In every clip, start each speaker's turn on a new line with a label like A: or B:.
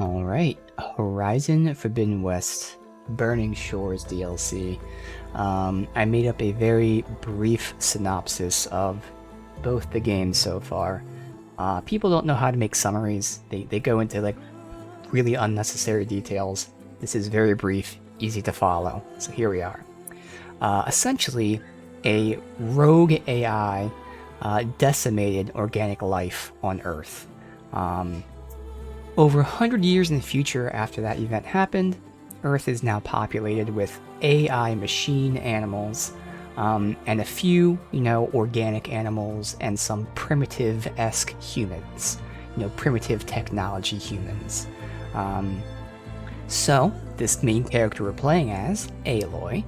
A: Alright, Horizon Forbidden West Burning Shores DLC. I made up a very brief synopsis of both the games so far. People don't know how to make summaries. They go into like really unnecessary details. This is very brief, easy to follow. So here we are. Essentially, a rogue AI decimated organic life on Earth. Over 100 years in the future after that event happened, Earth is now populated with AI machine animals, and a few, organic animals and some primitive-esque humans. Primitive technology humans. So, this main character we're playing as, Aloy,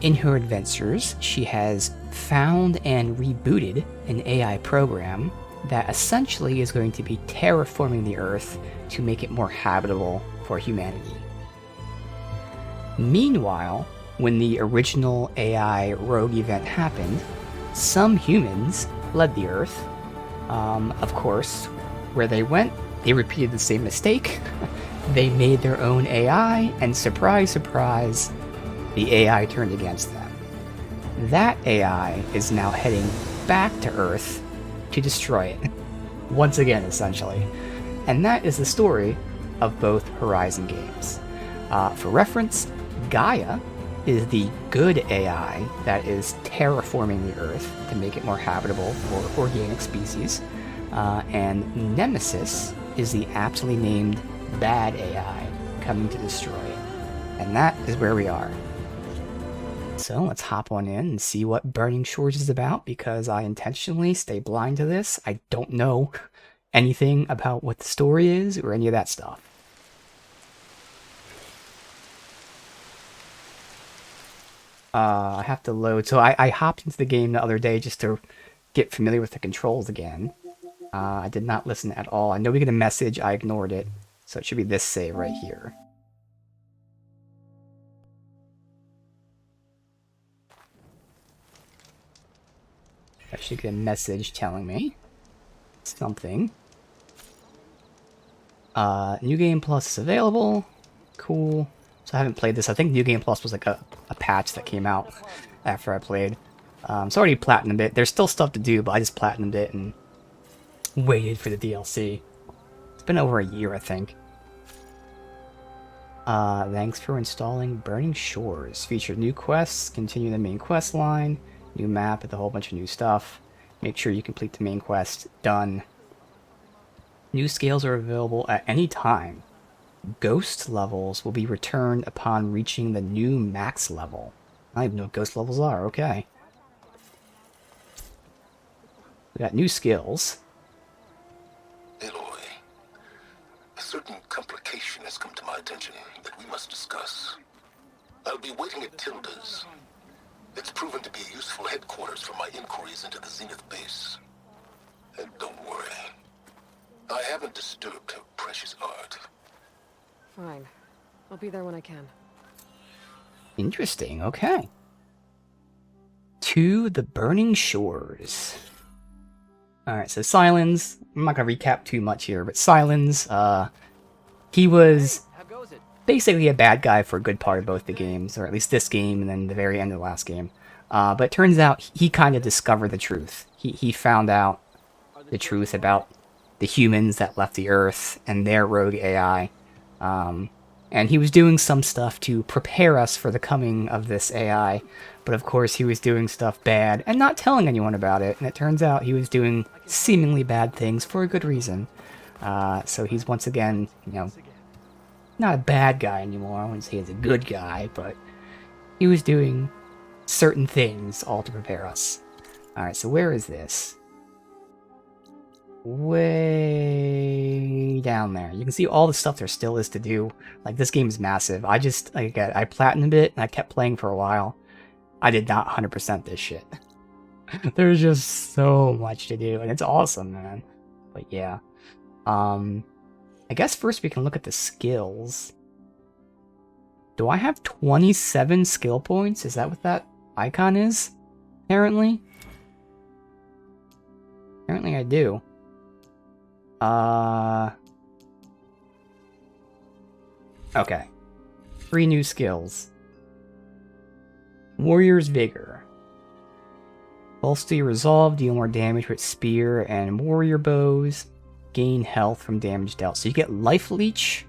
A: in her adventures, she has found and rebooted an AI program that essentially is going to be terraforming the Earth to make it more habitable for humanity. Meanwhile, when the original AI rogue event happened, some humans fled the Earth. Of course, where they went, they repeated the same mistake. They made their own AI, and surprise, surprise, the AI turned against them. That AI is now heading back to Earth to destroy it. Once again, essentially. And that is the story of both Horizon games. For reference, Gaia is the good AI that is terraforming the Earth to make it more habitable for organic species. And Nemesis is the aptly named bad AI coming to destroy it. And that is where we are. So let's hop on in and see what Burning Shores is about, because I intentionally stay blind to this. I don't know anything about what the story is or any of that stuff. I have to load. So I hopped into the game the other day just to get familiar with the controls again. I did not listen at all. I know we get a message. I ignored it. So it should be this save right here. I should get a message telling me something. New Game Plus is available. Cool. So I haven't played this. I think New Game Plus was like a patch that came out after I played. So I already platinumed it. There's still stuff to do, but I just platinumed it and waited for the DLC. It's been over a year, I think. Thanks for installing Burning Shores. Featured new quests, continue the main quest line, new map with a whole bunch of new stuff. Make sure you complete the main quest. Done. New scales are available at any time. Ghost levels will be returned upon reaching the new max level. I don't even know what ghost levels are. Okay. We got new skills.
B: Aloy, a certain complication has come to my attention that we must discuss. I'll be waiting at Tilda's. It's proven to be a useful headquarters for my inquiries into the Zenith base. And don't worry, I haven't disturbed her precious art.
C: Fine. I'll be there when I can.
A: Interesting, okay. To the Burning Shores. Alright, so Sylens, I'm not gonna recap too much here, but Sylens, he was basically a bad guy for a good part of both the games, or at least this game and then the very end of the last game. But it turns out he kind of discovered the truth. He found out the truth about the humans that left the Earth and their rogue AI. And he was doing some stuff to prepare us for the coming of this AI. But of course he was doing stuff bad and not telling anyone about it. And it turns out he was doing seemingly bad things for a good reason. So he's once again, not a bad guy anymore. I wouldn't say he's a good guy, but he was doing certain things all to prepare us. Alright, so where is this? Way down there. You can see all the stuff there still is to do. Like, this game is massive. I platinumed it, and I kept playing for a while. I did not 100% this shit. There's just so much to do, and it's awesome, man. But yeah. I guess first we can look at the skills. Do I have 27 skill points? Is that what that icon is? Apparently. Apparently I do. Okay. 3 new skills. Warrior's Vigor. Bolster your resolve, deal more damage with spear and warrior bows. Gain health from damage dealt. So you get life leech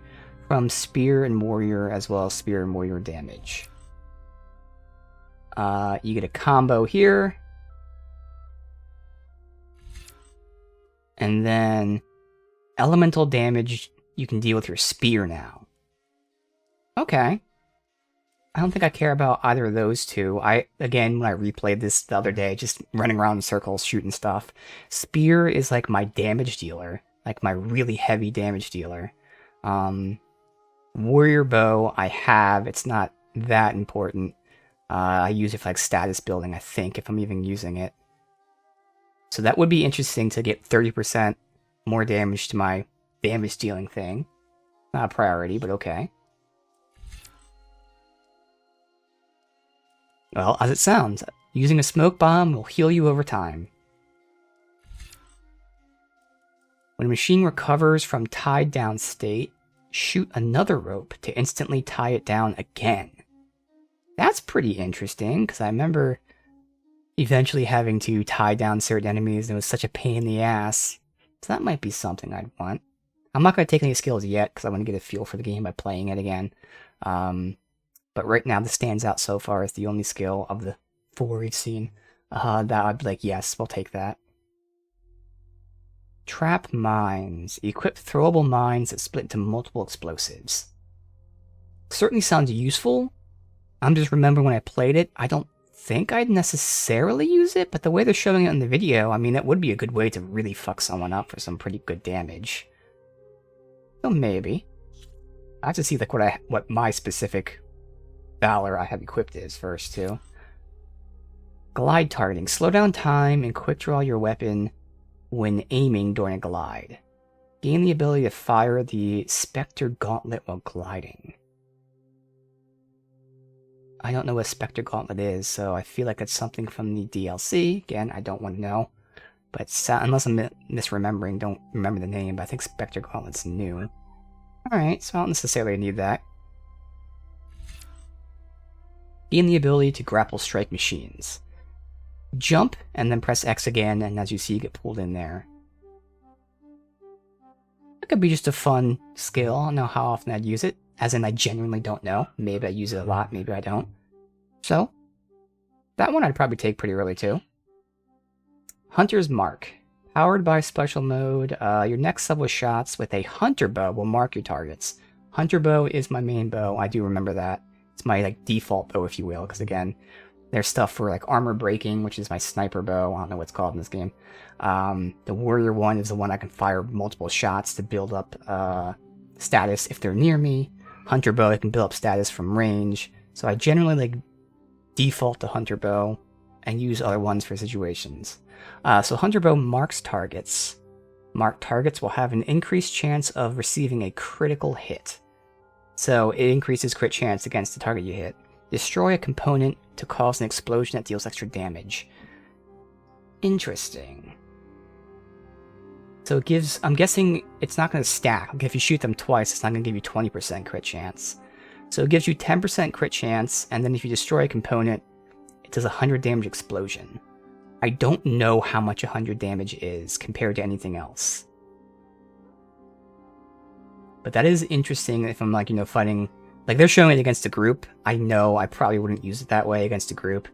A: from spear and warrior, as well as spear and warrior damage. You get a combo here. And then elemental damage you can deal with your spear now. Okay. I don't think I care about either of those two. Again, when I replayed this the other day, just running around in circles, shooting stuff. Spear is like my damage dealer. Like my really heavy damage dealer. Warrior bow I have. It's not that important. I use it for like status building, I think, if I'm even using it. So that would be interesting to get 30% more damage to my damage dealing thing. Not a priority, but okay. Well, as it sounds, using a smoke bomb will heal you over time. When a machine recovers from tied down state, shoot another rope to instantly tie it down again. That's pretty interesting, because I remember eventually having to tie down certain enemies, and it was such a pain in the ass. So that might be something I'd want. I'm not going to take any skills yet, because I want to get a feel for the game by playing it again. But right now, this stands out so far as the only skill of the 4 we've seen. That I'd be like, yes, we'll take that. Trap mines. Equip throwable mines that split into multiple explosives. Certainly sounds useful. I'm just remembering when I played it, I don't think I'd necessarily use it, but the way they're showing it in the video, I mean, that would be a good way to really fuck someone up for some pretty good damage. So maybe. I have to see like what my specific Valor I have equipped is first, too. Glide targeting. Slow down time and quick draw your weapon when aiming during a glide. Gain the ability to fire the Spectre Gauntlet while gliding. I don't know what Spectre Gauntlet is, so I feel like it's something from the DLC. Again, I don't want to know. But unless I'm misremembering, don't remember the name, but I think Spectre Gauntlet's new. Alright, so I don't necessarily need that. Gain the ability to grapple strike machines. Jump, and then press X again, and as you see, you get pulled in there. That could be just a fun skill. I don't know how often I'd use it. As in, I genuinely don't know. Maybe I use it a lot, maybe I don't. So, that one I'd probably take pretty early, too. Hunter's Mark. Powered by special mode, your next several shots with a hunter bow will mark your targets. Hunter bow is my main bow, I do remember that. It's my like default bow, if you will, because again, there's stuff for like armor breaking, which is my sniper bow. I don't know what it's called in this game. The warrior one is the one I can fire multiple shots to build up status if they're near me. Hunter bow, I can build up status from range. So I generally like default to hunter bow and use other ones for situations. So hunter bow marks targets. Marked targets will have an increased chance of receiving a critical hit. So it increases crit chance against the target you hit. Destroy a component to cause an explosion that deals extra damage. Interesting. So it gives, I'm guessing it's not going to stack. Like if you shoot them twice, it's not going to give you 20% crit chance. So it gives you 10% crit chance, and then if you destroy a component, it does 100 damage explosion. I don't know how much 100 damage is compared to anything else. But that is interesting if I'm like, you know, fighting... Like, they're showing it against a group. I know I probably wouldn't use it that way against a group.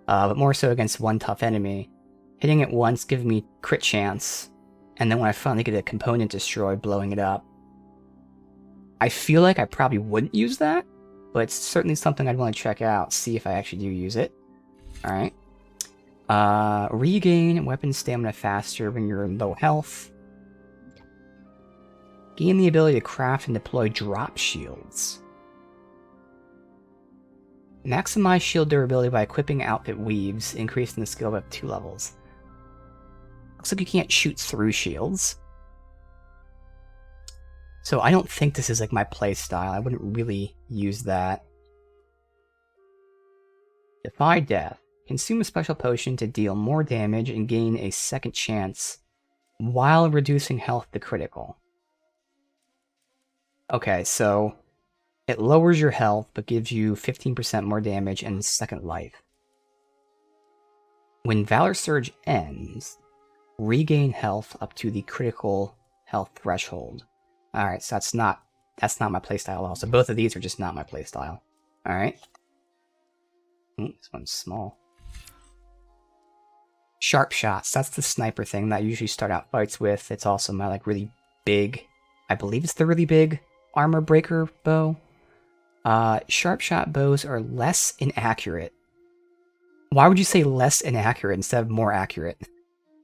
A: But more so against one tough enemy. Hitting it once, giving me crit chance. And then when I finally get a component destroyed, blowing it up. I feel like I probably wouldn't use that. But it's certainly something I'd want to check out. See if I actually do use it. Alright. Regain weapon stamina faster when you're in low health. Gain the ability to craft and deploy drop shields. Maximize shield durability by equipping outfit weaves, increasing the skill by 2 levels. Looks like you can't shoot through shields. So I don't think this is like my playstyle. I wouldn't really use that. Defy death. Consume a special potion to deal more damage and gain a second chance while reducing health to critical. Okay, so It lowers your health, but gives you 15% more damage and second life. When Valor Surge ends, regain health up to the critical health threshold. Alright, so that's not my playstyle at all. So both of these are just not my playstyle. Alright. This one's small. Sharp shots. That's the sniper thing that I usually start out fights with. It's also my like really big, I believe it's the really big armor breaker bow. Sharp shot bows are less inaccurate. Why would you say less inaccurate instead of more accurate?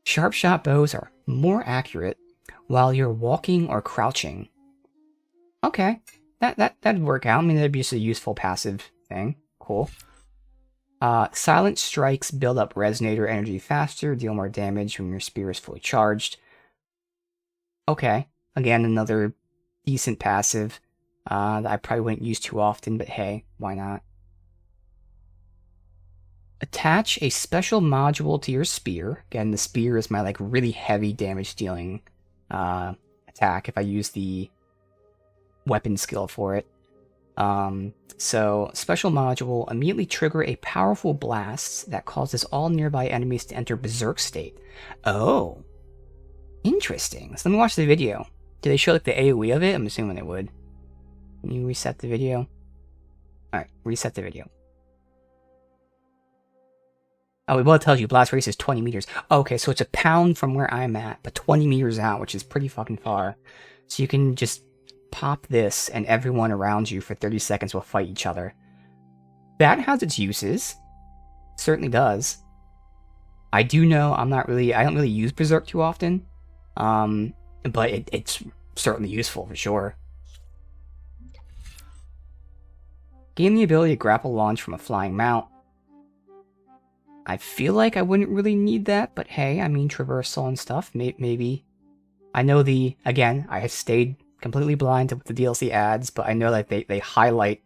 A: Sharp shot bows are more accurate while you're walking or crouching. Okay, that'd work out. I mean, that'd be just a useful passive thing. Cool. Silent strikes build up resonator energy faster, deal more damage when your spear is fully charged. Okay, again, another decent passive that I probably wouldn't use too often, but hey, why not? Attach a special module to your spear. Again, the spear is my like really heavy damage dealing attack if I use the weapon skill for it. So, special module immediately trigger a powerful blast that causes all nearby enemies to enter berserk state. Oh, interesting. So let me watch the video. Do they show like the AoE of it? I'm assuming they would. Can you reset the video? Alright, reset the video. Oh, well, it tells you blast radius is 20 meters. Okay, so it's a pound from where I'm at, but 20 meters out, which is pretty fucking far. So you can just pop this, and everyone around you for 30 seconds will fight each other. That has its uses. Certainly does. I do know I don't really use Berserk too often. But it's certainly useful for sure. Gain the ability to grapple launch from a flying mount. I feel like I wouldn't really need that, but hey, I mean traversal and stuff, maybe. I know again, I have stayed completely blind to what the DLC adds, but I know that they highlight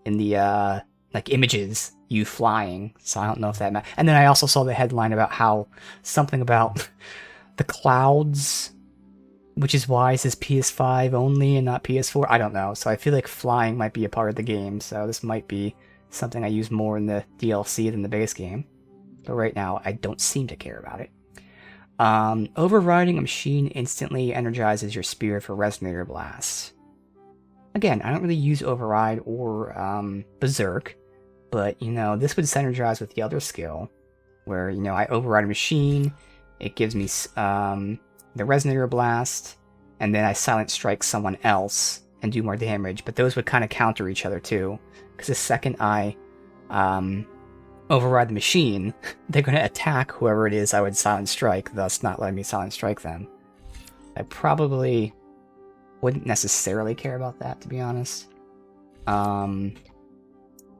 A: in the like images you flying, so I don't know if that matters. And then I also saw the headline about how something about the clouds, which is why it says PS5 only and not PS4. I don't know, so I feel like flying might be a part of the game, so this might be something I use more in the DLC than the base game. But right now, I don't seem to care about it. Overriding a machine instantly energizes your spear for resonator blasts. Again, I don't really use override or berserk, but you know, this would synergize with the other skill, where you know I override a machine, it gives me the resonator blast, and then I silent strike someone else and do more damage. But those would kind of counter each other too, because the second I override the machine, they're going to attack whoever it is I would silent strike, thus not letting me silent strike them. I probably wouldn't necessarily care about that, to be honest. Alright,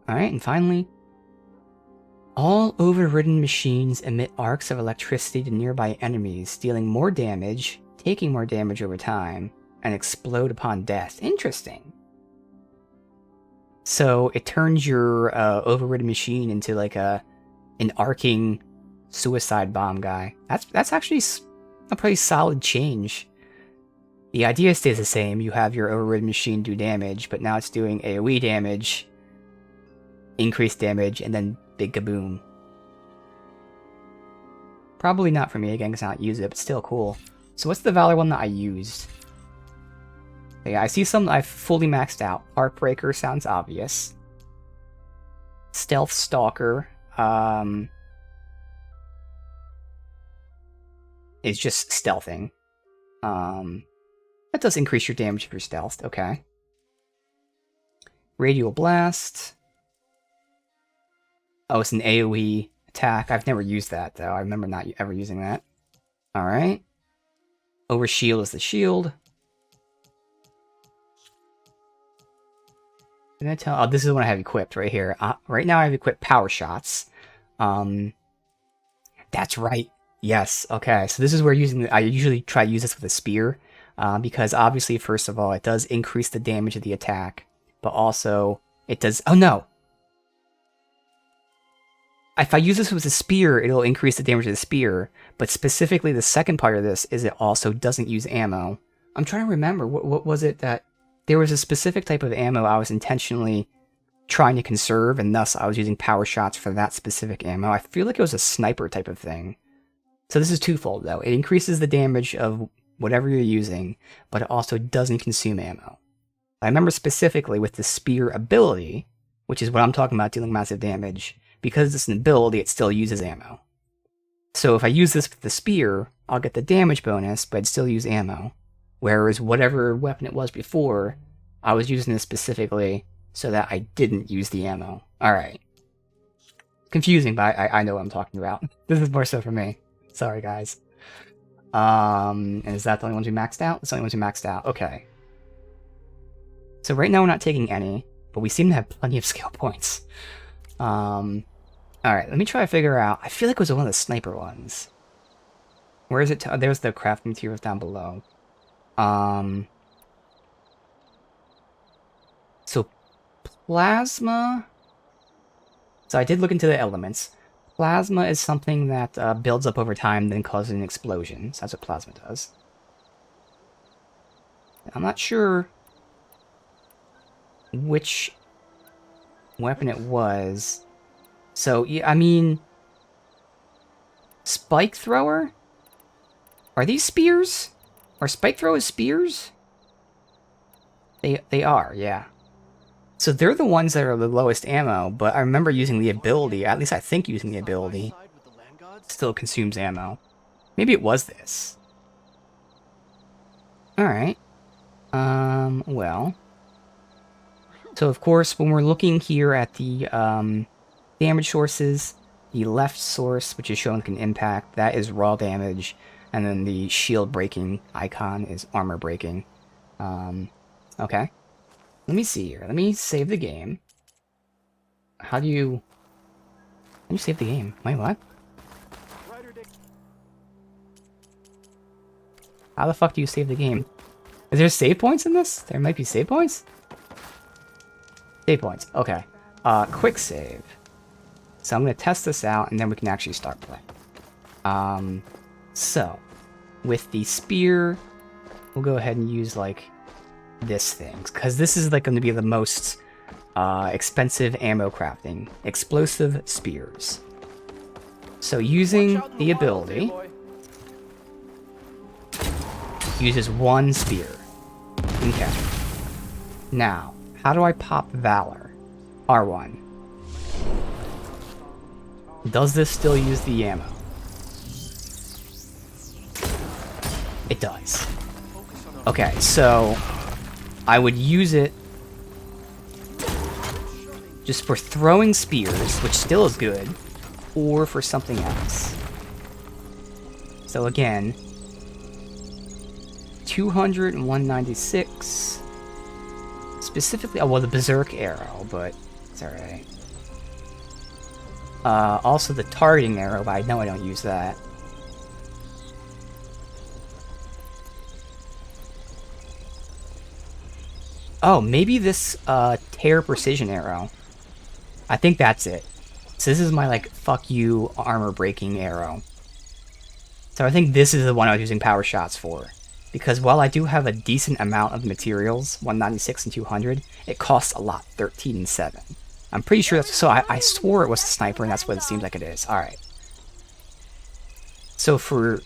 A: and finally, all overridden machines emit arcs of electricity to nearby enemies, dealing more damage, taking more damage over time, and explode upon death. Interesting. So it turns your overridden machine into like an arcing suicide bomb guy. That's actually a pretty solid change. The idea stays the same. You have your overridden machine do damage, but now it's doing AoE damage, increased damage, and then big kaboom. Probably not for me again because I don't use it, but still cool. So what's the Valor one that I used? Yeah, I see some I've fully maxed out. Heartbreaker sounds obvious. Stealth Stalker is just stealthing. That does increase your damage if you're stealthed, okay. Radial Blast. Oh, it's an AoE attack. I've never used that though. I remember not ever using that. Alright. Overshield is the shield. Did I tell? Oh, this is what I have equipped right here. Right now I have equipped Power Shots. That's right. Yes. Okay. So this is where I usually try to use this with a spear, because obviously, first of all, it does increase the damage of the attack, but also it does. Oh no! If I use this with a spear, it'll increase the damage of the spear. But specifically, the second part of this is it also doesn't use ammo. I'm trying to remember what was it that there was a specific type of ammo I was intentionally trying to conserve, and thus I was using power shots for that specific ammo. I feel like it was a sniper type of thing. So this is twofold, though. It increases the damage of whatever you're using, but it also doesn't consume ammo. I remember specifically with the spear ability, which is what I'm talking about dealing massive damage, because it's an ability, it still uses ammo. So if I use this with the spear, I'll get the damage bonus, but I'd still use ammo. Whereas whatever weapon it was before, I was using this specifically so that I didn't use the ammo. Alright. Confusing, but I know what I'm talking about. This is more so for me. Sorry, guys. And is that the only ones we maxed out? It's the only ones we maxed out. Okay. So right now we're not taking any, but we seem to have plenty of skill points. Alright, let me try to figure out. I feel like it was one of the sniper ones. Where is it? There's the crafting materials down below. So plasma. So I did look into the elements. Plasma is something that builds up over time, then causes an explosion. So that's what plasma does. I'm not sure which weapon it was. So, yeah, I mean... Spike thrower? Are these spears? Are spike throwers spears? They are, yeah. So they're the ones that are the lowest ammo, but I remember using the ability, at least I think using the ability, still consumes ammo. Maybe it was this. Alright. Well. So of course, when we're looking here at the, damage sources, the left source, which is showing like an impact, that is raw damage, and then the shield breaking icon is armor breaking. Okay. Let me see here. Let me save the game. How do you save the game? Wait, what? How the fuck do you save the game? Is there save points in this? There might be save points? Save points. Okay. Quick save. So I'm going to test this out, and then we can actually start playing. So, with the spear, we'll go ahead and use, like, this thing. Because this is, like, going to be the most expensive ammo crafting. Explosive spears. So, using the ability, uses one spear. Okay. Now, how do I pop Valor? R1. Does this still use the ammo? It does. Okay, so I would use it just for throwing spears, which still is good, or for something else. So again, 200 and 196. Specifically, oh well, the Berserk arrow, but it's alright. Also the targeting arrow, but I know I don't use that. Oh, maybe this, tear precision arrow. I think that's it. So this is my, like, fuck you armor breaking arrow. So I think this is the one I was using power shots for. Because while I do have a decent amount of materials, 196 and 200, it costs a lot, 13 and 7. I'm pretty sure that's... So I swore it was a sniper, and that's what it seems like it is. Alright. So for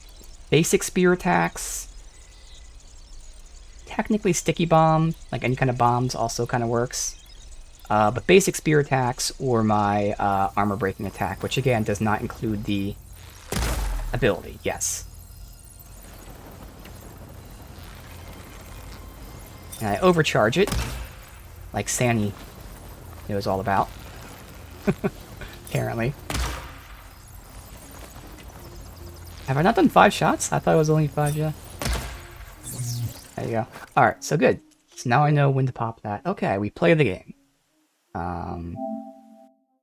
A: basic spear attacks, technically sticky bomb, like any kind of bombs, also kind of works. But basic spear attacks, or my armor breaking attack, which again does not include the ability, yes. And I overcharge it, like Sanny knows all about. Apparently. Have I not done 5 shots? I thought it was only 5, yeah. There you go. Alright, so good. So now I know when to pop that. Okay, we play the game. So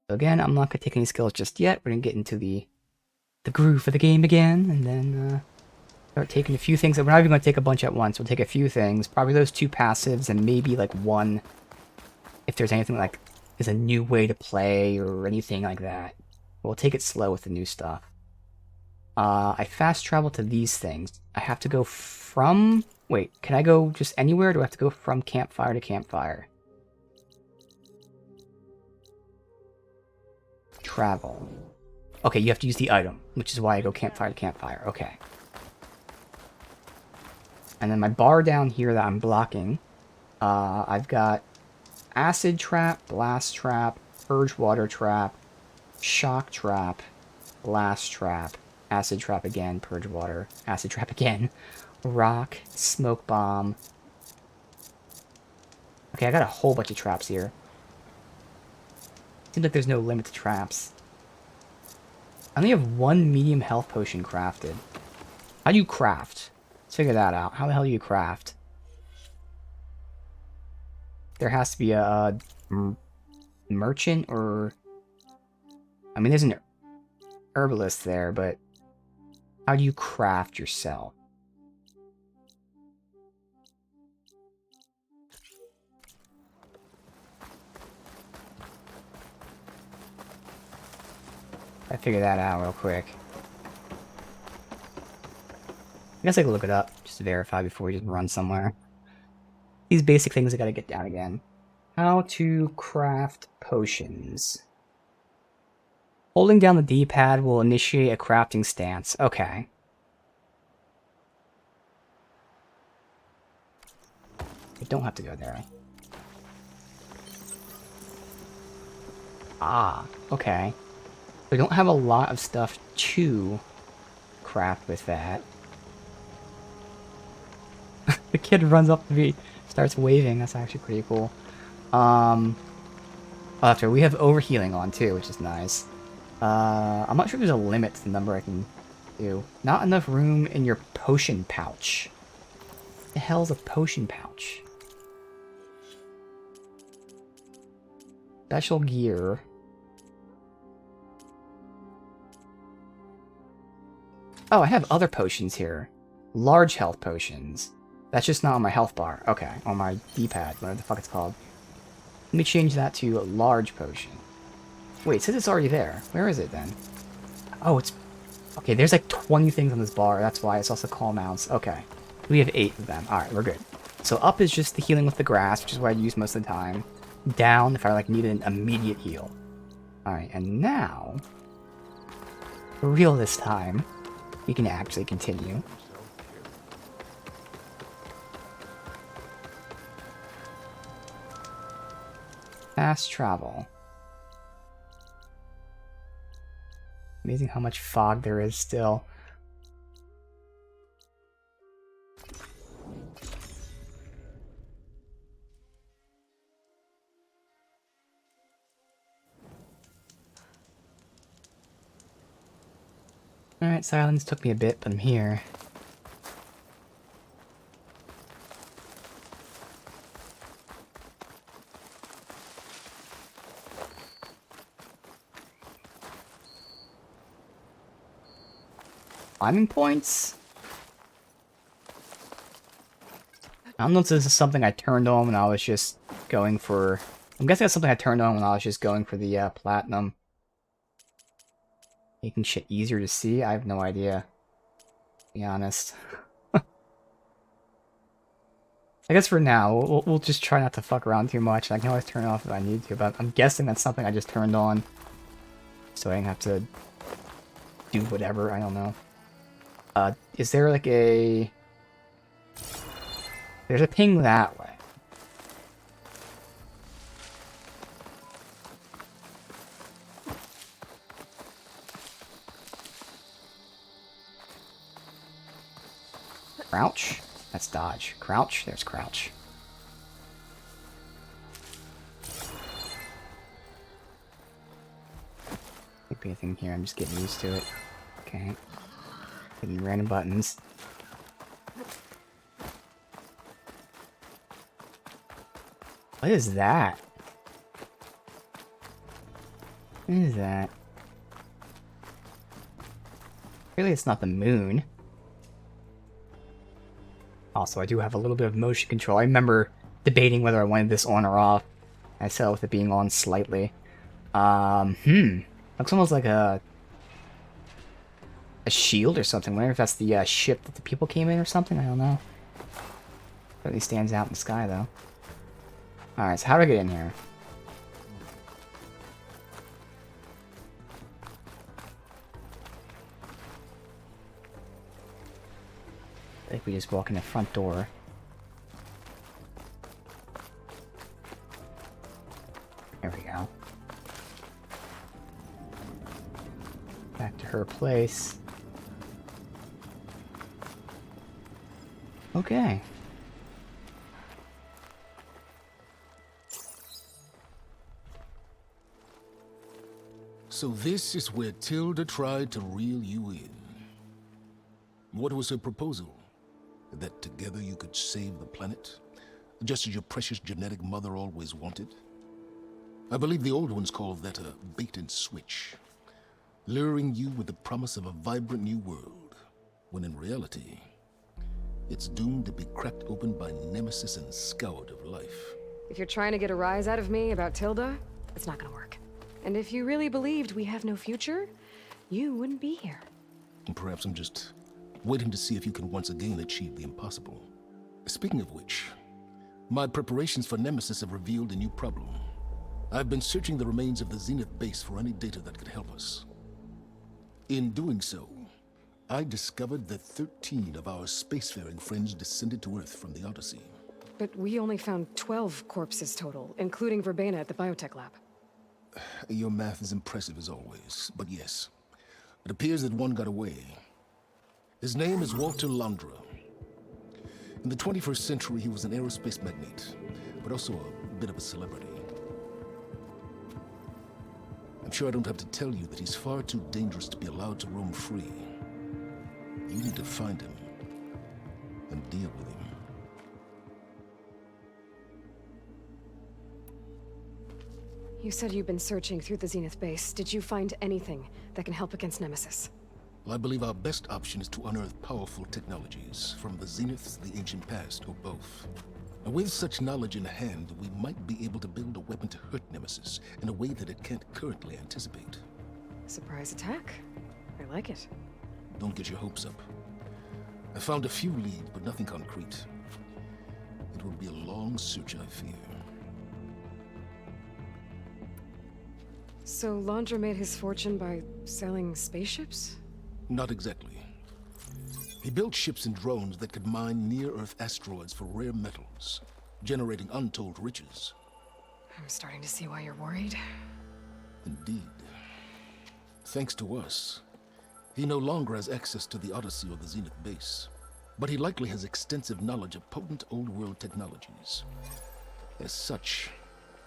A: again, I'm not going to take any skills just yet. We're going to get into the groove of the game again, and then start taking a few things. We're not even going to take a bunch at once. We'll take a few things. Probably those 2 passives, and maybe like 1, if there's anything like, is a new way to play, or anything like that. We'll take it slow with the new stuff. I fast travel to these things. I have to go from Wait, can I go just anywhere, or do I have to go from campfire to campfire? Travel. Okay, you have to use the item, which is why I go campfire to campfire. Okay. And then my bar down here that I'm blocking, I've got acid trap, blast trap, purge water trap, shock trap, blast trap, acid trap again, purge water, acid trap again, rock, smoke bomb. Okay, I got a whole bunch of traps here. Seems like there's no limit to traps. I only have one medium health potion crafted. How do you craft? Let's figure that out. How the hell do you craft? There has to be a merchant or... I mean, there's an herbalist there, but how do you craft yourself? I figure that out real quick. I guess I could look it up just to verify before we just run somewhere. These basic things I gotta get down again. How to craft potions. Holding down the D-pad will initiate a crafting stance. Okay. I don't have to go there. Ah, okay. We don't have a lot of stuff to craft with that. The kid runs up to me, starts waving. That's actually pretty cool. After we have overhealing on too, which is nice. I'm not sure if there's a limit to the number I can do. Not enough room in your potion pouch. What the hell's a potion pouch? Special gear. Oh, I have other potions here. Large health potions. That's just not on my health bar. Okay, on my D-pad, whatever the fuck it's called. Let me change that to a large potion. Wait, it says it's already there. Where is it then? Oh, it's... Okay, there's like 20 things on this bar. That's why it's also call mounts. Okay. We have 8 of them. Alright, we're good. So up is just the healing with the grass, which is what I use most of the time. Down if I like need an immediate heal. Alright, and now... For real this time, we can actually continue. Fast travel. Amazing how much fog there is still. Alright, silence took me a bit, but I'm here. Climbing points? I don't know if this is something I turned on when I was just going for... I'm guessing that's something I turned on when I was just going for the platinum. Making shit easier to see? I have no idea. To be honest. I guess for now, we'll just try not to fuck around too much. I can always turn it off if I need to, but I'm guessing that's something I just turned on. So I don't have to do whatever, I don't know. Is there like a... There's a ping that way. Crouch? That's dodge. Crouch? There's crouch. Can't be anything here, I'm just getting used to it. Okay. Hitting random buttons. What is that? What is that? Clearly it's not the moon. Also, I do have a little bit of motion control. I remember debating whether I wanted this on or off. I settled with it being on slightly. Looks almost like a shield or something. I wonder if that's the ship that the people came in or something. I don't know. Really stands out in the sky, though. Alright, so how do I get in here? I think we just walk in the front door. There we go. Back to her place. Okay.
B: So this is where Tilda tried to reel you in. What was her proposal? That together you could save the planet? Just as your precious genetic mother always wanted? I believe the old ones called that a bait and switch. Luring you with the promise of a vibrant new world, when in reality, it's doomed to be cracked open by Nemesis and scoured of life.
C: If you're trying to get a rise out of me about Tilda, it's not gonna work. And if you really believed we have no future, you wouldn't be here.
B: And perhaps I'm just waiting to see if you can once again achieve the impossible. Speaking of which, my preparations for Nemesis have revealed a new problem. I've been searching the remains of the Zenith base for any data that could help us. In doing so, I discovered that 13 of our spacefaring friends descended to Earth from the Odyssey.
C: But we only found 12 corpses total, including Verbena at the biotech lab.
B: Your math is impressive as always, but yes, it appears that one got away. His name is Walter Londra. In the 21st century, he was an aerospace magnate, but also a bit of a celebrity. I'm sure I don't have to tell you that he's far too dangerous to be allowed to roam free. You need to find him and deal with him.
C: You said you've been searching through the Zenith base. Did you find anything that can help against Nemesis?
B: Well, I believe our best option is to unearth powerful technologies from the Zeniths, the ancient past, or both. And with such knowledge in hand, we might be able to build a weapon to hurt Nemesis in a way that it can't currently anticipate.
C: Surprise attack? I like it.
B: Don't get your hopes up. I found a few leads, but nothing concrete. It will be a long search, I fear.
C: So Londra made his fortune by selling spaceships?
B: Not exactly. He built ships and drones that could mine near-Earth asteroids for rare metals, generating untold riches.
C: I'm starting to see why you're worried.
B: Indeed. Thanks to us, he no longer has access to the Odyssey or the Zenith base, but he likely has extensive knowledge of potent old-world technologies. As such,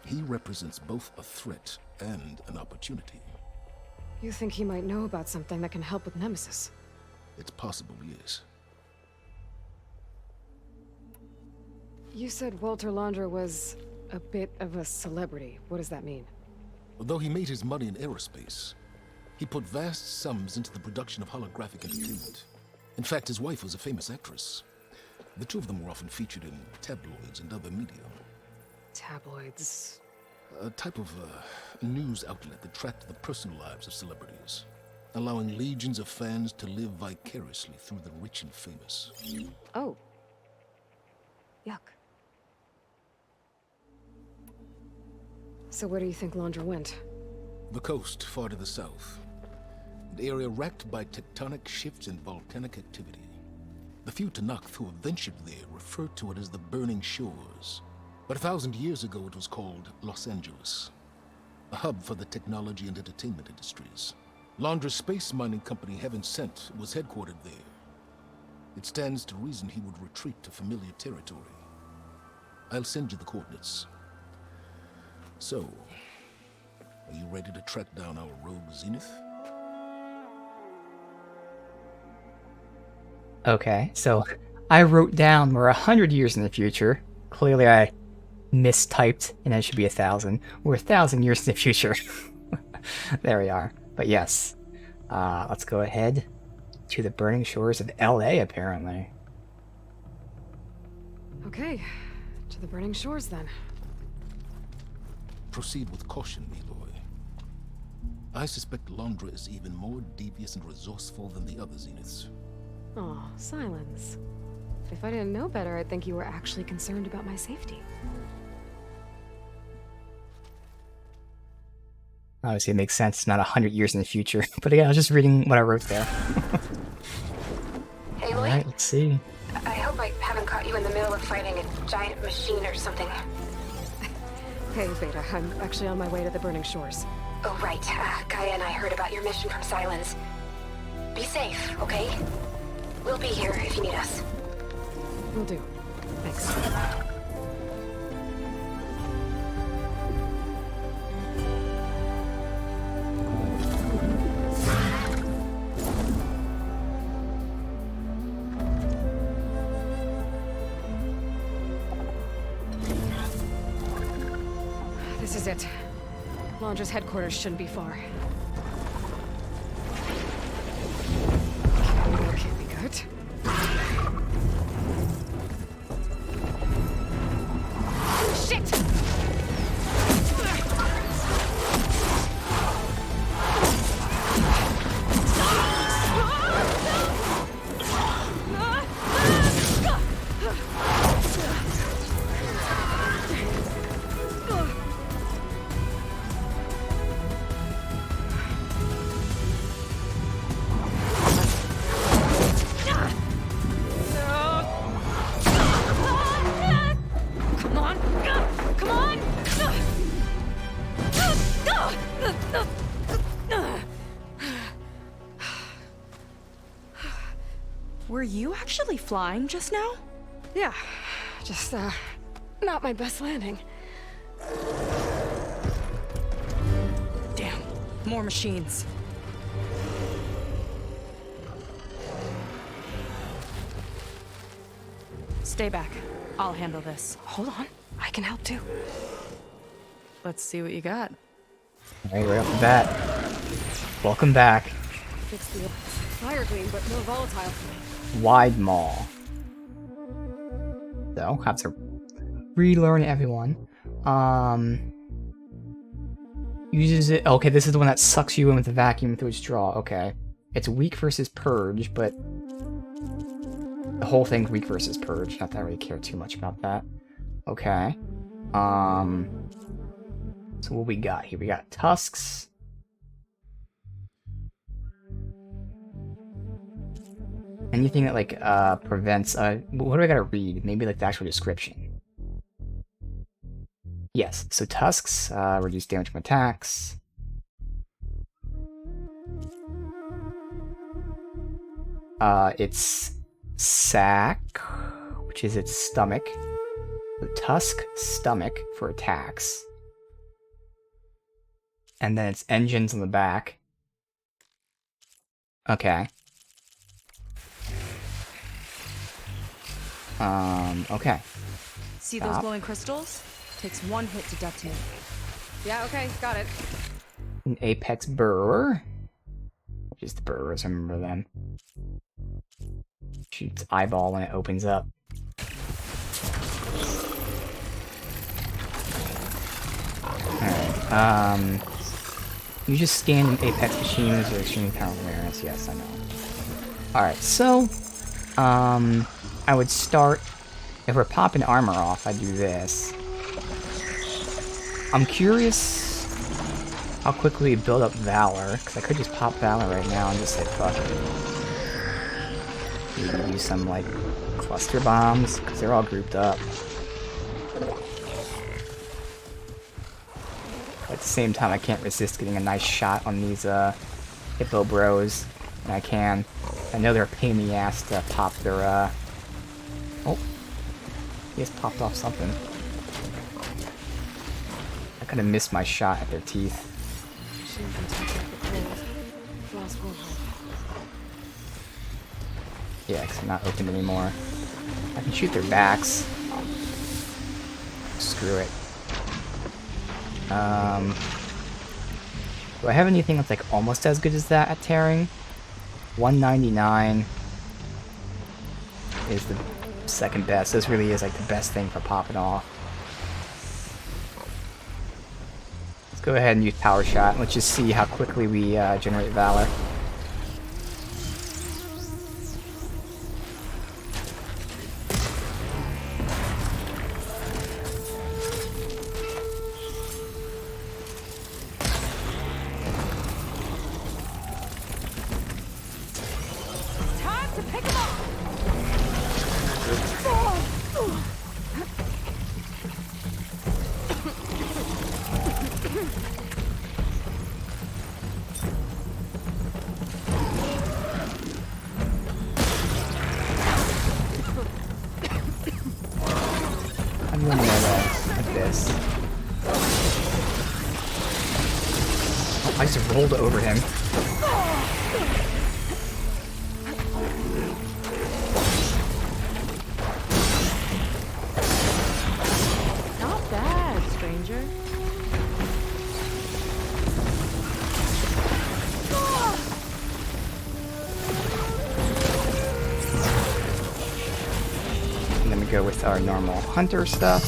B: he represents both a threat and an opportunity.
C: You think he might know about something that can help with Nemesis?
B: It's possible, yes.
C: You said Walter Londra was a bit of a celebrity. What does that mean?
B: Although he made his money in aerospace, he put vast sums into the production of holographic entertainment. In fact, his wife was a famous actress. The two of them were often featured in tabloids and other media.
C: Tabloids?
B: A type of news outlet that tracked the personal lives of celebrities, allowing legions of fans to live vicariously through the rich and famous.
C: Oh. Yuck. So where do you think Londra went?
B: The coast, far to the south. An area racked by tectonic shifts and volcanic activity. The few Tenakth who have ventured there refer to it as the Burning Shores. But 1,000 years ago it was called Los Angeles, a hub for the technology and entertainment industries. Londra's space mining company, Heaven Sent, was headquartered there. It stands to reason he would retreat to familiar territory. I'll send you the coordinates. So, are you ready to track down our rogue Zenith?
A: Okay, so I wrote down we're 100 years in the future. Clearly I mistyped, and it should be 1,000. We're 1,000 years in the future. There we are. But yes, let's go ahead to the burning shores of LA, apparently.
C: Okay, to the burning shores then.
B: Proceed with caution, Aloy. I suspect Londra is even more devious and resourceful than the other Zeniths.
C: Aw, silence. If I didn't know better, I'd think you were actually concerned about my safety.
A: Obviously, it makes sense. It's not 100 years in the future. But again, I was just reading what I wrote there.
D: Aloy,
A: Alright, let's see.
D: I hope I haven't caught you in the middle of fighting a giant machine or something.
C: Hey, Beta, I'm actually on my way to the Burning Shores.
D: Oh, right. Gaia and I heard about your mission from Sylens. Be safe, okay? We'll be here if you need us.
C: Will do. Thanks. This is it. Londra's headquarters shouldn't be far. That can't be good. Shit! Come on! Come on!
E: Were you actually flying just now?
C: Yeah, just, not my best landing.
E: Damn, more machines. Stay back. I'll handle this.
C: Hold on, I can help too.
E: Let's see what you got.
A: Alright, right off the bat. Welcome back.
C: Fix the fire gleam, but no volatile.
A: Wide Maw. So, have to relearn everyone. Uses it. Okay, this is the one that sucks you in with the vacuum through its jaw. Okay. It's weak versus purge, but the whole thing's weak versus purge. Not that I really care too much about that. Okay. So what we got here? We got tusks. Anything that like prevents what do I gotta read? Maybe like the actual description. Yes, so tusks reduce damage from attacks. It's sac, which is its stomach. The tusk stomach for attacks. And then its engines on the back. Okay. Okay.
E: See
A: Stop.
E: those glowing crystals? Takes one hit to detonate.
C: Yeah, okay, got it.
A: An apex burrower. Which is the burrowers, I remember them. Shoots eyeball when it opens up. Alright, you just scanned apex machines or extreme power awareness. Yes, I know. Alright, so, I would start, if we're popping armor off, I'd do this. I'm curious how quickly we build up Valor, because I could just pop Valor right now and just say fuck it. Maybe use some, like, cluster bombs, because they're all grouped up. But at the same time, I can't resist getting a nice shot on these, Hippo Bros, and I can. I know they're a pain in the ass to pop their, Oh, he just popped off something. I could have missed my shot at their teeth. Yeah, because they're not open anymore. I can shoot their backs. Screw it. Do I have anything that's like almost as good as that at tearing? 199 is the second best. This really is like the best thing for popping off. Let's go ahead and use Power Shot. Let's just see how quickly we generate Valor. Like this. Oh, I just rolled over him.
E: Not bad, stranger.
A: And then we go with our normal hunter stuff.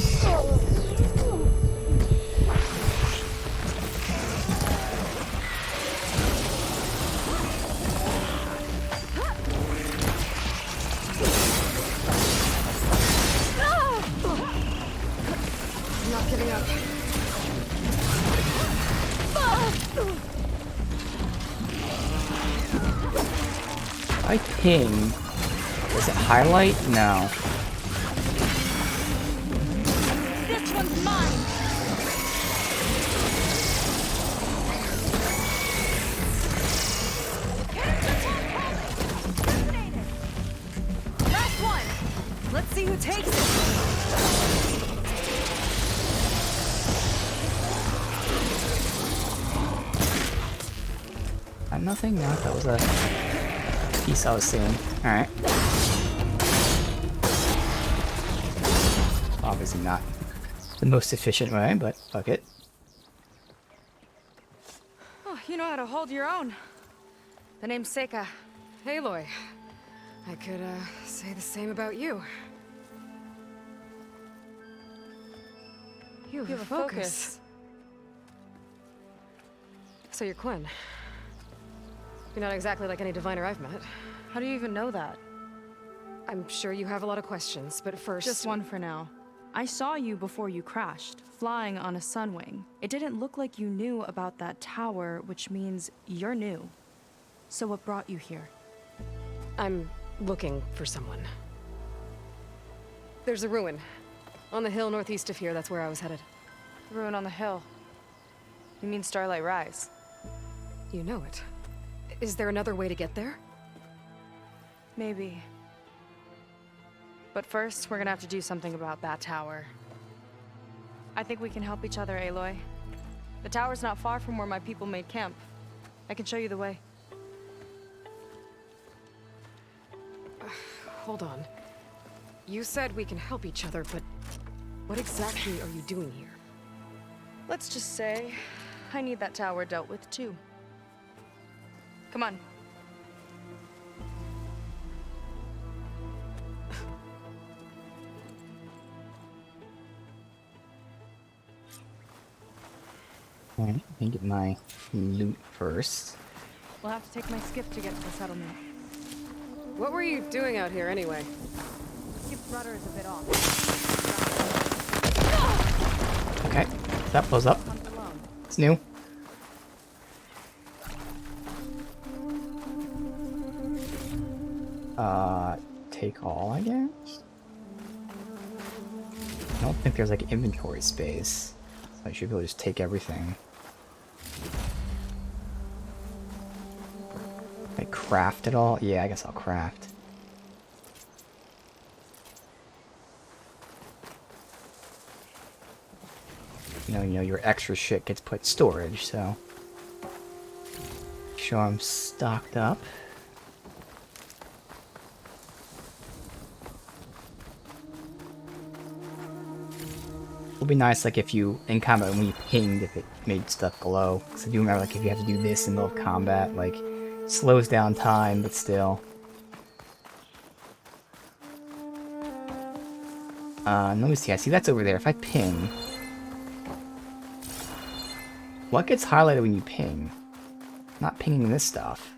C: I'm not giving up.
A: I ping. Does it highlight? No.
E: This one's mine. Last one. Let's see who takes it.
A: Nothing? No, that was a piece I was seeing. Alright. Obviously not the most efficient way, but fuck it.
E: Oh, you know how to hold your own. The name's Seika.
C: Aloy. I could, say the same about you. You have a focus. So you're Quinn. You're not exactly like any diviner I've met.
E: How do you even know that?
C: I'm sure you have a lot of questions, but first...
E: Just one for now. I saw you before you crashed, flying on a sunwing. It didn't look like you knew about that tower, which means you're new. So what brought you here?
C: I'm looking for someone. There's a ruin. On the hill northeast of here, that's where I was headed.
E: Ruin on the hill. You mean Starlight Rise?
C: You know it. Is there another way to get there?
E: Maybe. But first, we're gonna have to do something about that tower. I think we can help each other, Aloy. The tower's not far from where my people made camp. I can show you the way.
C: Hold on. You said we can help each other, but what exactly are you doing here?
E: Let's just say, I need that tower dealt with too. Come on.
A: Alright, let me get my loot first.
E: We'll have to take my skiff to get to the settlement.
C: What were you doing out here anyway?
E: Skiff's rudder is a bit off.
A: Okay, that blows up.
E: Comes alone.
A: It's new. Take all, I guess? I don't think there's like inventory space. So I should be able to just take everything. Can I craft it all? Yeah, I guess I'll craft. You know, your extra shit gets put storage, so... Make sure I'm stocked up. It would be nice, like, if you, in combat, when you pinged, if it made stuff glow. Because I do remember, like, if you have to do this in the middle of combat, like, slows down time, but still. Let me see, I see that's over there. If I ping... What gets highlighted when you ping? Not pinging this stuff.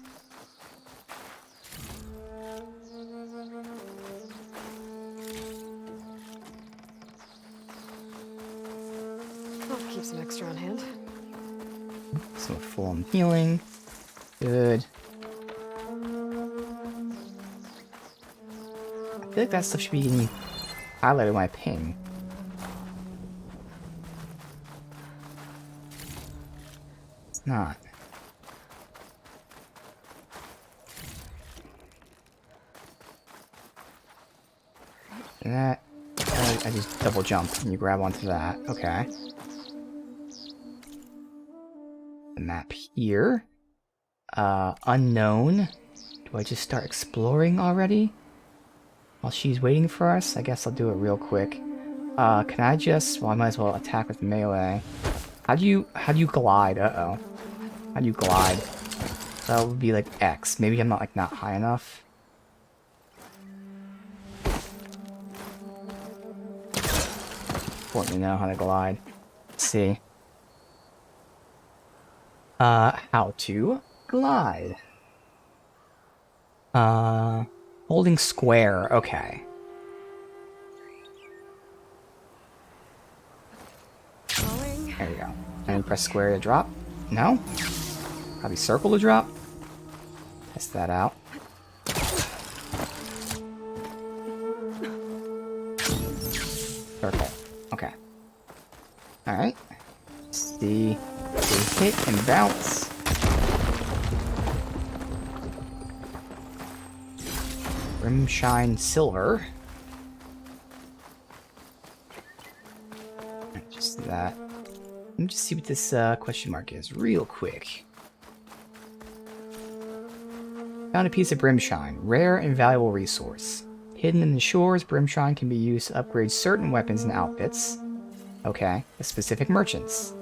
C: I'll keep some extra on hand.
A: Some full on healing. Good. I feel like that stuff should be getting highlighted when I ping. It's not. That. I just double jump and you grab onto that. Okay. The map here. Unknown. Do I just start exploring already? While she's waiting for us? I guess I'll do it real quick. Can I just... Well, I might as well attack with melee. How do you glide? Uh-oh. How do you glide? That would be like X. Maybe I'm not, like, not high enough. Important to know how to glide. Let's see. How to glide. Holding square. Okay.
C: Going.
A: There you go. And press square to drop. No? Probably circle to drop. Test that out. Circle. Okay. Alright. See. They hit and bounce. Rimshine Silver. Just that. Let me just see what this question mark is real quick. Found a piece of Brimshine. Rare and valuable resource. Hidden in the shores, Brimshine can be used to upgrade certain weapons and outfits. Okay, with specific merchants.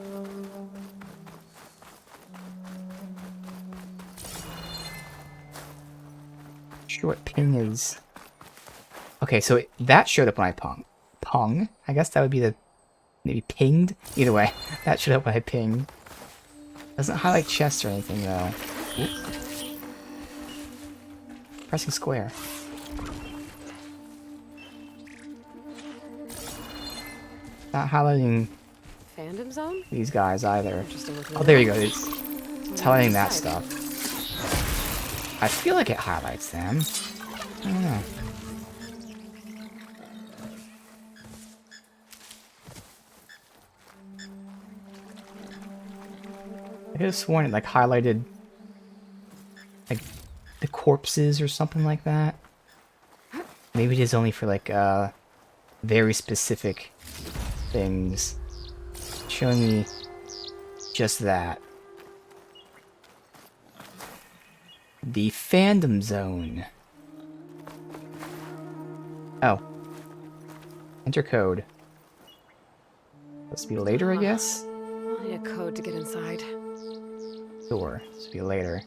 A: Sure what ping is. Okay, so that showed up when I pung. I guess that would be the... Maybe pinged? Either way, that showed up when I pinged. Doesn't highlight chests or anything, though. Oop. Pressing square. Not highlighting
C: Fandom zone?
A: these guys either.
C: Interesting looking.
A: Oh, there you go. It's highlighting that stuff. I feel like it highlights them. I don't know. I could have sworn it like highlighted like the corpses or something like that. Maybe it is only for like very specific things. Showing me just that. The fandom zone. Oh. Enter code. Supposed to be later, I guess?
C: I'll need a code to get inside.
A: Sure. This will be later.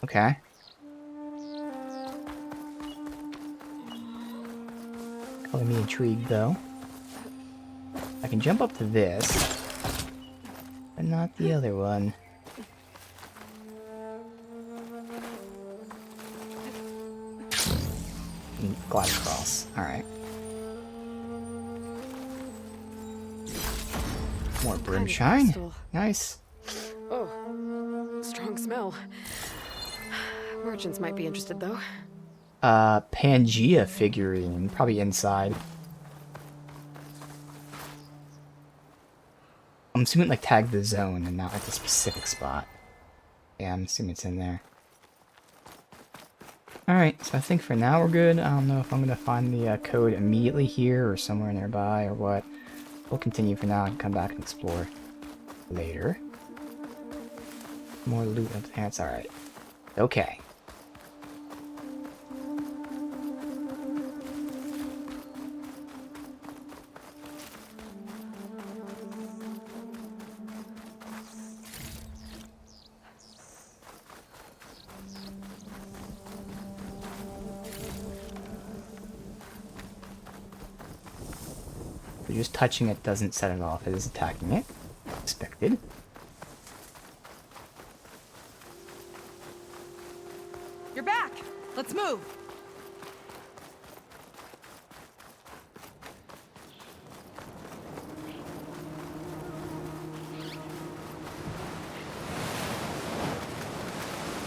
A: Okay. Calling me intrigued, though. I can jump up to this, but not the other one. And glide across. Alright. More Brimshine.
C: crystal.
A: Nice.
C: Oh, strong smell. Merchants might be interested, though.
A: Pangea figurine. Probably inside. I'm assuming like tag the zone and not like the specific spot. Yeah, I'm assuming it's in there. Alright, so I think for now we're good. I don't know if I'm going to find the code immediately here or somewhere nearby or what. We'll continue for now and come back and explore later. More loot up there. That's alright. Okay. So just touching it doesn't set it off. It is attacking it. Expected.
E: You're back! Let's move!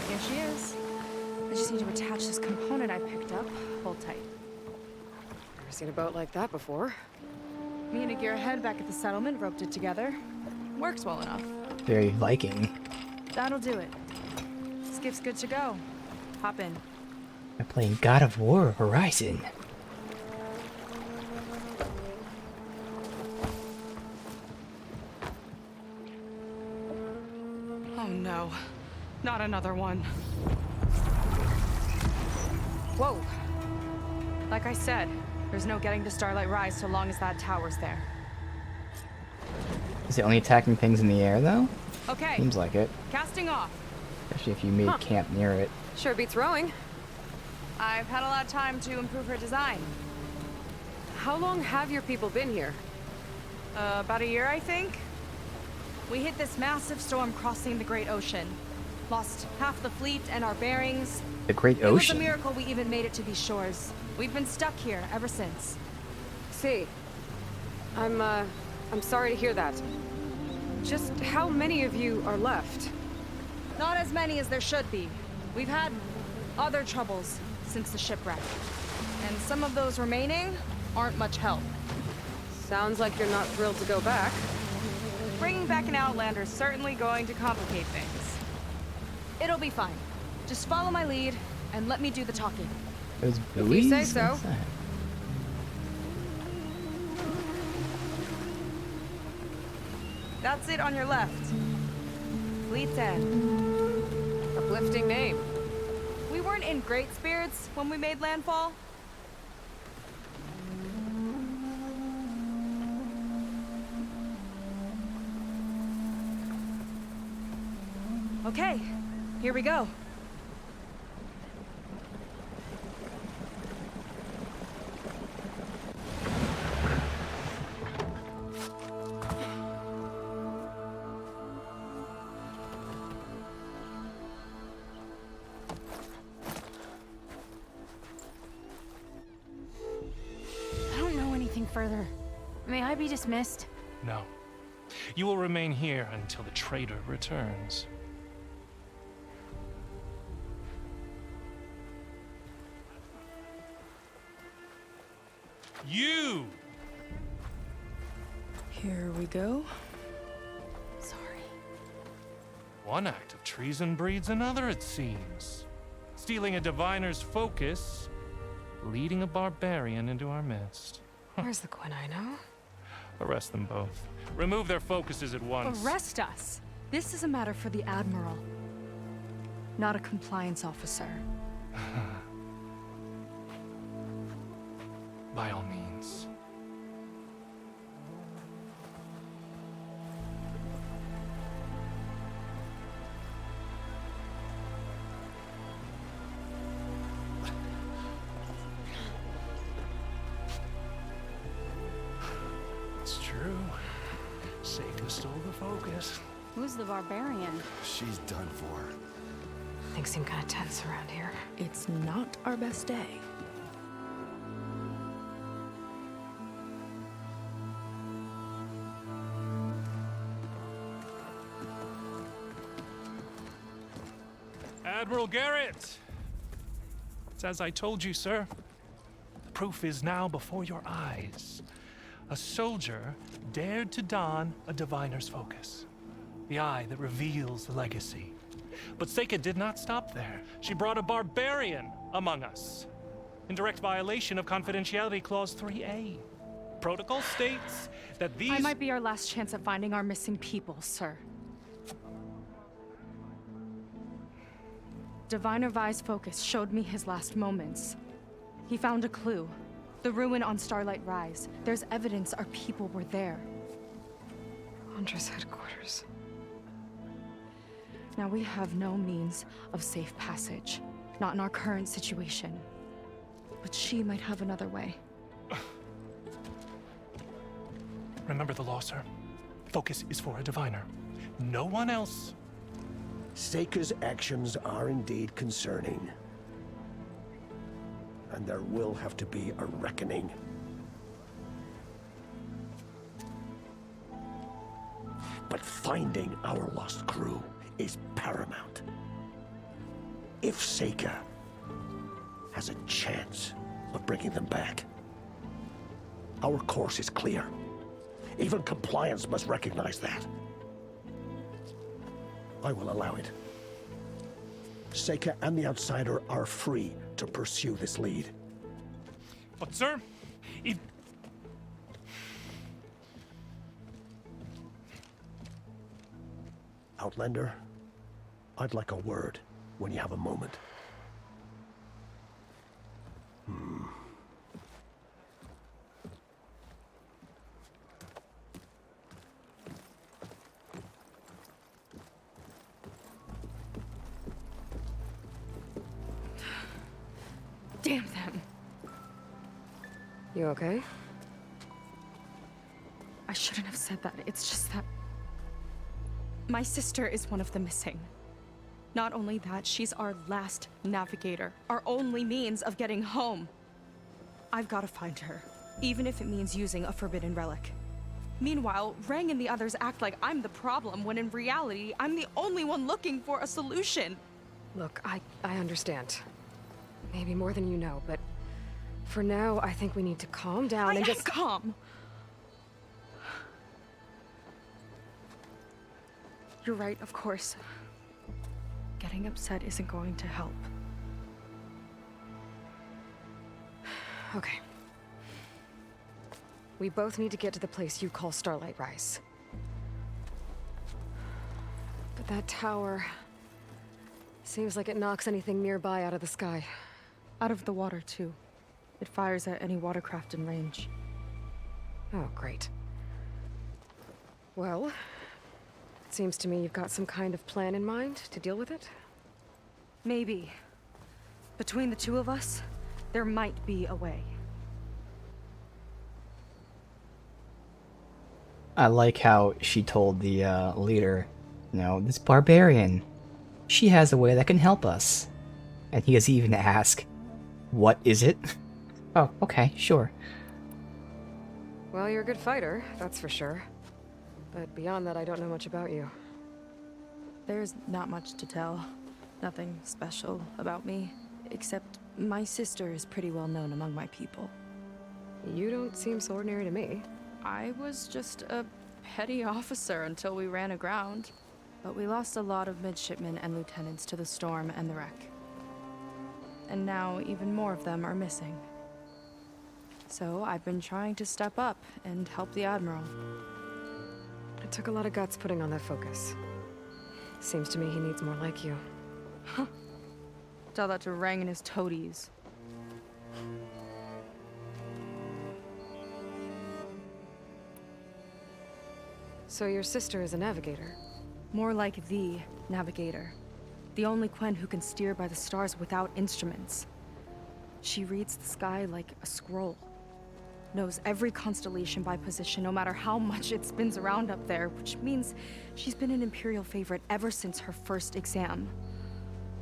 E: Here she is. I just need to attach this component I picked up. Hold tight.
C: Never seen a boat like that before.
E: Me and a gearhead back at the settlement roped it together. Works well enough.
A: Very Viking.
E: That'll do it. Skiff's good to go. Hop in.
A: I'm playing God of War Horizon.
E: no. Not another one. Whoa. Like I said, there's no getting to Starlight Rise so long as that tower's there.
A: Is it only attacking things in the air, though?
E: Okay,
A: Seems like it.
E: casting off.
A: Especially if you made camp near it.
C: Sure beats rowing.
E: I've had a lot of time to improve her design.
C: How long have your people been here?
E: About a year, I think. We hit this massive storm crossing the Great Ocean. Lost half the fleet and our bearings.
A: The Great
E: It was a
A: Ocean.
E: miracle we even made it to these shores. We've been stuck here ever since.
C: See, I'm sorry to hear that. Just how many of you are left?
E: Not as many as there should be. We've had other troubles since the shipwreck. And some of those remaining aren't much help.
C: Sounds like you're not thrilled to go back.
E: Bringing back an Outlander is certainly going to complicate things. It'll be fine. Just follow my lead and let me do the talking.
A: Those
C: you
A: buoys?
C: say so.
A: What's that?
E: That's it on your left. Fleet's End.
C: Uplifting name.
E: We weren't in great spirits when we made landfall. Okay, here we go.
F: I don't know anything further. May I be dismissed?
G: No. You will remain here until the traitor returns. You!
E: Here we go.
F: Sorry.
G: One act of treason breeds another, it seems. Stealing a diviner's focus, leading a barbarian into our midst.
C: Where's the Quinn I know?
G: Arrest them both. Remove their focuses at once.
E: Arrest us. This is a matter for the Admiral, not a compliance officer.
G: By all means. It's true. Seika stole the focus.
F: Who's the barbarian?
B: She's done for.
C: Things seem kind of tense around here.
E: It's not our best day.
G: Admiral Garrett! It's as I told you, sir. The proof is now before your eyes. A soldier dared to don a diviner's focus. The eye that reveals the legacy. But Seika did not stop there. She brought a barbarian among us. In direct violation of Confidentiality Clause 3A. Protocol states that these...
E: I might be our last chance at finding our missing people, sir. Diviner Vi's focus showed me his last moments. He found a clue. The ruin on Starlight Rise. There's evidence our people were there.
C: Hunter's headquarters.
E: Now we have no means of safe passage. Not in our current situation. But she might have another way.
G: Remember the law, sir. Focus is for a diviner. No one else.
H: Seika's actions are indeed concerning. And there will have to be a reckoning. But finding our lost crew is paramount. If Seika has a chance of bringing them back, our course is clear. Even compliance must recognize that. I will allow it. Seika and the Outsider are free to pursue this lead.
G: But, sir, if...
H: Outlander, I'd like a word when you have a moment.
E: Damn them.
C: You okay?
E: I shouldn't have said that. It's just that my sister is one of the missing. Not only that, she's our last navigator, our only means of getting home. I've got to find her, even if it means using a forbidden relic. Meanwhile, Rang and the others act like I'm the problem, when in reality, I'm the only one looking for a solution.
C: Look, I understand. Maybe more than you know, but for now, I think we need to calm down and just
E: calm. You're right, of course. Getting upset isn't going to help.
C: Okay. We both need to get to the place you call Starlight Rise. But that tower seems like it knocks anything nearby out of the sky.
E: Out of the water, too. It fires at any watercraft in range.
C: Oh, great. Well, it seems to me you've got some kind of plan in mind to deal with it.
E: Maybe. Between the two of us, there might be a way.
A: I like how she told the leader, this barbarian, she has a way that can help us. And he doesn't even ask, what is it? Oh, okay, sure.
C: Well, you're a good fighter, that's for sure. But beyond that, I don't know much about you.
E: There's not much to tell. Nothing special about me, except my sister is pretty well known among my people.
C: You don't seem so ordinary to me.
E: I was just a petty officer until we ran aground. But we lost a lot of midshipmen and lieutenants to the storm and the wreck. And now even more of them are missing. So I've been trying to step up and help the Admiral.
C: It took a lot of guts putting on that focus. Seems to me he needs more like you.
E: Huh. Tell that to Rang and his toadies.
C: So your sister is a navigator?
E: More like the navigator. The only Quen who can steer by the stars without instruments. She reads the sky like a scroll. Knows every constellation by position, no matter how much it spins around up there, which means she's been an Imperial favorite ever since her first exam.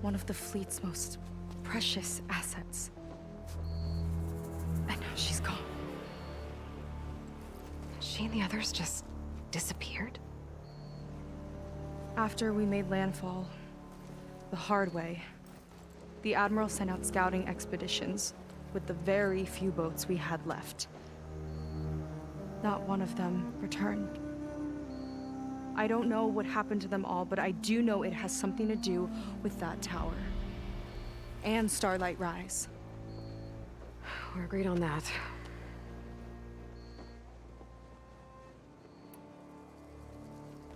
E: One of the fleet's most precious assets. And now she's gone.
C: She and the others just disappeared?
E: After we made landfall, the hard way, the Admiral sent out scouting expeditions with the very few boats we had left. Not one of them returned. I don't know what happened to them all, but I do know it has something to do with that tower. And Starlight Rise.
C: We're agreed on that.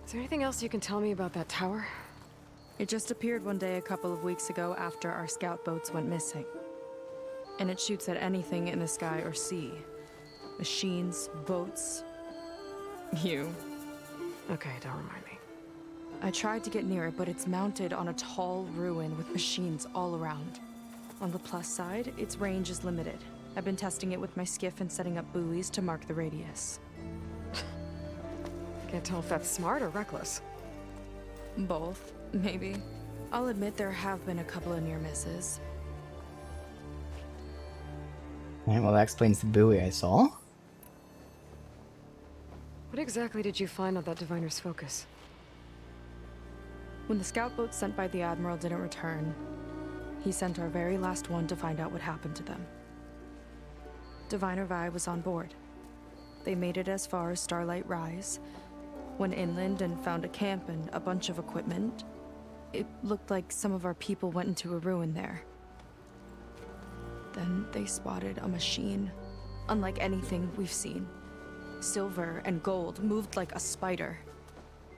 C: Is there anything else you can tell me about that tower?
E: It just appeared one day a couple of weeks ago after our scout boats went missing. And it shoots at anything in the sky or sea. Machines, boats, you.
C: Okay, don't remind me.
E: I tried to get near it, but it's mounted on a tall ruin with machines all around. On the plus side, its range is limited. I've been testing it with my skiff and setting up buoys to mark the radius.
C: Can't tell if that's smart or reckless.
E: Both, maybe. I'll admit there have been a couple of near misses.
A: Alright, well that explains the buoy I saw.
C: What exactly did you find on that Diviner's focus?
E: When the scout boat sent by the Admiral didn't return, he sent our very last one to find out what happened to them. Diviner Vi was on board. They made it as far as Starlight Rise, went inland and found a camp and a bunch of equipment. It looked like some of our people went into a ruin there. Then they spotted a machine, unlike anything we've seen. Silver and gold, moved like a spider.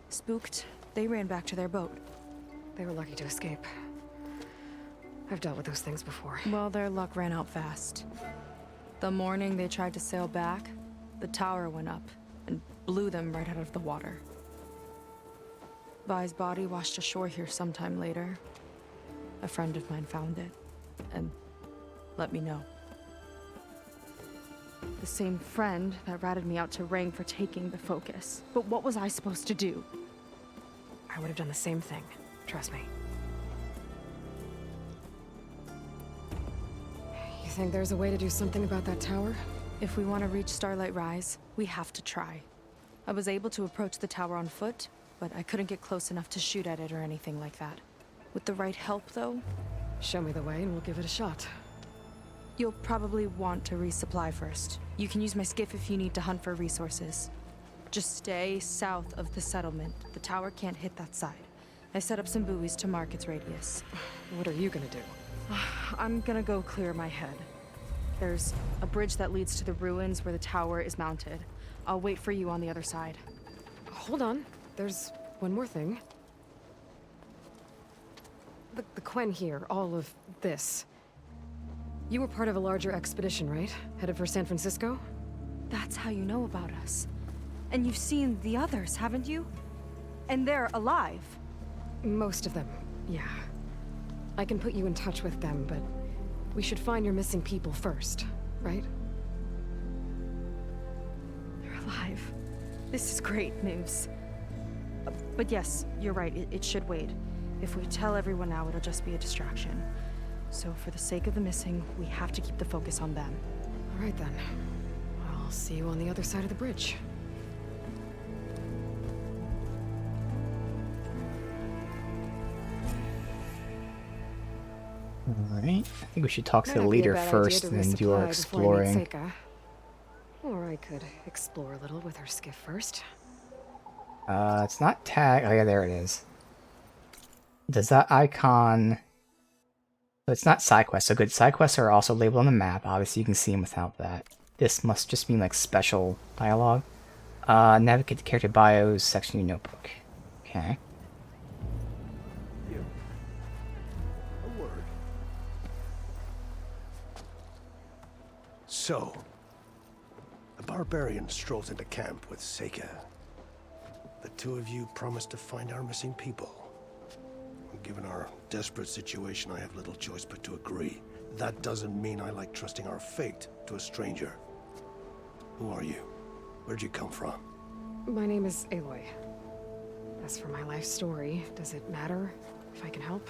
E: Spooked, they ran back to their boat.
C: They were lucky to escape. I've dealt with those things before.
E: Well, their luck ran out fast. The morning they tried to sail back, the tower went up and blew them right out of the water. Vi's body washed ashore here sometime later. A friend of mine found it and let me know. The same friend that ratted me out to Rang for taking the focus. But what was I supposed to do?
C: I would have done the same thing. Trust me. You think there's a way to do something about that tower?
E: If we want to reach Starlight Rise, we have to try. I was able to approach the tower on foot, but I couldn't get close enough to shoot at it or anything like that. With the right help, though,
C: Show me the way and we'll give it a shot.
E: you'll probably want to resupply first. You can use my skiff if you need to hunt for resources. Just stay south of the settlement. The tower can't hit that side. I set up some buoys to mark its radius.
C: What are you gonna do?
E: I'm gonna go clear my head. There's a bridge that leads to the ruins where the tower is mounted. I'll wait for you on the other side.
C: Hold on. There's one more thing. The Quen here, all of this. You were part of a larger expedition, right? Headed for San Francisco?
E: That's how you know about us. And you've seen the others, haven't you? And they're alive.
C: Most of them, yeah. I can put you in touch with them, but we should find your missing people first, right?
E: They're alive. This is great news. But yes, you're right, it should wait. If we tell everyone now, it'll just be a distraction. So for the sake of the missing, we have to keep the focus on them.
C: All right then. I'll see you on the other side of the bridge.
A: Alright. I think we should talk to
C: Might
A: the
C: not be a
A: leader
C: bad
A: first
C: idea
A: and
C: to
A: then do our
C: resupply before I meet
A: exploring.
C: Seika. Or I could explore a little with her skiff first.
A: It's not tag. Oh yeah, there it is. Does that icon... So it's not side quests. So good. Side quests are also labeled on the map. Obviously, you can see them without that. This must just mean like special dialogue. Navigate the character bios section of your notebook. Okay.
H: You. A word. So, a barbarian strolls into camp with Seika. The two of you promised to find our missing people. Given our desperate situation, I have little choice but to agree. That doesn't mean I like trusting our fate to a stranger. Who are you? Where'd you come from?
C: My name is Aloy. As for my life story, does it matter if I can help?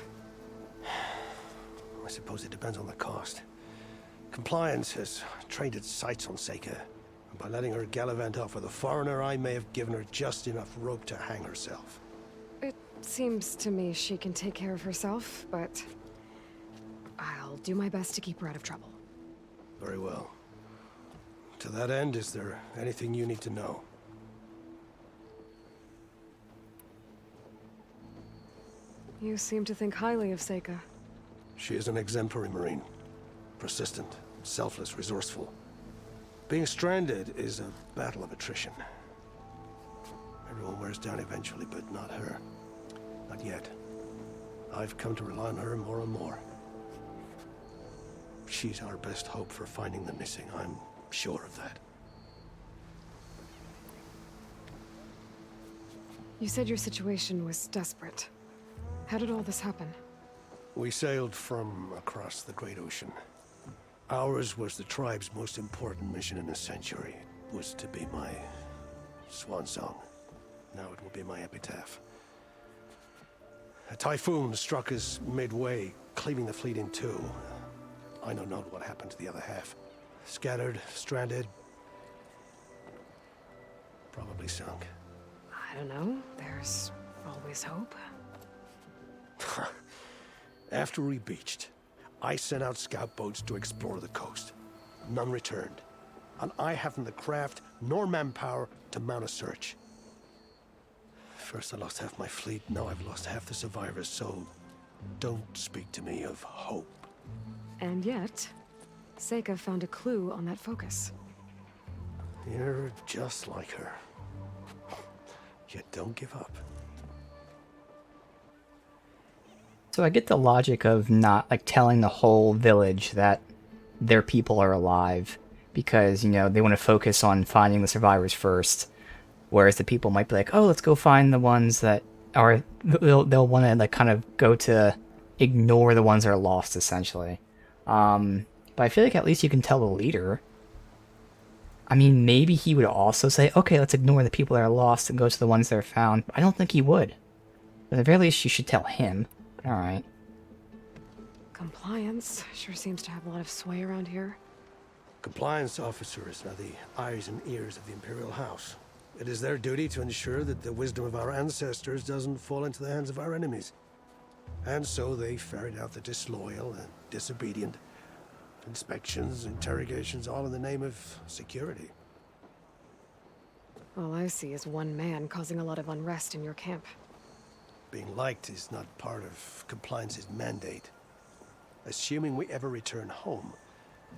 H: I suppose it depends on the cost. Compliance has trained its sights on Seika. And by letting her gallivant off with a foreigner, I may have given her just enough rope to hang herself.
C: It seems to me she can take care of herself, but I'll do my best to keep her out of trouble.
H: Very well. To that end, is there anything you need to know?
C: You seem to think highly of Seika.
H: She is an exemplary Marine. Persistent, selfless, resourceful. Being stranded is a battle of attrition. Everyone wears down eventually, but not her. Not yet. I've come to rely on her more and more. She's our best hope for finding the missing, I'm sure of that.
C: You said your situation was desperate. How did all this happen?
H: We sailed from across the Great Ocean. Ours was the tribe's most important mission in a century. It was to be my swan song. Now it will be my epitaph. A typhoon struck us midway, cleaving the fleet in two. I know not what happened to the other half. Scattered, stranded, probably sunk.
C: I don't know. There's always hope.
H: After we beached, I sent out scout boats to explore the coast. None returned. And I haven't the craft nor manpower to mount a search. First I lost half my fleet, now I've lost half the survivors, so don't speak to me of hope.
C: And yet, Seika found a clue on that focus.
H: You're just like her. Yet don't give up.
A: So I get the logic of not, like, telling the whole village that their people are alive, because, you know, they want to focus on finding the survivors first, whereas the people might be like, oh, let's go find the ones that are, they'll want to, like, kind of go to ignore the ones that are lost, essentially. But I feel like at least you can tell the leader. I mean, maybe he would also say, okay, let's ignore the people that are lost and go to the ones that are found. I don't think he would. At the very least, you should tell him. Alright.
C: Compliance sure seems to have a lot of sway around here.
H: Compliance officers are the eyes and ears of the Imperial House. It is their duty to ensure that the wisdom of our ancestors doesn't fall into the hands of our enemies. And so they ferret out the disloyal and disobedient. Inspections, interrogations, all in the name of security.
C: All I see is one man causing a lot of unrest in your camp.
H: Being liked is not part of Compliance's mandate. Assuming we ever return home,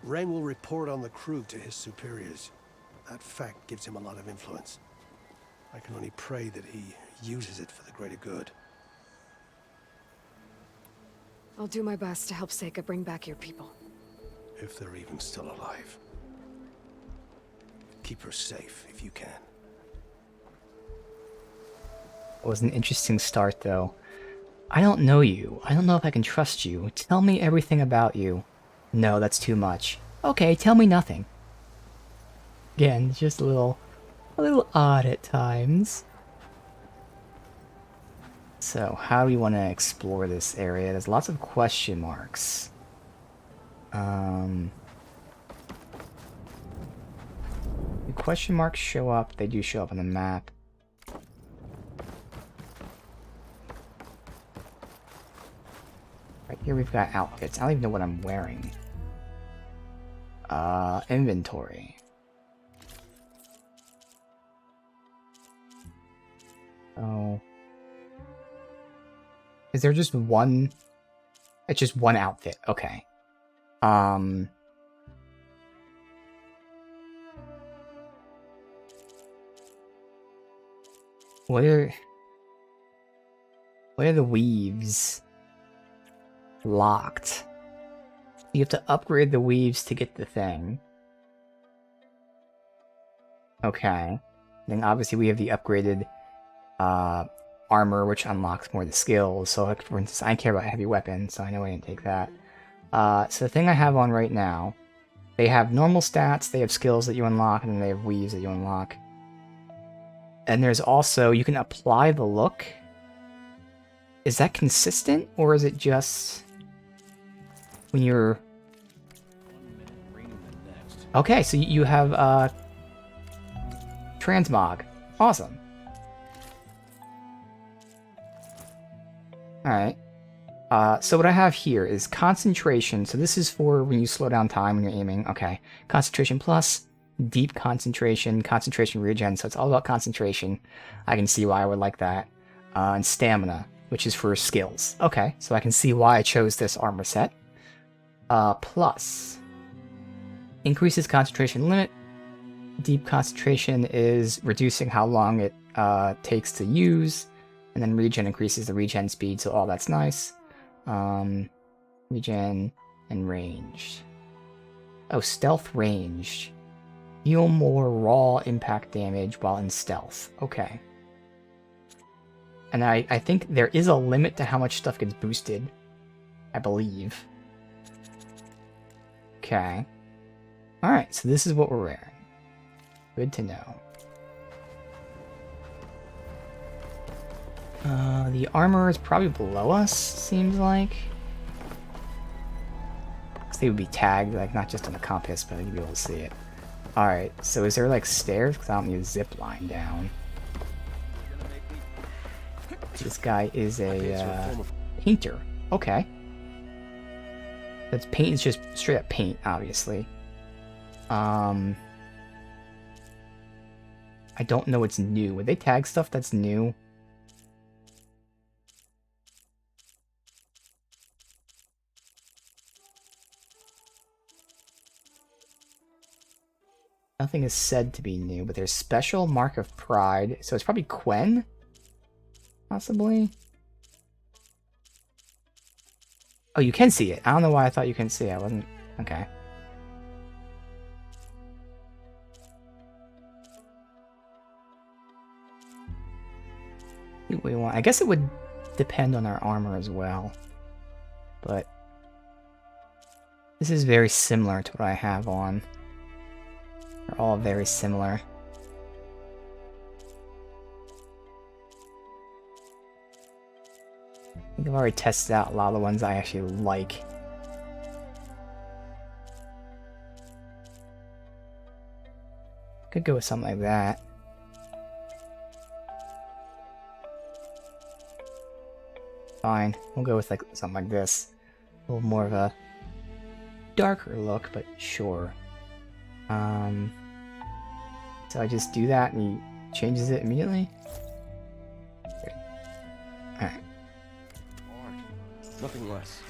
H: Rain will report on the crew to his superiors. That fact gives him a lot of influence. I can only pray that he uses it for the greater good.
C: I'll do my best to help Seika bring back your people.
H: If they're even still alive. Keep her safe if you can.
A: It was an interesting start, though. I don't know you. I don't know if I can trust you. Tell me everything about you. No, that's too much. Okay, tell me nothing. Again, it's just a little odd at times. So, how do we want to explore this area? There's lots of question marks. The question marks show up. They do show up on the map. Right here we've got outfits. I don't even know what I'm wearing. Inventory. Oh. Is there just one? It's just one outfit. Okay. What are the weaves? Locked. You have to upgrade the weaves to get the thing. Okay. Then obviously we have the upgraded armor, which unlocks more of the skills. So like, for instance, I care about heavy weapons, so I know I didn't take that. So the thing I have on right now, they have normal stats, they have skills that you unlock, and then they have weaves that you unlock. And there's also, you can apply the look. Is that consistent, or is it just when you're... Okay, so you have transmog. Awesome. Alright. So what I have here is concentration. So this is for when you slow down time when you're aiming. Okay. Concentration plus, deep concentration, concentration regen. So it's all about concentration. I can see why I would like that. And stamina, which is for skills. Okay, so I can see why I chose this armor set. Plus, increases concentration limit. Deep concentration is reducing how long it takes to use. And then regen increases the regen speed, so all that's nice. Regen and ranged. Oh, stealth ranged. Deal more raw impact damage while in stealth. Okay. And I think there is a limit to how much stuff gets boosted. I believe. Okay. Alright, so this is what we're wearing. Good to know. The armor is probably below us, seems like. Because they would be tagged, like, not just on the compass, but you'd be able to see it. Alright, so is there, like, stairs? Because I don't need a zip line down. This guy is a, painter. Okay. That's paint, it's just straight up paint, obviously. I don't know what's new. Would they tag stuff that's new? Nothing is said to be new, but there's special mark of pride. So it's probably Quen? Possibly? Oh, you can see it. I don't know why I thought you couldn't see it. I wasn't... Okay. What do we want? I guess it would depend on our armor as well. But... this is very similar to what I have on. They're all very similar. I think I've already tested out a lot of the ones I actually like. Could go with something like that. Fine, we'll go with like something like this. A little more of a darker look, but sure. So I just do that and he changes it immediately? Alright.
H: Nothing less.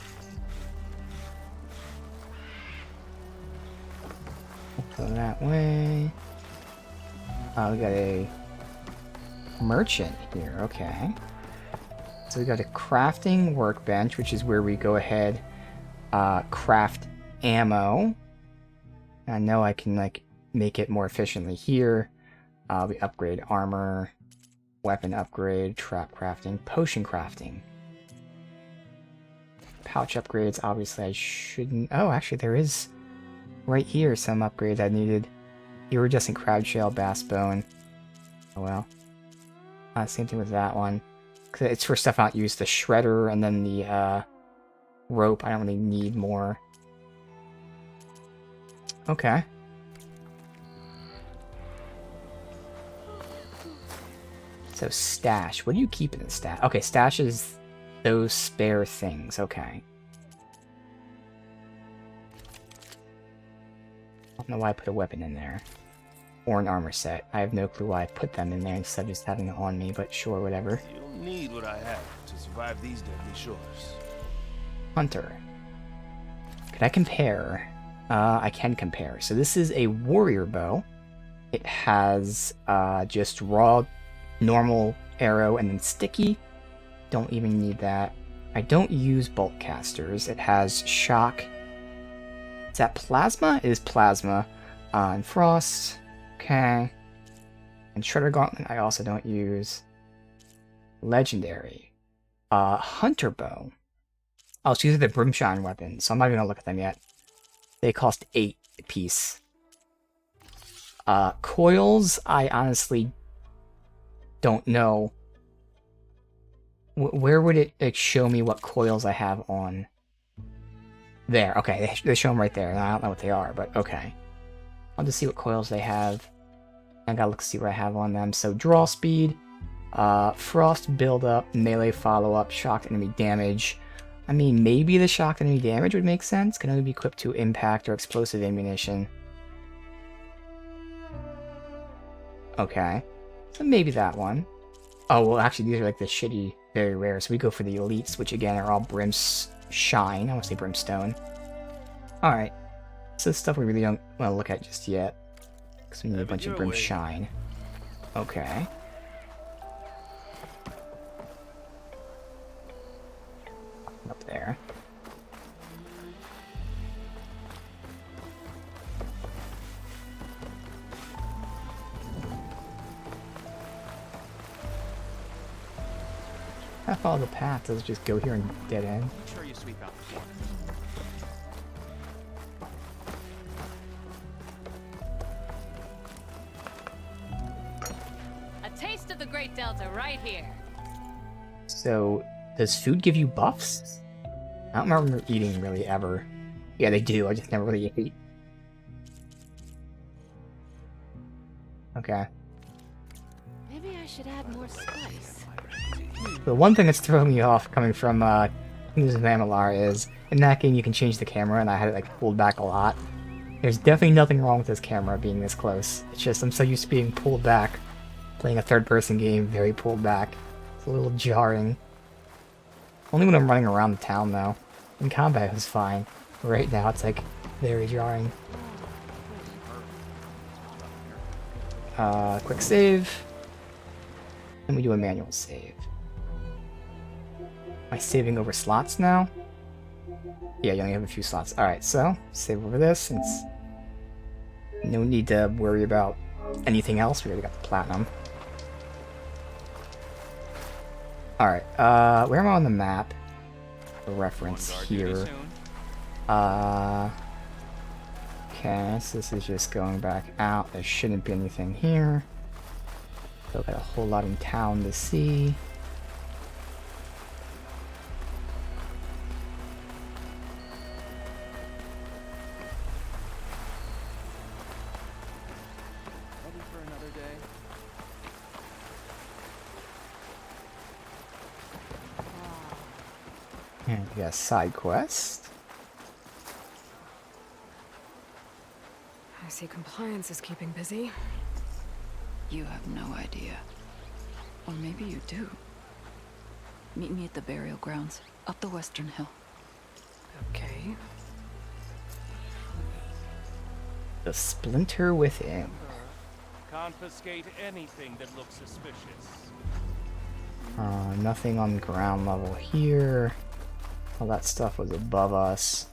A: Go that way. We got a merchant here, okay. So we got a crafting workbench, which is where we go ahead, craft ammo. I know I can like make it more efficiently here. We upgrade armor, weapon upgrade, trap crafting, potion crafting. Pouch upgrades, obviously I shouldn't... Oh, actually there is right here some upgrades I needed. Iridescent crab shell, bass bone. Oh well. Same thing with that one. It's for stuff I don't use. The shredder and then the rope. I don't really need more. Okay. So stash. What do you keep in the stash? Okay, stash is those spare things. Okay. I don't know why I put a weapon in there. Or an armor set. I have no clue why I put them in there instead of just having it on me, but sure, whatever.
I: You'll need what I have to survive these deadly shores.
A: Hunter. Could I compare? I can compare. So this is a warrior bow. It has just raw, normal arrow and then sticky. Don't even need that. I don't use bolt casters. It has shock. Is that plasma? It is plasma. And frost. Okay. And shredder gauntlet I also don't use. Legendary. Hunter bow. Oh, so these are the brimshine weapons, so I'm not even gonna look at them yet. They cost 8 apiece. Coils, I honestly don't know. Where would it show me what coils I have on? There, okay, they show them right there. I don't know what they are, but okay. I'll just see what coils they have. I gotta look to see what I have on them. So draw speed, frost buildup, melee follow-up, shocked enemy damage. I mean, maybe the shocked enemy damage would make sense. Can only be equipped to impact or explosive ammunition. Okay, so maybe that one. Oh, well, actually, these are like the shitty, very rare. So we go for the elites, which again are all shine. I want to say brimstone. All right, so stuff we really don't want to look at just yet, because we need a bunch of brimshine. Okay. Up there. I follow the path. Does it just go here and dead end?
I: Make sure you sweep out the corner.
F: A taste of the Great Delta right here.
A: So, does food give you buffs? I don't remember eating really ever. Yeah, they do. I just never really ate. Okay.
F: Maybe I should add more spice.
A: The one thing that's throwing me off coming from Kingdoms of Amalur is, in that game you can change the camera, and I had it like pulled back a lot. There's definitely nothing wrong with this camera being this close. It's just I'm so used to being pulled back. Playing a third-person game, very pulled back. It's a little jarring. Only when I'm running around the town, though. In combat, it was fine. Right now, it's like very jarring. Quick save. And we do a manual save. Am I saving over slots now? Yeah, you only have a few slots. Alright, so save over this since no need to worry about anything else. We already got the platinum. Alright, where am I on the map? For reference here. Okay, so this is just going back out. There shouldn't be anything here. Still got a whole lot in town to see.
I: Ready for another day?
A: And we got a side quest.
C: I see compliance is keeping busy.
J: You have no idea. Or maybe you do. Meet me at the burial grounds, up the Western Hill.
C: Okay.
A: The Splinter Within.
I: Confiscate anything that looks suspicious.
A: Nothing on ground level here. All that stuff was above us.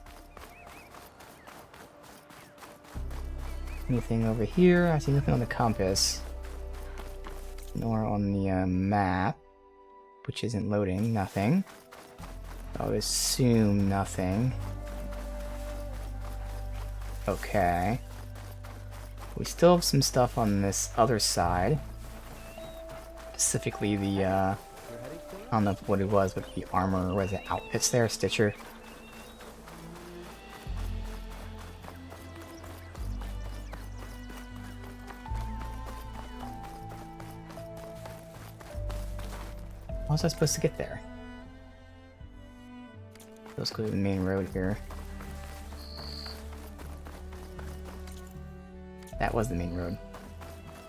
A: Anything over here? I see nothing on the compass. Nor on the map, which isn't loading. Nothing. I would assume nothing. Okay. We still have some stuff on this other side. Specifically the, I don't know what it was, but the armor, or was it outfits there? Stitcher. How was I supposed to get there? Let's go to the main road here. That was the main road.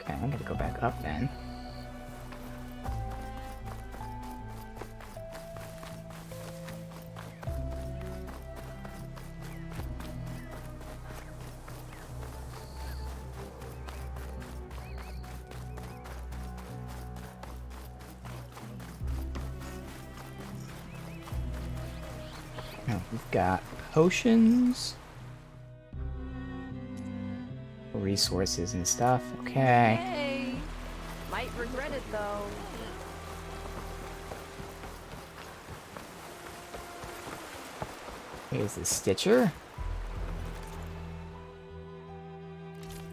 A: Okay, I'm gonna go back up then. Now we've got potions, resources and stuff. Okay.
F: Hey, might regret it though.
A: Here's the Stitcher.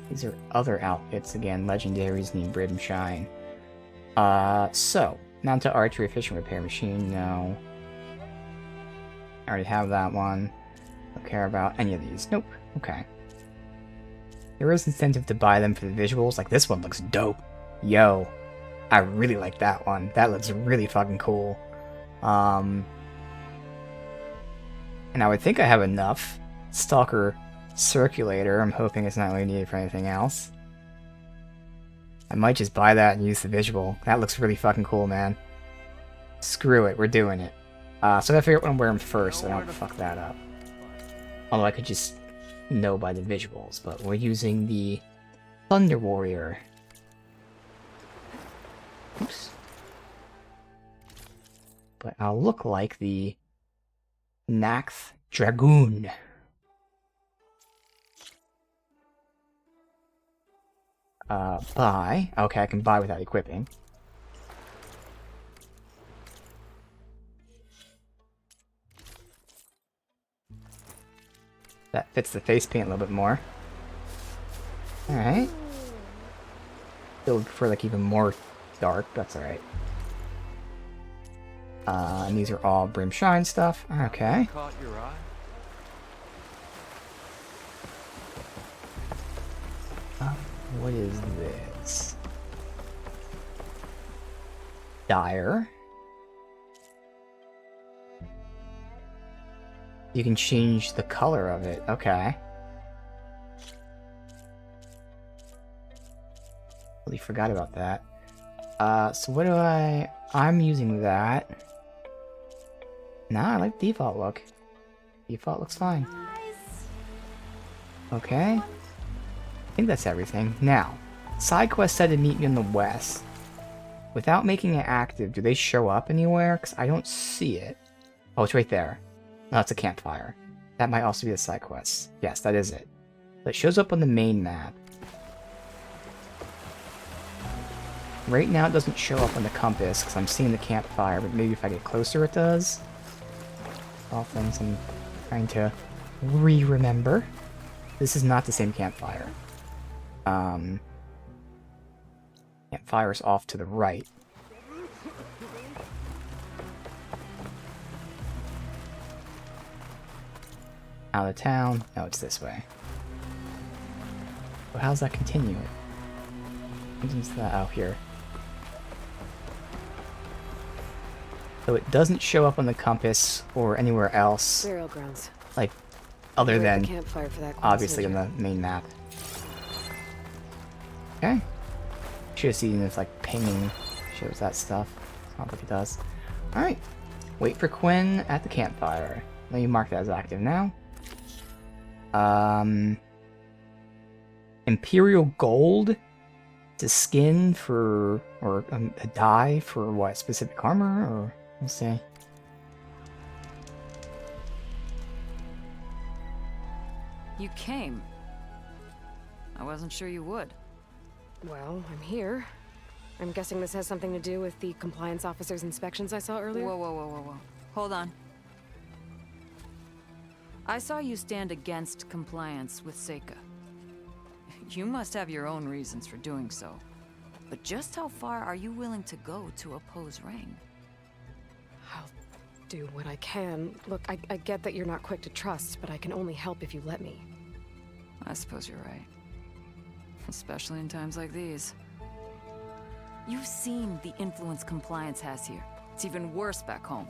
A: These are other outfits again. Legendaries need Brim Shine. So mount archery, fishing, repair machine. No. I already have that one. Don't care about any of these. Nope. Okay. There is incentive to buy them for the visuals. Like, this one looks dope. Yo. I really like that one. That looks really fucking cool. And I would think I have enough. Stalker Circulator. I'm hoping it's not really needed for anything else. I might just buy that and use the visual. That looks really fucking cool, man. Screw it. We're doing it. So I gotta figure out when I'm wearing first so I don't fuck that up. Although I could just know by the visuals, but we're using the Thunder Warrior. Oops. But I'll look like the Naxx Dragoon. Buy. Okay, I can buy without equipping. That fits the face paint a little bit more. Alright. Still prefer like even more dark, that's alright. And these are all Brim Shine stuff. Okay.
I: Caught your eye?
A: What is this? Dire. You can change the color of it. Okay. Really forgot about that. So what do I'm using that. Nah, I like default look. Default looks fine. Okay. I think that's everything. Now, side quest said to meet me in the west. Without making it active, do they show up anywhere? Because I don't see it. Oh, it's right there. No, it's a campfire. That might also be a side quest. Yes, that is it. But it shows up on the main map. Right now it doesn't show up on the compass because I'm seeing the campfire, but maybe if I get closer it does. All things I'm trying to remember. This is not the same campfire. Campfire's off to the right. Out of town. No, it's this way. So how's that continue it? Into that out here. So it doesn't show up on the compass or anywhere else.
C: Burial grounds.
A: Like, other
C: We're at the
A: than
C: campfire for that
A: obviously on
C: soldier.
A: the main map. Okay. Should have seen if like pinging shows that stuff. I don't think it does. Alright. Wait for Quinn at the campfire. Let me mark that as active now. Imperial gold to skin for, or a dye for what, specific armor, or let's see.
J: You came. I wasn't sure you would.
C: Well, I'm here. I'm guessing this has something to do with the compliance officer's inspections I saw earlier?
J: Whoa, whoa, whoa, whoa, whoa. Hold on. I saw you stand against compliance with Seika. You must have your own reasons for doing so. But just how far are you willing to go to oppose Rang?
C: I'll do what I can. Look, I get that you're not quick to trust, but I can only help if you let me.
J: I suppose you're right. Especially in times like these. You've seen the influence compliance has here. It's even worse back home.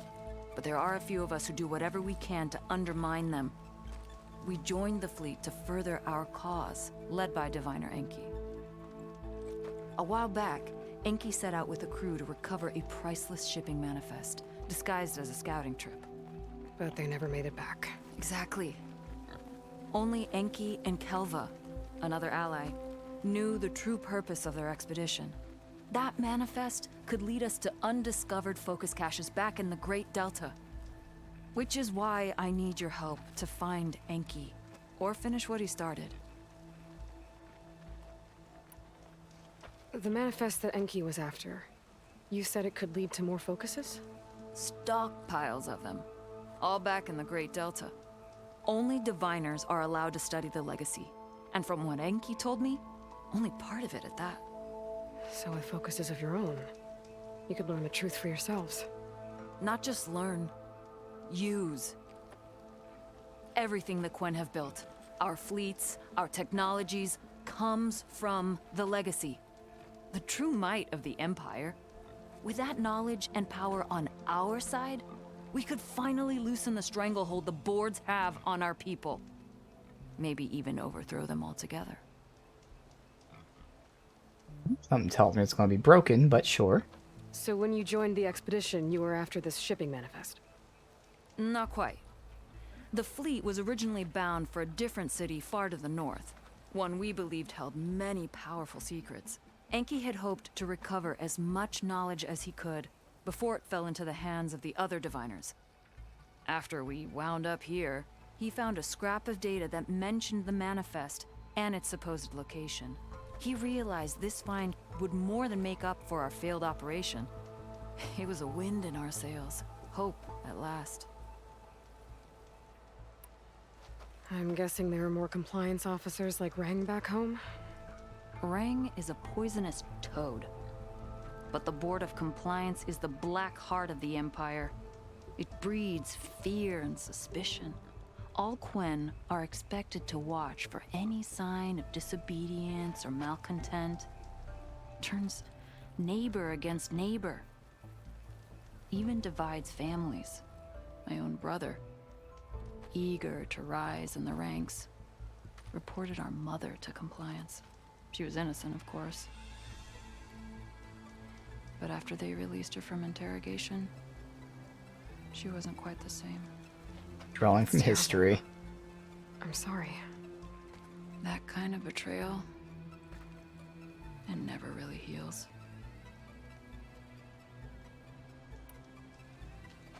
J: But there are a few of us who do whatever we can to undermine them. We joined the fleet to further our cause, led by Diviner Enki. A while back, Enki set out with a crew to recover a priceless shipping manifest, disguised as a scouting trip.
C: But they never made it back.
J: Exactly. Only Enki and Kelva, another ally, knew the true purpose of their expedition. That manifest could lead us to undiscovered focus caches back in the Great Delta. Which is why I need your help to find Enki, or finish what he started.
C: The manifest that Enki was after, you said it could lead to more focuses?
J: Stockpiles of them, all back in the Great Delta. Only diviners are allowed to study the legacy, and from what Enki told me, only part of it at that.
C: So with focuses of your own, you could learn the truth for yourselves.
J: Not just learn, use. Everything the Quen have built, our fleets, our technologies, comes from the legacy. The true might of the Empire. With that knowledge and power on our side, we could finally loosen the stranglehold the boards have on our people. Maybe even overthrow them altogether.
A: Something tells me it's going to be broken, but sure.
C: So when you joined the expedition, you were after this shipping manifest?
J: Not quite. The fleet was originally bound for a different city far to the north, one we believed held many powerful secrets. Enki had hoped to recover as much knowledge as he could before it fell into the hands of the other diviners. After we wound up here, he found a scrap of data that mentioned the manifest and its supposed location. He realized this find would more than make up for our failed operation. It was a wind in our sails. Hope, at last.
C: I'm guessing there are more compliance officers like Rang back home?
J: Rang is a poisonous toad. But the Board of Compliance is the black heart of the Empire. It breeds fear and suspicion. All Quen are expected to watch for any sign of disobedience or malcontent. Turns neighbor against neighbor. Even divides families. My own brother, eager to rise in the ranks, reported our mother to Compliance. She was innocent, of course. But after they released her from interrogation, she wasn't quite the same.
A: Drawing from history.
C: I'm sorry.
J: That kind of betrayal, it never really heals.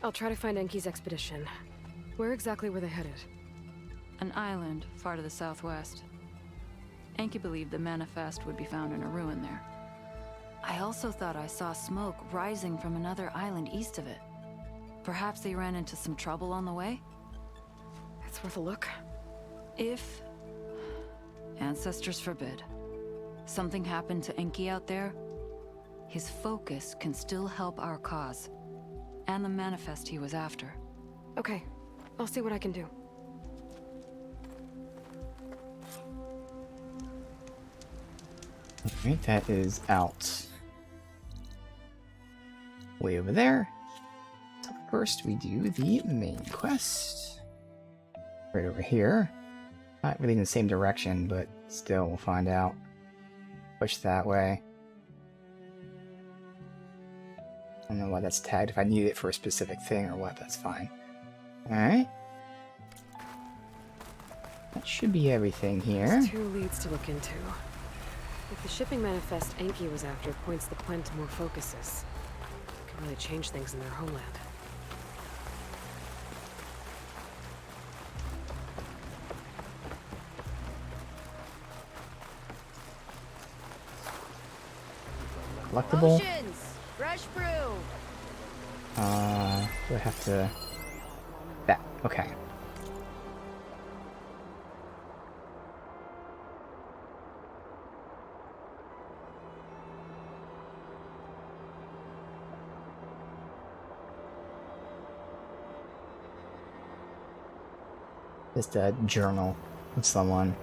C: I'll try to find Enki's expedition. Where exactly were they headed?
J: An island far to the southwest. Enki believed the manifest would be found in a ruin there. I also thought I saw smoke rising from another island east of it. Perhaps they ran into some trouble on the way?
C: It's worth a look.
J: If... ancestors forbid. Something happened to Enki out there, his focus can still help our cause. And the manifest he was after.
C: Okay, I'll see what I can do.
A: Alright, that is out. Way over there. So first we do the main quest. Right over here. Not really in the same direction, but still we'll find out. Push that way. I don't know why that's tagged. If I need it for a specific thing or what, that's fine. Alright. That should be everything here.
C: There's 2 leads to look into. If the shipping manifest Enki was after points the Quen to more focuses, it could really change things in their homeland.
A: Collectible.
F: Potions! Fresh brew!
A: Do I have to... That, okay. Just a journal of someone.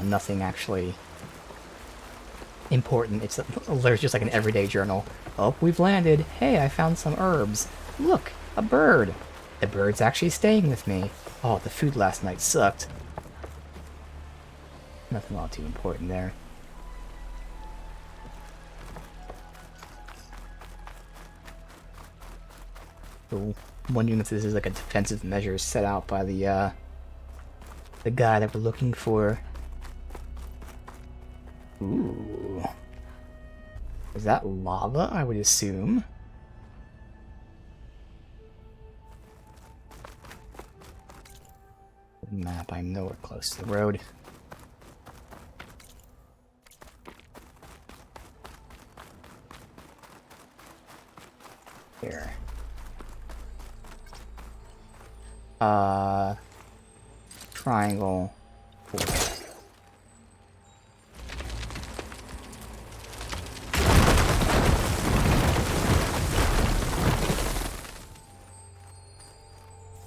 A: Nothing actually important. It's there's just like an everyday journal. Oh, we've landed. Hey, I found some herbs. Look, a bird. The bird's actually staying with me. Oh, the food last night sucked. Nothing all too important there. So, wondering if this is like a defensive measure set out by the guy that we're looking for. Ooh. Is that lava, I would assume? Map, I'm nowhere close to the road. Here. Triangle.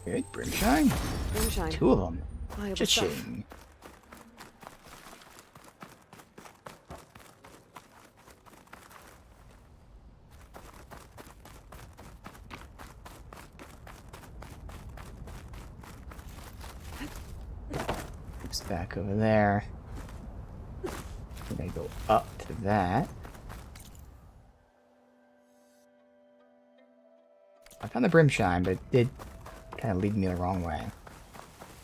A: Good, Brimshine.
C: Brimshine.
A: 2 of them.
C: Valuable stuff.
A: Cha-ching. It's back over there. I'm gonna go up to that. I found the Brimshine, but it did kind of lead me the wrong way.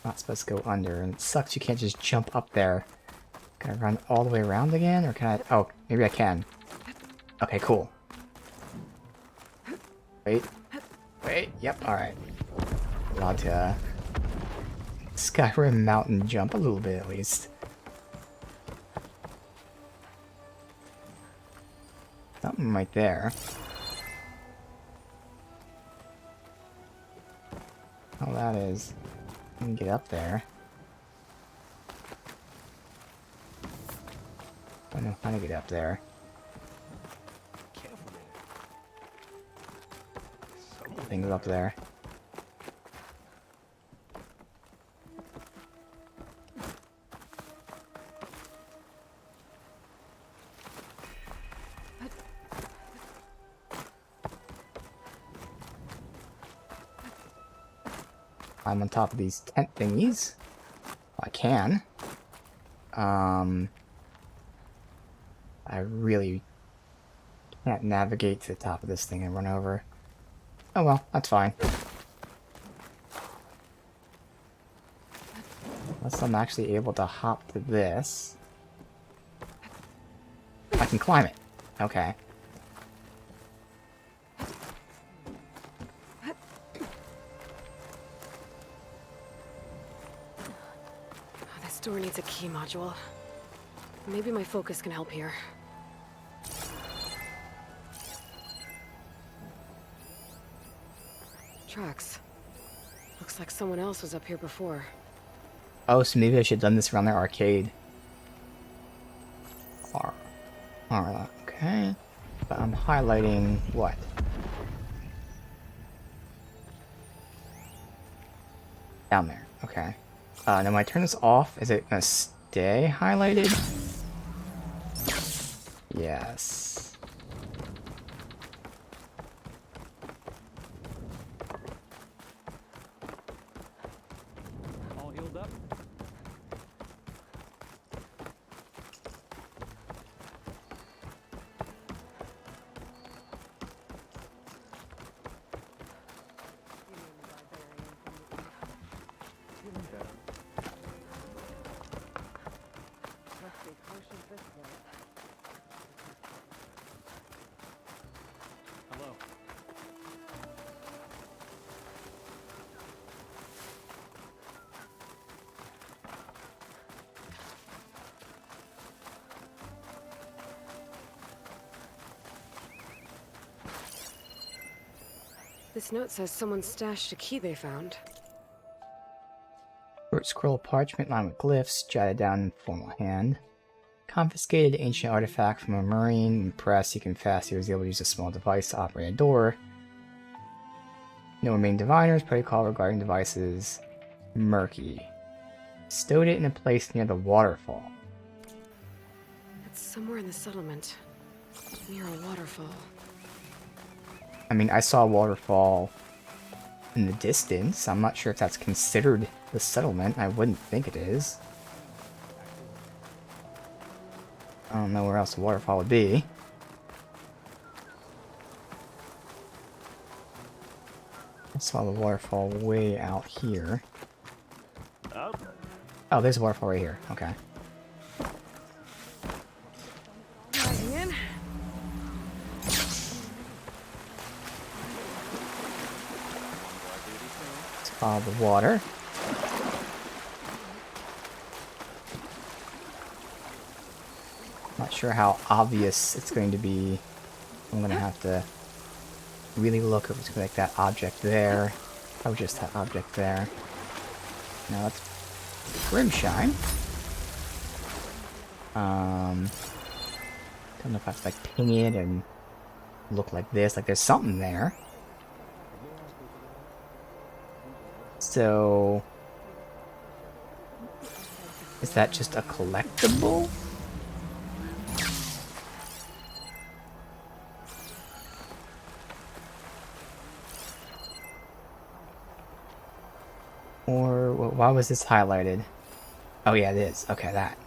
A: Not supposed to go under, and it sucks you can't just jump up there. Can I run all the way around again, or can I... Oh, maybe I can. Okay, cool. Wait. Wait, yep, alright. Allowed to Skyrim mountain jump a little bit, at least. Something right there. Oh, that is... I can get up there. I don't know how to get up there. Things up there. I'm on top of these tent thingies. I can. I really can't navigate to the top of this thing and run over. Oh well, that's fine. Unless I'm actually able to hop to this. I can climb it. Okay.
C: door needs a key module. Maybe my focus can help here. Tracks. Looks like someone else was up here before.
A: Oh, so maybe I should have done this around the arcade. Okay. But I'm highlighting what? Down there. Okay. Now when I turn this off, is it gonna stay highlighted? Yes.
K: All healed up? Hello.
C: This note says someone stashed a key they found.
A: Short scroll of parchment lined with glyphs, jotted down in formal hand. Confiscated ancient artifact from a marine. Impressed, he confessed he was able to use a small device to operate a door. No remaining diviners. Protocol regarding devices murky. Stowed it in a place near the waterfall.
C: It's somewhere in the settlement. Near a waterfall.
A: I mean, I saw a waterfall in the distance. I'm not sure if that's considered the settlement. I wouldn't think it is. I don't know where else the waterfall would be. I saw the waterfall way out here. Oh, there's a waterfall right here. Okay.
C: Diving in.
A: Let's follow the water. Not sure how obvious it's going to be. I'm gonna have to really look if it's gonna be like that object there. Oh, just that object there. Now that's Grimshine. Don't know if I have to like ping it and look like this. Like there's something there. So is that just a collectible? Or why was this highlighted? Oh yeah, it is. Okay, that.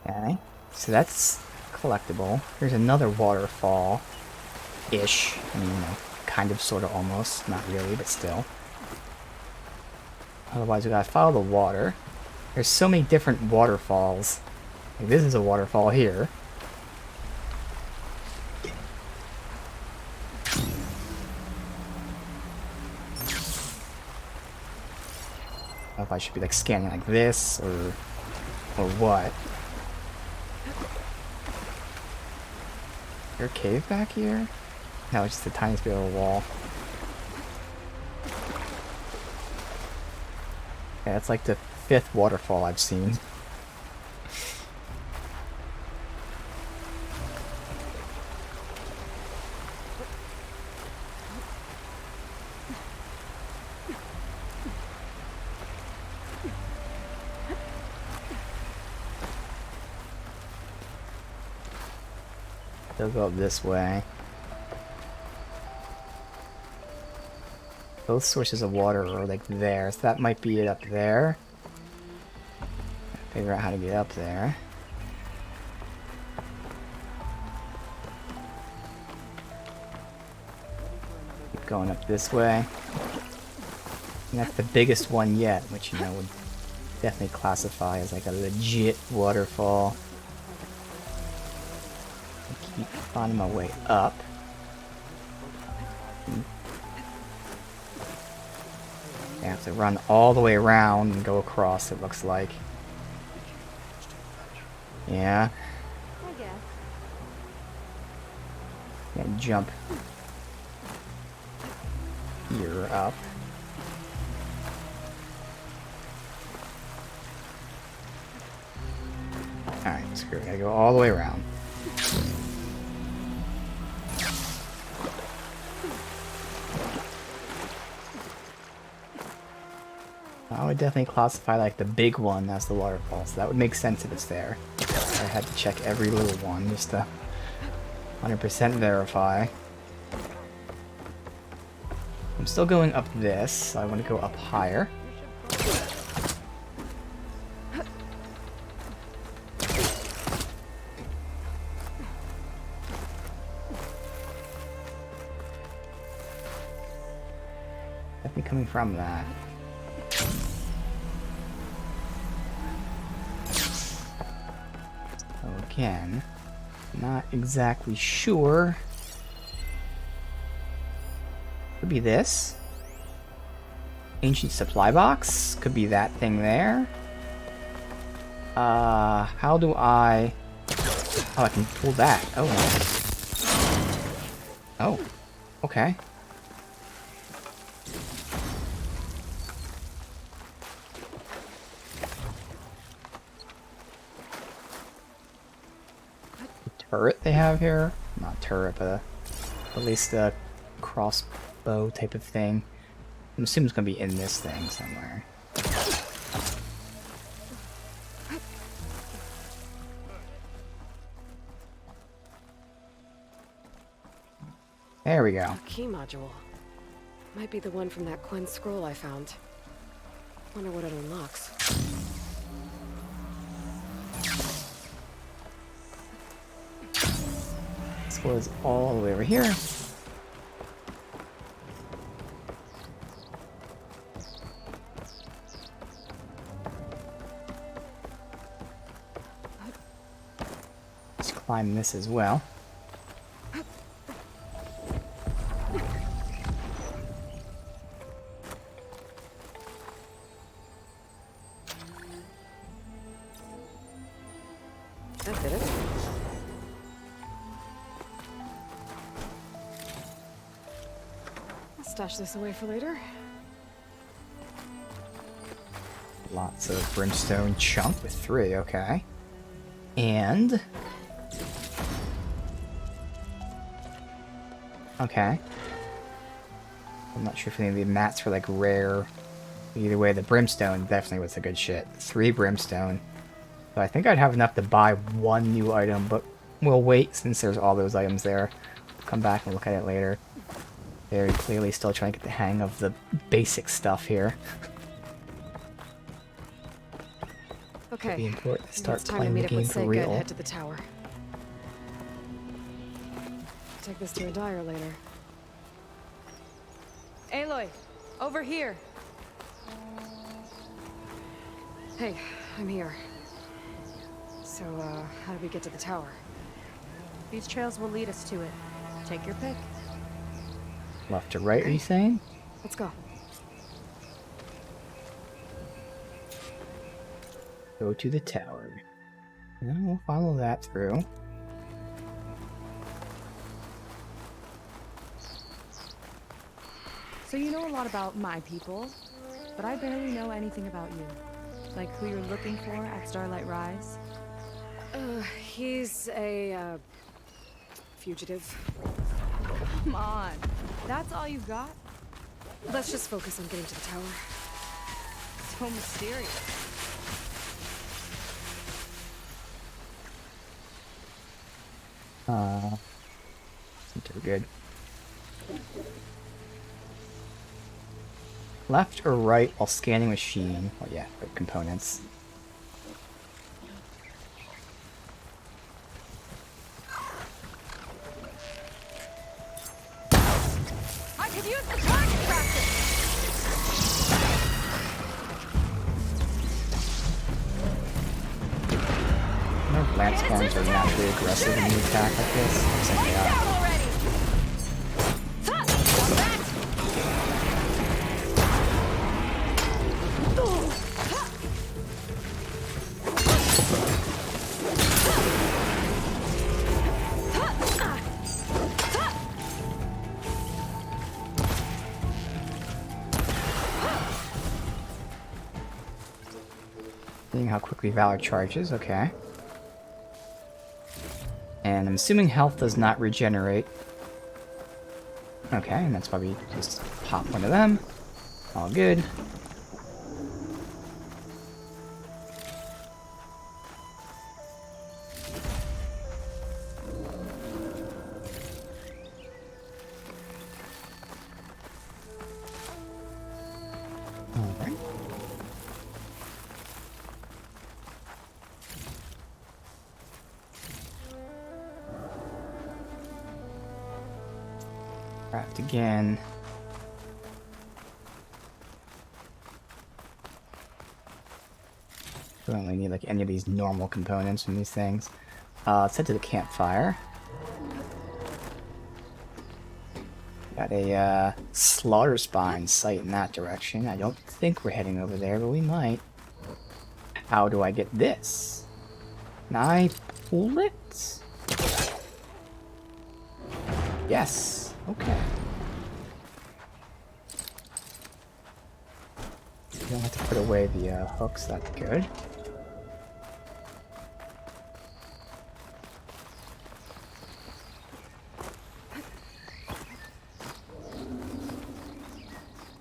A: Okay, so that's collectible. Here's another waterfall-ish. I mean, you know, kind of, sort of, almost. Not really, but still. Otherwise, we gotta follow the water. There's so many different waterfalls. Like, this is a waterfall here. I don't know if I should be like scanning like this or what. Is there a cave back here? No, it's just the tiniest bit of a wall. Yeah, that's like the 5th waterfall I've seen. They'll go up this way. Both sources of water are like there, so that might be it up there. Figure out how to get up there. Keep going up this way. And that's the biggest one yet, which, you know, would definitely classify as like a legit waterfall. Keep finding my way up. I have to run all the way around and go across, it looks like. Yeah.
F: I guess.
A: And jump here up. Alright, screw it. I gotta go all the way around. I would definitely classify like the big one as the waterfall, so that would make sense if it's there. I had to check every little one just to 100% verify. I'm still going up this, so I want to go up higher. Definitely coming from that. So again, not exactly sure. Could be this. Ancient supply box? Could be that thing there. How do I... Oh, I can pull that. Oh, no. Oh, okay. Turret they have here? Not turret, but at least a crossbow type of thing. I'm assuming it's gonna be in this thing somewhere. There we go.
C: A key module. Might be the one from that Quen scroll I found. Wonder what it unlocks.
A: This was all the way over here. Let's climb this as well.
C: That did it. I'll stash this away for later.
A: Lots of brimstone chunk with 3, okay. And... okay. I'm not sure if any of the mats were like rare. Either way, the brimstone definitely was a good shit. 3 brimstone. So I think I'd have enough to buy 1 new item, but we'll wait since there's all those items there. Come back and look at it later. Very clearly still trying to get the hang of the basic stuff here.
C: Okay.
A: Be important to start
C: it's time to
A: playing the
C: meet up
A: game
C: with
A: for
C: Seika
A: real.
C: and head to the tower. Take this to a dyer later.
E: Aloy, over here.
C: Hey, I'm here. So, how do we get to the tower?
E: These trails will lead us to it. Take your pick.
A: Left to right, are you saying?
C: Let's go.
A: Go to the tower. And we'll follow that through.
E: So you know a lot about my people, but I barely know anything about you. Like who you're looking for at Starlight Rise.
C: He's a, fugitive.
E: Come on. That's all you got?
C: Let's just focus on getting to the tower.
E: So mysterious.
A: Too good. Left or right while scanning machine? Oh yeah, for components.
E: I could use the target practice!
A: I know lance forms are naturally aggressive when you attack like this. Looks like they are. Seeing how quickly Valor charges, okay. And I'm assuming health does not regenerate. Okay, and that's why we just pop one of them. All good. Alright. Craft again. We don't really need like any of these normal components from these things. Let's head to the campfire. Got a slaughter spine site in that direction. I don't think we're heading over there, but we might. How do I get this? Can I pull it? Yes. Okay. You don't have to put away the hooks. That's good.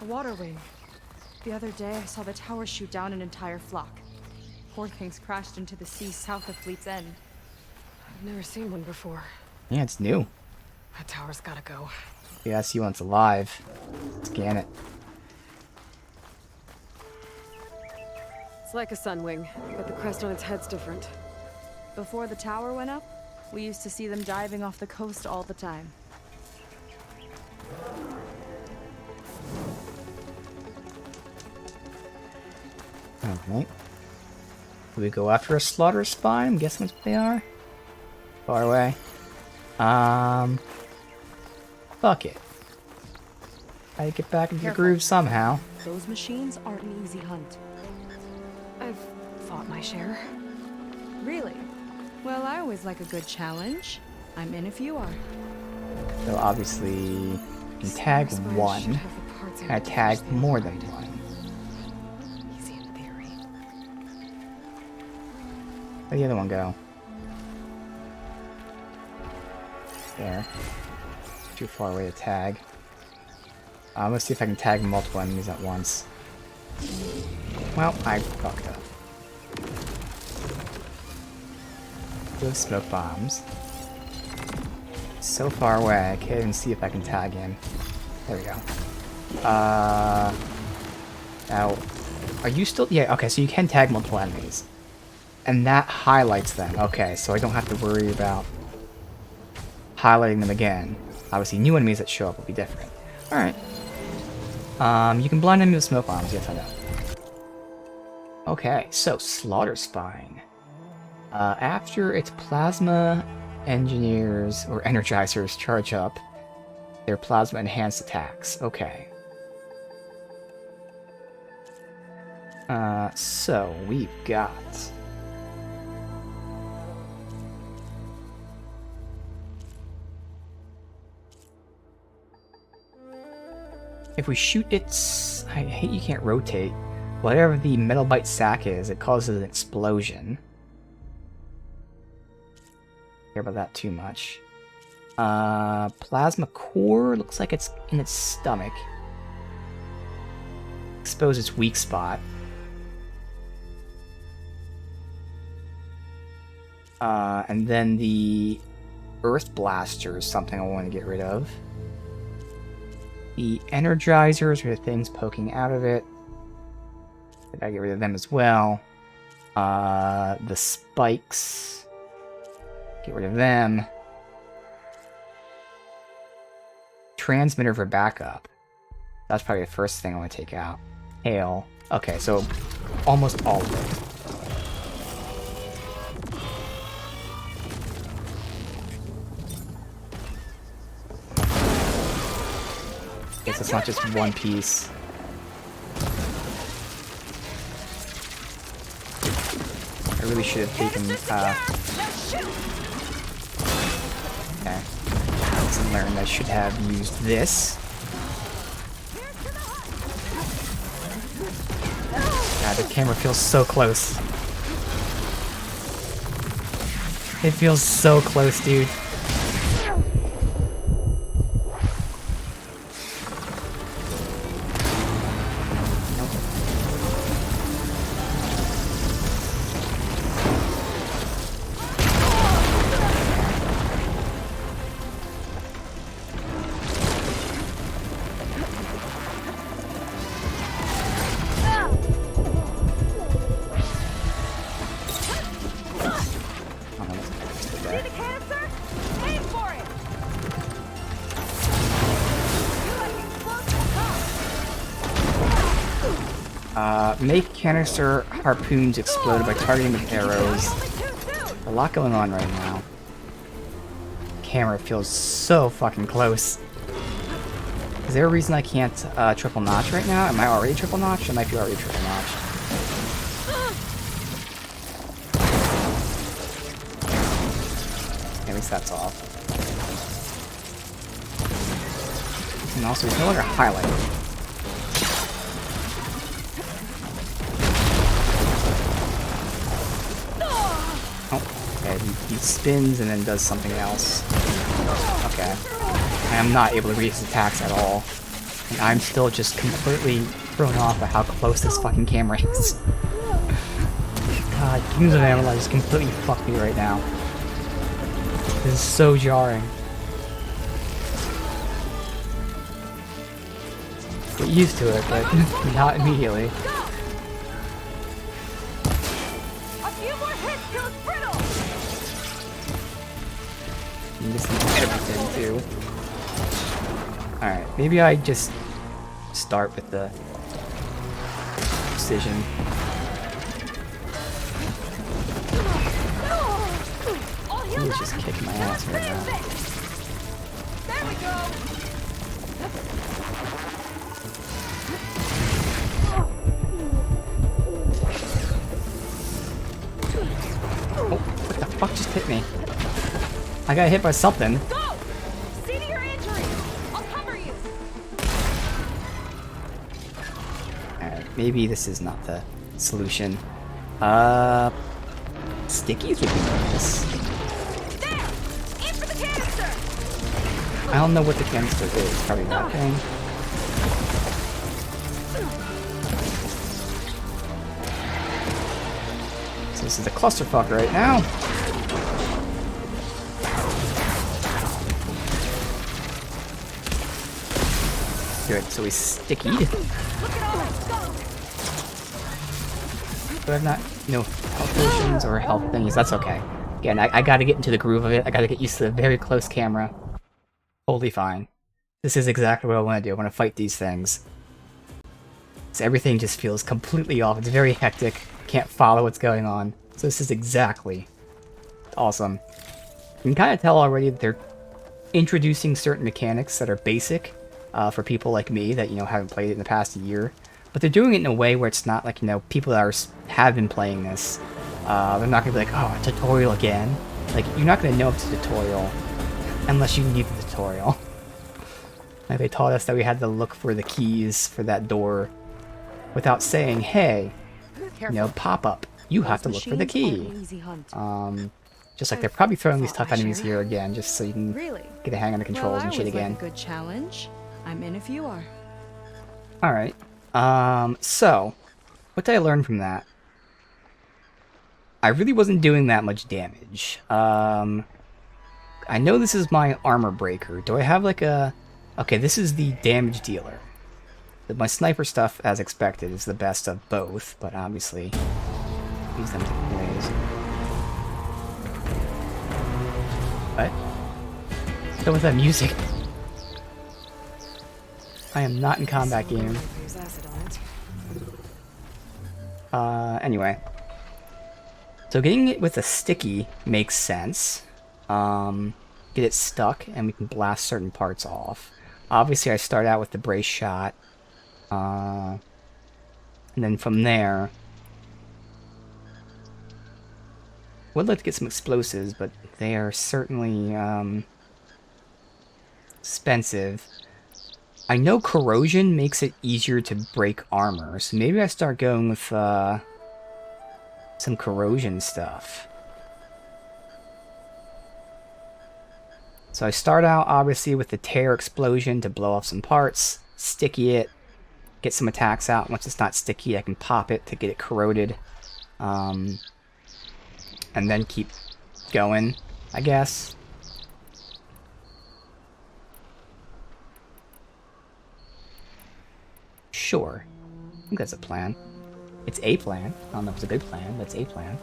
E: A water wing. The other day, I saw the tower shoot down an entire flock. Poor things crashed into the sea south of Fleet's End.
C: I've never seen one before.
A: Yeah, it's new.
C: That tower's gotta go.
A: Yeah, I see one's alive. Scan it.
C: It's like a sunwing, but the crest on its head's different.
E: Before the tower went up, we used to see them diving off the coast all the time.
A: Alright. Do we go after a slaughter spine? I'm guessing that's what they are. Far away. Fuck it. I get back into the groove somehow.
E: Those machines aren't an easy hunt.
C: I've fought my share.
E: Really? Well, I always like a good challenge. I'm in if you are.
A: So obviously, you can tag one. Can I tag more than one?
C: Easy in theory.
A: Where'd the other one go? There. Too far away to tag. Let's see if I can tag multiple enemies at once. Well, I fucked up. Those smoke bombs. So far away, I can't even see if I can tag him. There we go. Now, are you still? Yeah, okay, so you can tag multiple enemies. And that highlights them. Okay, so I don't have to worry about highlighting them again. Obviously, new enemies that show up will be different. Alright. You can blind enemies with smoke bombs, yes I know. Okay, so Slaughter Spine. After its plasma engineers or energizers charge up, their plasma enhanced attacks. Okay. So we've got if we shoot its... I hate you can't rotate. Whatever the metal bite sac is, it causes an explosion. Care about that too much. Plasma core looks like it's in its stomach. Expose its weak spot. And then the Earth Blaster is something I want to get rid of. The Energizers are the things poking out of it. I gotta get rid of them as well. The spikes. Get rid of them. Transmitter for backup. That's probably the first thing I want to take out. Hail. Okay, so almost all of it. Guess it's not just one piece. I really should have taken, okay. Let's learn I should have used this. God, the camera feels so close. It feels so close, dude. Make canister harpoons explode by targeting with arrows. A lot going on right now. Camera feels so fucking close. Is there a reason I can't triple notch right now? Am I already triple notch? I might be already triple notch. At least that's off. And also, it's no longer highlighted. He spins and then does something else. Okay. I am not able to read his attacks at all. And I'm still just completely thrown off by how close this fucking camera is. God, Kingdoms of Amalur just completely fucked me right now. This is so jarring. Get used to it, but not immediately. Missing everything too. Alright, maybe I just start with the precision. He's just kicking my ass right now.
E: There we go.
A: Oh, what the fuck just hit me? I got hit by something.
E: Go! See to your injury. I'll cover you.
A: Alright, maybe this is not the solution. Stickies would be nice.
E: There! Aim for the canister!
A: I don't know what the canister is. Probably that thing. So this is a clusterfuck right now. Good, so he's sticky. But I've not, health potions or health things. That's okay. Again, I gotta get into the groove of it. I gotta get used to the very close camera. Totally fine. This is exactly what I want to do. I want to fight these things. So everything just feels completely off. It's very hectic. Can't follow what's going on. So this is exactly awesome. You can kind of tell already that they're introducing certain mechanics that are basic. For people like me that, haven't played it in the past year. But they're doing it in a way where it's not like, people that have been playing this. They're not going to be like, oh, a tutorial again. Like, you're not going to know it's a tutorial unless you need the tutorial. Like, they taught us that we had to look for the keys for that door without saying, hey, pop up. You have to look for the key. Just like they're probably throwing these tough enemies here again, just so you can get a hang on the controls and shit again.
E: Like a good challenge. I'm in if you are.
A: Alright. So, what did I learn from that? I really wasn't doing that much damage. I know this is my armor breaker. Do I have like a... Okay, this is the damage dealer. My sniper stuff, as expected, is the best of both, but obviously use them different ways. What? Go with that music. I am not in combat game. Anyway. So getting it with a sticky makes sense. Get it stuck and we can blast certain parts off. Obviously I start out with the brace shot. And then from there... Would like to get some explosives, but they are certainly expensive. I know corrosion makes it easier to break armor, so maybe I start going with some corrosion stuff. So I start out obviously with the tear explosion to blow off some parts, sticky it, get some attacks out. Once it's not sticky, I can pop it to get it corroded. And then keep going, I guess. Sure. I think that's a plan. It's a plan. I don't know if it's a good plan, but it's a plan.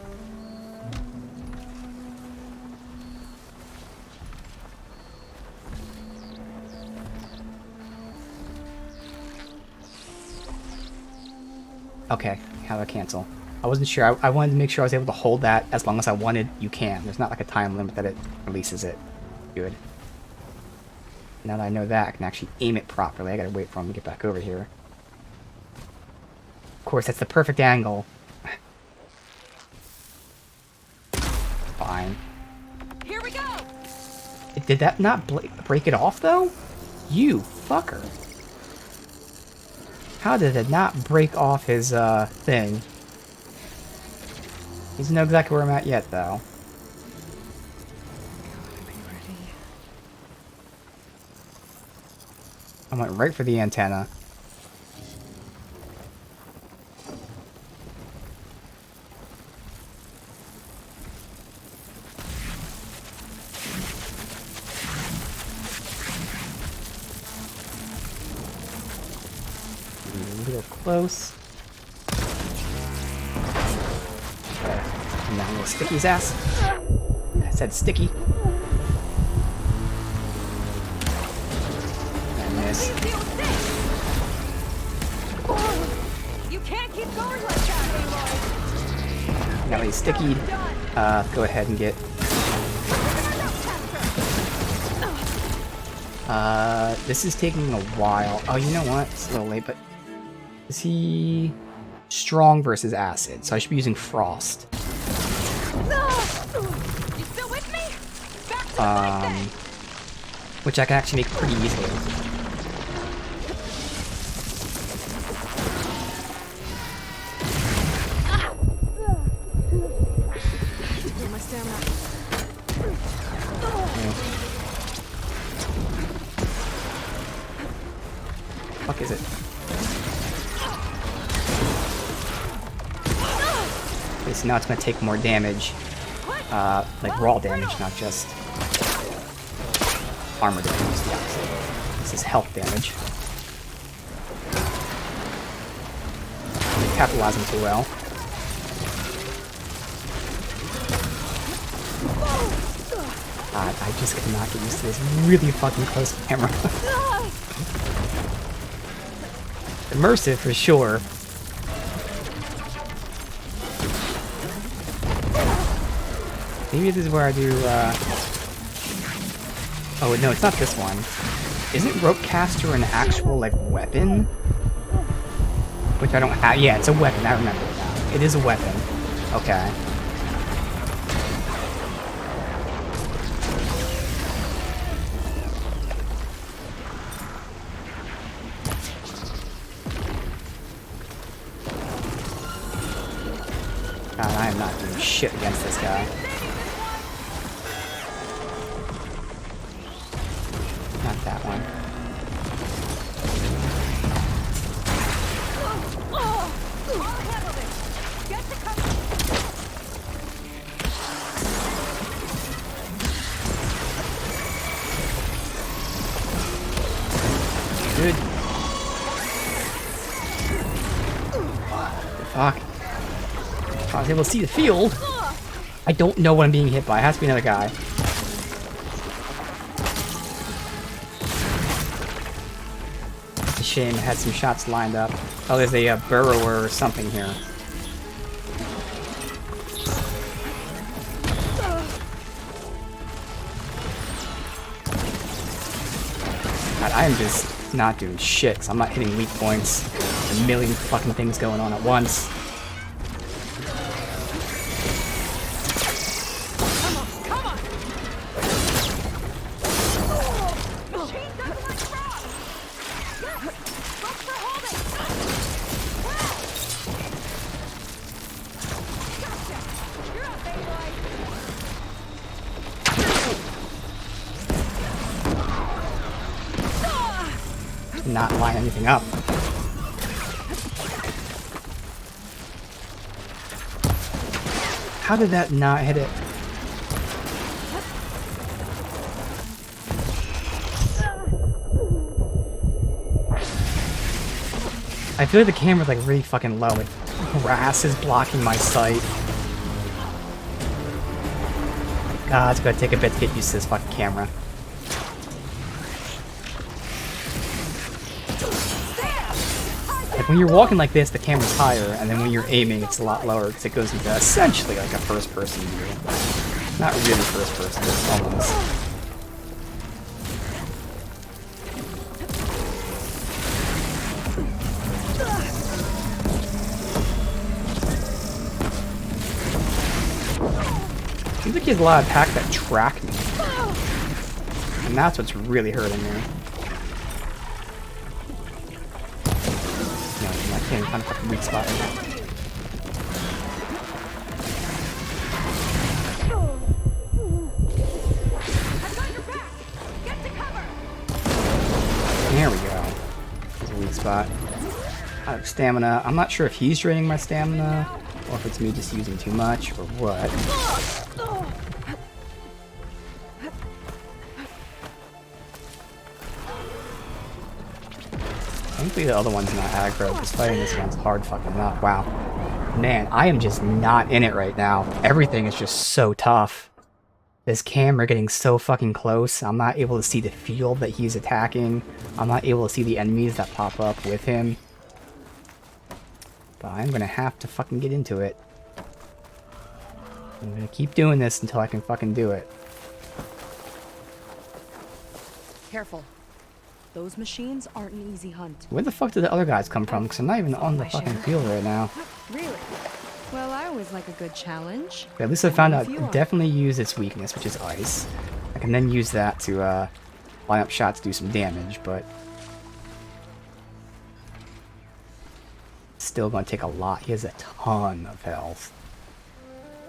A: Okay, how do I cancel? I wasn't sure. I wanted to make sure I was able to hold that as long as I wanted. You can. There's not like a time limit that it releases it. Good. Now that I know that, I can actually aim it properly. I gotta wait for him to get back over here. Of course, that's the perfect angle. Fine.
E: Here we go.
A: Did that not break it off, though? You fucker. How did it not break off his, thing? He doesn't know exactly where I'm at yet, though. I went right for the antenna. A little close. Okay. And now I'm gonna stick his ass. I said sticky. I miss.
E: You can't keep going like that, Aloy.
A: Now he's sticky. Go ahead and get. This is taking a while. Oh, you know what? It's a little late, but is he strong versus acid? So I should be using frost.
E: You still with me? Back to the fight, then.
A: Which I can actually make pretty easily.
C: My stamina.
A: Fuck is it? Okay, so now it's gonna take more damage. Like raw damage, not just armor damage, the opposite. This is health damage. Capitalizing too well. God, I just cannot get used to this really fucking close camera. Immersive for sure. Maybe this is where I do, Oh, no, it's not this one. Isn't Ropecaster an actual, like, weapon? Which I don't have. Yeah, it's a weapon. I remember it now. It is a weapon. Okay. God, I am not doing shit against this guy. Not that one. Good. Fuck. I was able to see the field. I don't know what I'm being hit by. It has to be another guy. It's a shame. I had some shots lined up. Oh, there's a burrower or something here. God, I am just not doing shit, 'cause I'm not hitting weak points. There's a million fucking things going on at once. not line anything up. How did that not hit it? I feel like the camera's like really fucking low. Like, grass is blocking my sight. God, it's gonna take a bit to get used to this fucking camera. Like when you're walking like this, the camera's higher, and then when you're aiming, it's a lot lower because it goes into essentially like a first-person view. Not really first-person, but almost. Seems like he has a lot of attacks that track me. And that's what's really hurting me. No, I can't find a fucking weak spot right now. There we go. There's a weak spot. Out of stamina. I'm not sure if he's draining my stamina, or if it's me just using too much, or what. Thankfully the other one's not aggro, because fighting this one's hard fucking enough. Wow. Man, I am just not in it right now. Everything is just so tough. This camera getting so fucking close. I'm not able to see the field that he's attacking. I'm not able to see the enemies that pop up with him. But I'm gonna have to fucking get into it. I'm gonna keep doing this until I can fucking do it.
E: Careful. Those machines aren't an easy hunt.
A: Where the fuck did the other guys come from? Because I'm not even on the fucking field right now.
E: Really? Well, I always like a good challenge.
A: But at least I found out definitely use its weakness, which is ice. I can then use that to line up shots to do some damage, but still gonna take a lot. He has a ton of health.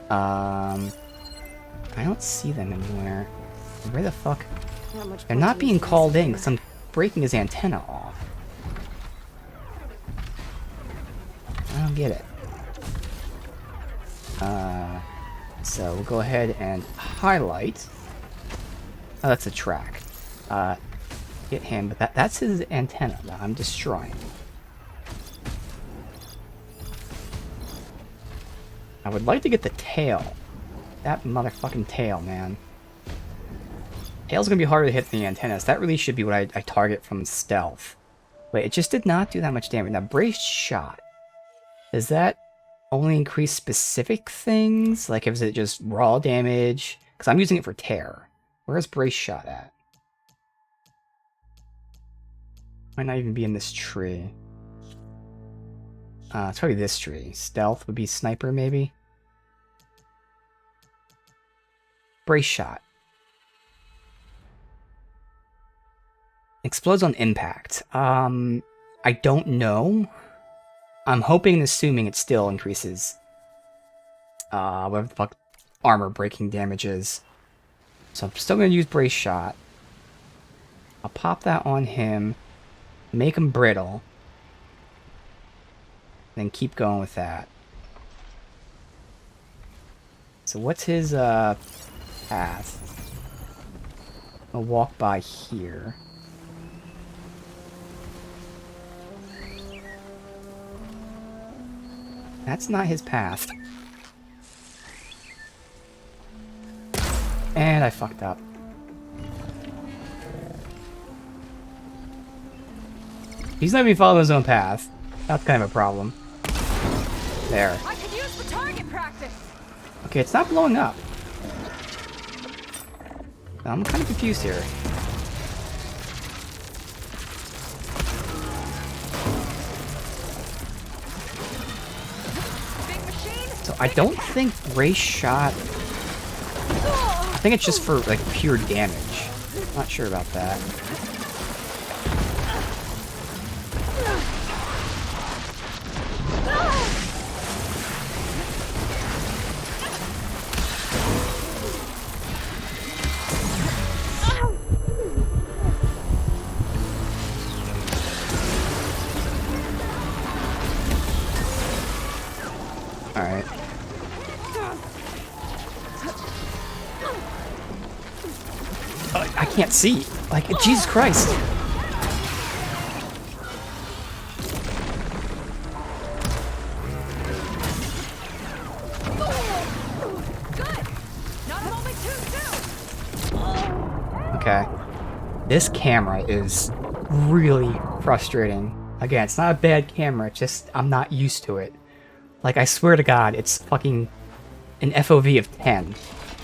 A: I don't see them anywhere. Where the fuck? They're not being called in because I'm breaking his antenna off. I don't get it. So we'll go ahead and highlight. Oh, that's a track. Hit him, but that's his antenna that I'm destroying. I would like to get the tail. That motherfucking tail, man. Tail's gonna be harder to hit than the antennas. That really should be what I target from stealth. Wait, it just did not do that much damage. Now, braced shot. Does that only increase specific things? Like, is it just raw damage? Because I'm using it for tear. Where's braced shot at? Might not even be in this tree. It's probably this tree. Stealth would be sniper, maybe? Brace shot. Explodes on impact. I don't know. I'm hoping and assuming it still increases whatever the fuck armor breaking damage is. So I'm still gonna use brace shot. I'll pop that on him, make him brittle, then keep going with that. So what's his path? I'll walk by here. That's not his path. And I fucked up. He's not even following his own path. That's kind of a problem. There.
E: I could use the target practice.
A: Okay, it's not blowing up. I'm kind of confused here. So I don't think brace shot. I think it's just for like pure damage. Not sure about that. Alright. I can't see. Like, Jesus Christ. Okay. This camera is really frustrating. Again, it's not a bad camera, it's just I'm not used to it. Like, I swear to God, it's fucking an FOV of 10.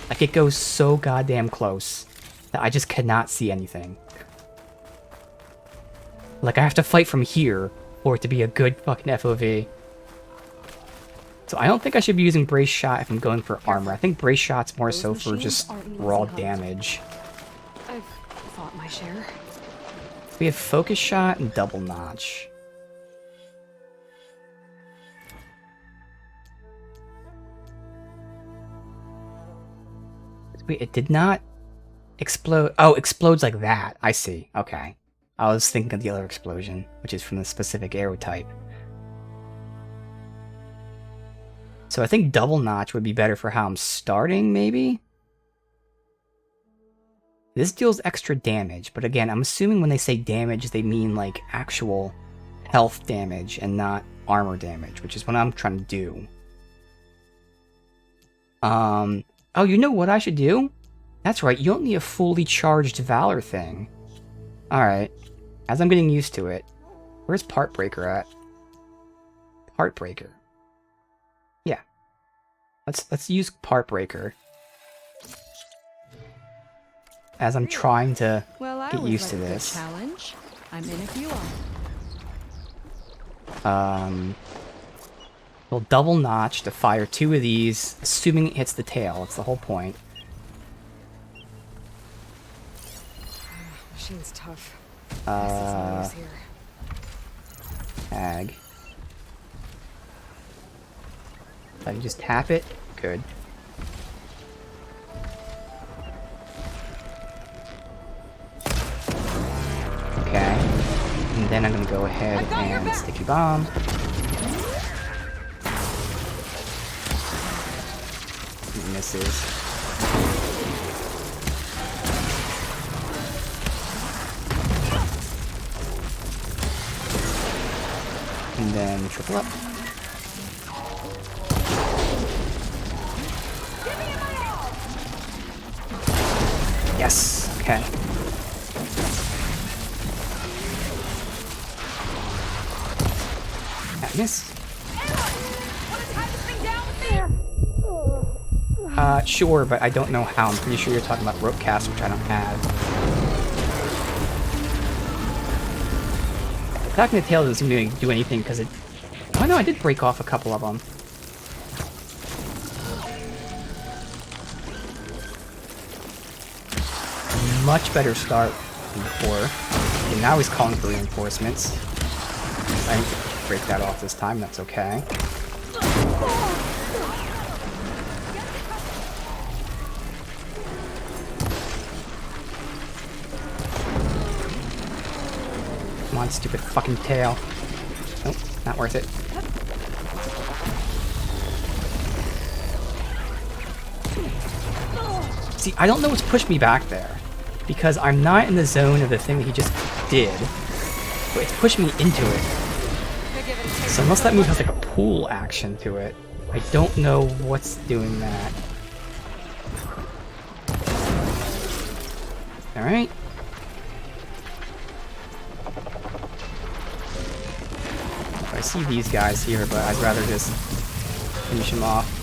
A: Like, it goes so goddamn close that I just cannot see anything. Like, I have to fight from here for it to be a good fucking FOV. So I don't think I should be using brace shot if I'm going for armor. I think brace shot's more so for just raw damage.
C: I've fought my share.
A: We have focus shot and double notch. Wait, it did not explode. Oh, explodes like that. I see. Okay. I was thinking of the other explosion, which is from the specific arrow type. So I think double notch would be better for how I'm starting, maybe? This deals extra damage, but again, I'm assuming when they say damage, they mean like actual health damage and not armor damage, which is what I'm trying to do. Oh, you know what I should do? That's right, you don't need a fully charged Valor thing. Alright. As I'm getting used to it. Where's Part Breaker at? Part Breaker. Yeah. Let's use Part Breaker. As I'm trying to get used to this.
E: Challenge. I'm in if you are.
A: We'll double notch to fire 2 of these, assuming it hits the tail. That's the whole point.
C: Machine's tough.
A: Ag. If I can just tap it, good. Okay. And then I'm gonna go ahead and sticky bomb. It misses. And then triple up. Yes. Okay. That missed. Sure, but I don't know how. I'm pretty sure you're talking about rope cast, which I don't have. Attacking the tail doesn't seem to do anything because it... Oh no, I did break off a couple of them. Much better start than before. And now he's calling for reinforcements. I didn't break that off this time, that's okay. Come on, stupid fucking tail. Nope, not worth it. See, I don't know what's pushed me back there. Because I'm not in the zone of the thing that he just did. But it's pushed me into it. So unless that move has like a pull action to it, I don't know what's doing that. Alright. I see these guys here, but I'd rather just finish them off.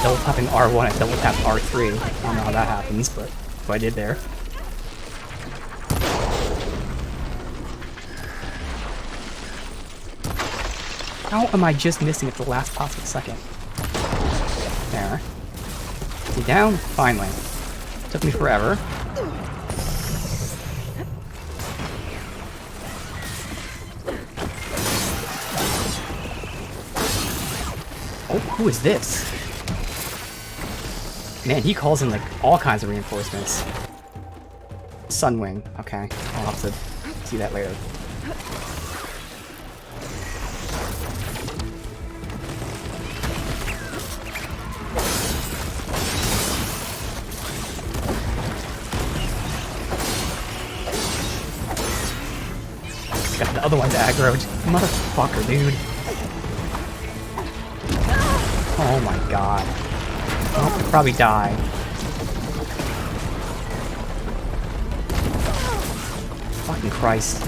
A: Double tapping R1 and double tap R3. I don't know how that happens, but what I did there. How am I just missing at the last possible second? There. Is he down? Finally. Took me forever. Oh, who is this? Man, he calls in like all kinds of reinforcements. Sunwing. Okay, I'll have to see that later. Got the other ones aggroed. Motherfucker, dude. Oh my god. I'll probably die. Fucking Christ.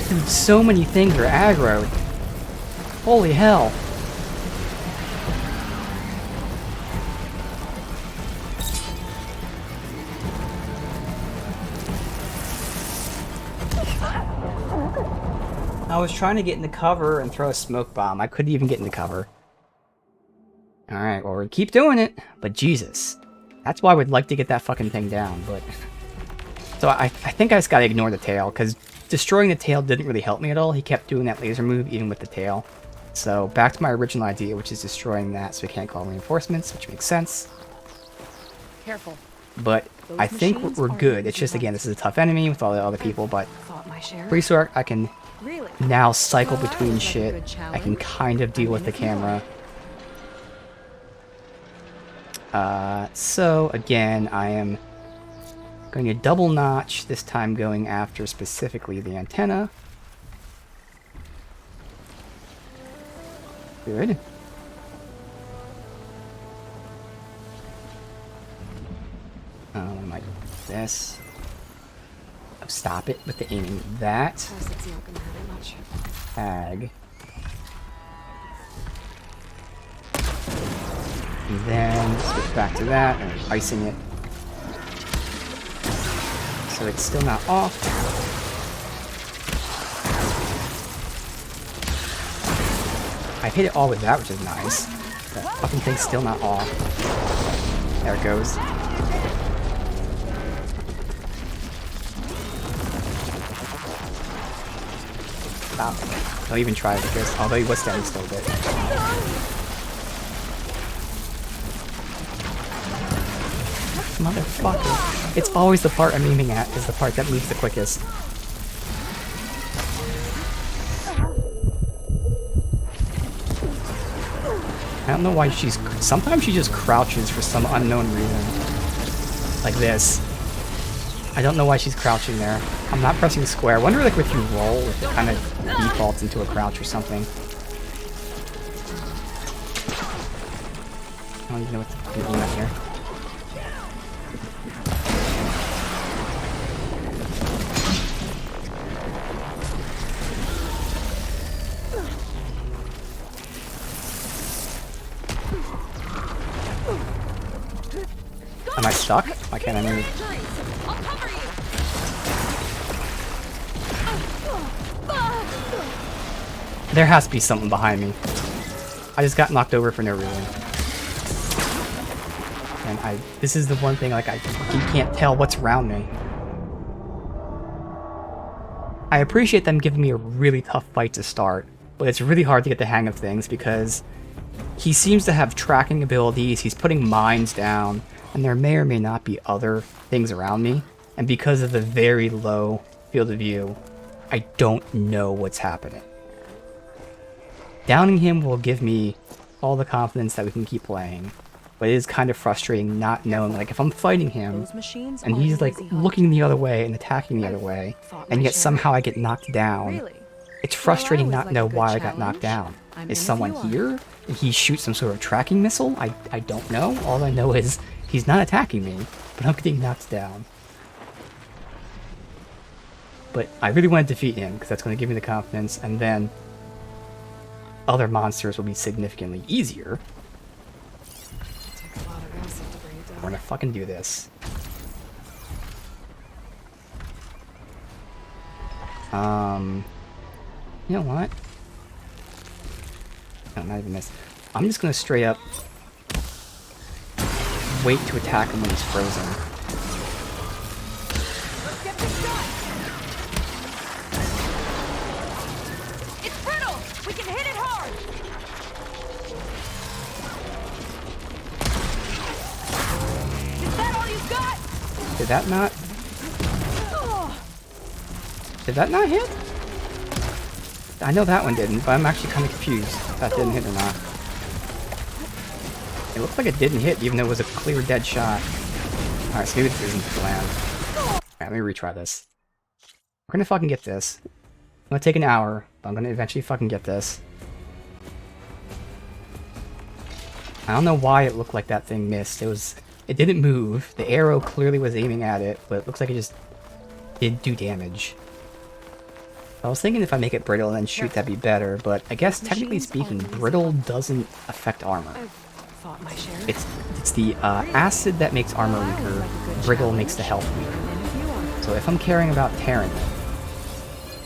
A: Dude, so many things are aggroed. Holy hell. I was trying to get into cover and throw a smoke bomb. I couldn't even get into cover. Alright, well, we'll keep doing it. But Jesus. That's why I would like to get that fucking thing down, but... So I think I just gotta ignore the tail, because destroying the tail didn't really help me at all. He kept doing that laser move, even with the tail. So back to my original idea, which is destroying that so we can't call reinforcements, which makes sense.
E: Careful.
A: But I think we're good. It's just, again, this is a tough enemy with all the other people, but... Pretty sure I can now cycle between shit. I can kind of deal with the camera. So, again, I am going to double notch, this time going after specifically the antenna. Good. I might do this. Oh, stop it with the aiming. That. Tag. And then switch back to that and icing it. So it's still not off. I hit it all with that, which is nice. That fucking thing's still not off. There it goes. Stop. Don't even try with this, although he was standing still a bit. Motherfucker. It's always the part I'm aiming at is the part that moves the quickest. I don't know why she's... Sometimes she just crouches for some unknown reason. Like this. I don't know why she's crouching there. I'm not pressing square. I wonder, like, if you roll, if it kind of defaults into a crouch or something. I don't even know what's doing up here. Am I stuck? Why can't I move? There has to be something behind me. I just got knocked over for no reason. And this is the one thing, like, you can't tell what's around me. I appreciate them giving me a really tough fight to start, but it's really hard to get the hang of things because he seems to have tracking abilities, he's putting mines down, and there may or may not be other things around me, and because of the very low field of view, I don't know what's happening. Downing him will give me all the confidence that we can keep playing, but it is kind of frustrating not knowing, like, if I'm fighting him, and he's, like, looking the other way and attacking the other way, and yet somehow I get knocked down, it's frustrating not to know why I got knocked down. Is someone here? Did he shoot some sort of tracking missile? I don't know. All I know is he's not attacking me, but I'm getting knocked down. But I really want to defeat him, because that's going to give me the confidence, and then other monsters will be significantly easier. We're gonna fucking do this. You know what? No, not even this. I'm just gonna straight up wait to attack him when he's frozen.
E: It's brittle.
A: Did that not... Did that not hit? I know that one didn't, but I'm actually kind of confused if that didn't hit or not. It looks like it didn't hit, even though it was a clear dead shot. Alright, so maybe this isn't land. Alright, let me retry this. We're gonna fucking get this. It's gonna take an hour, but I'm gonna eventually fucking get this. I don't know why it looked like that thing missed. It didn't move. The arrow clearly was aiming at it, but it looks like it just did do damage. I was thinking if I make it brittle and then shoot, that'd be better, but I guess technically speaking, brittle doesn't affect armor. It's the acid that makes armor weaker, brittle makes the health weaker. So if I'm caring about tearing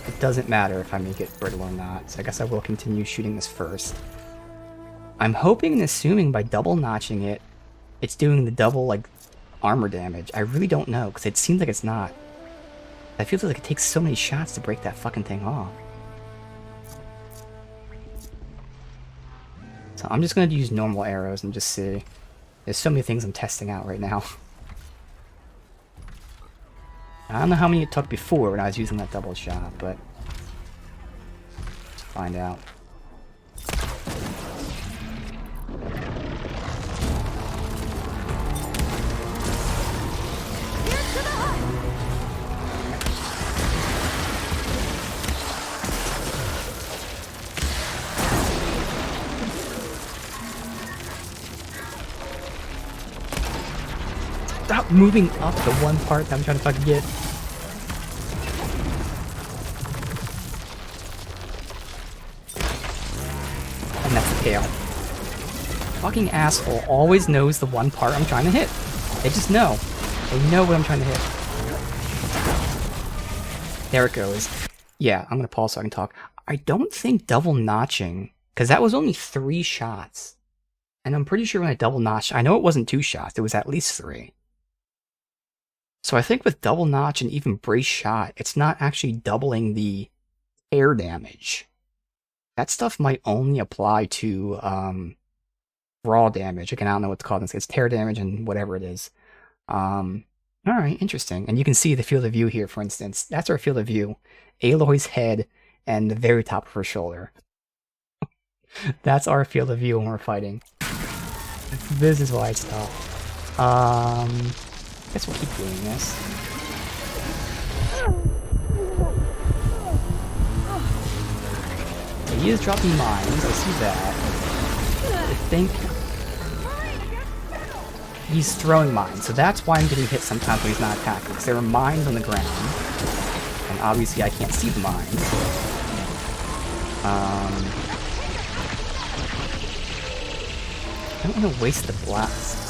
A: it doesn't matter if I make it brittle or not, so I guess I will continue shooting this first. I'm hoping and assuming by double notching it, it's doing the double, like, armor damage. I really don't know, because it seems like it's not. I feel like it takes so many shots to break that fucking thing off. So I'm just going to use normal arrows and just see. There's so many things I'm testing out right now. I don't know how many it took before when I was using that double shot, but... let's find out. Stop moving up the one part that I'm trying to fucking get. And that's the tail. Fucking asshole always knows the one part I'm trying to hit. They just know. They know what I'm trying to hit. There it goes. Yeah, I'm gonna pause so I can talk. I don't think double notching, because that was only 3 shots. And I'm pretty sure when I double notched, I know it wasn't 2 shots, it was at least 3. So I think with double notch and even brace shot, it's not actually doubling the air damage. That stuff might only apply to raw damage. Again, I don't know what to call this. It's tear damage and whatever it is. Alright, interesting. And you can see the field of view here, for instance. That's our field of view. Aloy's head and the very top of her shoulder. That's our field of view when we're fighting. This is why it's tough. I guess we'll keep doing this. He is dropping mines, I see that. I think he's throwing mines, so that's why I'm getting hit sometimes when he's not attacking, because there are mines on the ground, and obviously I can't see the mines. I don't want to waste the blasts.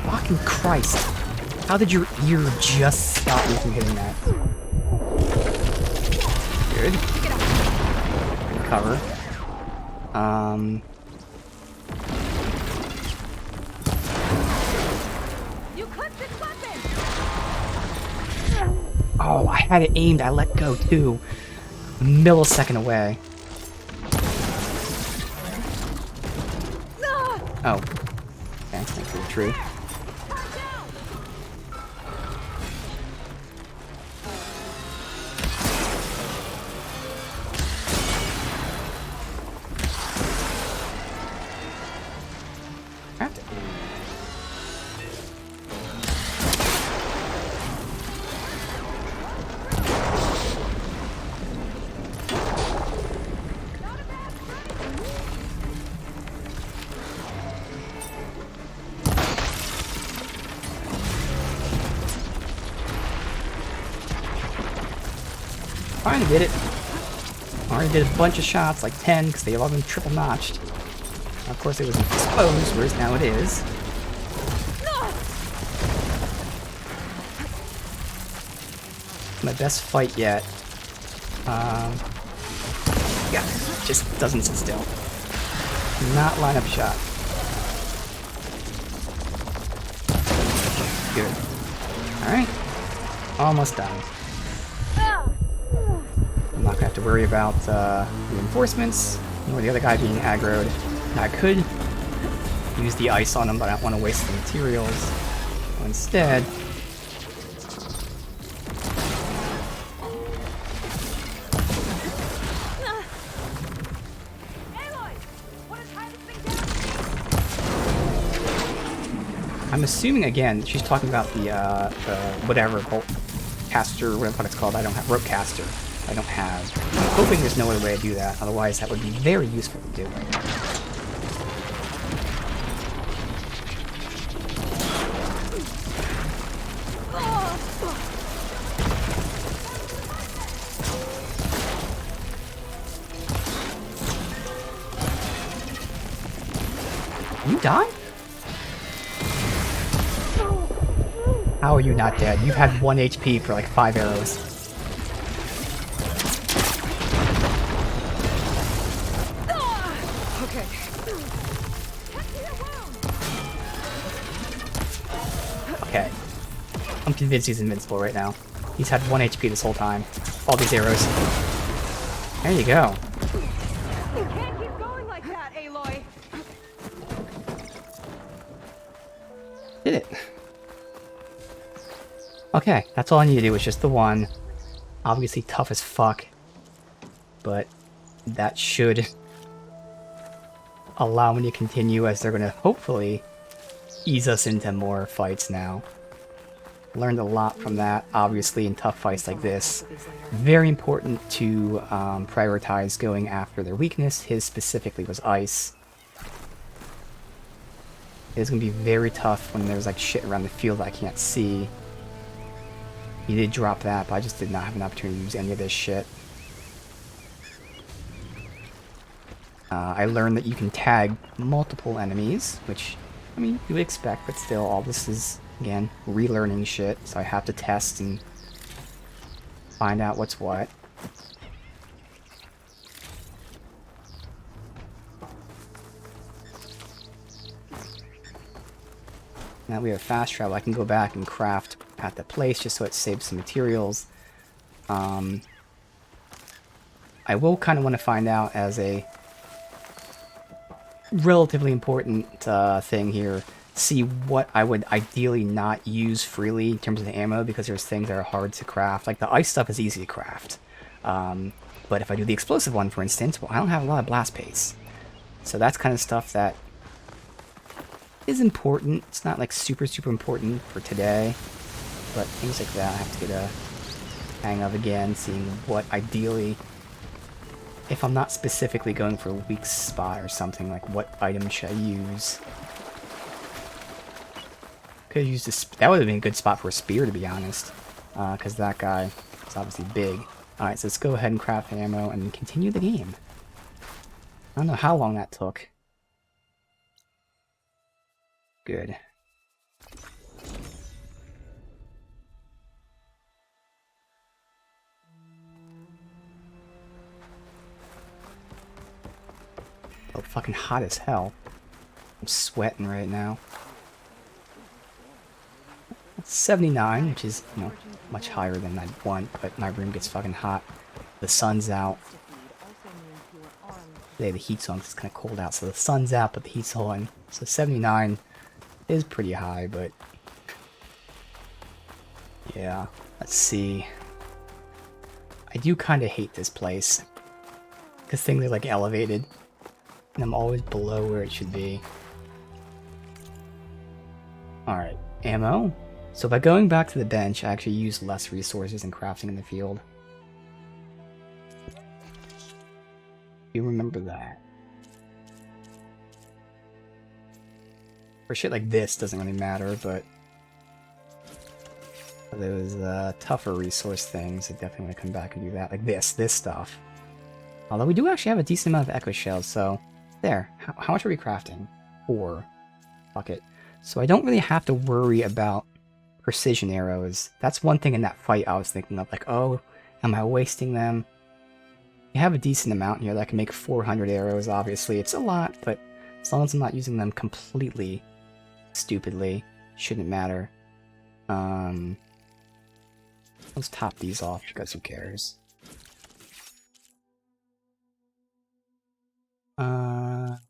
A: Fucking Christ. How did your ear just stop me from hitting that? Good. Recover. Oh, I had it aimed. I let go too. A millisecond away. Oh. Okay, thanks for the tree. Finally did it. Already did a bunch of shots, like 10, because they all been triple notched. Of course, it was exposed, whereas now it is. My best fight yet. Yeah, just doesn't sit still. Not line up shot. Good. Alright. Almost done. I'm not gonna have to worry about reinforcements, nor the other guy being aggroed. Now, I could use the ice on him, but I don't want to waste the materials. So instead, I'm assuming again she's talking about the whatever bolt caster, whatever it's called. I don't have rope caster. I don't have. I'm hoping there's no other way to do that. Otherwise, that would be very useful to do. You died? How are you not dead? You've had 1 HP for like 5 arrows.
C: Okay.
A: Okay. I'm convinced he's invincible right now. He's had 1 HP this whole time. All these arrows. There you go.
E: You can't keep going like that, Aloy.
A: Did it. Okay, that's all I need to do is just the one. Obviously tough as fuck. But that should allow me to continue, as they're going to hopefully ease us into more fights now. Learned a lot from that, obviously, in tough fights like this. Very important to prioritize going after their weakness. His specifically was ice. It's going to be very tough when there's like shit around the field that I can't see. He did drop that, but I just did not have an opportunity to use any of this shit. I learned that you can tag multiple enemies, which, I mean, you would expect, but still, all this is, again, relearning shit, so I have to test and find out what's what. Now we have fast travel. I can go back and craft at the place just so it saves some materials. I will kind of want to find out, as a relatively important thing here, see what I would ideally not use freely in terms of the ammo, because there's things that are hard to craft. Like the ice stuff is easy to craft. But if I do the explosive one, for instance, well, I don't have a lot of blast paste. So that's kind of stuff that is important. It's not like super important for today, but things like that I have to get a hang of again, seeing what ideally, if I'm not specifically going for a weak spot or something, like what item should I use. Could have used this. That would have been a good spot for a spear, to be honest, because that guy is obviously big. Alright, so let's go ahead and craft ammo and continue the game. I don't know how long that took. Good. Oh, fucking hot as hell. I'm sweating right now. It's 79, which is, you know, much higher than I'd want, but my room gets fucking hot. The sun's out. Today the heat's on, 'cause it's kind of cold out, so the sun's out, but the heat's on. So 79 is pretty high, but yeah, let's see. I do kind of hate this place, because things are like elevated, and I'm always below where it should be. Alright, ammo. So by going back to the bench, I actually use less resources in crafting in the field. You remember that. For shit like this, doesn't really matter, but for those tougher resource things, I definitely want to come back and do that. Like this stuff. Although we do actually have a decent amount of echo shells, so there. How much are we crafting? 4. Fuck it. So I don't really have to worry about precision arrows. That's one thing in that fight I was thinking of, like, oh, am I wasting them? You have a decent amount here that can make 400 arrows, obviously. It's a lot, but as long as I'm not using them completely stupidly, shouldn't matter. Let's top these off, because who cares?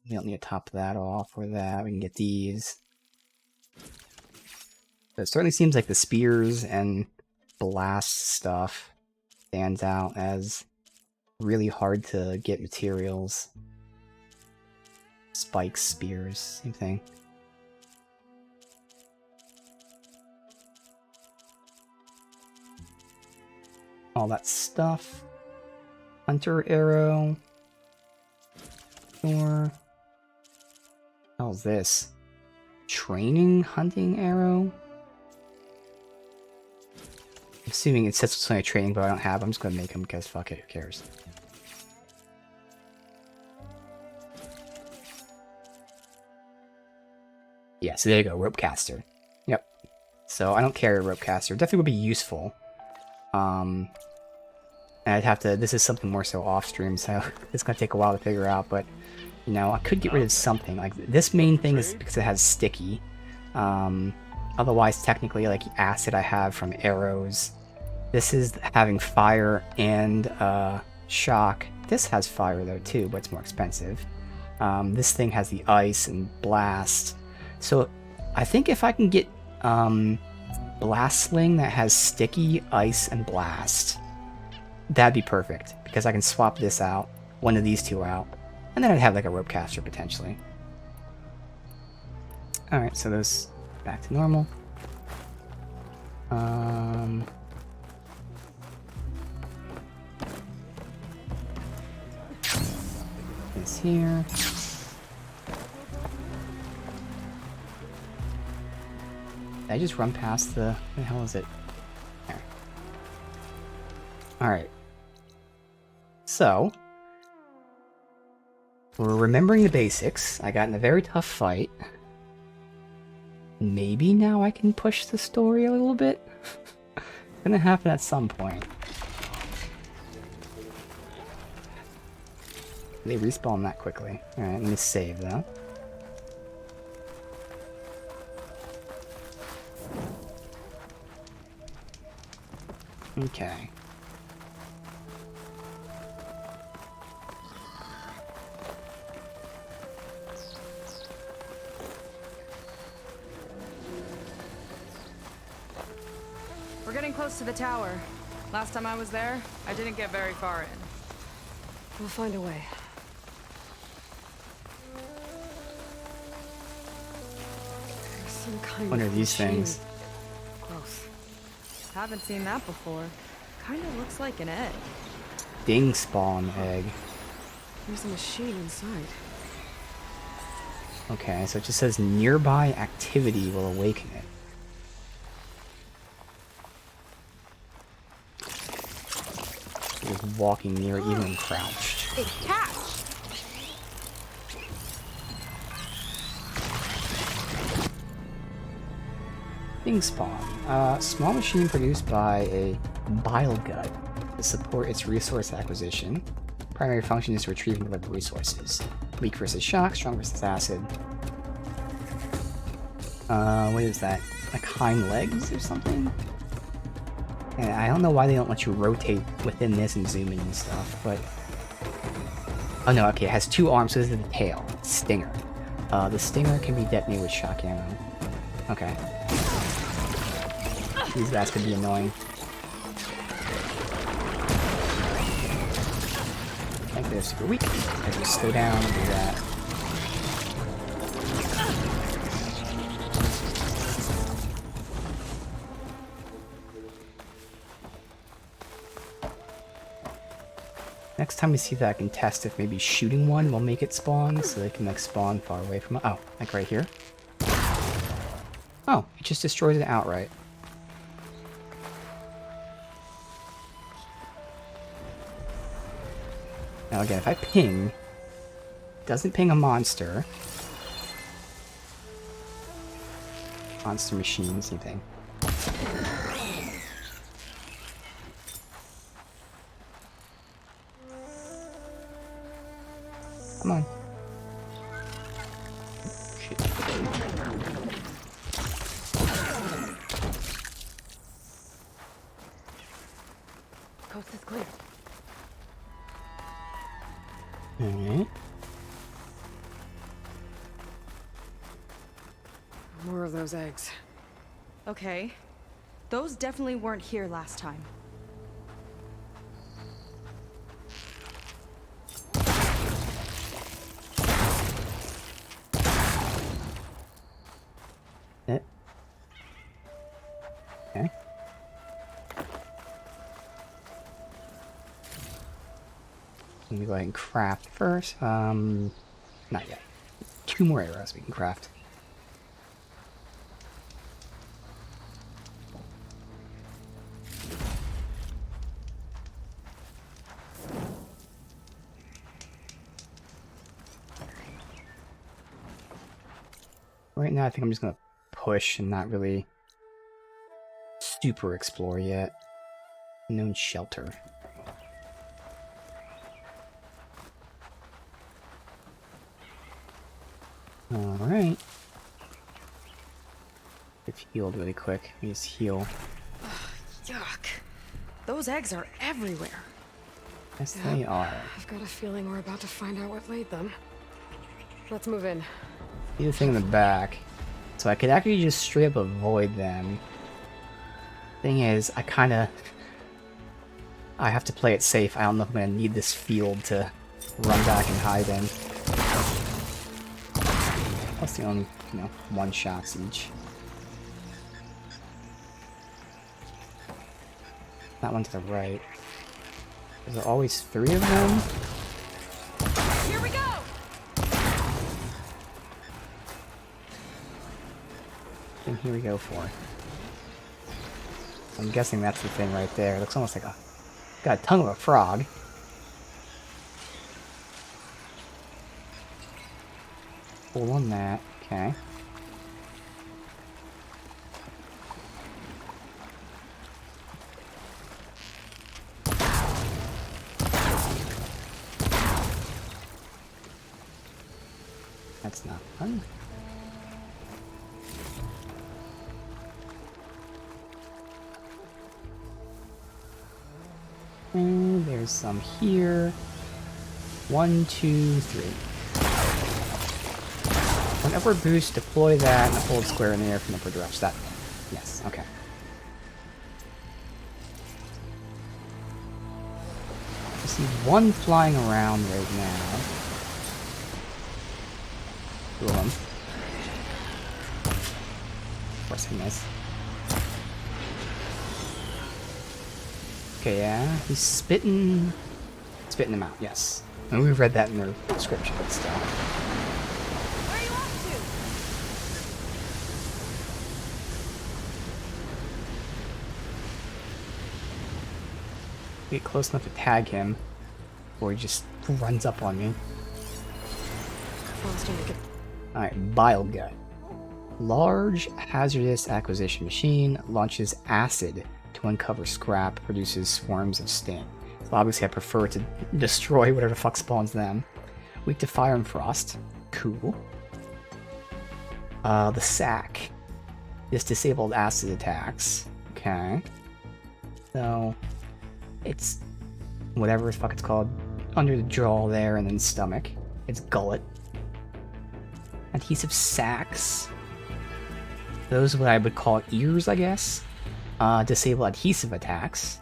A: We don't need to top that off or that. We can get these. But it certainly seems like the spears and blast stuff stands out as really hard to get materials. Spikes, spears, same thing. All that stuff. Hunter arrow. Or how's this? Training hunting arrow? I'm assuming it says it's only a training, but I don't have. I'm just gonna make them because fuck it, who cares? Yeah, so there you go, rope caster. Yep. So I don't carry a rope caster. Definitely would be useful. And I'd have to. This is something more so off stream, so it's gonna take a while to figure out. But you know, I could get rid of something. Like this main thing is because it has sticky. Otherwise, technically, like acid I have from arrows. This is having fire and shock. This has fire though too, but it's more expensive. This thing has the ice and blast. So I think if I can get blast sling that has sticky, ice, and blast, that'd be perfect because I can swap this out, one of these two out, and then I'd have like a rope caster potentially. All right, so those back to normal. This here. Did I just run past the... What the hell is it? There. Alright. So. We're remembering the basics. I got in a very tough fight. Maybe now I can push the story a little bit? It's gonna happen at some point. They respawn that quickly. Alright, let me save though. Okay.
E: We're getting close to the tower. Last time I was there, I didn't get very far in.
C: We'll find a way. There's some kind
A: What
C: of
A: are these
C: machine.
A: things?
C: Gross.
E: Haven't seen that before. Kinda looks like an egg.
A: Ding spawn egg.
C: There's a machine inside.
A: Okay, so it just says nearby activity will awaken it. It was walking near it even when crouched.
E: It catch!
A: Ding spawn. Small machine produced by a bile gut to support its resource acquisition. Primary function is to retrieve and deliver resources. Weak versus shock, strong versus acid. What is that? Like hind legs or something? And I don't know why they don't let you rotate within this and zoom in and stuff, but... Oh no, okay, it has two arms, so this is the tail. Stinger. The stinger can be detonated with shock ammo. Okay. These guys could be annoying. I think they're super weak. I just slow down and do that. Next time we see that, I can test if maybe shooting one will make it spawn, so they can like spawn far away from it. Oh, like right here. Oh, it just destroys it outright. Now again, if I ping, it doesn't ping a monster. Monster machine, same thing. Come on. Shit.
C: Coast is clear.
A: Alright.
C: of those eggs.
E: Okay. Those definitely weren't here last time.
A: Okay. Let me go ahead and craft first. Not yet. 2 more arrows we can craft. Right now, I think I'm just gonna push and not really super explore yet. Known shelter. Alright. If healed really quick. Let me just heal.
C: Yuck. Those eggs are everywhere.
A: Yes, they are.
C: I've got a feeling we're about to find out what laid them. Let's move in.
A: See the thing in the back. So I could actually just straight up avoid them. Thing is, I have to play it safe. I don't know if I'm gonna need this field to run back and hide in. Plus the only, one shots each. That one to the right. Is there always 3 of them?
E: Here we go!
A: And here we go for. I'm guessing that's the thing right there. It looks almost like got a tongue of a frog. Pull on that. Okay. That's not fun. And there's some here. 1, 2, 3. When upward boost, deploy that and hold square in the air from upward direction. That. Yes, okay. I see one flying around right now. 2 of them. Of course I miss. Okay, yeah, he's spitting them out, yes. And we've read that in the description, but still.
E: Where are you off
A: to? Get close enough to tag him, or he just runs up on me. Alright, Bile Gut. Large hazardous acquisition machine launches acid to uncover scrap, produces swarms of sting. So obviously I prefer to destroy whatever the fuck spawns them. Weak to fire and frost. Cool. The sack. This disabled acid attacks. Okay. So it's whatever the fuck it's called. Under the jaw there and then stomach. It's gullet. Adhesive sacks. Those are what I would call ears, I guess. Disable adhesive attacks.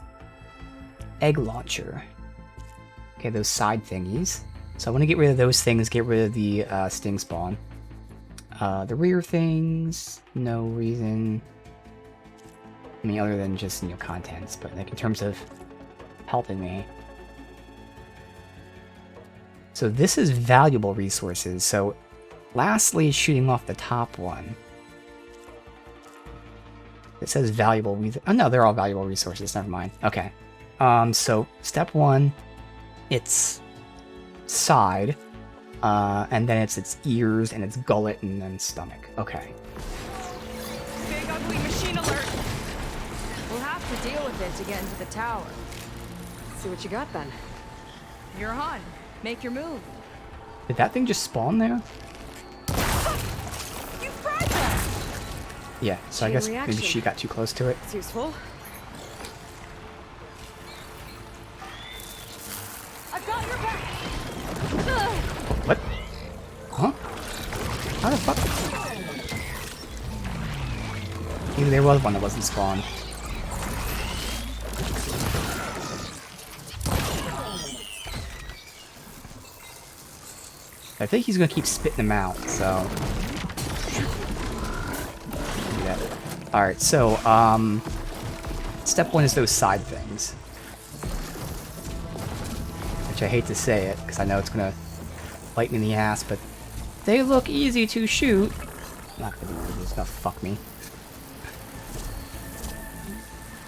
A: Egg launcher. Okay, those side thingies. So I want to get rid of those things, get rid of the sting spawn. The rear things, no reason. I mean, other than just, contents, but like in terms of helping me. So this is valuable resources. So lastly, shooting off the top one. It says valuable. Oh no, they're all valuable resources. Never mind. Okay. So step 1, it's side, and then it's its ears and its gullet and then stomach. Okay.
E: Big ugly machine alert! We'll have to deal with it to get into the tower.
C: See what you got then.
E: You're on. Make your move.
A: Did that thing just spawn there?
E: You fried them!
A: Yeah, so I guess maybe she got too close to it.
C: It's useful.
E: I've got your back!
A: What? Huh? How the fuck? Maybe there was one that wasn't spawned. I think he's gonna keep spitting them out, so... Yeah. Alright, so, step one is those side things. Which I hate to say it, because I know it's gonna bite me in the ass, but they look easy to shoot. Not gonna be easy, it's gonna fuck me.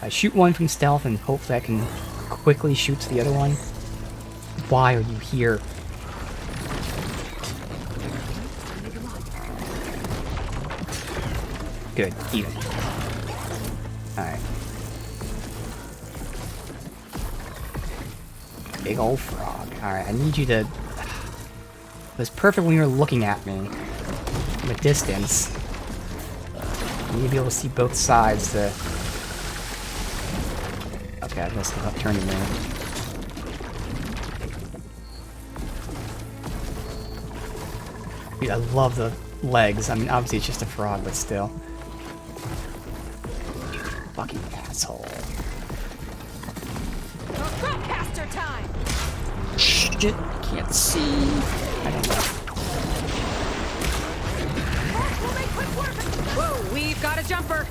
A: I shoot one from stealth and hopefully I can quickly shoot to the other one. Why are you here? Good, even. Alright. Big old frog. Alright, I need you to... It was perfect when you were looking at me from a distance. You need to be able to see both sides to... Okay, I missed the turning there. Dude, I love the legs. I mean, obviously it's just a frog, but still. Fucking asshole.
E: Broadcaster time.
A: Shit, I can't see. I don't know.
E: Whoa, we've got a jumper.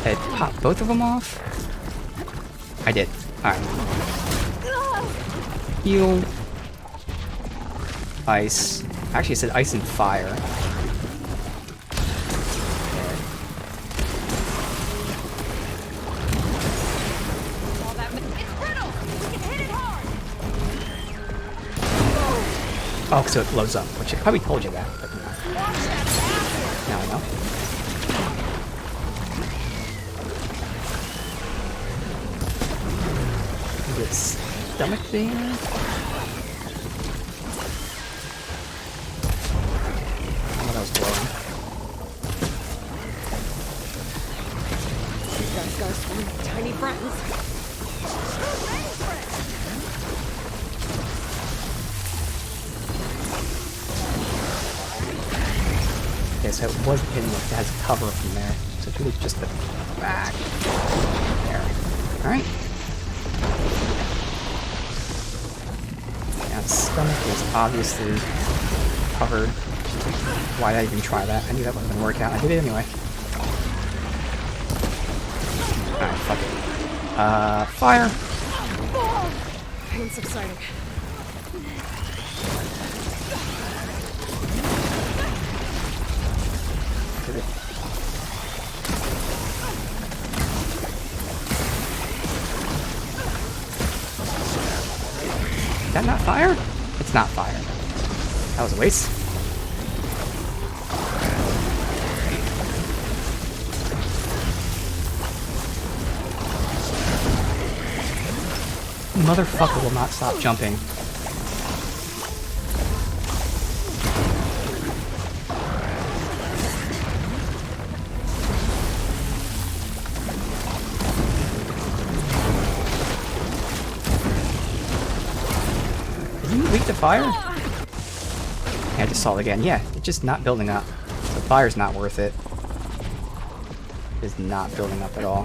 A: Hey, pop both of them off? I did. Alright. Heal. Ice. Actually, it said ice and fire. Oh, so it blows up, which I probably told you that, but no. Now I know. This stomach thing. What else blowing?
C: These guys got us one tiny friends.
A: Okay, so it wasn't hitting it has cover from there. So it's really just the back. There. Alright. Yeah, its stomach is obviously covered. Why did I even try that? I knew that wasn't gonna work out. I did it anyway. Alright, fuck it. Fire!
C: Pain subsiding.
A: Is that not fire? It's not fire. That was a waste. Motherfucker will not stop jumping. Weak to fire? Yeah, I just saw it again. Yeah, it's just not building up. So fire's not worth it. It's not building up at all.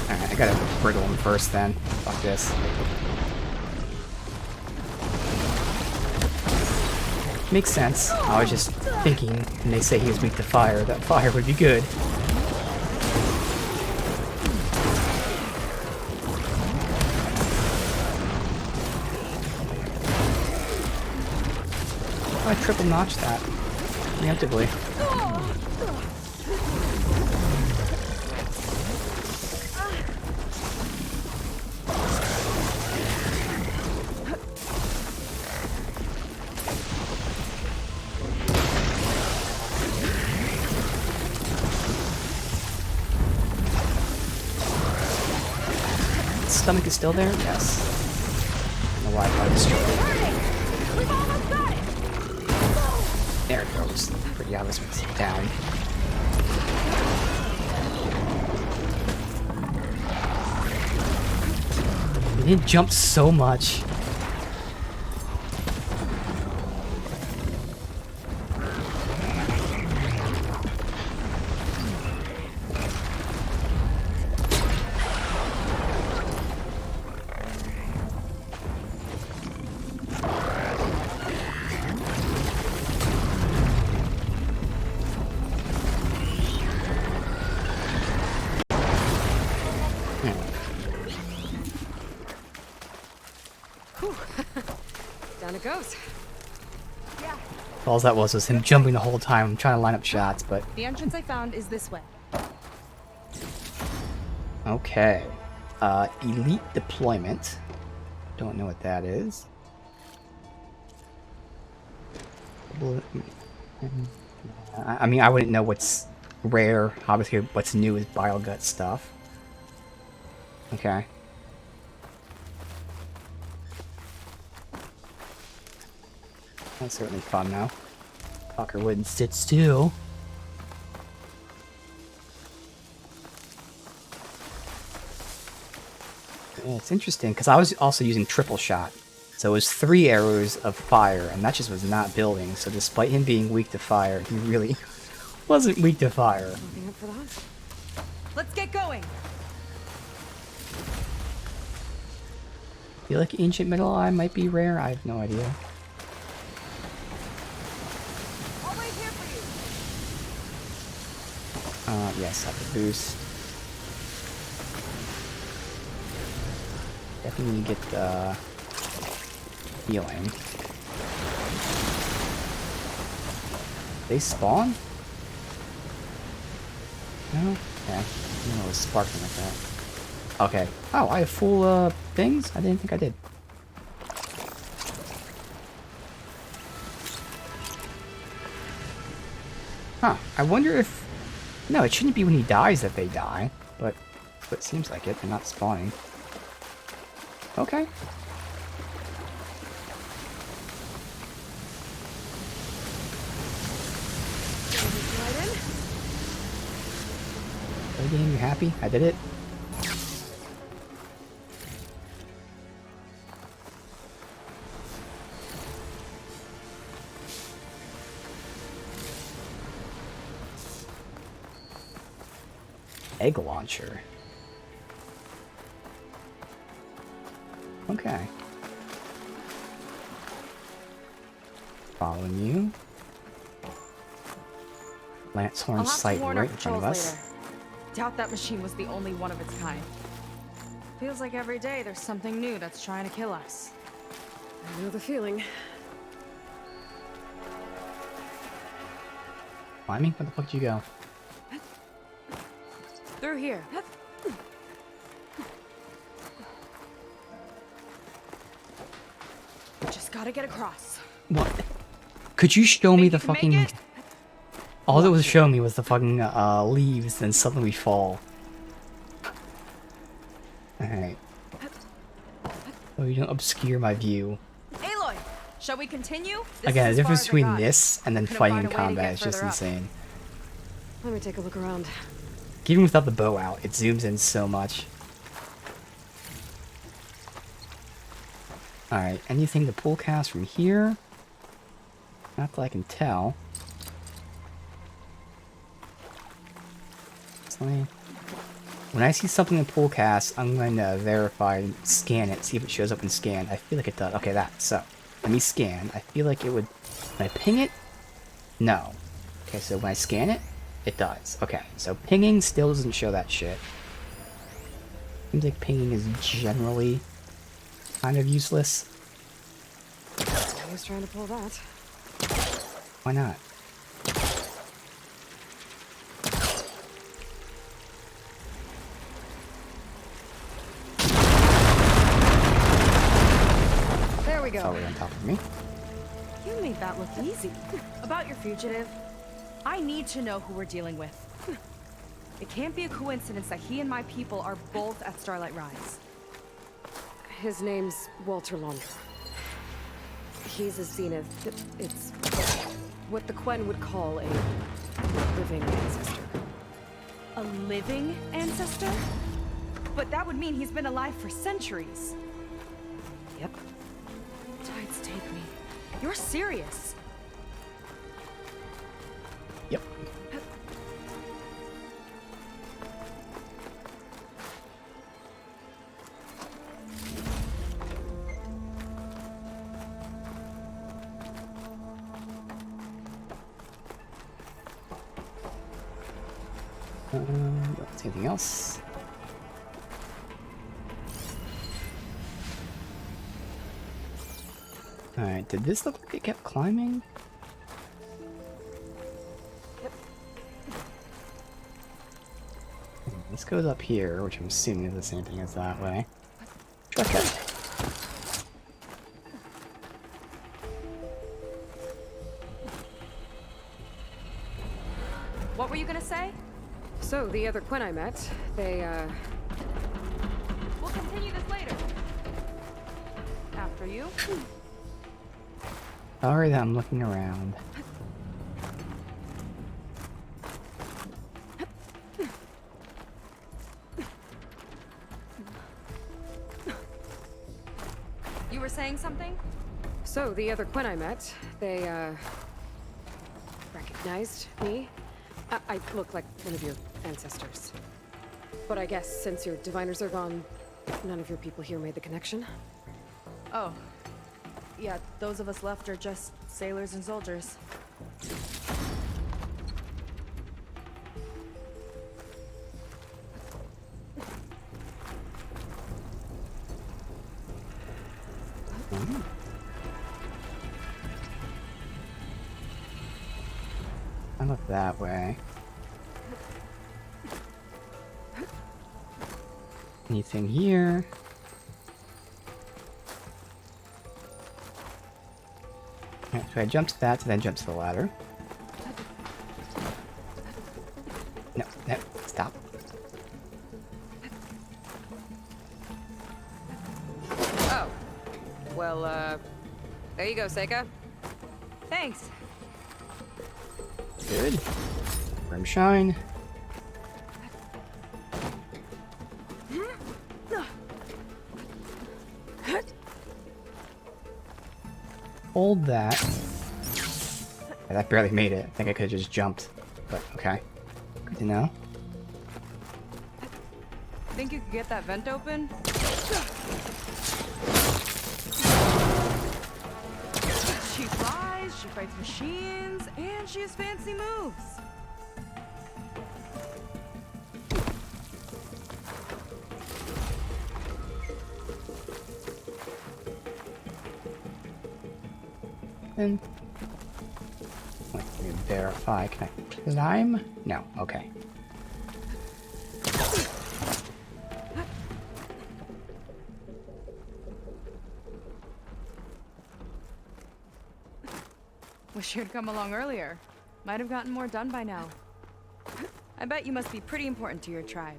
A: Alright, I gotta brittle him first then. Fuck this. Makes sense. I was just thinking, when they say he was weak to fire, that fire would be good. I triple notched that preemptively. Stomach is still there? Yes. I don't know why I destroyed it. There it goes. Pretty obvious when it's down. It didn't jump so much.
C: Down it goes.
E: Yeah.
A: All that was him jumping the whole time. I'm trying to line up shots, but
E: The entrance I found is this way.
A: okay. Elite deployment. Don't know what that is. I mean, I wouldn't know what's rare. Obviously, what's new is Biogut stuff. Okay. That's certainly fun now. Fucker wouldn't sit still. Yeah, it's interesting because I was also using triple shot. So it was 3 arrows of fire, and that just was not building. So despite him being weak to fire, he really wasn't weak to fire.
C: Nothing up for that?
E: Let's get going.
A: I feel like Ancient Metal Eye might be rare. I have no idea.
E: I'll wait here for you.
A: Yes, have the boost. Definitely get the healing. They spawn? No? Yeah. I don't know, it was sparkling like that. Okay. Oh, I have full things? I didn't think I did. Huh. I wonder if... No, it shouldn't be when he dies that they die. But it seems like it. They're not spawning. Okay. Hey, game, you happy? I did it. Egg launcher. Okay. Following you. Lancehorn
E: I'll have
A: sight
E: to warn our
A: right in front of
E: patrols
A: us.
E: later. Doubt that machine was the only one of its kind. Feels like every day there's something new that's trying to kill us.
C: I know the feeling.
A: Climbing? Where the fuck did you go?
E: Through here. Just gotta get across.
A: What? Could you show me the
E: Think you
A: fucking...
E: can make it?
A: All that was showing me was the fucking leaves, then suddenly we fall. Alright. Oh, you don't obscure my view.
E: Aloy, shall we continue? This
A: Again,
E: is
A: the
E: as far
A: difference
E: as I
A: between
E: got.
A: this and then
E: Couldn't
A: fighting in
E: find a way to
A: combat
E: get
A: is just
E: further up.
A: insane.
C: Let me take a look around.
A: Even without the bow out, it zooms in so much. Alright, anything to pull cast from here? Not that I can tell. When I see something in pull cast, I'm going to verify and scan it, see if it shows up in scan. I feel like it does. Okay, that. So, let me scan. I feel like it would... When I ping it? No. Okay, so when I scan it, it does. Okay, so pinging still doesn't show that shit. Seems like pinging is generally kind of useless.
C: I was trying to pull that.
A: Why not?
E: There we go.
A: Sorry, on top of me.
E: You made that look easy. About your fugitive, I need to know who we're dealing with. It can't be a coincidence that he and my people are both at Starlight Rise.
C: His name's Walter Londra. He's a Zenith. It's what the Quen would call a living ancestor.
E: A living ancestor? But that would mean he's been alive for centuries.
C: Yep.
E: Tides take me. You're serious.
A: Yep. Don't see anything else. Alright, did this look like it kept climbing? This goes up here, which I'm assuming is the same thing as that way. Shortcut.
E: What were you gonna say?
C: So, the other Quen I met, they,
E: We'll continue this later. After you.
A: Sorry that I'm looking around.
E: You were saying something?
C: So, the other Quen I met, they, recognized me. I look like one of your ancestors. But I guess since your diviners are gone, none of your people here made the connection?
E: Oh. Yeah, those of us left are just sailors and soldiers.
A: I look that way. Anything here? Alright, so I jump to that, to then jump to the ladder. No, no, stop.
C: Oh. Well, there you go, Seika.
E: Thanks.
A: Good. Brim shine. Hold that. Yeah, that barely made it. I think I could have just jumped. But okay. Good to know.
E: Think you could get that vent open? She flies, she fights machines, and she has fancy moves.
A: And let me verify. Can I climb? No. Okay.
E: Wish you'd come along earlier. Might have gotten more done by now. I bet you must be pretty important to your tribe.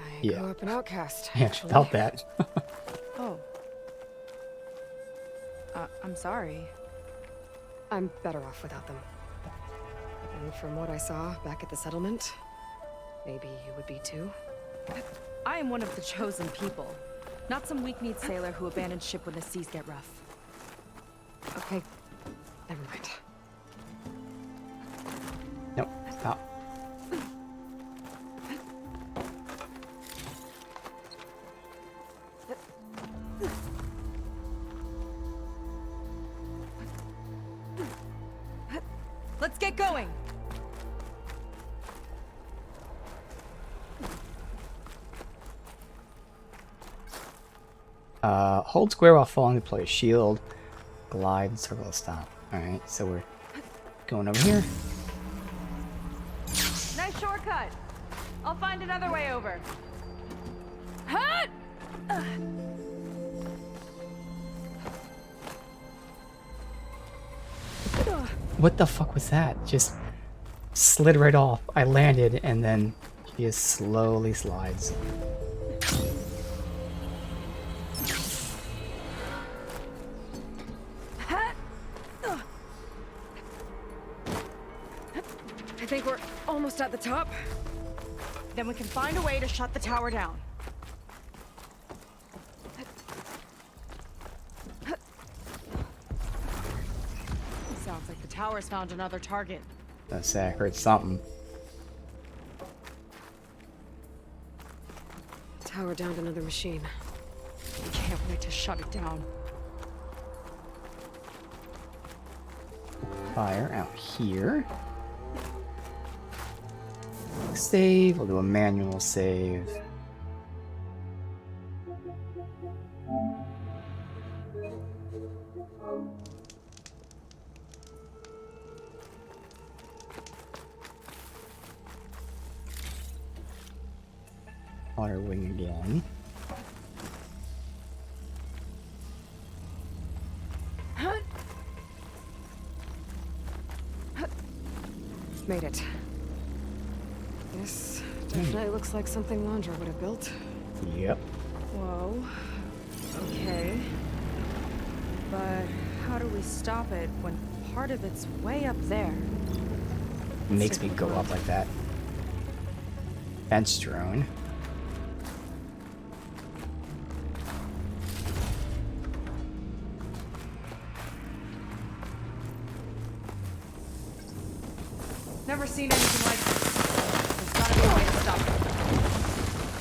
C: I
A: Yeah.
C: grew up an outcast,
A: Yeah,
C: actually.
A: felt that.
E: Oh. I'm sorry.
C: I'm better off without them. And from what I saw back at the settlement, maybe you would be too.
E: I am one of the chosen people. Not some weak-kneed sailor who abandons ship when the seas get rough.
C: Okay, never mind.
A: Nope. Stop.
E: Let's get going!
A: Hold square while falling to deploy a shield. Glide, circle, stop. Alright, so we're going over here.
E: Nice shortcut! I'll find another way over. Hut!
A: What the fuck was that? Just slid right off. I landed and then she just slowly slides.
C: I think we're almost at the top.
E: Then we can find a way to shut the tower down. Sounds like the tower's found another target.
A: Let's say I heard something.
C: Tower downed another machine.
E: We can't wait to shut it down.
A: Fire out here. Save. We'll do a manual save. Water wing again.
C: Made it. This definitely looks like something Landra would have built.
A: Yep.
E: Whoa. Okay. But how do we stop it when part of it's way up there?
A: It makes me go up like that. Fence drone.
E: Never seen anything like this. There's gotta be a way to stop it.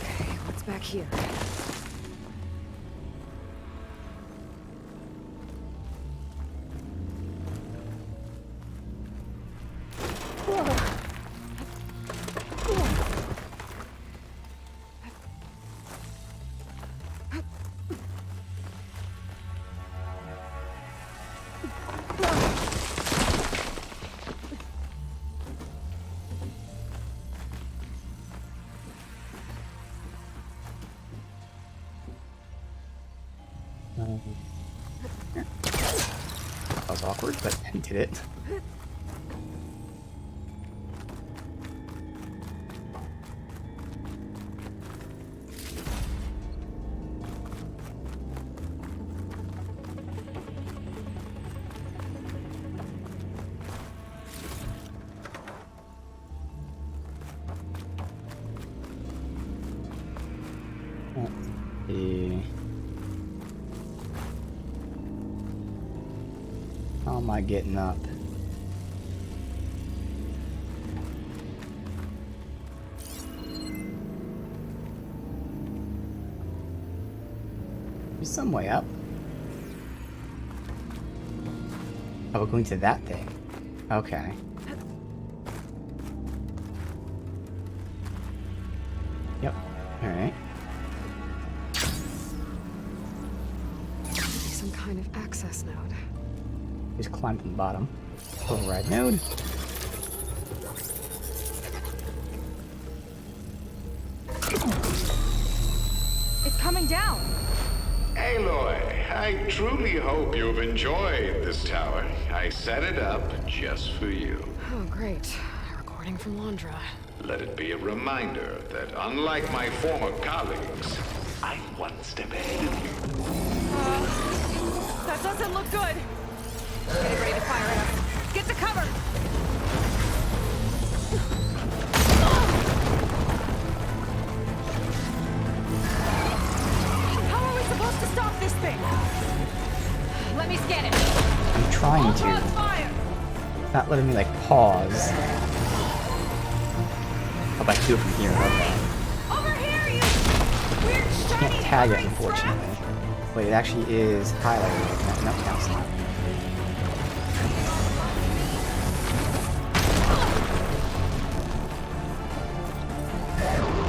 C: Okay, what's back here?
A: That was awkward, but he did it. How am I getting up? There's some way up. Oh, we're going to that thing. Okay. Yep. Alright.
C: Some kind of access node.
A: Just climb from the bottom. Override node.
E: It's coming down!
L: Aloy, I truly hope you've enjoyed this tower. I set it up just for you.
C: Oh, great. A recording from Landra.
L: Let it be a reminder that unlike my former colleagues, I'm one step ahead of you.
E: That doesn't look good! Getting ready to fire at us. Get to cover! How are we supposed to stop this thing? Let me scan it.
A: I'm trying to.
E: Fire.
A: It's not letting me like pause. How about I do it from here? Okay.
E: Over here, you weird shiny
A: Can't tag it,
E: hovering
A: unfortunately. Wait, it actually is highlighted. No, now it's not.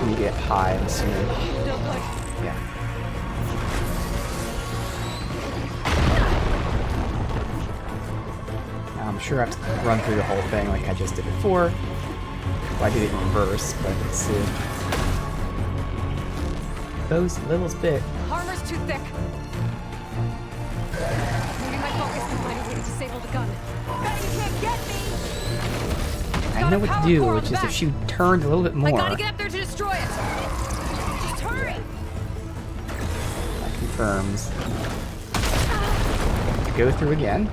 A: When you get high, I'm assuming. Yeah. Now, I'm sure I have to run through the whole thing like I just did before. Well, I did it in reverse, but let's see. Those little bit.
E: Armor's too thick. Maybe my focus can find a way to disable the gun. Bet you can't get me!
A: I know what to do, which is if you turned a little bit more.
E: I gotta get up there to destroy it! Just hurry!
A: That confirms. Go through again.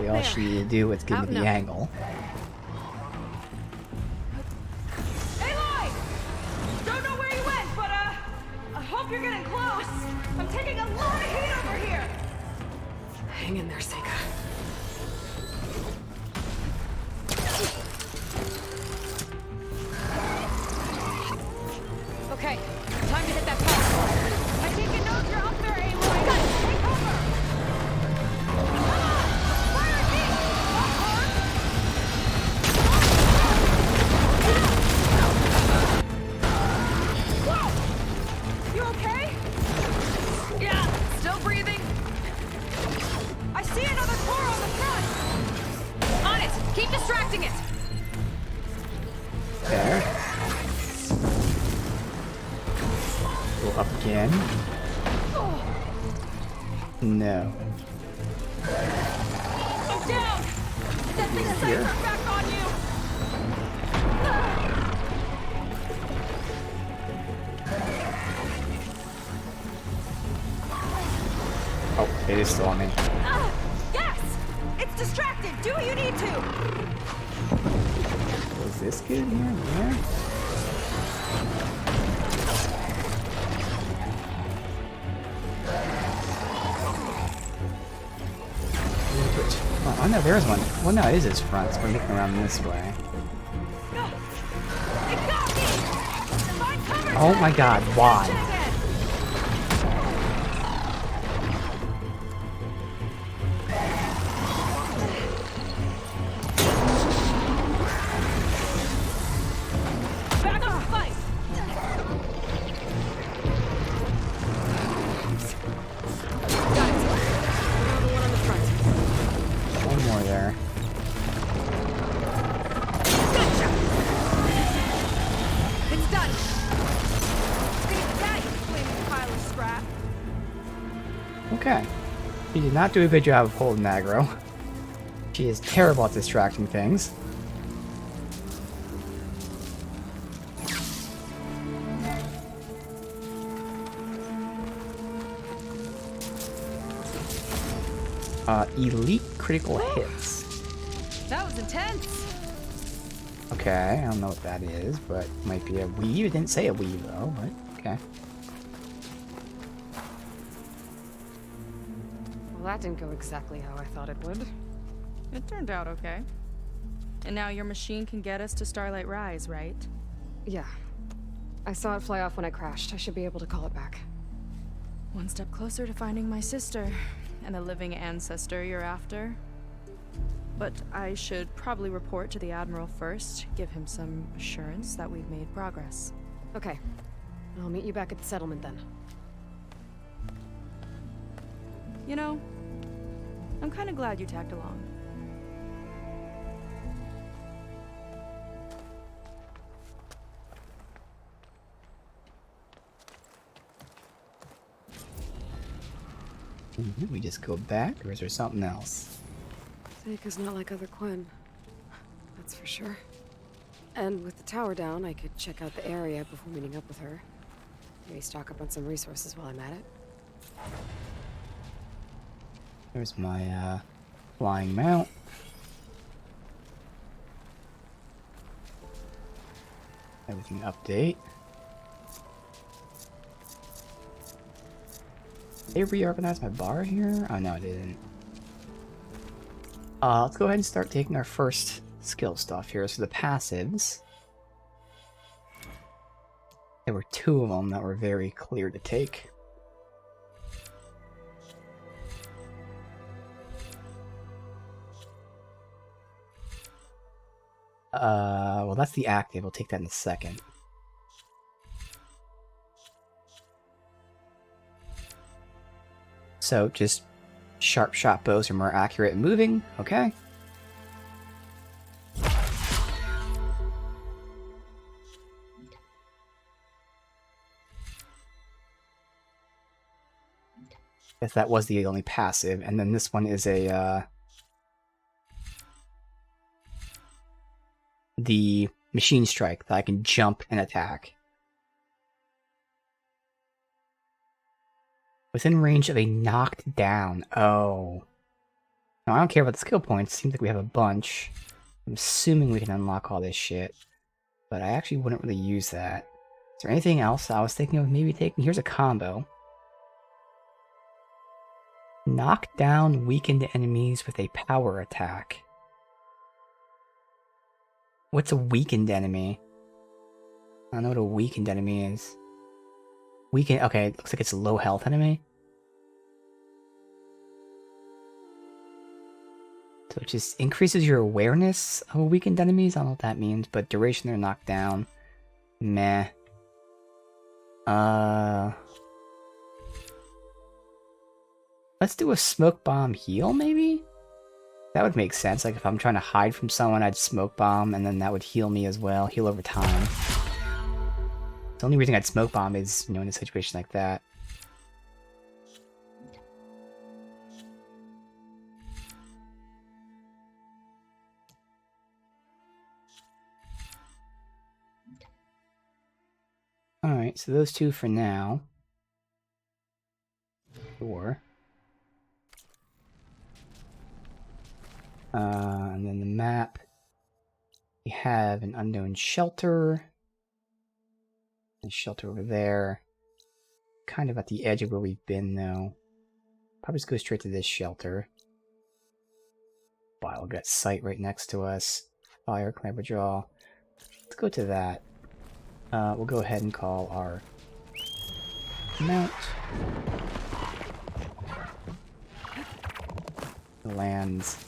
A: Basically, all she needed to do was give me the angle.
E: Aloy! Don't know where you went, but I hope you're getting close. I'm taking a lot of heat over here.
C: Hang in there, Seika.
E: Okay, time to hit that power. I think it knows you're up there, Aloy. Take cover. Come on! Fire at me! Whoa! You okay? Yeah, still breathing. I see another core on the front. On it! Keep distracting it!
A: There. Go up again. No.
E: I'm down! That thing's
A: Here.
E: Cypher back on you!
A: Oh, it is still on me.
E: Yes! It's distracted! Do what you need to!
A: Was this good here? Yeah. Oh no, there's one. Well, no, it is his front, so we're making around this way.
E: It got me! Find cover!
A: Oh my god, why?
E: Back off, fight!
C: Got it. Another one on the front.
A: One more there.
E: Gotcha! It's done! Gonna get you, flaming pile of scrap.
A: Okay. She did not do a good job of holding aggro. She is terrible at distracting things. Elite critical hits.
E: That was intense!
A: Okay, I don't know what that is, but it might be a weave. It didn't say a weave though, but okay.
C: Well, that didn't go exactly how I thought it would.
E: It turned out okay. And now your machine can get us to Starlight Rise, right?
C: Yeah. I saw it fly off when I crashed. I should be able to call it back.
E: One step closer to finding my sister, and a living ancestor you're after. But I should probably report to the Admiral first, give him some assurance that we've made progress.
C: Okay. I'll meet you back at the settlement then.
E: You know, I'm kind of glad you tagged along.
A: We just go back, or is there something else?
C: Seika's not like other Quen. That's for sure. And with the tower down, I could check out the area before meeting up with her. Maybe stock up on some resources while I'm at it.
A: There's my flying mount. Everything update. Did they reorganize my bar here? Oh no, it didn't. Let's go ahead and start taking our first skill stuff here. So the passives. There were two of them that were very clear to take. Well, that's the active. We'll take that in a second. So, just sharp shot bows are more accurate in moving. Okay. Guess that was the only passive, and then this one is a the machine strike that I can jump and attack. Within range of a knocked down. Oh. Now, I don't care about the skill points. Seems like we have a bunch. I'm assuming we can unlock all this shit. But I actually wouldn't really use that. Is there anything else I was thinking of maybe taking? Here's a combo. Knock down weakened enemies with a power attack. What's a weakened enemy? I don't know what a weakened enemy is. Weakened, okay, it looks like it's a low health enemy. So it just increases your awareness of weakened enemies. I don't know what that means, but duration they're knocked down. Meh. Let's do a smoke bomb heal, maybe? That would make sense. Like if I'm trying to hide from someone, I'd smoke bomb, and then that would heal me as well. Heal over time. The only reason I'd smoke bomb is, you know, in a situation like that. Alright, so those two for now. Sure. And then the map. We have an unknown shelter. A shelter over there. Kind of at the edge of where we've been, though. Probably just go straight to this shelter. Bile gut site right next to us. Fire, Clamberjaw. Let's go to that. We'll go ahead and call our mount. Lands.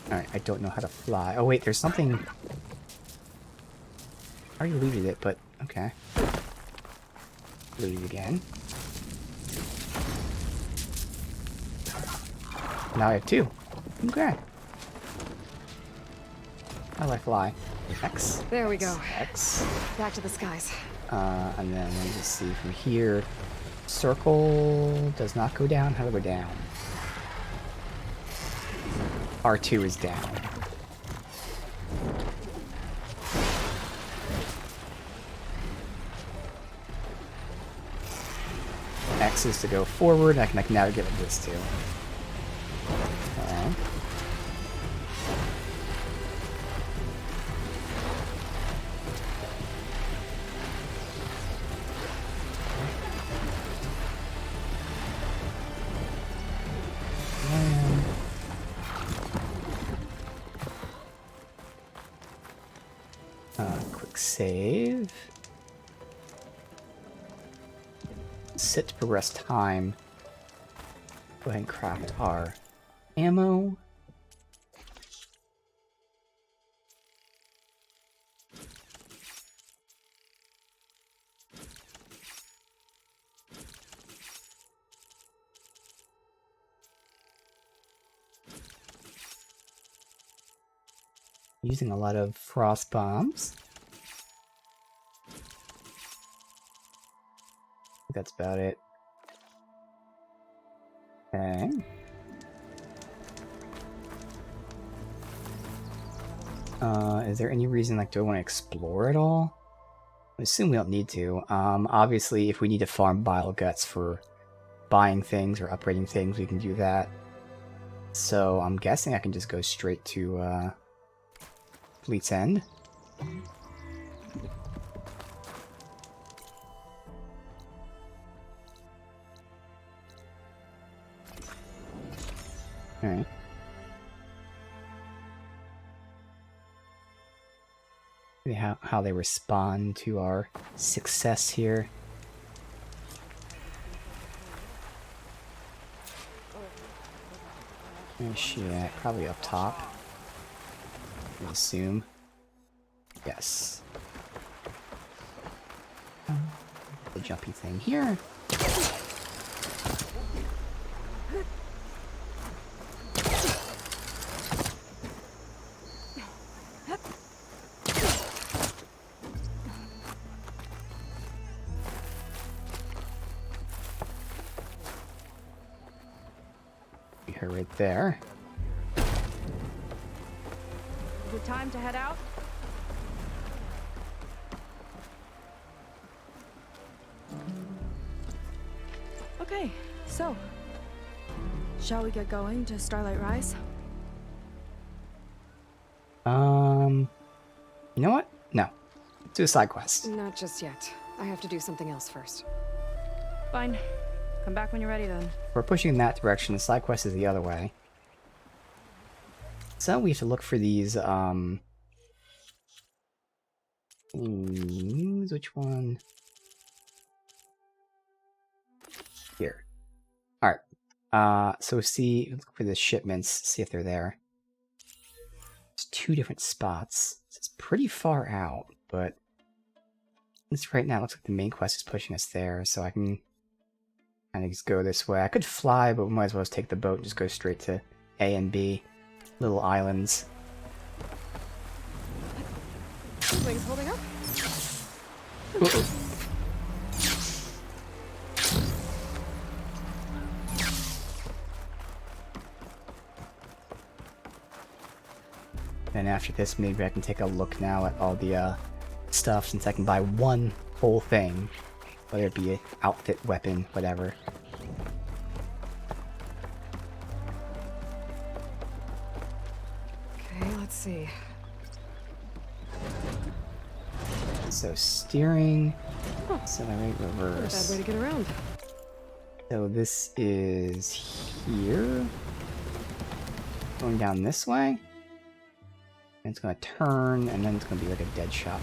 A: Alright, I don't know how to fly. Oh wait, there's something... I already looted it, but okay. Loot it again. Now I have two. Okay. How do I fly? X.
C: There we go.
A: X.
C: Back to the skies.
A: And then let me just see from here. Circle does not go down. How do I go down? R2 is down. X is to go forward. I can navigate with this too. Okay. Quick save. Sit to progress time. Go ahead and craft our ammo. Using a lot of frost bombs. That's about it. Okay. Is there any reason, like, do I want to explore at all? I assume we don't need to. Obviously, if we need to farm bile guts for buying things or upgrading things, we can do that. So I'm guessing I can just go straight to Fleet's End. Alright. How they respond to our success here. Where's she at? Probably up top. I assume. Yes. The jumpy thing here. Her right there.
E: Is it time to head out? Okay, so Shall we get going to Starlight Rise?
A: You know what? No. Do a side quest.
C: Not just yet. I have to do something else first.
E: Fine. Come back when you're ready then.
A: We're pushing in that direction. The side quest is the other way. So we have to look for these, which one? Here. Alright. So look for the shipments, see if they're there. There's 2 different spots. It's pretty far out, but at least right now it looks like the main quest is pushing us there, so I can kind of just go this way. I could fly, but we might as well just take the boat and just go straight to A and B. Little islands.
C: Wings holding up?
A: And after this, maybe I can take a look now at all the stuff, since I can buy one whole thing. Whether it be an outfit, weapon, whatever.
C: Okay, let's see.
A: So steering, accelerate,
C: Not a
A: reverse.
C: bad way to get around.
A: So this is here. Going down this way. And it's gonna turn, and then it's gonna be like a dead shot.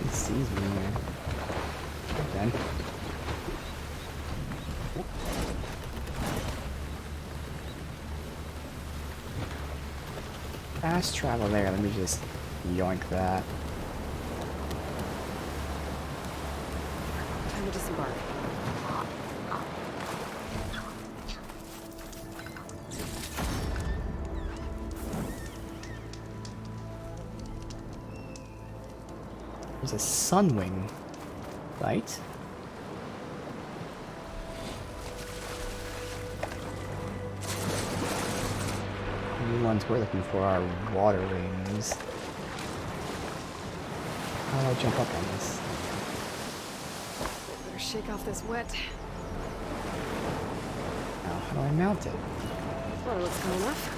A: It sees me here. Then. Fast travel there, let me just yoink that.
C: Time to disembark.
A: There's a Sunwing, right? The new ones we're looking for are water wings. How do I jump up on this?
C: Better shake off this wet.
A: Now, how do I mount it?
C: Well, looks cool enough.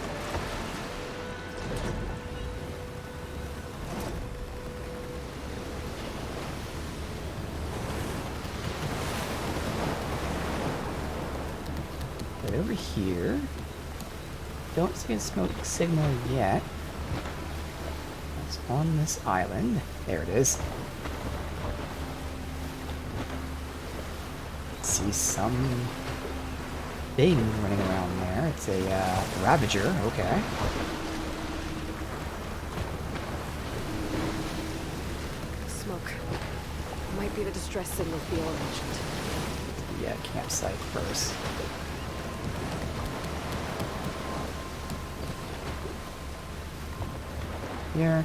A: Right over here. Don't see a smoke signal yet. It's on this island. There it is. See some thing running around there. It's a Ravager. Okay.
C: Smoke. Might be the distress signal Theo mentioned.
A: Yeah, campsite first. Here.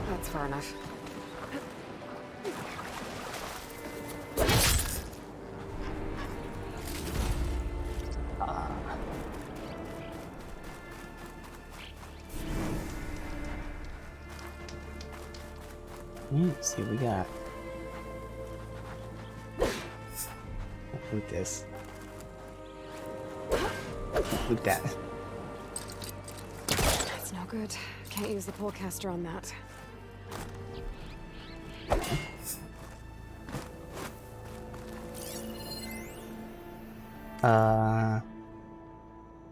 C: That's far enough.
A: Let's see what we got. Loot this. Loot that.
C: That's no good. Can't use the polecaster on that.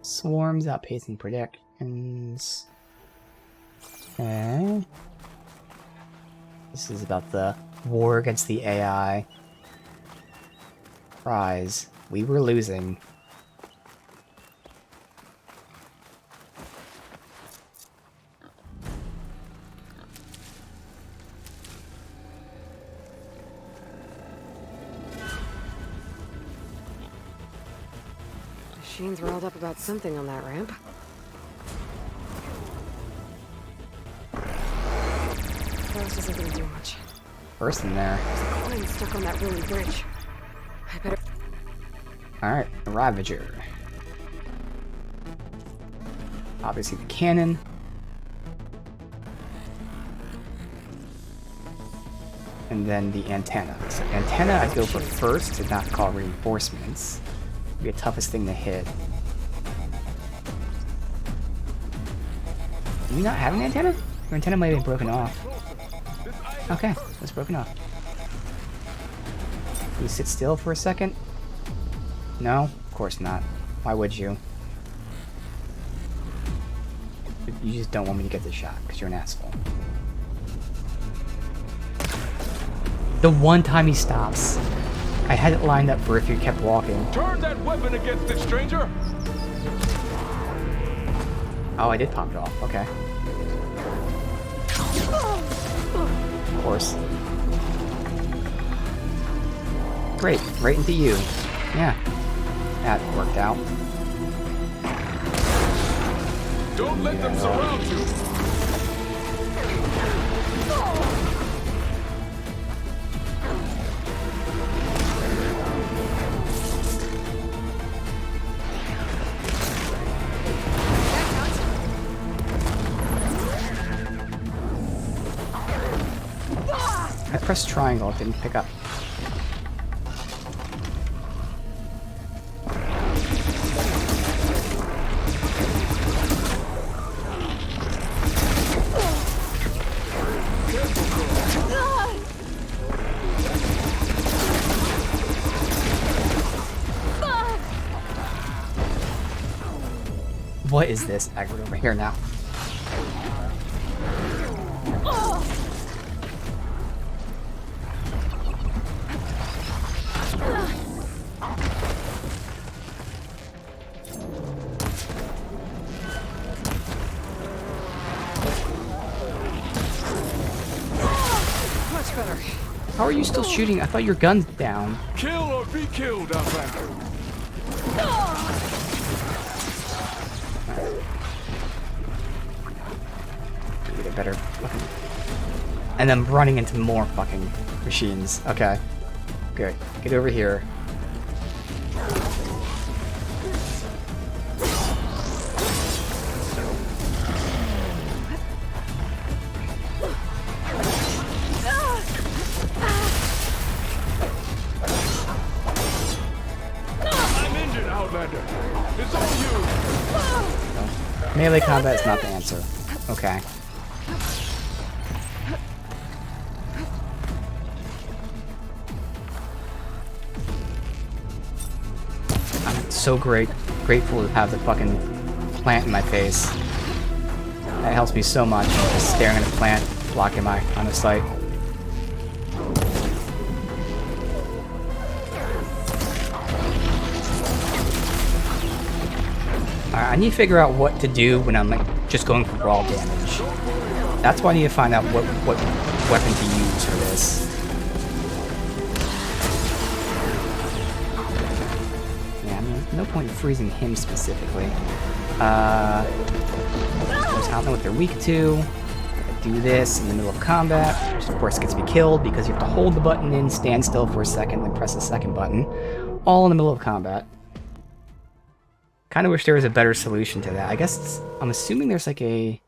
A: Swarms outpacing predictions. Okay. This is about the war against the AI. Prize. We were losing.
C: Shane's riled up about something on that ramp. This isn't gonna do much.
A: First in there.
C: There's a coin stuck on that ruined bridge. I better...
A: Alright, the Ravager. Obviously the cannon. And then the antenna. So antenna I'd go for first to not call reinforcements. It'd be the toughest thing to hit. Do we not have an antenna? Your antenna might have been broken off. Okay, it's broken off. Can you sit still for a second? No? Of course not. Why would you? You just don't want me to get the shot, because you're an asshole. The one time he stops. I had it lined up for if you kept walking.
M: Turn that weapon against this stranger!
A: Oh, I did pop it off. Okay. Of course. Great. Right into you. Yeah. That worked out.
M: Don't let them surround you!
A: I pressed triangle, it didn't pick up. What is this? Aggro over here now.
C: Much better.
A: How are you still shooting? I thought your gun's down.
M: Kill or be killed, Outlander.
A: Get a better fucking... And then running into more fucking machines. Okay. Good. Get over here.
M: I'm injured, Outlander. It's on you.
A: Melee combat is not the answer. Okay. I'm so grateful to have the fucking plant in my face. That helps me so much. Just staring at a plant, blocking my line of sight. Alright, I need to figure out what to do when I'm like just going for raw damage. That's why I need to find out what weapon to use for this. Yeah, I mean, no point in freezing him specifically. There's Outlander what they're weak to. I do this in the middle of combat, which of course gets me killed because you have to hold the button in, stand still for a second, then press the second button. All in the middle of combat. Kind of wish there was a better solution to that. I guess I'm assuming there's like a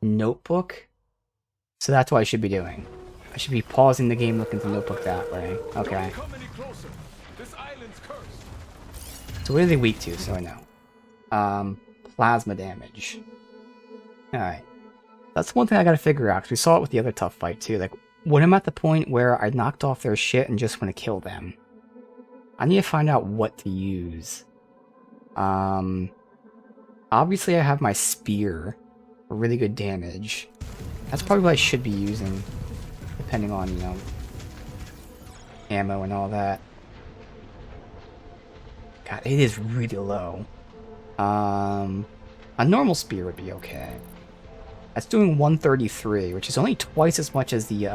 A: notebook. So that's what I should be doing. I should be pausing the game looking at the notebook that way. Okay. So what are they weak to, so I know? Plasma damage. Alright. That's one thing I gotta figure out, because we saw it with the other tough fight too. Like, when I'm at the point where I knocked off their shit and just want to kill them, I need to find out what to use. Obviously I have my spear for really good damage. That's probably what I should be using, depending on, you know, ammo and all that. God, it is really low. A normal spear would be okay. That's doing 133, which is only twice as much as the,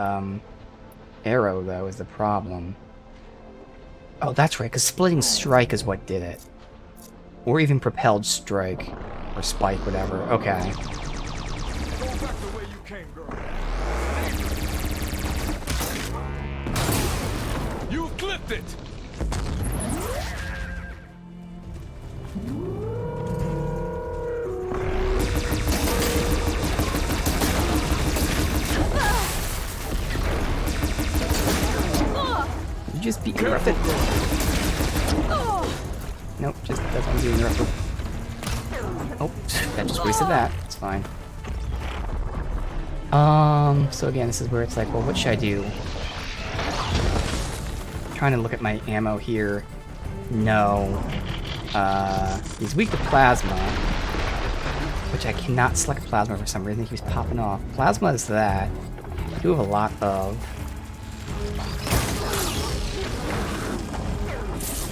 A: arrow, though, is the problem. Oh, that's right, because splitting strike is what did it. Or even propelled strike. Or spike, whatever. Okay. just be interrupted? Nope, just doesn't want to be interrupted. Oh, that just wasted that. It's fine. So again, this is where it's like, well, what should I do? Trying to look at my ammo here. No. He's weak to plasma, which I cannot select plasma for some reason. He keeps popping off. Plasma is that. I do have a lot of.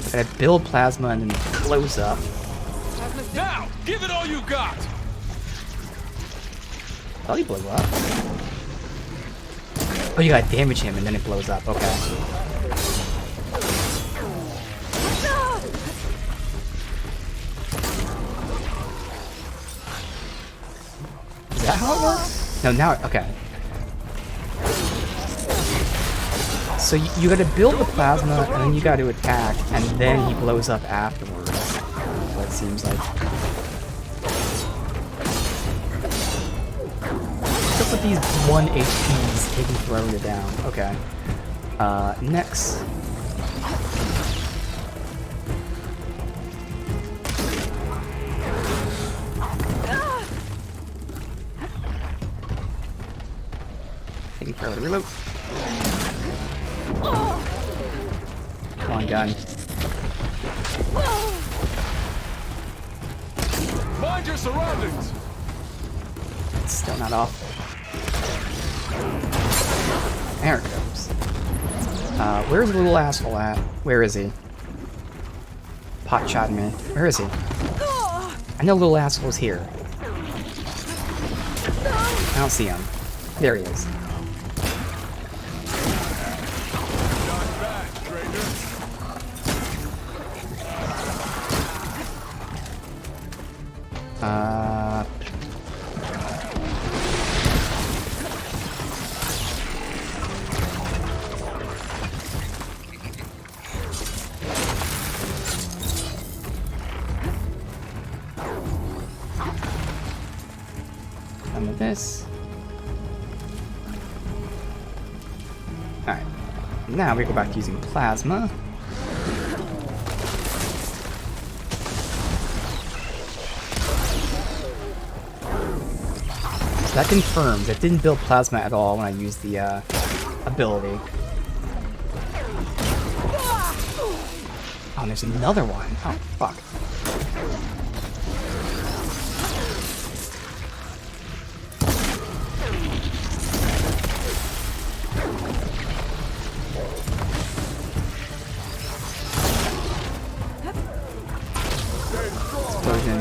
A: But I build plasma and then it blows up.
M: Now, give it all you got.
A: Oh, he blew up. Oh, you gotta damage him and then it blows up. Okay. Is that how it works? No, now, okay. So you gotta build the plasma, and then you gotta attack, and then he blows up afterwards. What it seems like. What's up with these 1 HPs taking forever to down? Okay. Next. Taking forever to reload. Come on, gun.
M: Mind your surroundings.
A: It's still not off. There it goes. Where's the little asshole at? Where is he? Pot shot me. Where is he? I know little asshole's here. I don't see him. There he is. Done with this. Alright. Now we go back to using plasma. That confirms it didn't build plasma at all when I used the ability. Oh, and there's another one. Oh, fuck. Explosion.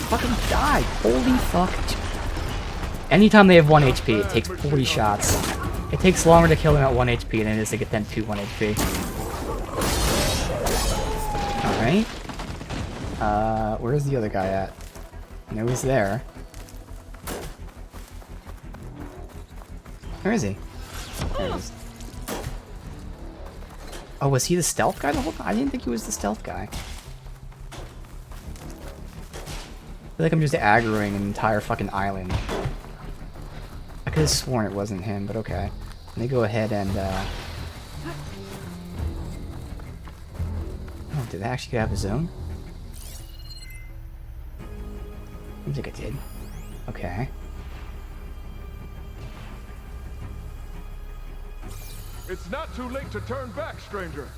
A: Fucking die! Holy fuck. Anytime they have 1 HP, it takes 40 shots. It takes longer to kill them at 1 HP than it is to get them to 1 HP. Alright. Where's the other guy at? I know he's there. Where is he? There he is. Oh, was he the stealth guy the whole time? I didn't think he was the stealth guy. I feel like I'm just aggroing an entire fucking island. I could have sworn it wasn't him, but okay. Let me go ahead and, Oh, did they actually have a zone? Seems like it did. Okay.
M: It's not too late to turn back, stranger.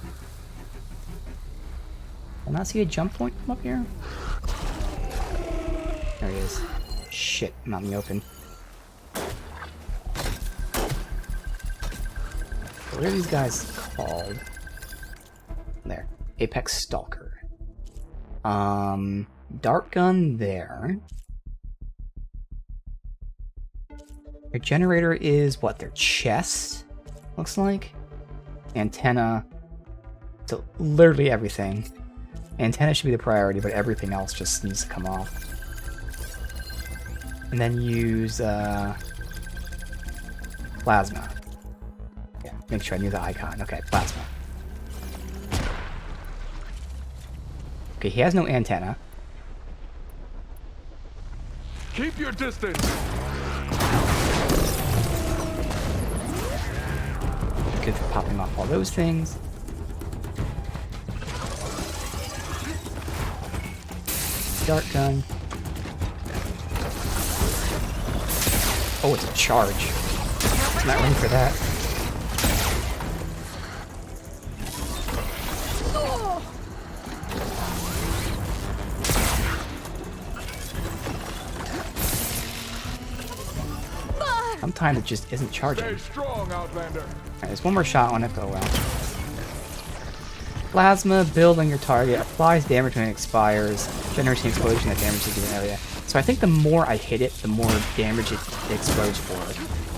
A: Will not see a jump point from up here? There he is. Shit, I'm out in the open. What are these guys called? There. Apex Stalker. Dart gun there. Their generator is what? Their chest? Looks like? Antenna. So literally everything. Antenna should be the priority, but everything else just needs to come off. And then use plasma. Yeah, make sure I knew the icon. Okay, plasma. Okay, he has no antenna.
M: Keep your distance.
A: Good for popping off all those things. Dart gun. Oh, it's a charge. Not ready for that. Sometimes it just isn't charging.
M: Stay strong, Outlander.
A: Alright, there's one more shot on it, but oh well. Plasma, build on your target, applies damage when it expires, generates an explosion that damages the area. So I think the more I hit it, the more damage it explodes for.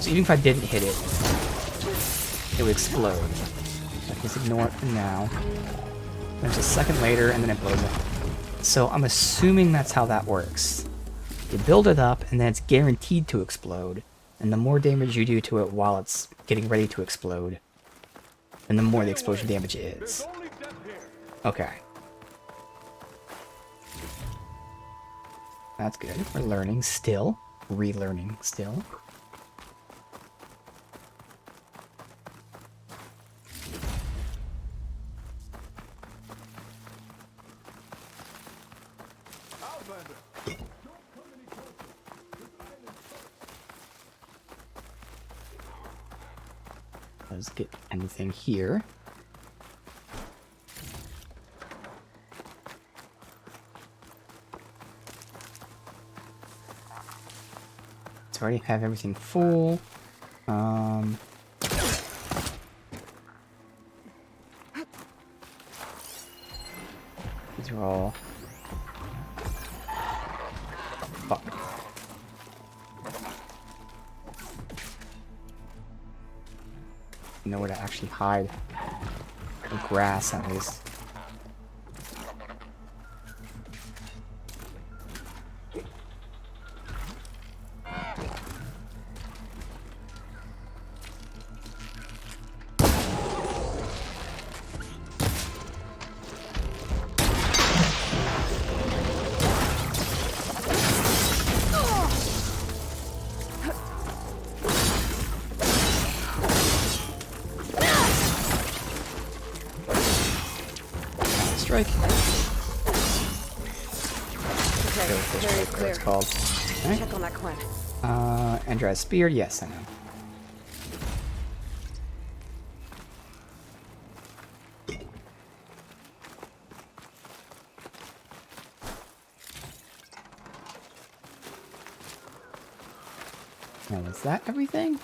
A: So even if I didn't hit it, it would explode. So I can just ignore it for now. There's a second later, and then it blows up. So I'm assuming that's how that works. You build it up, and then it's guaranteed to explode. And the more damage you do to it while it's getting ready to explode, then the more the explosion damage is. Okay. That's good. We're learning still. Relearning still. Let's get anything here. So I already have everything full. These are all... Fuck. Know where to actually hide. The grass, at least. Strike.
C: Okay, very clear.
A: It's called. Right.
C: Check on that Quinn.
A: Andrea's spear. Yes, I know. Now, is that everything?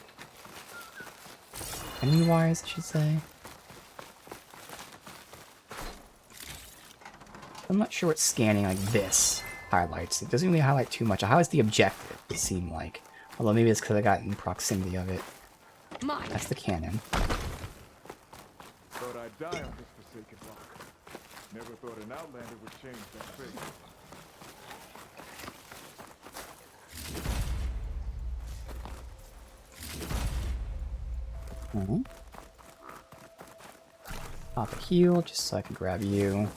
A: Enemy-wise, I should say. I'm not sure what scanning like this highlights. It doesn't really highlight too much. It highlights the objective, it seemed like. Although maybe it's because I got in proximity of it. That's the cannon.
M: Thought I'd die on this forsaken rock. Never thought an Outlander would change that fate.
A: Pop a heal just so I can grab you.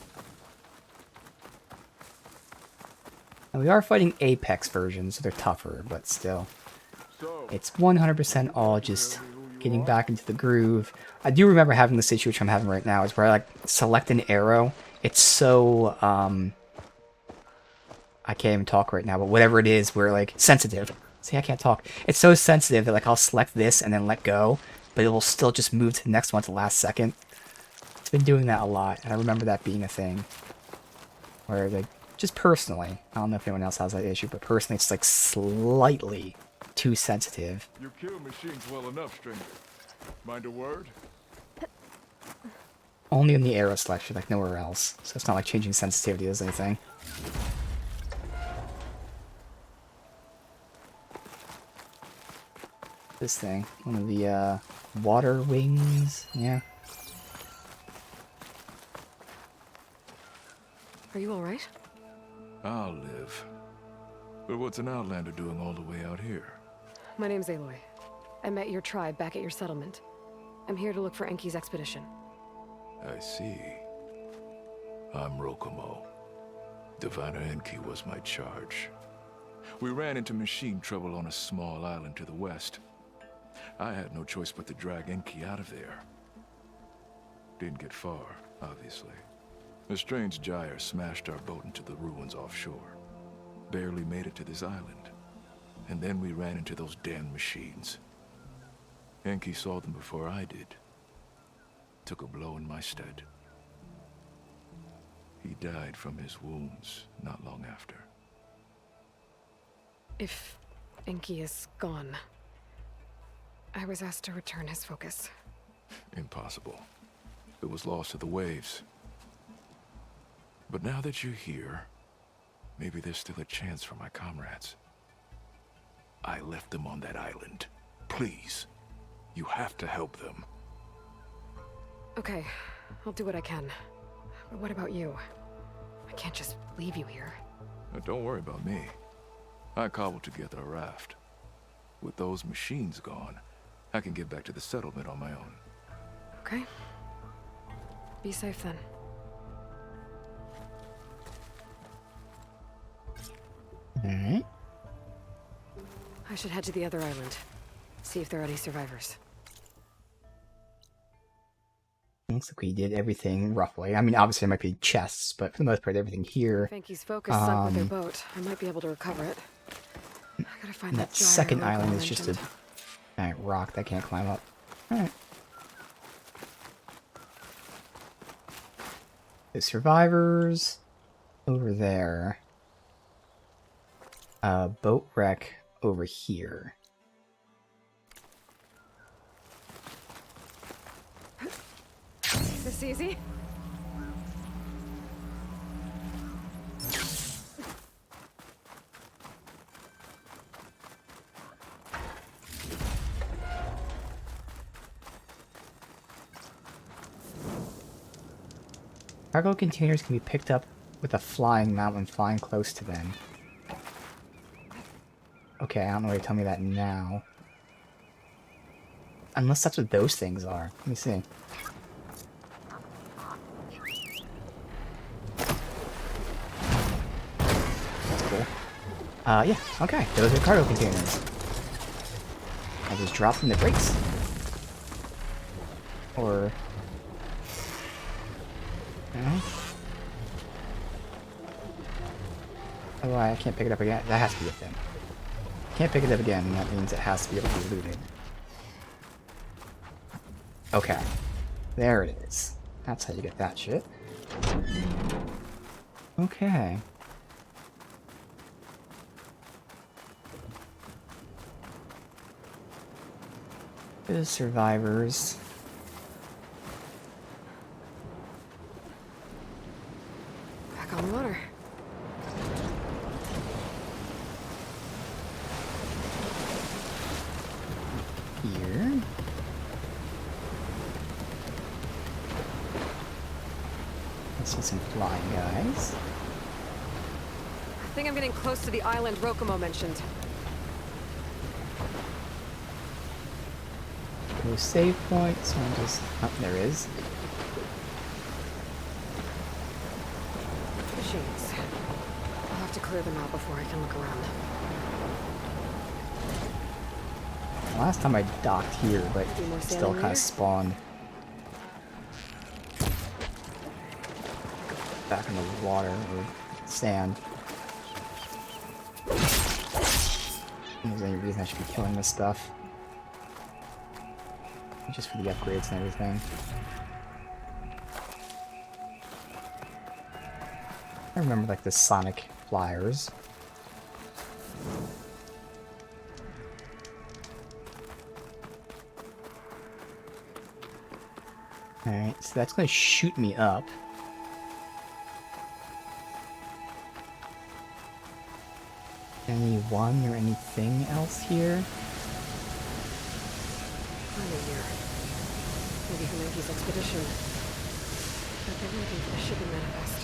A: And we are fighting Apex versions, so they're tougher, but still. It's 100% all just getting back into the groove. I do remember having the situation I'm having right now, is where I like select an arrow. It's so, I can't even talk right now, but whatever it is, we're like sensitive. See, I can't talk. It's so sensitive that like I'll select this and then let go, but it will still just move to the next one at the last second. It's been doing that a lot, and I remember that being a thing. Where like, just personally, I don't know if anyone else has that issue, but personally it's like slightly too sensitive.
M: You kill machines well enough, stranger. Mind a word?
A: Only in the arrow selection, like nowhere else. So it's not like changing sensitivity does anything. This thing, one of the water wings, yeah.
C: Are you alright?
M: I'll live. But what's an outlander doing all the way out here?
C: My name's Aloy. I met your tribe back at your settlement. I'm here to look for Enki's expedition.
M: I see. I'm Rokomo. Diviner Enki was my charge. We ran into machine trouble on a small island to the west. I had no choice but to drag Enki out of there. Didn't get far, obviously. A strange gyre smashed our boat into the ruins offshore. Barely made it to this island. And then we ran into those damn machines. Enki saw them before I did. Took a blow in my stead. He died from his wounds not long after.
C: If Enki is gone, I was asked to return his focus.
M: Impossible. It was lost to the waves. But now that you're here, maybe there's still a chance for my comrades. I left them on that island. Please, you have to help them.
C: Okay, I'll do what I can. But what about you? I can't just leave you here.
M: Don't worry about me. I cobbled together a raft. With those machines gone, I can get back to the settlement on my own.
C: Okay. Be safe then.
A: Alright.
C: I should head to the other island. See if there are any survivors.
A: Looks like we did everything roughly. I mean, obviously there might be chests, but for the most part, everything here.
C: If Enki's focus sunk with their boat, I might be able to recover it. I gotta find that gyre
A: second
C: Rokomo
A: island is just a
C: mentioned.
A: rock that can't climb up. Alright. The survivors over there. Boat wreck over here.
C: This easy?
A: Cargo containers can be picked up with a flying mount when flying close to them. Okay, I don't know why you tell me that now. Unless that's what those things are. Let me see. That's cool. Yeah, okay. Those are cargo containers. I just drop them in the brakes. Or... no? Oh, I can't pick it up again. That has to be a thing. Can't pick it up again, and that means it has to be able to be looted. Okay. There it is. That's how you get that shit. Okay. The survivors.
C: Back on the water.
A: Here. I see some flying guys.
C: I think I'm getting close to the island Rokomo mentioned.
A: No save point, so I'm just... oh, there is.
C: Machines. I'll have to clear them out before I can look around.
A: Last time I docked here, but still kind of spawned back in the water or sand. If there's any reason I should be killing this stuff. Just for the upgrades and everything. I remember like the Sonic flyers. Alright, so that's gonna shoot me up. Anyone or anything else here?
C: Maybe from Enki's expedition. But they're looking for the shipping manifest.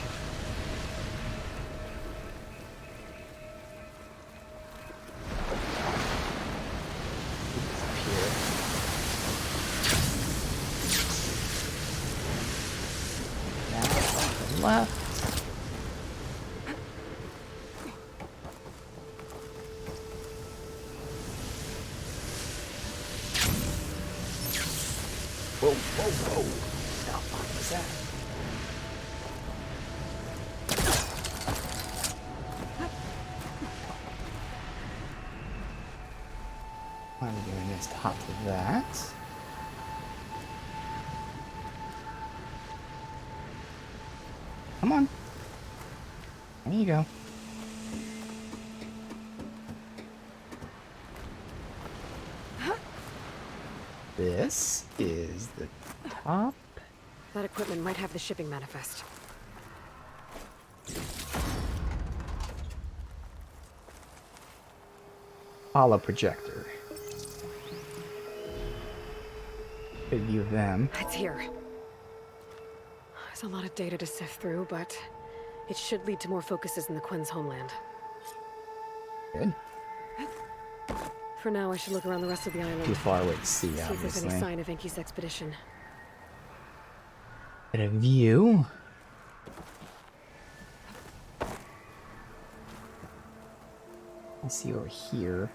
A: the left. Whoa, whoa, whoa. What the fuck was that? Why are we doing this? Top of that. Come on. There you go. This is the top.
C: That equipment might have the shipping manifest.
A: Holo projector. Good view of them.
C: It's here. There's a lot of data to sift through, but it should lead to more focuses in the Quinn's homeland.
A: Good.
C: For now, I should look around the rest of the island.
A: Too far away to see,
C: See if there's
A: obviously.
C: any sign of Enki's expedition.
A: Get a view. Let's see over here.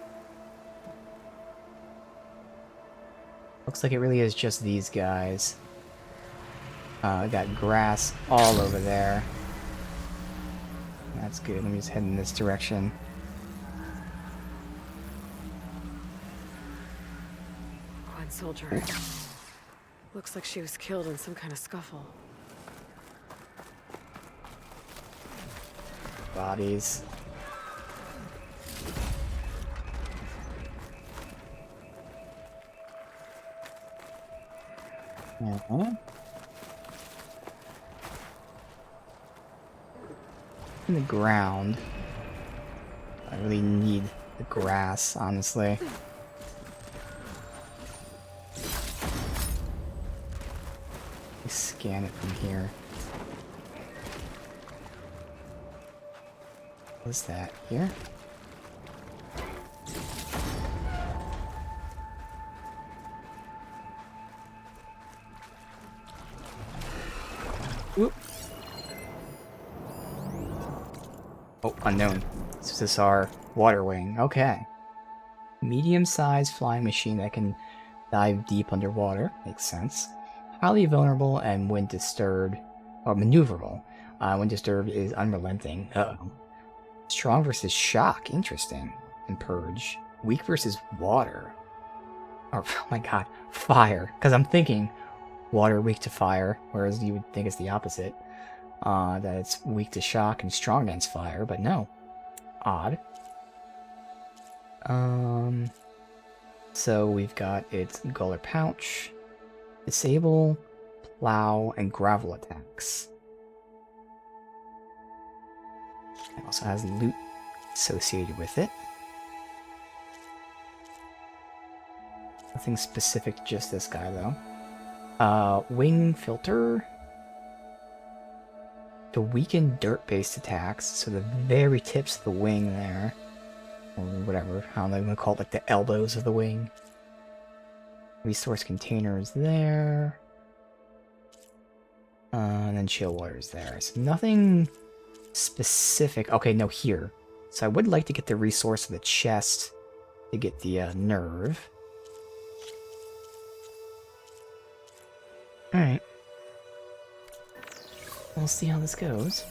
A: Looks like it really is just these guys. Got grass all over there. That's good. Let me just head in this direction.
C: Quinn soldier. Looks like she was killed in some kind of scuffle.
A: Bodies. In the ground. I really need the grass, honestly. Scan it from here. What's that? Here? Whoop. Oh, unknown. This is our water wing. Okay. Medium-sized flying machine that can dive deep underwater. Makes sense. Highly vulnerable and when disturbed, or maneuverable. When disturbed is unrelenting. Uh-oh. Strong versus shock. Interesting. And purge. Weak versus water. Or, oh my god, fire. Because I'm thinking water weak to fire, whereas you would think it's the opposite. That it's weak to shock and strong against fire, but no. Odd. So we've got its Guller Pouch. Disable, plow, and gravel attacks. It also has loot associated with it. Nothing specific, just this guy though. Wing filter. To weaken dirt-based attacks, so the very tips of the wing there. Or whatever, how they want to call it, like the elbows of the wing. Resource containers there. And then chill waters there. So nothing specific. Okay, no, here. So I would like to get the resource of the chest to get the nerve. Alright. We'll see how this goes.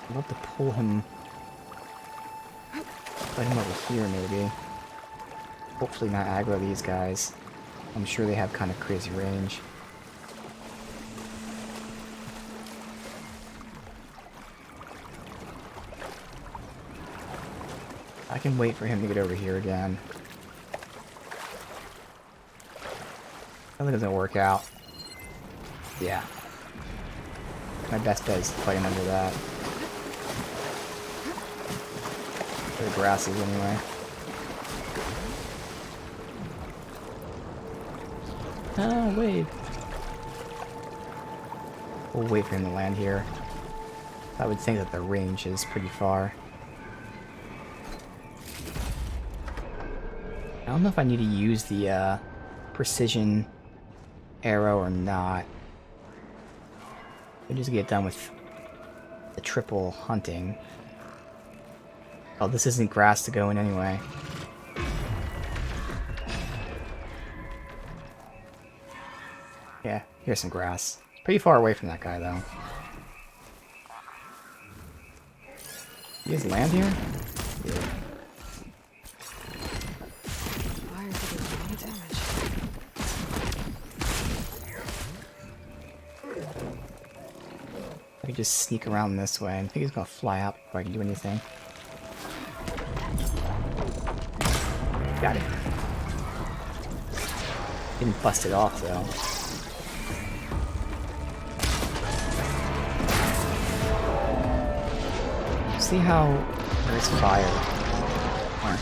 A: I'd love to pull him. Put him over here, maybe. Hopefully not aggro these guys. I'm sure they have kind of crazy range. I can wait for him to get over here again. That doesn't work out. Yeah. My best bet is to fight him under that. The grasses anyway. Oh, wave. We'll wait for him to land here. I would think that the range is pretty far. I don't know if I need to use the precision arrow or not. I just get done with the triple hunting. Oh, this isn't grass to go in anyway. Yeah, here's some grass. Pretty far away from that guy, though. You guys land here? Yeah.
C: Fire did a lot of damage.
A: I could just sneak around this way. I think he's gonna fly out before I can do anything. Got it. Didn't bust it off, though. See how there's fire. Alright.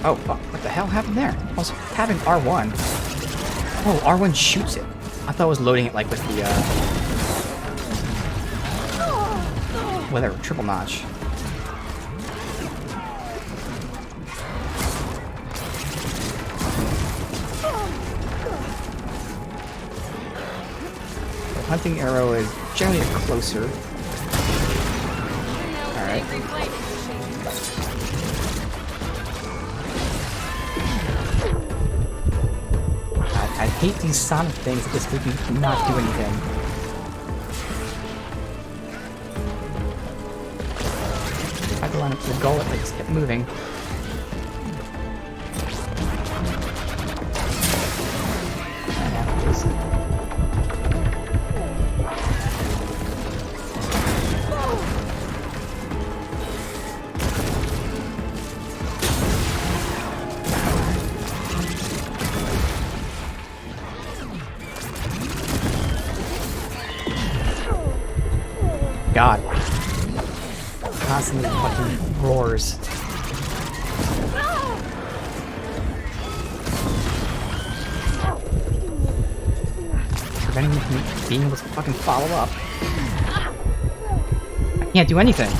A: Oh, fuck. What the hell happened there? I was having R1. Oh, R1 shoots it. I thought I was loading it like with the, whatever, triple notch. The hunting arrow is generally closer. Alright. I hate these Sonic things that just make me not do anything. I go on up to the gullet, I just kept moving. God. Constantly fucking roars. Preventing me from being able to fucking follow up. I can't do anything.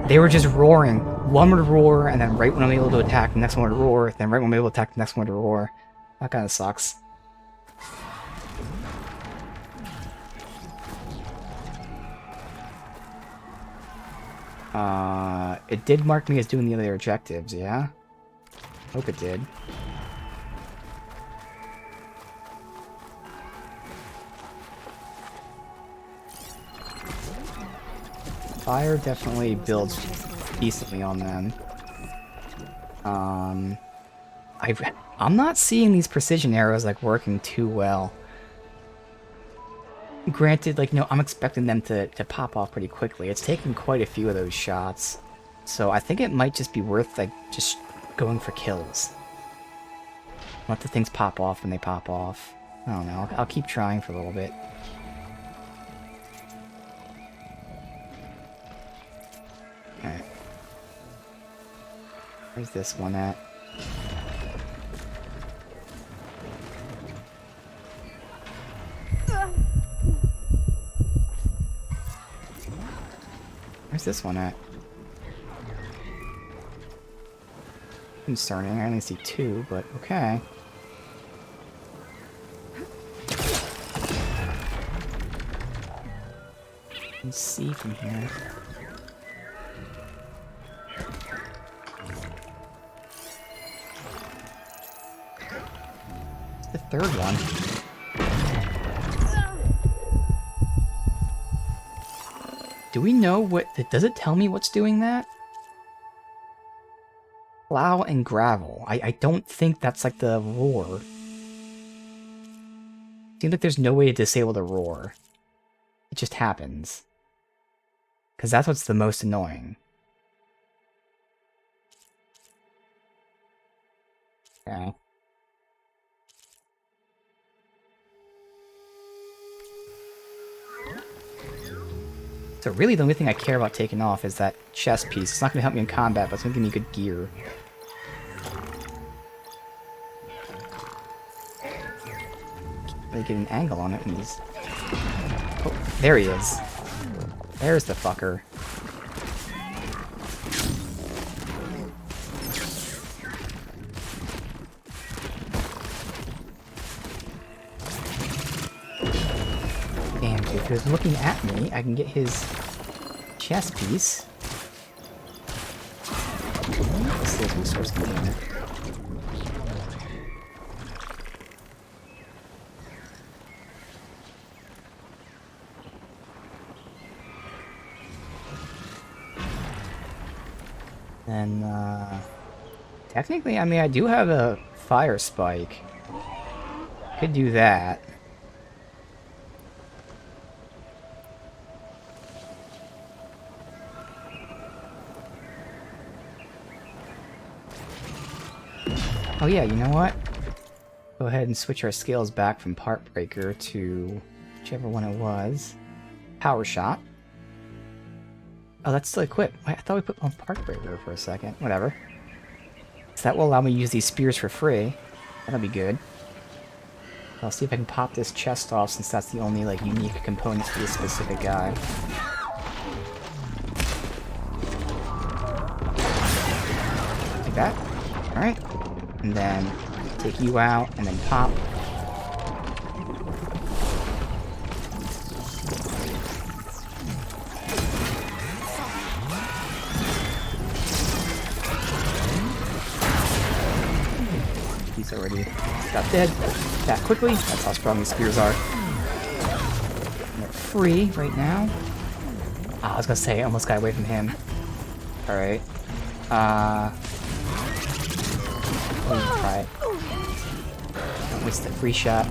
A: They were just roaring. One would roar, and then right when I'm able to attack, the next one would roar, then right when I'm able to attack, the next one would roar. That kinda sucks. It did mark me as doing the other objectives, yeah? Hope it did. Fire definitely builds decently on them. I'm not seeing these precision arrows like working too well. Granted, like, I'm expecting them to pop off pretty quickly. It's taken quite a few of those shots. So I think it might just be worth, like, just going for kills. Let the things pop off when they pop off. I don't know. I'll keep trying for a little bit. Okay. Where's this one at? Where's this one at? Concerning. I only see two, but okay. Let's see from here. It's the third one. Do we know what... Does it tell me what's doing that? Plow and gravel. I don't think that's like the roar. Seems like there's no way to disable the roar. It just happens. Because that's what's the most annoying. Okay. So really the only thing I care about taking off is that chest piece. It's not going to help me in combat, but it's going to give me good gear. really get an angle on it when he's... Oh, there he is. There's the fucker. Damn, dude, if he was looking at me, I can get his chest piece. This is resource container. And, technically, I mean, I do have a fire spike. Could do that. Oh yeah, you know what? Go ahead and switch our skills back from Part Breaker to whichever one it was. Power Shot. Oh, that's still equipped. Wait, I thought we put on Part Breaker for a second. Whatever. So that will allow me to use these spears for free. That'll be good. I'll see if I can pop this chest off since that's the only, like, unique components for this specific guy. Like that. Alright. And then take you out, and then pop. He's already got dead that quickly. That's how strong these spears are. And they're free right now. Oh, I was gonna say, I almost got away from him. Alright. Let me try it. Don't waste the free shot.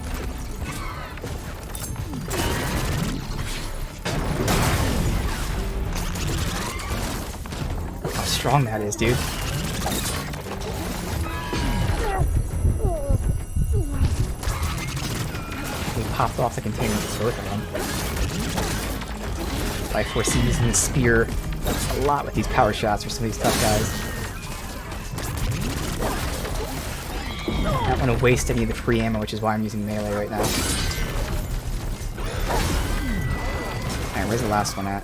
A: Look how strong that is, dude. We popped off the container with both of them. I foresee using the spear a lot with these power shots for some of these tough guys. I don't want to waste any of the free ammo, which is why I'm using melee right now. Alright, where's the last one at?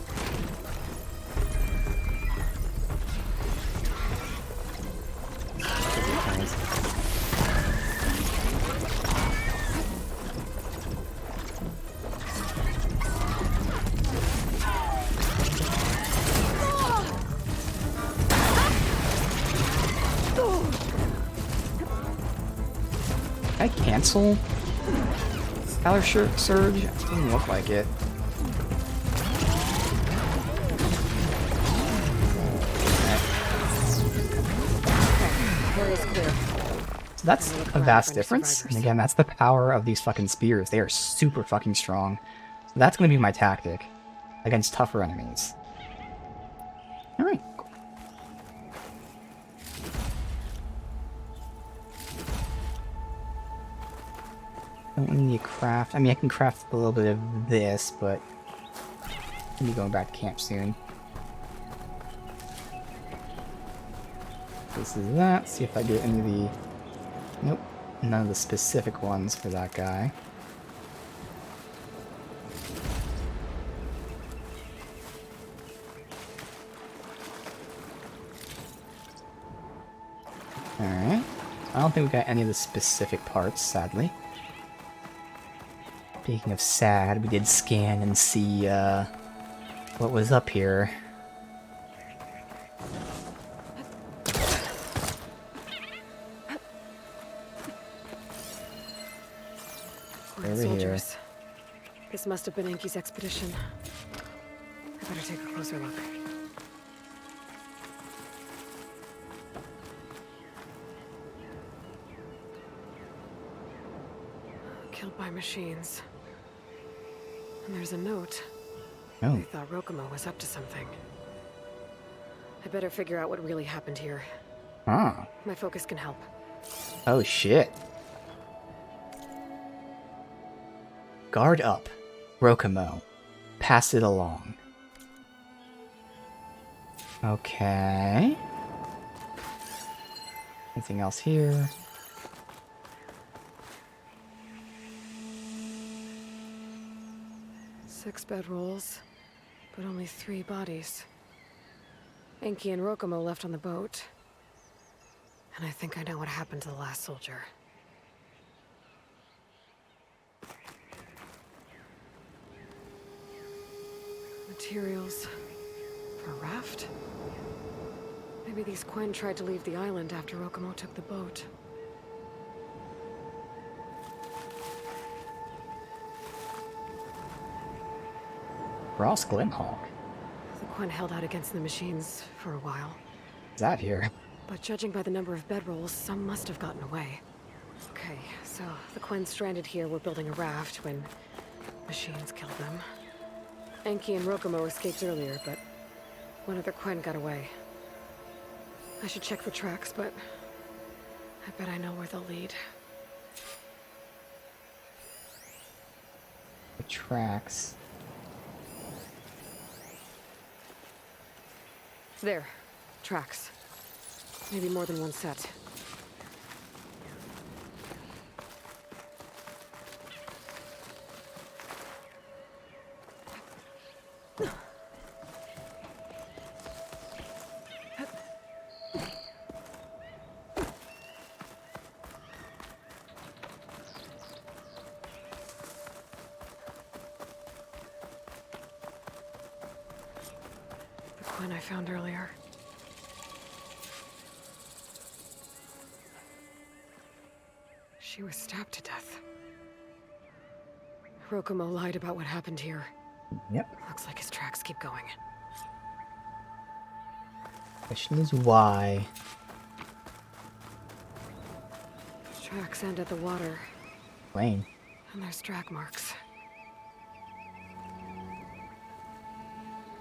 A: Can I cancel Valor Surge? It doesn't look like it. So that's a vast difference. And again, that's the power of these fucking spears. They are super fucking strong. So that's going to be my tactic against tougher enemies. Alright. I don't need to craft. I mean, I can craft a little bit of this, but I'll be going back to camp soon. This is that. See if I get any of the... Nope. None of the specific ones for that guy. Alright. I don't think we got any of the specific parts, sadly. Speaking of sad, we did scan and see what was up here. Over here.
C: This must have been Enki's expedition. I better take a closer look. Killed by machines. And there's a note.
A: Oh.
C: I thought Rokumo was up to something. I better figure out what really happened here.
A: Ah.
C: My focus can help.
A: Oh shit. Guard up. Rokumo. Pass it along. Okay. Anything else here?
C: 6 bedrolls, but only 3 bodies. Enki and Rokomo left on the boat. And I think I know what happened to the last soldier. Materials for a raft? Maybe these Quen tried to leave the island after Rokomo took the boat.
A: Ross Glimhawk.
C: The Quen held out against the machines for a while.
A: Is that here?
C: But judging by the number of bedrolls, some must have gotten away. Okay, so the Quen stranded here were building a raft when machines killed them. Enki and Rokomo escaped earlier, but one of the Quen got away. I should check for tracks, but I bet I know where they'll lead.
A: The tracks.
C: There. Tracks. Maybe more than one set. The Quen I found earlier. She was stabbed to death. Rokomo lied about what happened here.
A: Yep.
C: Looks like his tracks keep going.
A: Question is why?
C: Tracks end at the water.
A: Lane.
C: And there's drag marks.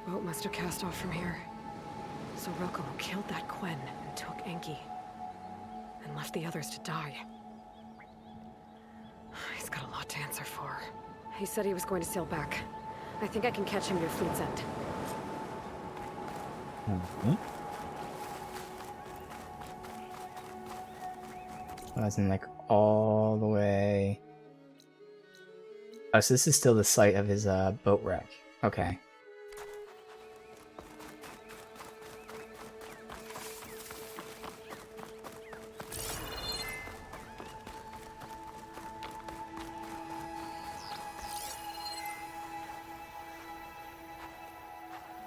C: Boat must have cast off from here. So Rokomo killed that Quen and took Enki. And left the others to die. He's got a lot to answer for. He said he was going to sail back. I think I can catch him near Fleet's End.
A: As in, like, all the way... Oh, so this is still the site of his boat wreck. Okay.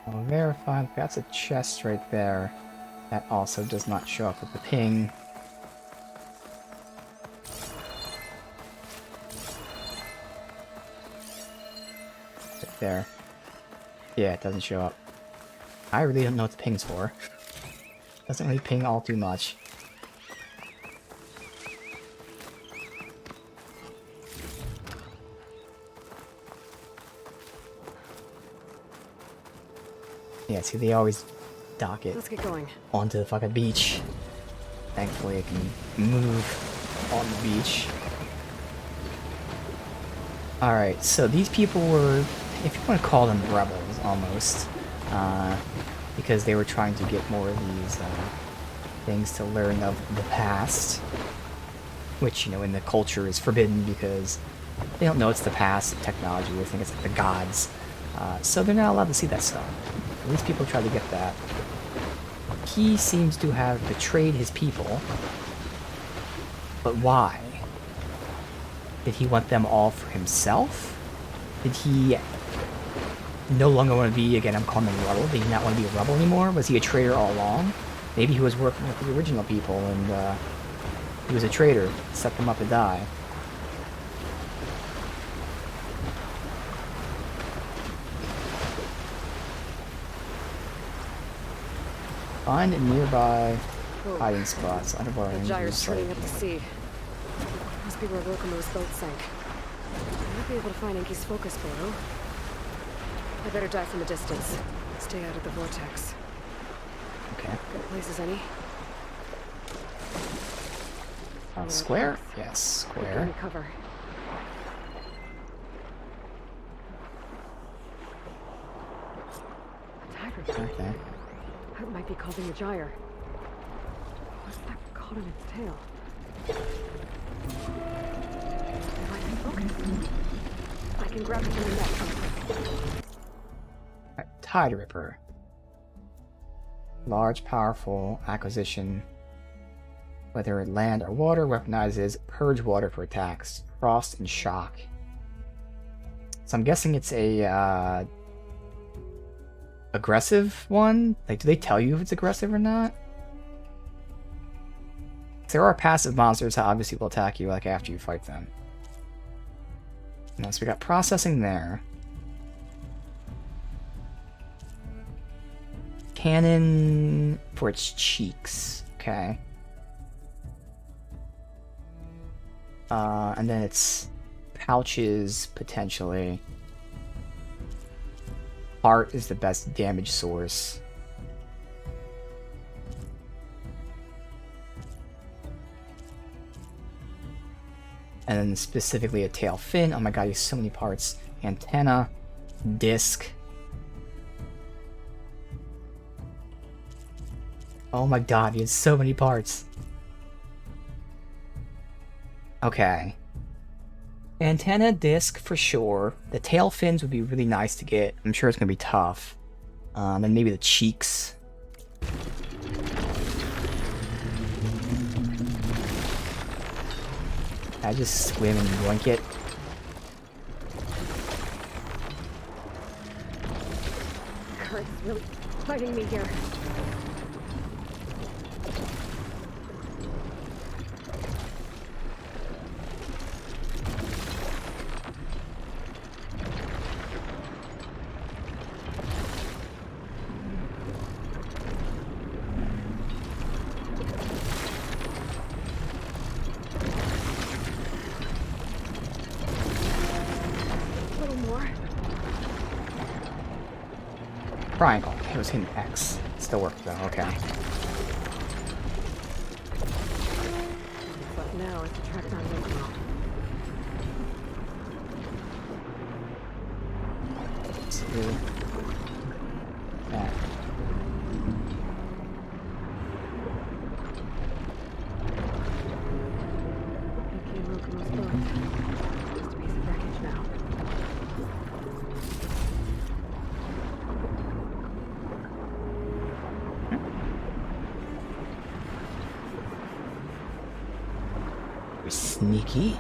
A: I'll verify. That's a chest right there. That also does not show up with the ping. Right there. Yeah, it doesn't show up. I really don't know what the ping's for. Doesn't really ping all too much. Yeah, see, they always dock it.
C: Let's get going.
A: Onto the fucking beach. Thankfully, I can move on the beach. Alright, so these people were, if you want to call them rebels, almost. Because they were trying to get more of these things to learn of the past. Which, you know, in the culture is forbidden because they don't know it's the past, technology, they think it's like the gods. So they're not allowed to see that stuff. These people try to get that. He seems to have betrayed his people. But why? Did he want them all for himself? Did he no longer want to be, again, I'm calling him a rebel, did he not want to be a rebel anymore? Was he a traitor all along? Maybe he was working with the original people and he was a traitor, set them up to die. Find nearby hiding spots. Underwater
C: The gyre's turning up to sea. Must be where Rokomo's boat sank. I might be able to find Enki's focus photo. I better dive from a distance. Stay out of the vortex.
A: Okay.
C: Good places, any?
A: Square? Yes, square.
C: Cover. A tiger.
A: Okay.
C: That might be causing the gyre. What's that caught in its tail? It might be focused. I can grab it from the neck.
A: Tide Ripper. Large, powerful acquisition. Whether land or water, weaponizes purge water for attacks. Frost and shock. So I'm guessing it's a aggressive one? Like, do they tell you if it's aggressive or not? There are passive monsters that obviously will attack you like after you fight them. So we got processing there. Cannon for its cheeks. Okay. And then its pouches, potentially. Heart is the best damage source. And then specifically a tail fin. Oh my god, he has so many parts. Antenna, disc. Oh my god, he has so many parts. Okay. Antenna, disc for sure. The tail fins would be really nice to get. I'm sure it's gonna be tough. Then maybe the cheeks. I just swim and yoink it.
C: Current's really fighting me here.
A: Triangle. It was hitting X. Still worked though, okay.
C: But now it's a track down Rokomo.
A: Let's do that.
C: Enki and Rokomo's both. Just a piece of wreckage now.
A: Sneaky.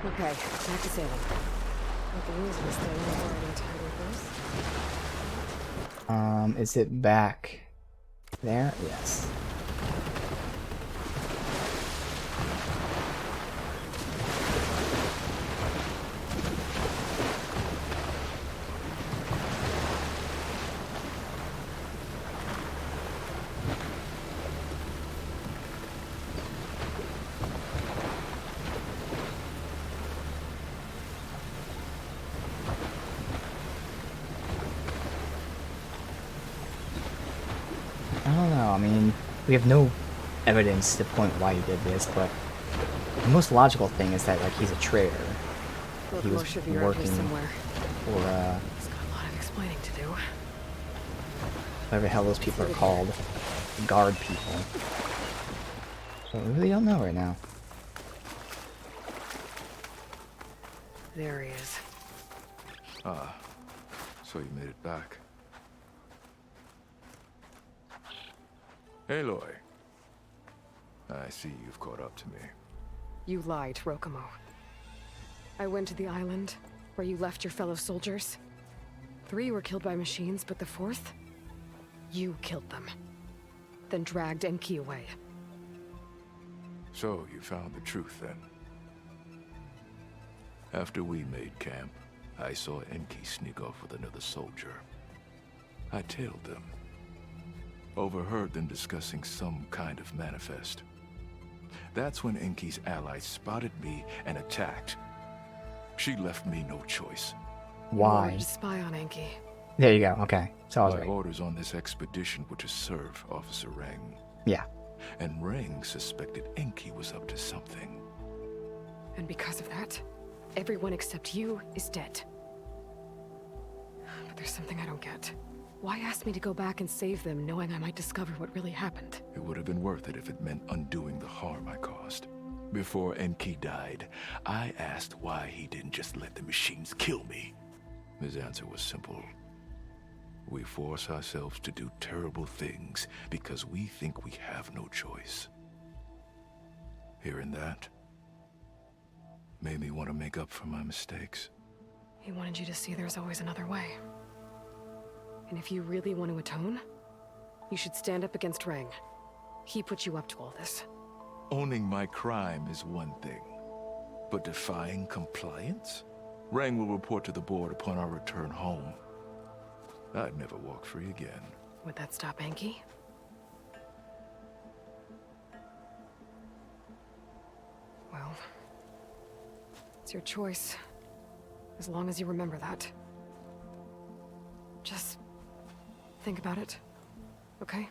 C: Okay, back to sailing. What the rules of this thing are already entirely reversed.
A: Is it back there? Yes. I don't know, I mean, we have no evidence to point why he did this, but the most logical thing is that, like, he's a traitor. He was
C: should be around here
A: working
C: somewhere.
A: for,
C: He's got a lot of explaining to do.
A: whatever the hell those people are called. Guard people. So we really don't know right now.
C: There he is.
M: Ah, so you made it back. Aloy. I see you've caught up to me.
C: You lied, Rokomo. I went to the island where you left your fellow soldiers. 3 were killed by machines, but the 4th? You killed them. Then dragged Enki away.
M: So you found the truth then. After we made camp, I saw Enki sneak off with another soldier. I tailed them. Overheard them discussing some kind of manifest. That's when Enki's allies spotted me and attacked. She left me no choice.
A: Why?
C: You wanted to spy on Enki.
A: There you go, okay. So I was
M: My
A: right.
M: orders on this expedition were to serve Officer Reng.
A: Yeah.
M: And Reng suspected Enki was up to something.
C: And because of that, everyone except you is dead. There's something I don't get. Why ask me to go back and save them, knowing I might discover what really happened?
M: It would have been worth it if it meant undoing the harm I caused. Before Enki died, I asked why he didn't just let the machines kill me. His answer was simple. We force ourselves to do terrible things because we think we have no choice. Hearing that made me want to make up for my mistakes.
C: He wanted you to see there's always another way. And if you really want to atone, you should stand up against Rang. He put you up to all this.
M: Owning my crime is one thing, but defying compliance? Rang will report to the board upon our return home. I'd never walk free again.
C: Would that stop Enki? Well, it's your choice. As long as you remember that. Just think about it, okay?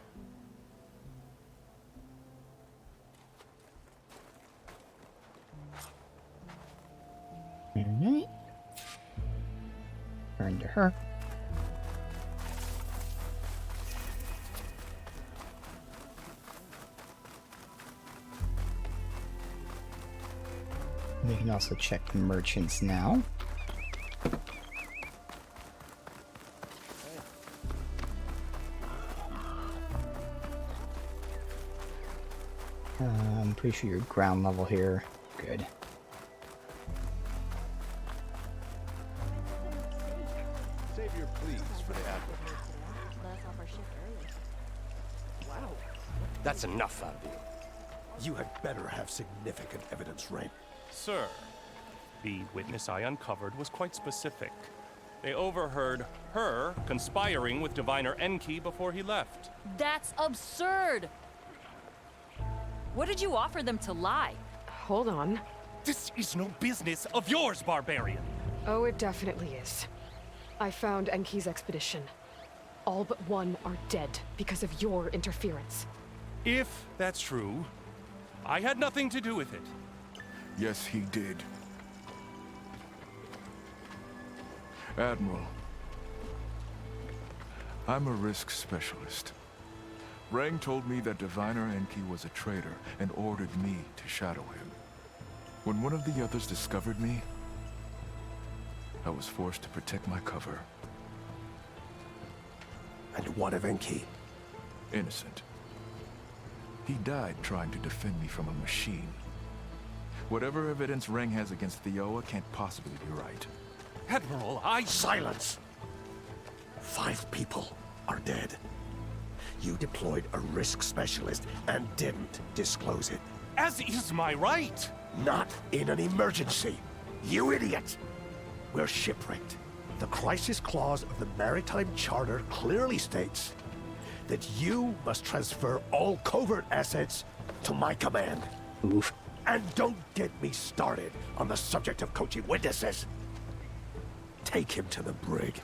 A: Alright. Turn to her. We can also check the merchants now. I'm pretty sure you're ground level here. Good.
I: Save your pleas for the advocate.
H: Wow. That's enough out of you. You had better have significant evidence, Rain.
K: Sir, the witness I uncovered was quite specific. They overheard her conspiring with Diviner Enki before he left.
J: That's absurd! What did you offer them to lie?
C: Hold on.
K: This is no business of yours, barbarian!
C: Oh, it definitely is. I found Enki's expedition. All but one are dead because of your interference.
K: If that's true, I had nothing to do with it.
M: Yes, he did. Admiral, I'm a risk specialist. Rang told me that Diviner Enki was a traitor and ordered me to shadow him. When one of the others discovered me, I was forced to protect my cover.
H: And what of Enki?
M: Innocent. He died trying to defend me from a machine. Whatever evidence Rang has against Thioa can't possibly be right.
K: Admiral,
H: Silence! 5 people are dead. You deployed a risk specialist and didn't disclose it.
K: As is my right!
H: Not in an emergency, you idiot! We're shipwrecked. The crisis clause of the Maritime Charter clearly states that you must transfer all covert assets to my command.
A: Oof.
H: And don't get me started on the subject of coaching witnesses. Take him to the brig.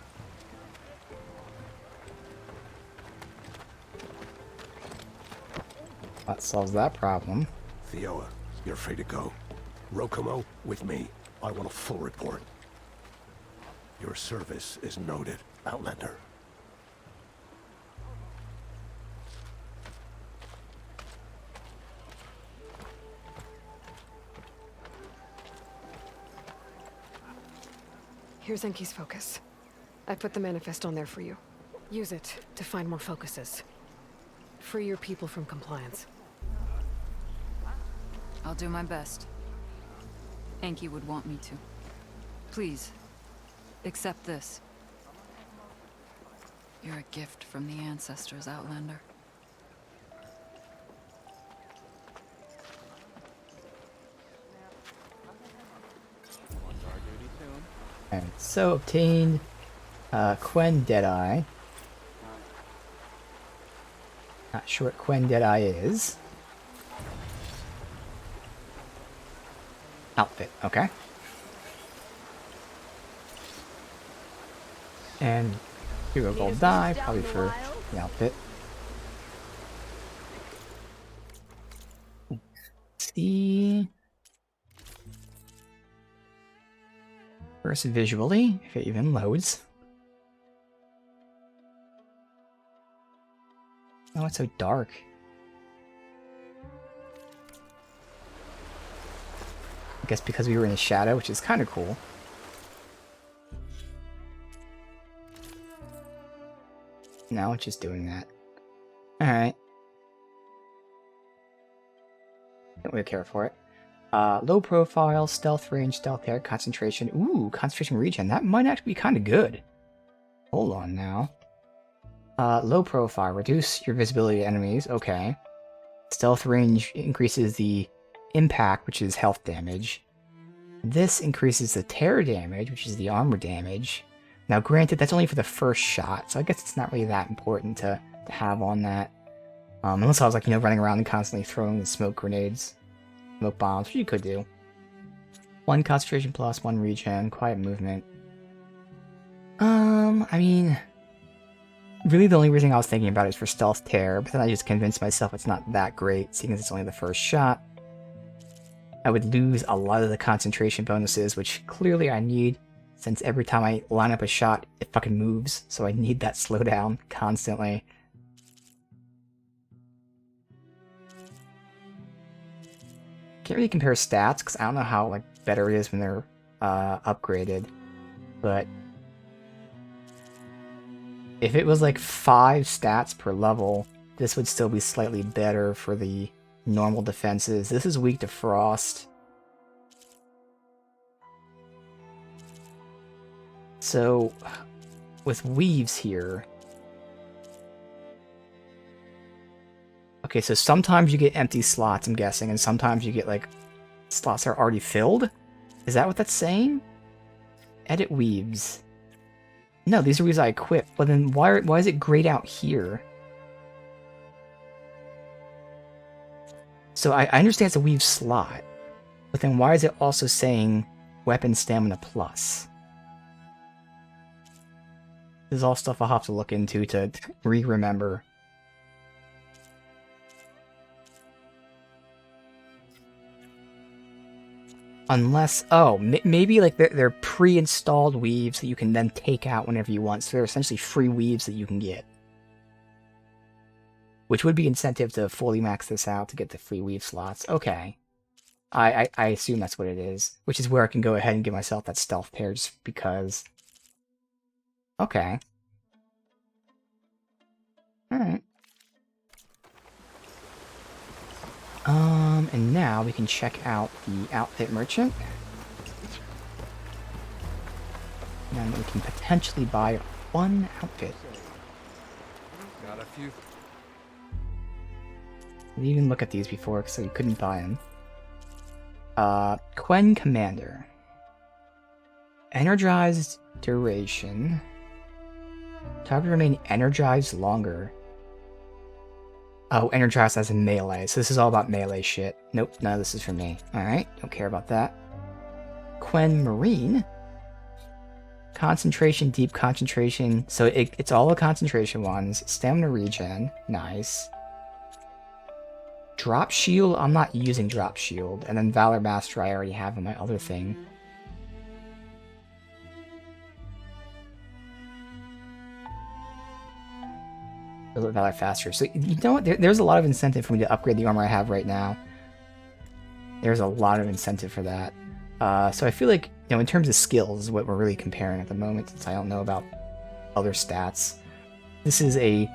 A: That solves that problem.
H: Thioa, you're free to go. Rokomo, with me. I want a full report. Your service is noted, Outlander.
C: Here's Enki's focus. I put the manifest on there for you. Use it to find more focuses. Free your people from compliance.
J: I'll do my best. Enki would want me to. Please, accept this. You're a gift from the ancestors, Outlander.
A: And so obtained Quen Deadeye. Not sure what Quen Deadeye is. Outfit, okay. And Hero Gold Die, probably for the outfit. See. First visually, if it even loads. Oh, it's so dark. I guess because we were in the shadow, which is kind of cool. Now it's just doing that. Alright. Don't really care for it. Low profile, stealth range, stealth air, concentration. Ooh, concentration regen. That might actually be kind of good. Hold on now. Low profile, reduce your visibility to enemies. Okay. Stealth range increases the impact, which is health damage. This increases the tear damage, which is the armor damage. Now, granted, that's only for the first shot, so I guess it's not really that important to have on that. Unless I was, like, you know, running around and constantly throwing the smoke grenades, smoke bombs, which you could do. 1 concentration plus, 1 regen, quiet movement. I mean, really the only reason I was thinking about it is for stealth tear, but then I just convinced myself it's not that great, seeing as it's only the first shot. I would lose a lot of the concentration bonuses, which clearly I need, since every time I line up a shot, it fucking moves, so I need that slowdown constantly. Can't really compare stats, because I don't know how like better it is when they're upgraded, but if it was like 5 stats per level, this would still be slightly better for the normal defenses. This is weak to frost. So, with weaves here... Okay, so sometimes you get empty slots, I'm guessing, and sometimes you get, like, slots that are already filled? Is that what that's saying? Edit weaves. No, these are weaves I equip. But then why is it grayed out here? So I understand it's a weave slot, but then why is it also saying weapon stamina plus? This is all stuff I'll have to look into to re-remember. Unless, oh, maybe like they're pre-installed weaves that you can then take out whenever you want. So they're essentially free weaves that you can get. Which would be incentive to fully max this out to get the free weave slots. Okay. I assume that's what it is. Which is where I can go ahead and give myself that stealth pair just because. Okay. Alright. And now we can check out the outfit merchant. And we can potentially buy 1 outfit.
N: Got a few.
A: I didn't even look at these before, so you couldn't buy them. Quen Commander. Energized duration. Target remain energized longer. Oh, energized as in melee. So this is all about melee shit. Nope, none of this is for me. Alright, don't care about that. Quen Marine. Concentration, deep concentration. So it's all the concentration ones. Stamina regen. Nice. Drop shield. I'm not using drop shield. And then Valor Master I already have on my other thing. Valor faster. So, you know what? There's a lot of incentive for me to upgrade the armor I have right now. There's a lot of incentive for that. So I feel like, you know, in terms of skills is what we're really comparing at the moment, since I don't know about other stats. This is a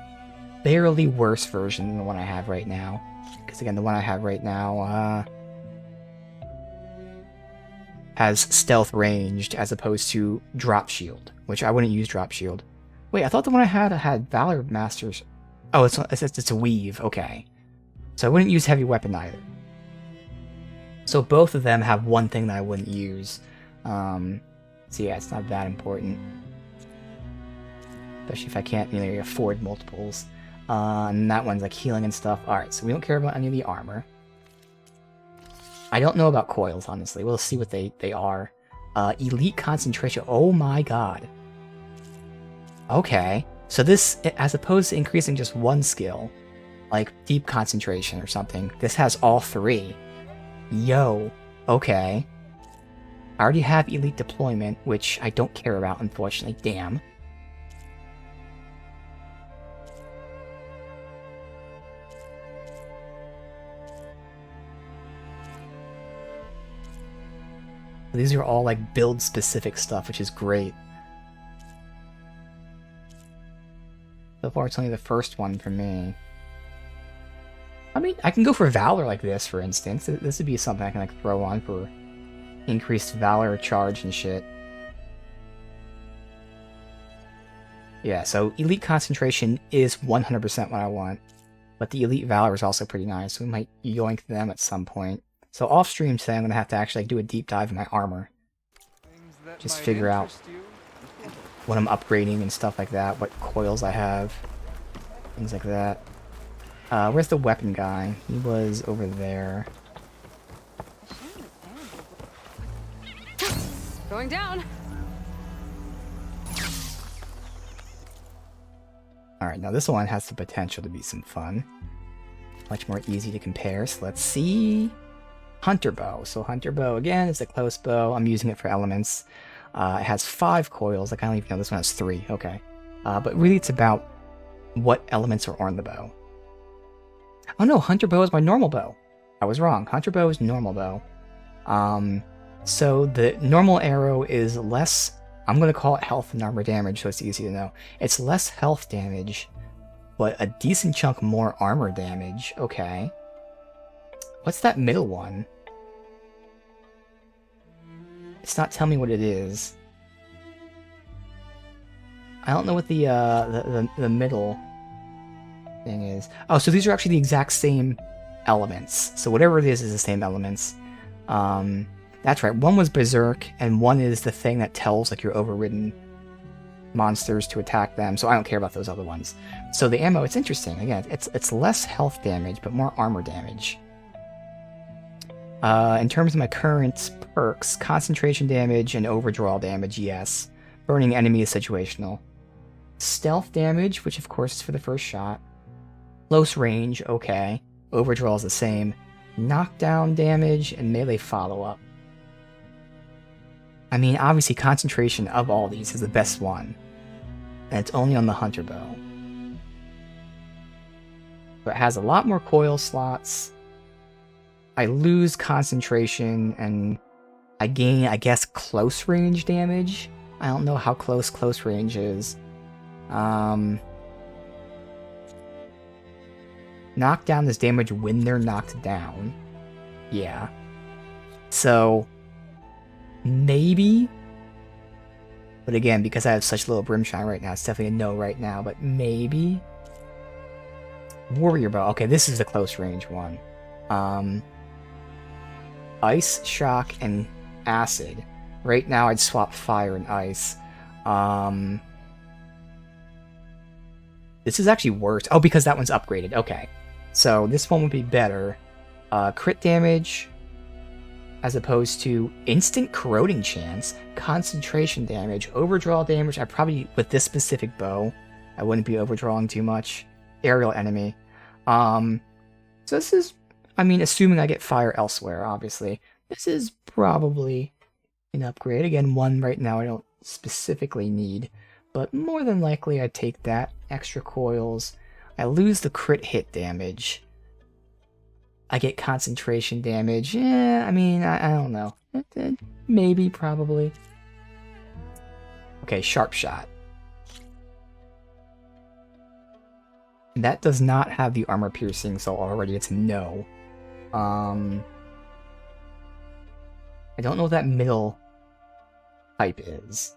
A: barely worse version than the one I have right now. Because again, the one I have right now has stealth ranged as opposed to drop shield, which I wouldn't use drop shield. Wait, I thought the one I had Valor Masters. Oh, it's a weave. Okay, so I wouldn't use heavy weapon either. So both of them have one thing that I wouldn't use. So yeah, it's not that important, especially if I can't really afford multiples. And that one's like healing and stuff. All right, so we don't care about any of the armor. I don't know about coils, honestly. We'll see what they are. Elite concentration. Oh my god. Okay, so this, as opposed to increasing just one skill, like deep concentration or something, this has all 3. Yo, okay. I already have elite deployment, which I don't care about, unfortunately. Damn. These are all like build-specific stuff, which is great. So far, it's only the first one for me. I mean, I can go for Valor like this, for instance. This would be something I can like throw on for increased Valor charge and shit. Yeah, so Elite Concentration is 100% what I want. But the Elite Valor is also pretty nice, so we might yoink them at some point. So off stream today, I'm going to have to actually like, do a deep dive in my armor. Just figure out what I'm upgrading and stuff like that, what coils I have, things like that. Where's the weapon guy? He was over there.
C: Going down.
A: Alright, now this one has the potential to be some fun. Much more easy to compare, so let's see. Hunter Bow. So Hunter Bow, again, is a close bow. I'm using it for elements. It has 5 coils. Like, I don't even know, this one has 3. Okay. But really it's about what elements are on the bow. Oh no, Hunter Bow is my normal bow. I was wrong. Hunter Bow is normal bow. So the normal arrow is less... I'm going to call it health and armor damage so it's easy to know. It's less health damage, but a decent chunk more armor damage. Okay. What's that middle one? It's not telling me what it is. I don't know what the middle thing is. Oh, so these are actually the exact same elements. So whatever it is the same elements. That's right, one was Berserk, and one is the thing that tells like your overridden monsters to attack them, so I don't care about those other ones. So the ammo, it's interesting. Again, it's less health damage, but more armor damage. In terms of my current perks, concentration damage and overdraw damage, yes. Burning enemy is situational. Stealth damage, which of course is for the first shot. Close range, okay. Overdraw is the same. Knockdown damage and melee follow-up. I mean, obviously concentration of all these is the best one. And it's only on the Hunter Bow. But it has a lot more coil slots. I lose concentration and I gain, I guess, close range damage. I don't know how close range is. Knockdown is damage when they're knocked down. Yeah. So, maybe. But again, because I have such little Brimshine right now, it's definitely a no right now, but maybe. Warrior Bow. Okay, this is the close range one. Ice, Shock, and Acid. Right now, I'd swap Fire and Ice. This is actually worse. Oh, because that one's upgraded. Okay. So, this one would be better. Crit damage, as opposed to instant corroding chance, concentration damage, overdraw damage. I probably, with this specific bow, I wouldn't be overdrawing too much. Aerial enemy. So this is, I mean, assuming I get fire elsewhere, obviously. This is probably an upgrade. Again, one right now I don't specifically need, but more than likely I'd take that. Extra coils. I lose the crit hit damage. I get concentration damage. Yeah, I mean, I don't know. Maybe, probably. Okay, Sharp Shot. That does not have the armor piercing, so already it's no. I don't know what that middle type is.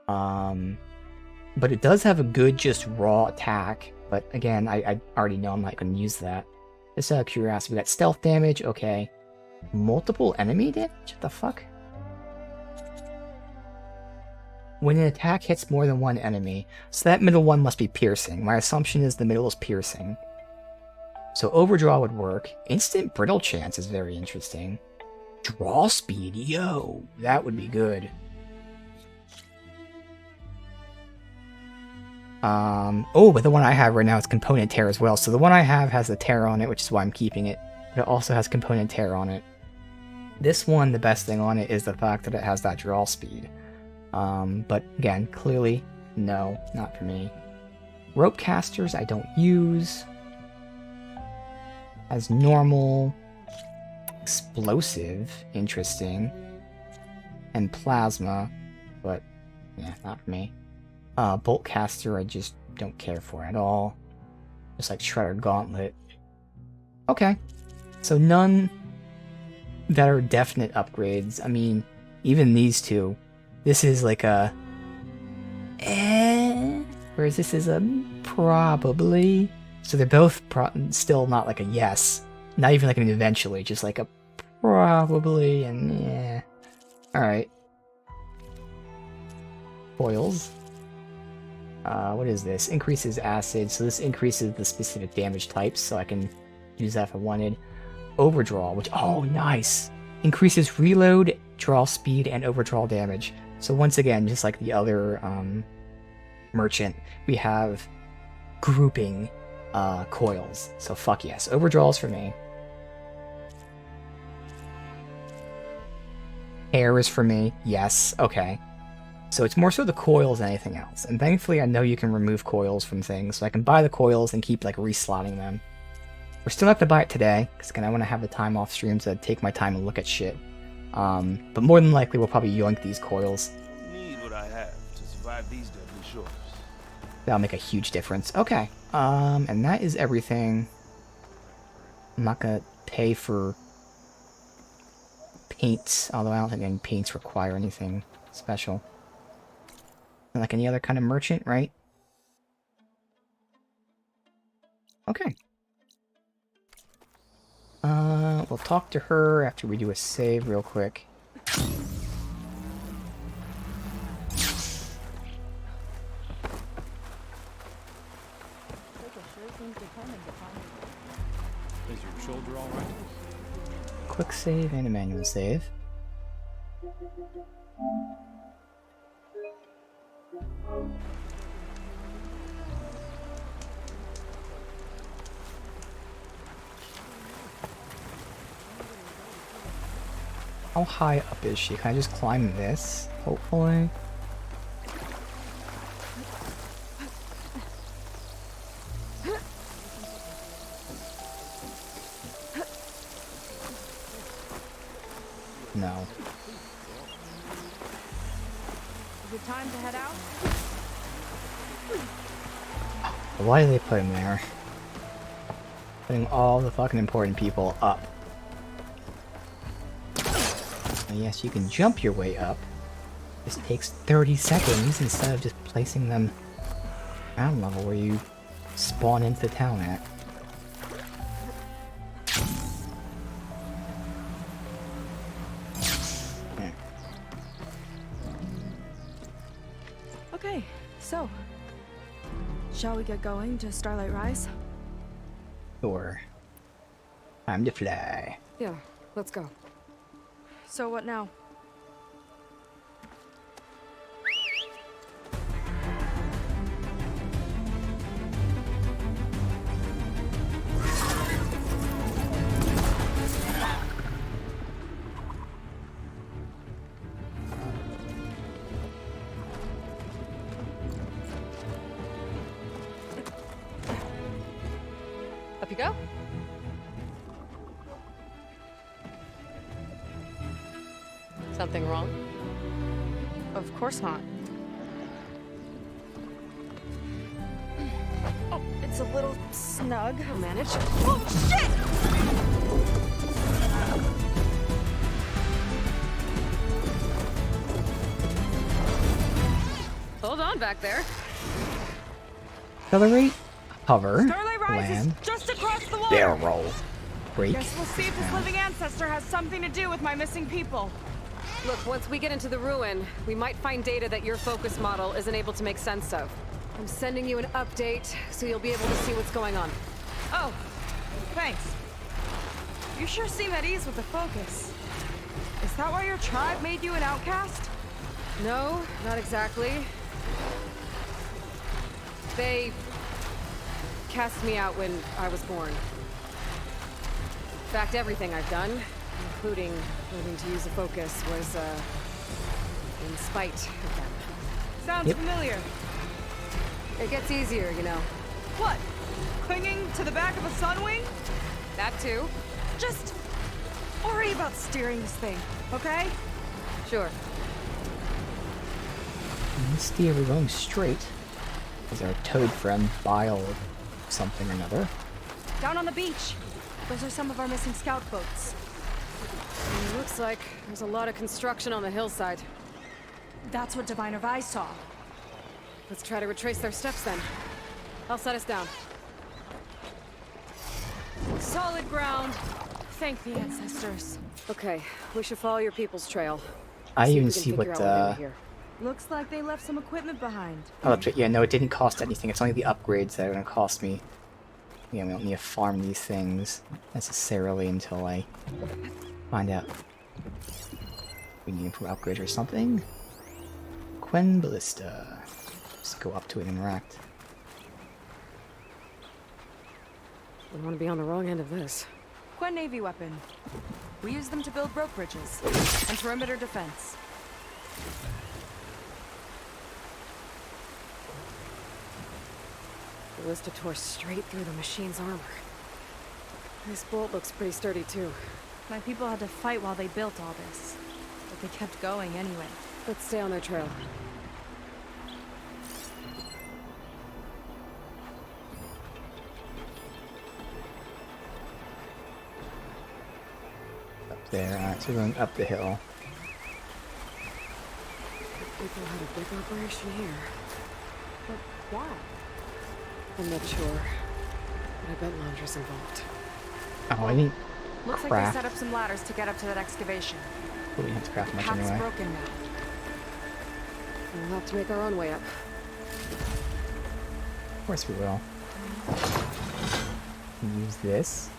A: But it does have a good just raw attack. But again, I already know I'm not going to use that. Just out of curiosity, we got stealth damage, okay. Multiple enemy damage? What the fuck? When an attack hits more than one enemy, so that middle one must be piercing. My assumption is the middle is piercing. So overdraw would work. Instant brittle chance is very interesting. Draw speed, yo, that would be good. Oh, but the one I have right now is component tear as well. So the one I have has the tear on it, which is why I'm keeping it. But it also has component tear on it. This one, the best thing on it is the fact that it has that draw speed. But again, clearly, no, not for me. Rope casters, I don't use. As normal. Explosive, interesting. and plasma, but yeah, not for me. Bolt caster, I just don't care for at all. Just like Shredder Gauntlet. Okay, so none that are definite upgrades. I mean, even these two. This is like a whereas this is a probably. So they're both still not like a yes. Not even like an eventually, just like a probably and yeah. Alright. Foils. What is this? Increases acid, so this increases the specific damage types, so I can use that if I wanted. Overdraw, which, oh nice! Increases reload, draw speed, and overdraw damage. So once again, just like the other merchant, we have grouping coils. So fuck yes. Overdraws for me. Air is for me. Yes. Okay. So it's more so the coils than anything else. And thankfully I know you can remove coils from things, so I can buy the coils and keep like reslotting them. We're still not going to buy it today, because again I want to have the time off stream to take my time and look at shit. But more than likely we'll probably yoink these coils.
I: Need what I have to survive these deadly shores.
A: That'll make a huge difference. Okay. And that is everything. I'm not going to pay for paints, although I don't think any paints require anything special. Like any other kind of merchant, right? Okay. We'll talk to her after we do a save real quick.
K: Is your shoulder all right?
A: Quick save and a manual save. How high up is she? Can I just climb this? Hopefully. No.
E: Is it time to head out?
A: Why do they put him there? Putting all the fucking important people up. And yes, you can jump your way up. This takes 30 seconds instead of just placing them ground level where you spawn into the town at.
E: Okay, so shall we get going to Starlight Rise?
A: Sure. Time to fly.
C: Yeah, let's go.
E: So what now?
C: Up you go. Something wrong?
E: Of course not. Oh, it's a little snug.
C: I'll manage.
E: Oh, shit!
C: Hold on back there.
A: Accelerate, hover,
E: Starlight Rise
A: land,
E: is just across the water.
A: barrel, brake.
E: Guess we'll see if this living ancestor has something to do with my missing people.
C: Look, once we get into the ruin, we might find data that your focus model isn't able to make sense of. I'm sending you an update, so you'll be able to see what's going on.
E: Oh, thanks. You sure seem at ease with the focus. Is that why your tribe made you an outcast?
C: No, not exactly. They cast me out when I was born. In fact, everything I've done, including learning to use a focus, was in spite of them.
E: Sounds familiar.
C: It gets easier, you know.
E: What? Clinging to the back of a Sunwing?
C: That too.
E: Just worry about steering this thing, okay? Sure.
A: Misty, we're going straight. Is our toad friend Bile something or another?
E: Down on the beach. Those are some of our missing scout boats.
C: It looks like there's a lot of construction on the hillside.
E: That's what Diviner Vi saw.
C: Let's try to retrace their steps then. I'll set us down. Solid ground.
E: Thank the ancestors.
C: Okay, we should follow your people's trail.
A: I
C: if
A: even
C: we can
A: see
C: figure
A: what
C: out they were here.
E: Looks like they left some equipment behind.
A: Oh, that's right. Yeah, no, it didn't cost anything. It's only the upgrades that are going to cost me. Yeah, we don't need to farm these things necessarily until I find out we need to upgrade or something. Quen Ballista. Just go up to it and interact.
C: We want to be on the wrong end of this.
E: Quen Navy weapon. We use them to build rope bridges and perimeter defense.
C: The ballista tore straight through the machine's armor. This bolt looks pretty sturdy too.
E: My people had to fight while they built all this, but they kept going anyway.
C: Let's stay on their trail.
A: Up there. Alright, so we're going up the hill.
C: People had a big operation here.
E: But why?
C: I'm not sure. But I bet Laundra's involved.
A: Oh, I didn't
E: Looks like
A: craft.
E: they set up some ladders to get up to that excavation.
A: We didn't have to craft much
E: Path's
A: anyway.
E: broken now.
C: We'll have to make our own way up.
A: Of course we will. Use this.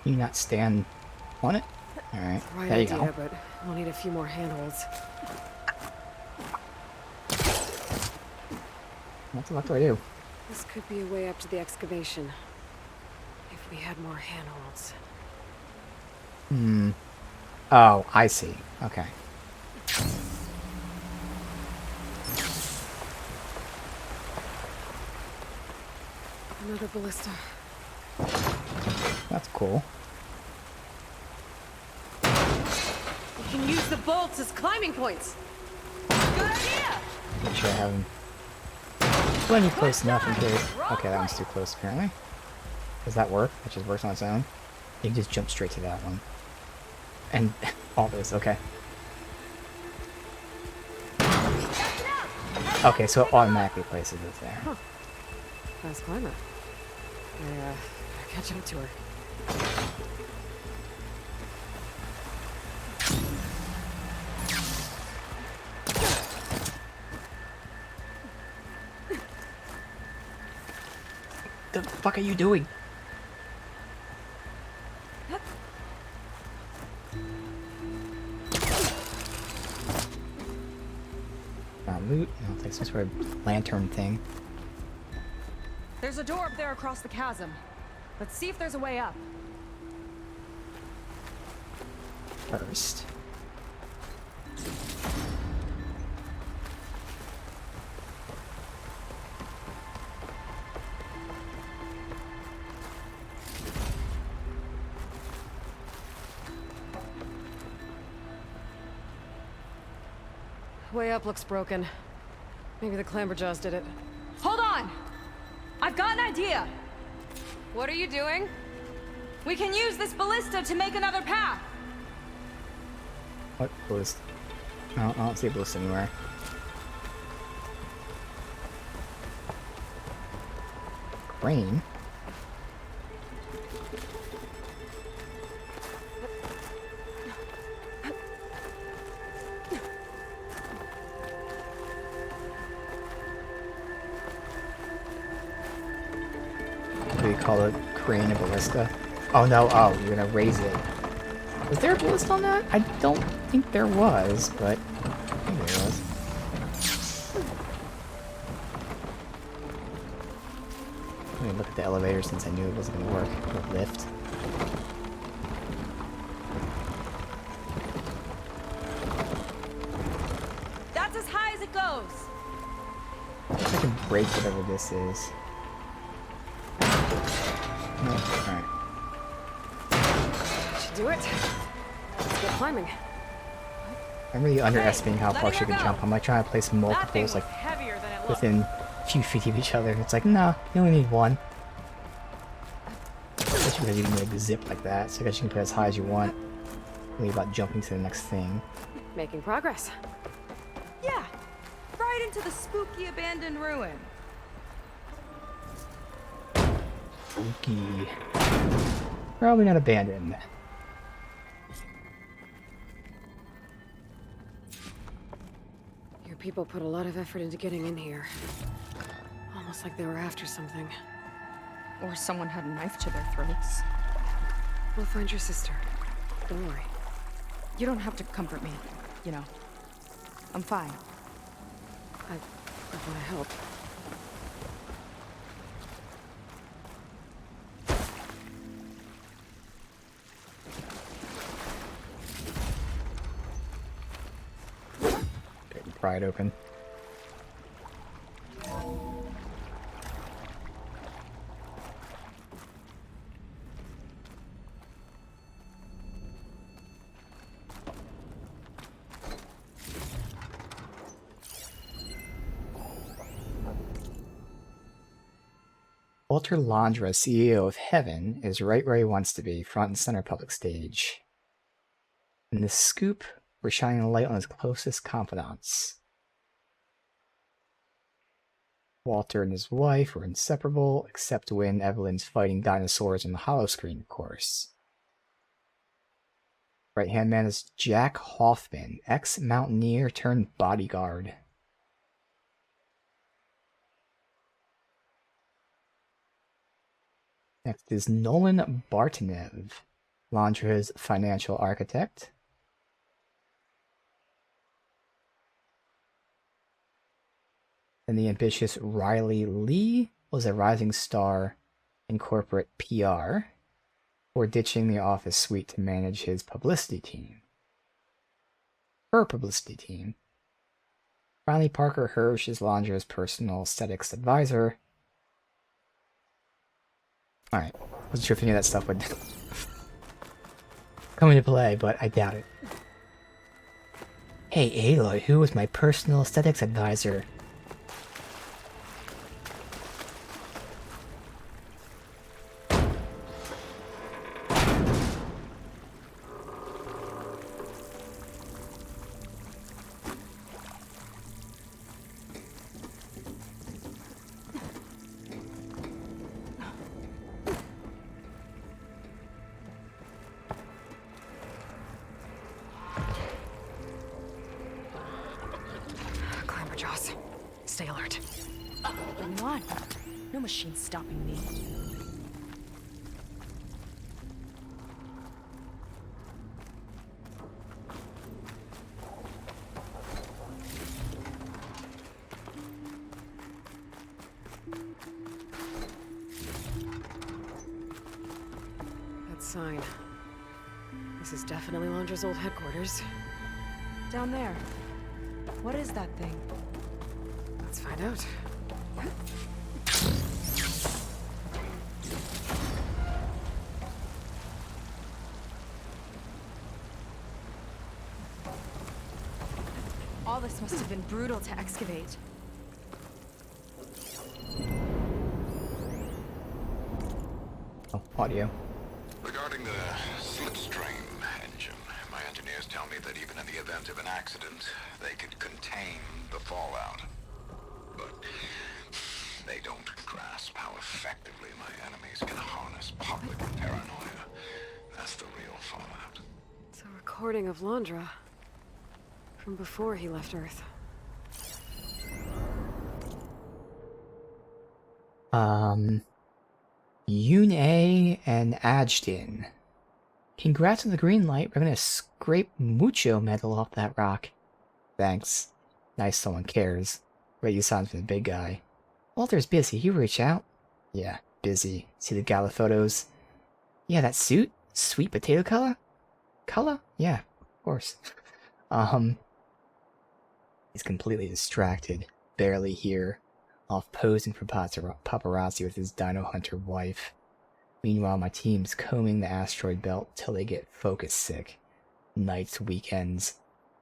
A: Can you not stand on it? Alright,
C: Right
A: there you
C: idea,
A: go.
C: but we'll need a few more handholds.
A: What the fuck do I do?
C: This could be a way up to the excavation. If we had more handholds.
A: Hmm. Oh, I see. Okay.
C: Another ballista.
A: That's cool.
C: We can use the bolts as climbing points. Good idea!
A: Make sure I have them plenty close enough in case. Okay, that one's too close apparently. Does that work? That just works on its own? You can just jump straight to that one. And all this, okay. Okay, so it automatically places it there.
C: Huh. Fast climber. I gotta catch up to her.
A: The fuck are you doing? Loot. I'll take some sort of lantern thing.
E: There's a door up there across the chasm. Let's see if there's a way up.
A: First.
C: Way up looks broken. Maybe the Clamberjaws did it.
E: Hold on! I've got an idea!
C: What are you doing?
E: We can use this ballista to make another path!
A: What ballista? No, I don't see a ballista anywhere. Crane? What do you call it? Crane a ballista? Oh no, oh, you're gonna raise it. Was there a ballista on that? I don't think there was, but maybe there was. Let me look at the elevator since I knew it wasn't going to work. Or lift.
E: That's as high as it goes.
A: If I can break whatever this is. No, alright.
C: Should do it. Let's get climbing.
A: I'm really underestimating how far she can jump. I'm like trying to place multiples like within a few feet of each other. It's like, no, you only need one. Especially because you can like zip like that, so I guess you can put as high as you want. Really about jumping to the next thing.
C: Making progress.
E: Yeah, right into the spooky abandoned ruin.
A: Spooky. Probably not abandoned.
C: Your people put a lot of effort into getting in here. Almost like they were after something.
E: Or someone had a knife to their throats.
C: We'll find your sister. Don't worry.
E: You don't have to comfort me, you know. I'm fine.
C: I want to help.
A: Pry it open. Walter Londra, CEO of Heaven, is right where he wants to be, front and center public stage. In the scoop, we're shining a light on his closest confidants. Walter and his wife were inseparable, except when Evelyn's fighting dinosaurs in the holoscreen, of course. Right-hand man is Jack Hoffman, ex-mountaineer turned bodyguard. Next is Nolan Bartanev, Londra's financial architect. And the ambitious Riley Lee was a rising star in corporate PR, or ditching the office suite to manage his publicity team. Her publicity team. Finally, Parker Hirsch is Londra's personal aesthetics advisor. Alright, wasn't sure if any of that stuff would come into play, but I doubt it. Hey Aloy, who was my personal aesthetics advisor?
C: Stay alert.
E: Bring you on. No machine stopping me.
C: That sign. This is definitely Londra's old headquarters.
E: Down there. What is that thing?
C: Let's find out.
E: All this must have been brutal to excavate.
A: Oh, audio.
L: Regarding the slipstream engine, my engineers tell me that even in the event of an accident, they could contain the fallout. But they don't grasp how effectively my enemies can harness public paranoia. That's the real fallout.
C: It's a recording of Londra. From before he left Earth.
A: Yun-A and Ajdin. Congrats on the green light. We're gonna scrape Mucho metal off that rock. Thanks. Nice someone cares. Radio sounds for the big guy. Walter's busy. You reach out. Yeah, busy. See the gala photos? Yeah, that suit? Sweet potato color? Color? Yeah, of course. He's completely distracted. Barely here. Off posing for paparazzi with his dino hunter wife. Meanwhile, my team's combing the asteroid belt till they get focus sick. Nights, weekends.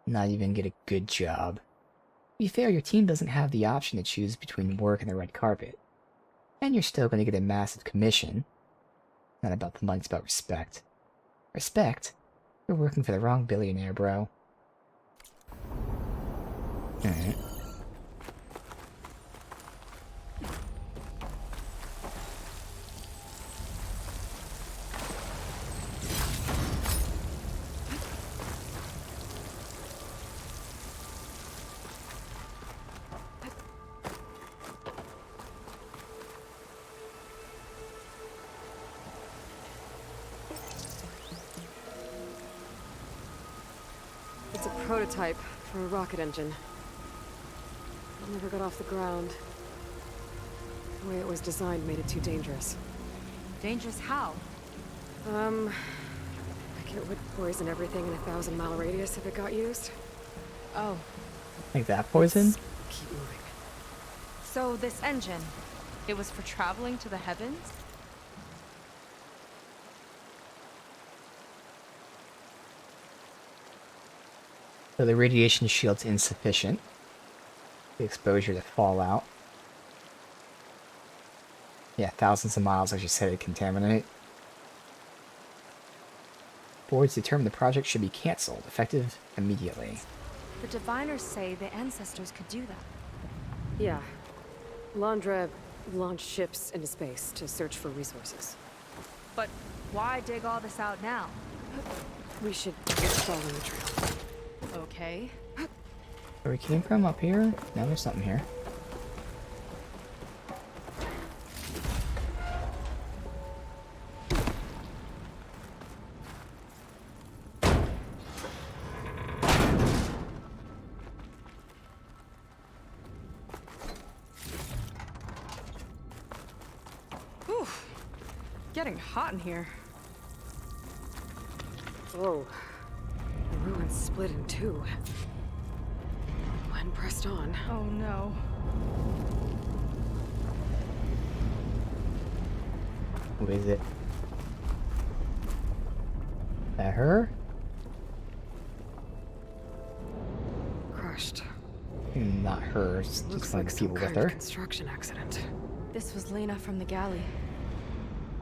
A: Not even get a good job. To be fair, your team doesn't have the option to choose between work and the red carpet. And you're still going to get a massive commission. Not about the money, it's about respect. Respect? You're working for the wrong billionaire, bro. Alright.
C: It's a prototype for a rocket engine. It never got off the ground. The way it was designed made it too dangerous.
E: Dangerous how?
C: Like it would poison everything in a 1,000-mile radius if it got used.
E: Oh.
A: Like that poison?
C: Let's keep moving.
E: So this engine, it was for traveling to the heavens?
A: So the radiation shield's insufficient. The exposure to fallout. Yeah, thousands of miles, as you said, to contaminate. Boards determined the project should be cancelled, effective immediately.
E: The diviners say the ancestors could do that.
C: Yeah. Landra launched ships into space to search for resources.
E: But why dig all this out now?
C: We should just follow the trail.
E: Okay.
A: Where we came from? Up here? No, there's something here.
E: Whew. Getting hot in here.
C: Whoa. The ruins split in two. When pressed on.
E: Oh no.
A: Who is it? That her?
C: Crushed.
A: Not her, it's
C: Looks
A: just one
C: like
A: of the
C: some
A: people
C: kind
A: with
C: of
A: her.
C: construction accident.
E: This was Lena from the galley.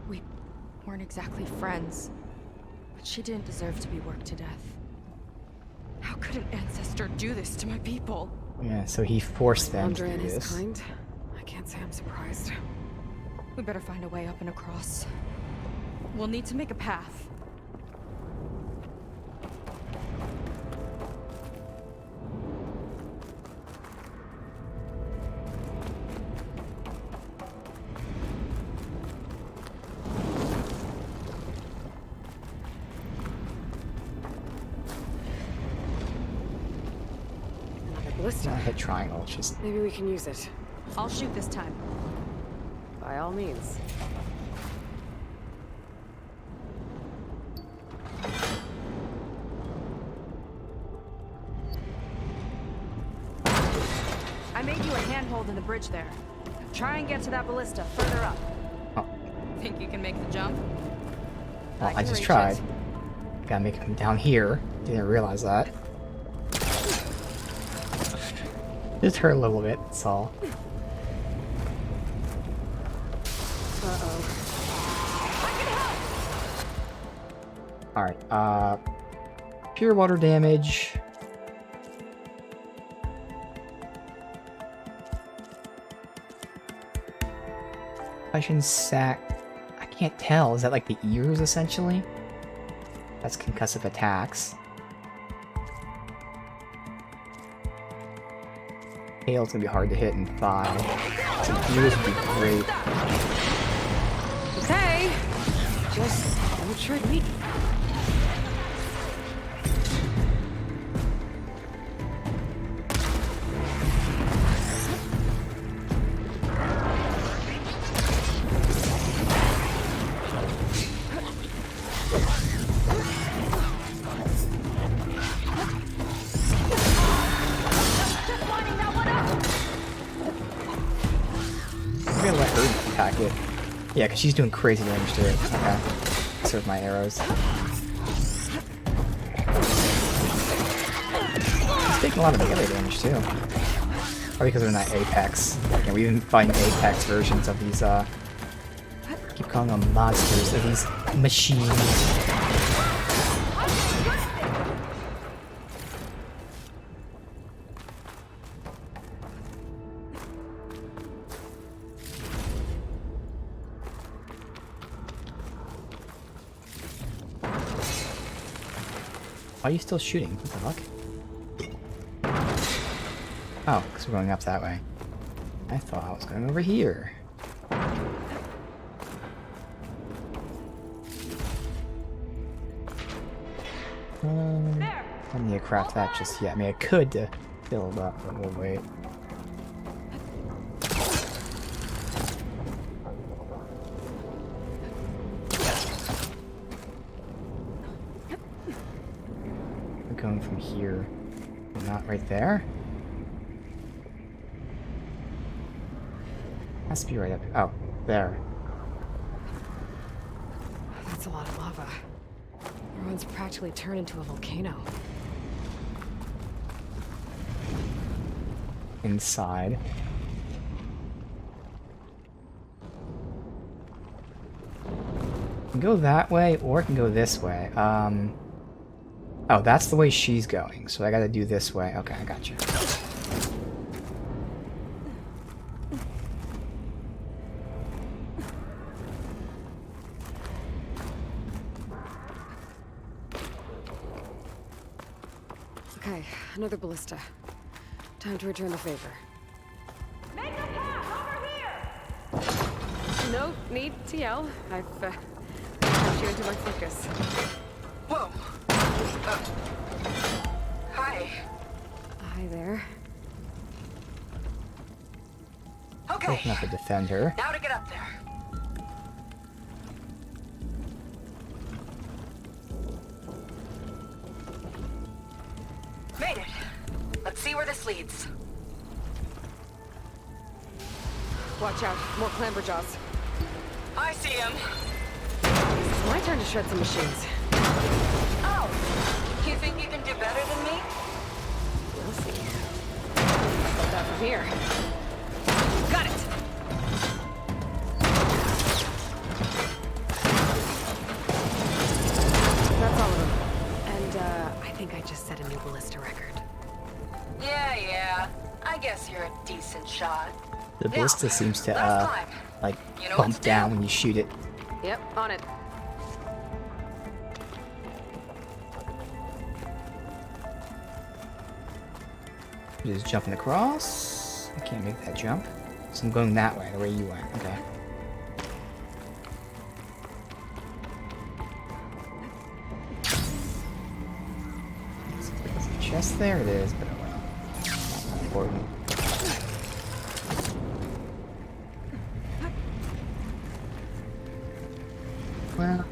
E: We weren't exactly friends, but she didn't deserve to be worked to death. How could an ancestor do this to my people?
A: Yeah, so he forced them to
C: Andre
A: do
C: and his
A: this.
C: kind. I can't say I'm surprised.
E: We better find a way up and across. We'll need to make a path.
C: Ballista.
A: I hit triangle, it's just...
C: Maybe we can use it.
E: I'll shoot this time.
C: By all means.
E: I made you a handhold in the bridge there. Try and get to that ballista further up.
A: Oh.
E: Think you can make the jump?
A: Well, I
E: can
A: just
E: reach
A: tried.
E: it.
A: Gotta make it from down here. Didn't realize that. Just hurt a little bit, that's all. Alright, pure water damage. Concussion sac. I can't tell. Is that like the ears, essentially? That's concussive attacks. Tail's gonna be hard to hit in 5. So ears would be great.
C: Okay. Just don't trick me.
A: attack it. Yeah, because she's doing crazy damage to it. Okay. Serve my arrows. It's taking a lot of melee damage too. Probably because they're not Apex. And we've been fighting Apex versions of these, I keep calling them monsters, of these machines. Why are you still shooting? What the fuck? Oh, because we're going up that way. I thought I was going over here. I don't need to craft that just yet. I mean, I could to build up, but we'll wait. Going from here, not right there. Has to be right up. Oh, there.
C: That's a lot of lava. Everyone's practically turned into a volcano.
A: Inside. I can go that way, or I can go this way. Oh, that's the way she's going, so I gotta do this way. Okay, I got you.
C: Okay, another ballista. Time to return the favor.
F: Make a path over here!
C: No need to yell. I've pushed you into my focus.
D: Whoa. Hi.
C: Hi there.
D: Okay.
A: Open up a defender.
D: Now to get up there. Made it. Let's see where this leads.
C: Watch out, more clamberjaws.
D: I see him.
C: It's my turn to shred some machines.
D: Oh, you think you can do better than me?
C: We'll see. About that from here. Got it! That's all of them. And, I think I just set a new ballista record.
D: Yeah. I guess you're a decent shot.
A: The ballista seems to, like, bump down when you shoot it.
C: Yep, on it.
A: Just jumping across. I can't make that jump. So I'm going that way, the way you went. Okay. There's a chest there? It is, but oh well. Not important. Well.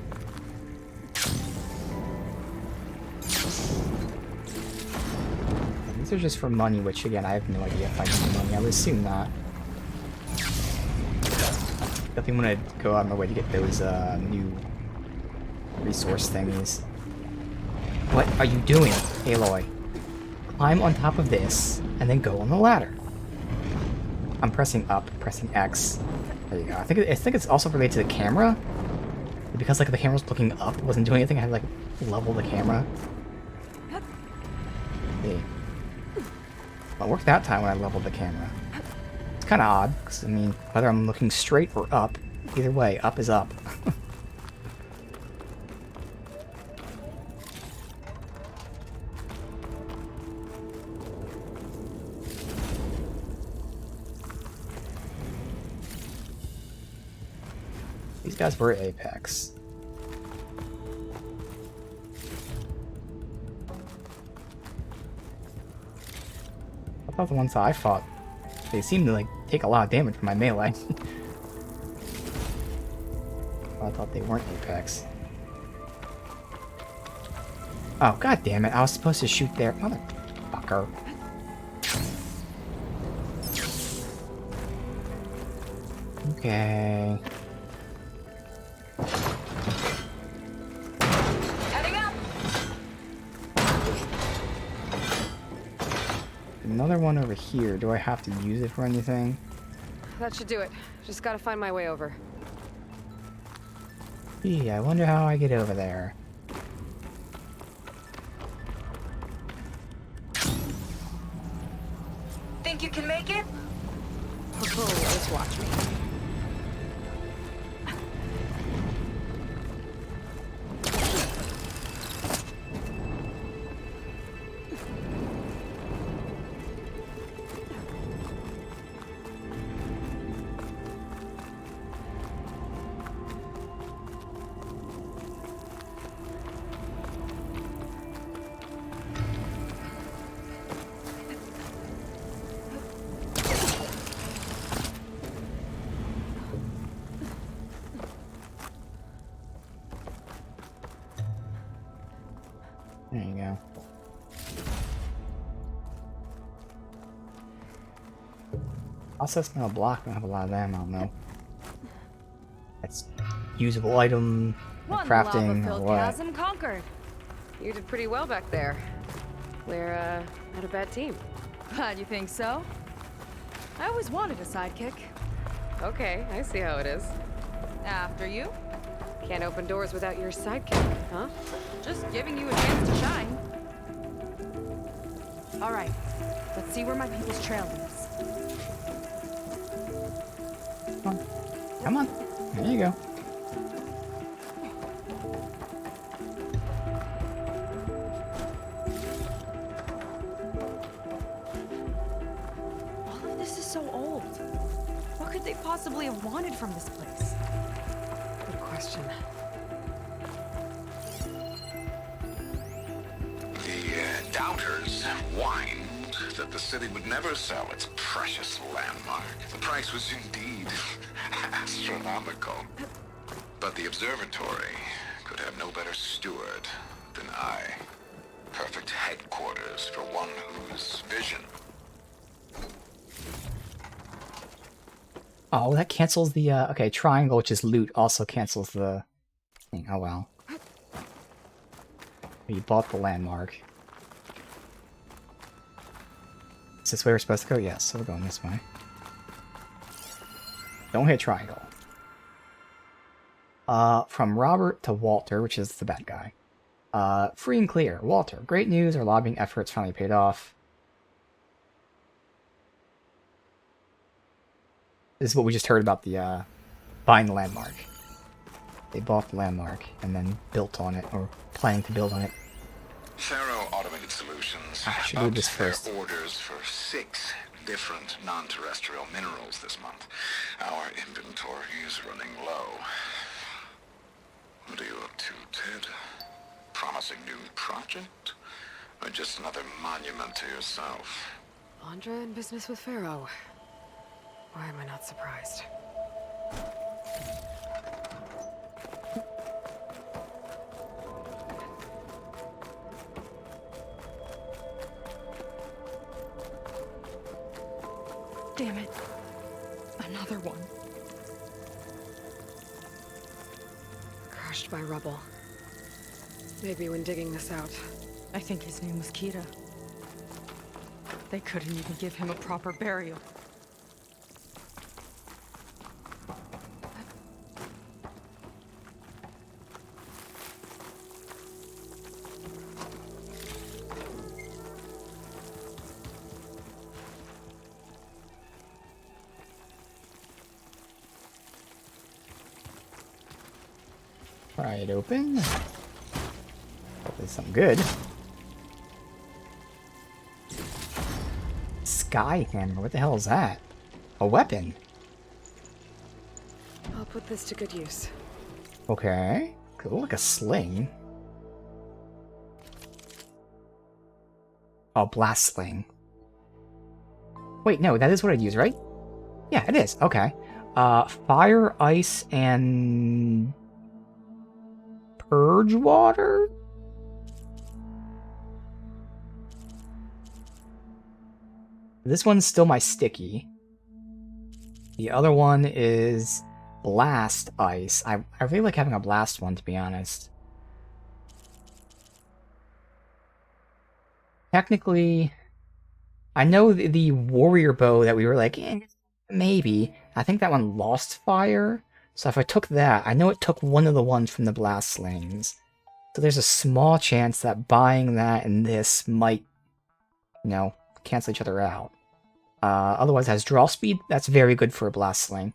A: These are just for money, which again, I have no idea if I need money. I would assume not. Definitely want to go out of my way to get those new resource thingies. What are you doing, Aloy? Climb on top of this, and then go on the ladder. I'm pressing up, pressing X. There you go. I think it's also related to the camera. Because like the camera's looking up, it wasn't doing anything, I had to like level the camera. Yeah. Well, it worked that time when I leveled the camera. It's kind of odd, because I mean, whether I'm looking straight or up, either way, up is up. These guys were Apex. I thought the ones that I fought, they seemed to like take a lot of damage from my melee. I thought they weren't Apex. Oh, god damn it, I was supposed to shoot there. Motherfucker. Okay.
D: Heading up.
A: Another one over here. Do I have to use it for anything?
C: That should do it. Just gotta find my way over.
A: Gee, I wonder how I get over there.
D: Think you can make it?
C: Oh, just watch me.
A: There you go. Also, it's not a block. I don't have a lot of them. I don't know. That's usable item, like crafting, or what?
F: chasm conquered.
C: You did pretty well back there. We're, not a bad team.
E: You think so? I always wanted a sidekick.
C: Okay, I see how it is.
E: After you?
C: Can't open doors without your sidekick, huh?
E: Just giving you a chance to shine. All right, let's see where my people's trail leads.
A: Come on. There you go.
E: All of this is so old. What could they possibly have wanted from this place?
C: Good question.
L: The Doubters whined that the city would never sell its precious landmark. The price was indeed astronomical. But the observatory could have no better steward than I. Perfect headquarters for one whose vision.
A: Oh, that cancels the, okay, triangle, which is loot, also cancels the thing. Oh, well. You bought the landmark. Is this where we're supposed to go? Yes, so we're going this way. Don't hit triangle. From Robert to Walter, which is the bad guy. Free and clear. Walter, great news. Our lobbying efforts finally paid off. This is what we just heard about the, buying the landmark. They bought the landmark and then built on it, or planning to build on it.
L: Faro Automated Solutions
A: I should read this
L: upped their
A: first.
L: orders for 6 different non-terrestrial minerals this month. Our inventory is running low. What are you up to, Ted? Promising new project? Or just another monument to yourself?
C: Andra in business with Pharaoh. Why am I not surprised?
E: Damn it. Another one.
C: Crushed by rubble. Maybe when digging this out.
E: I think his name was Kira. They couldn't even give him a proper burial.
A: Pry it open. Hopefully something good. Sky hammer, what the hell is that? A weapon.
C: I'll put this to good use.
A: Okay. Cool, like a sling. Oh, blast sling. Wait, no, that is what I'd use, right? Yeah, it is. Okay. Fire, ice, and purge water? This one's still my sticky. The other one is blast ice. I really like having a blast one, to be honest. Technically, I know the warrior bow that we were like, maybe. I think that one lost fire. So if I took that, I know it took one of the ones from the blast slings. So there's a small chance that buying that and this might, you know, cancel each other out. Otherwise it has draw speed. That's very good for a blast sling.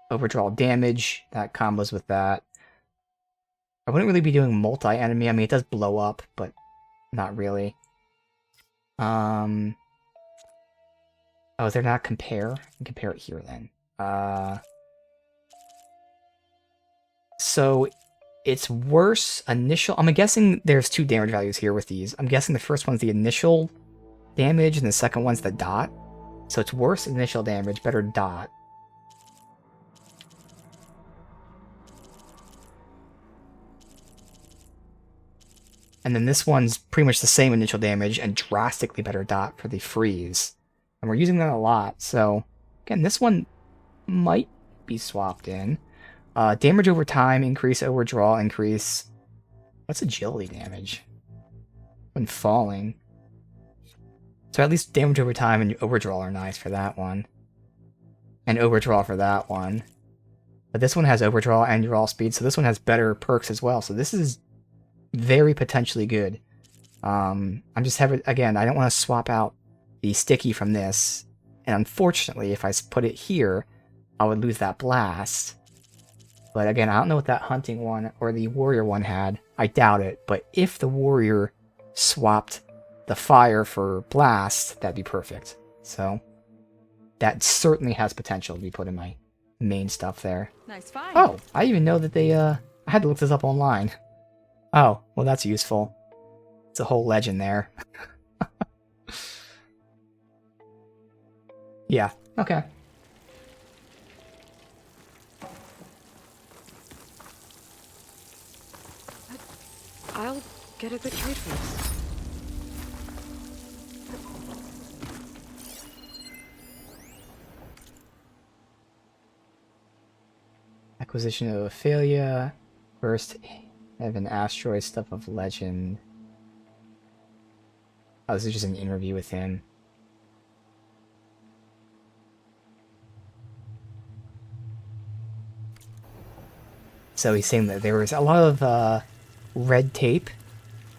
A: Overdraw damage. That combos with that. I wouldn't really be doing multi-enemy. I mean, it does blow up, but not really. Oh, they're not compare? Compare it here then. So it's worse initial. I'm guessing there's 2 damage values here with these. I'm guessing the first one's the initial damage and the second one's the dot. So it's worse initial damage, better dot. And then this one's pretty much the same initial damage and drastically better dot for the freeze. And we're using that a lot, so again, this one might be swapped in. Damage over time, increase, overdraw, increase. What's agility damage? When falling. So at least damage over time and overdraw are nice for that one. And overdraw for that one. But this one has overdraw and draw speed, so this one has better perks as well. So this is very potentially good. I'm just having, again, I don't want to swap out the sticky from this. And unfortunately, if I put it here, I would lose that blast. But again, I don't know what that hunting one or the warrior one had. I doubt it. But if the warrior swapped the fire for blast, that'd be perfect. So that certainly has potential to be put in my main stuff there.
E: Nice find.
A: Oh, I even know that they, I had to look this up online. Oh, well that's useful. It's a whole legend there. Yeah, okay.
C: I'll get a good trade for this.
A: Acquisition of Ophelia. First, have an asteroid stuff of legend. Oh, this is just an interview with him. So he's saying that there was a lot of red tape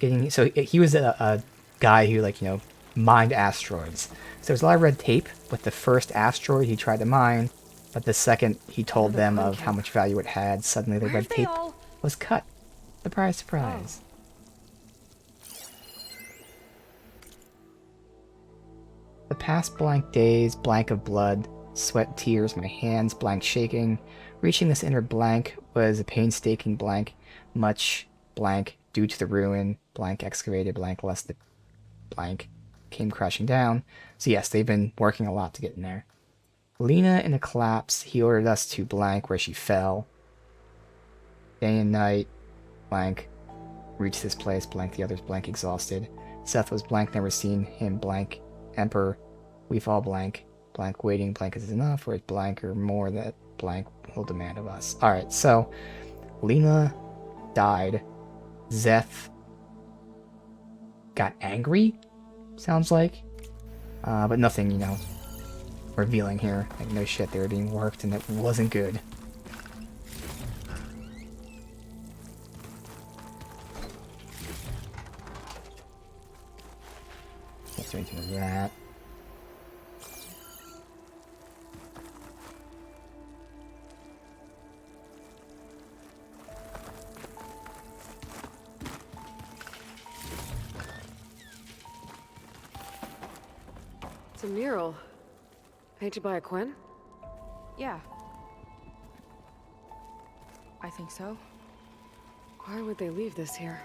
A: getting. So he was a guy who, like, you know, mined asteroids. So there's a lot of red tape with the first asteroid he tried to mine, but the second he told them of how much value it had, suddenly the red tape was cut. Surprise, surprise. The past blank days, blank of blood, sweat, tears, my hands blank shaking. Reaching this inner blank was a painstaking blank, much blank due to the ruin, blank excavated, blank lest the blank came crashing down. So yes, they've been working a lot to get in there. Lena in a collapse, he ordered us to blank where she fell. Day and night, blank. Reached this place, blank the others, blank exhausted. Seth was blank, never seen him, blank. Emperor, we fall blank. Blank waiting, blank is enough, or blank or more that blank will demand of us. Alright, so Lena died. Zeth got angry, sounds like. But nothing, you know, revealing here. Like, no shit, they were being worked and it wasn't good. Can't do anything with that.
C: It's a mural. Painted by a Quinn?
E: Yeah. I think so.
C: Why would they leave this here?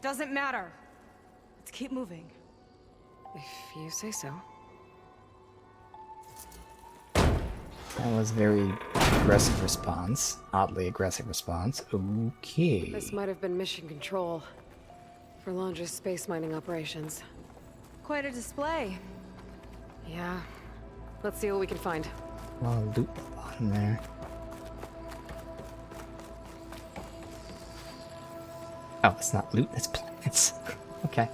E: Doesn't matter. Let's keep moving.
C: If you say so.
A: That was very aggressive response. Oddly aggressive response. Okay.
C: This might have been mission control for Londra's space mining operations.
E: Quite a display.
C: Yeah. Let's see what we can find.
A: Well, loot at the bottom there. Oh, it's not loot, it's plants. Okay.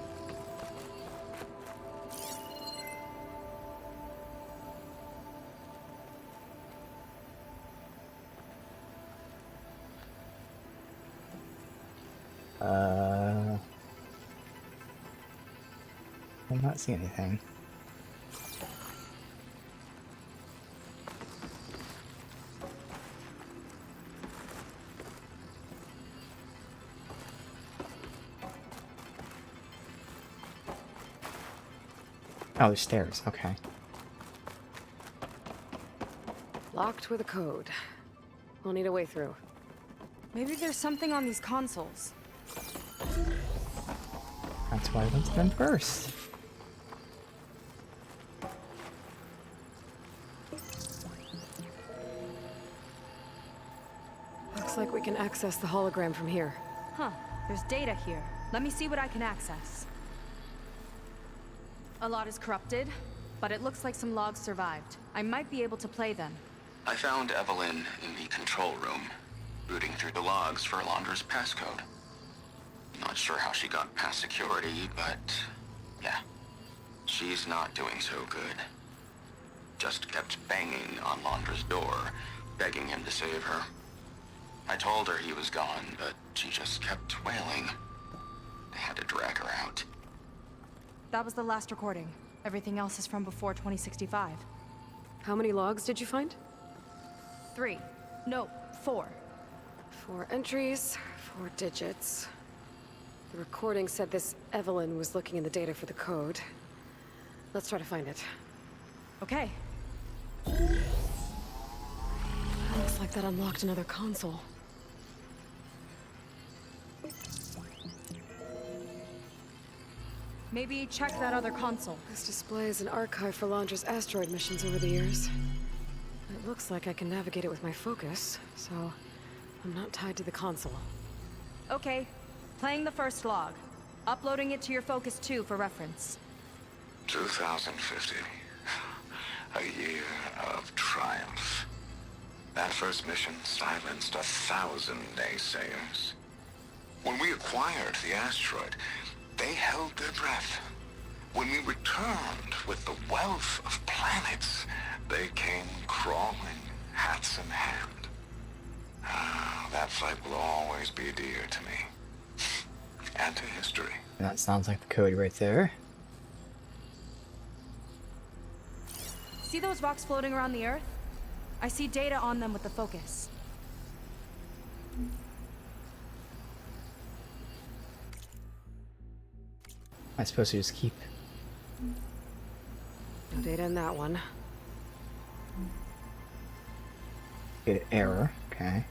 A: I'm not seeing anything. Oh, there's stairs. Okay.
C: Locked with a code. We'll need a way through.
E: Maybe there's something on these consoles.
A: That's why I went to them first.
C: Looks like we can access the hologram from here.
E: Huh. There's data here. Let me see what I can access. A lot is corrupted, but it looks like some logs survived. I might be able to play them.
L: I found Evelyn in the control room, rooting through the logs for Alondra's passcode. Not sure how she got past security, but yeah, she's not doing so good. Just kept banging on Alondra's door, begging him to save her. I told her he was gone, but she just kept wailing. I had to drag her out.
E: That was the last recording. Everything else is from before 2065.
C: How many logs did you find?
E: 3. No, 4.
C: 4 entries, 4 digits. The recording said this Evelyn was looking in the data for the code. Let's try to find it.
E: Okay.
C: Looks like that unlocked another console.
E: Maybe check that other console.
C: This display is an archive for Alondra's asteroid missions over the years. It looks like I can navigate it with my focus, so I'm not tied to the console.
E: Okay. Playing the first log. Uploading it to your Focus 2 for reference.
L: 2050. A year of triumph. That first mission silenced 1,000 naysayers. When we acquired the asteroid, they held their breath. When we returned with the wealth of planets, they came crawling, hats in hand. That fight will always be dear to me. And to history.
A: That sounds like the code right there.
E: See those rocks floating around the Earth? I see data on them with the Focus.
A: I'm supposed to just keep...
C: No data in that one.
A: Get error. Okay.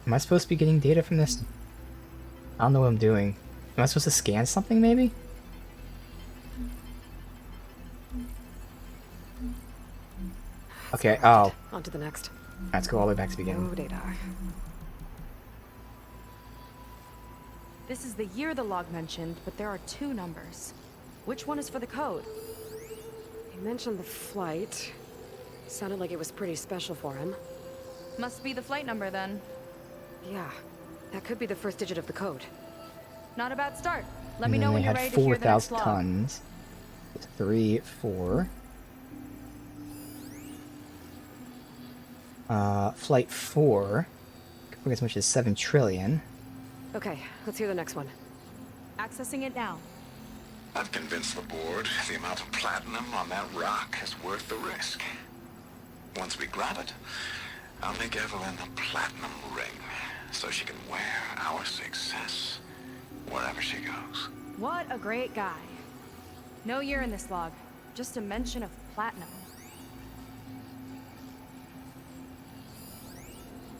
A: Am I supposed to be getting data from this? I don't know what I'm doing. Am I supposed to scan something, maybe? Okay, oh.
C: On to the next.
A: Let's go all the way back to the beginning.
C: No data.
E: This is the year the log mentioned, but there are 2 numbers. Which one is for the code?
C: He mentioned the flight. Sounded like it was pretty special for him.
E: Must be the flight number then.
C: Yeah, that could be the first digit of the code.
E: Not a bad start. Let me know when you're ready to
A: hear
E: hear the next
A: 4,000
E: log.
A: tons. 3, 4. Flight 4. Could bring as much as 7 trillion.
C: Okay, let's hear the next one.
E: Accessing it now.
L: I've convinced the board the amount of platinum on that rock is worth the risk. Once we grab it, I'll make Evelyn a platinum ring so she can wear our success wherever she goes.
E: What a great guy. No year in this log, just a mention of platinum.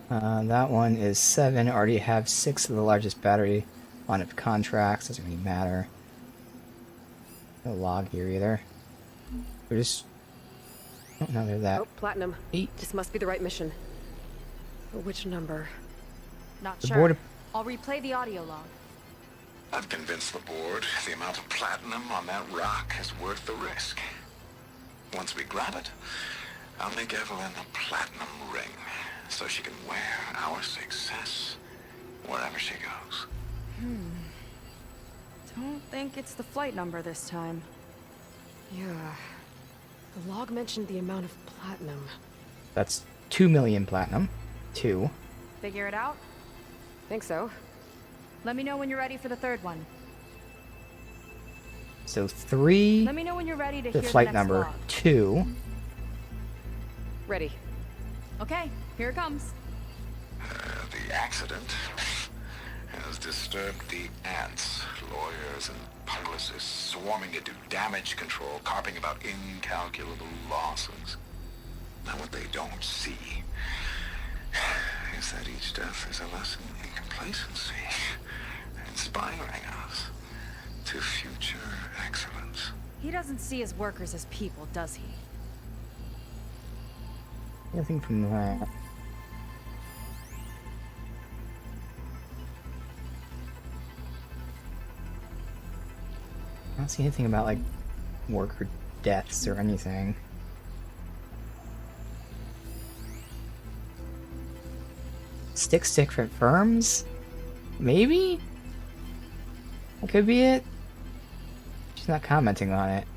A: That one is 7. Already have 6 of the largest battery lineup contracts. Doesn't really matter. No log here either. We're just... Oh, no, they're that.
C: Oh, platinum.
A: 8.
C: This must be the right mission. But which number?
E: Not
A: The
E: sure.
A: board of-
E: I'll replay the audio log.
L: I've convinced the board the amount of platinum on that rock is worth the risk. Once we grab it, I'll make Evelyn a platinum ring so she can wear our success wherever she goes.
E: Don't think it's the flight number this time.
C: Yeah. The log mentioned the amount of platinum.
A: That's 2 million platinum. 2.
E: Figure it out?
C: Think so.
E: Let me know when you're ready for the third one.
A: So 3.
E: Let me know when you're ready to
A: The
E: hear
A: flight
E: the next
A: number.
E: log.
A: 2.
C: Ready.
E: Okay, here it comes.
L: The accident has disturbed the ants, lawyers and publicists swarming to do damage control, carping about incalculable losses. Now what they don't see is that each death is a lesson in complacency, inspiring us to future excellence.
E: He doesn't see his workers as people, does he?
A: Nothing from that. I don't see anything about, like, worker deaths or anything. Six different firms? Maybe? That could be it. She's not commenting on it.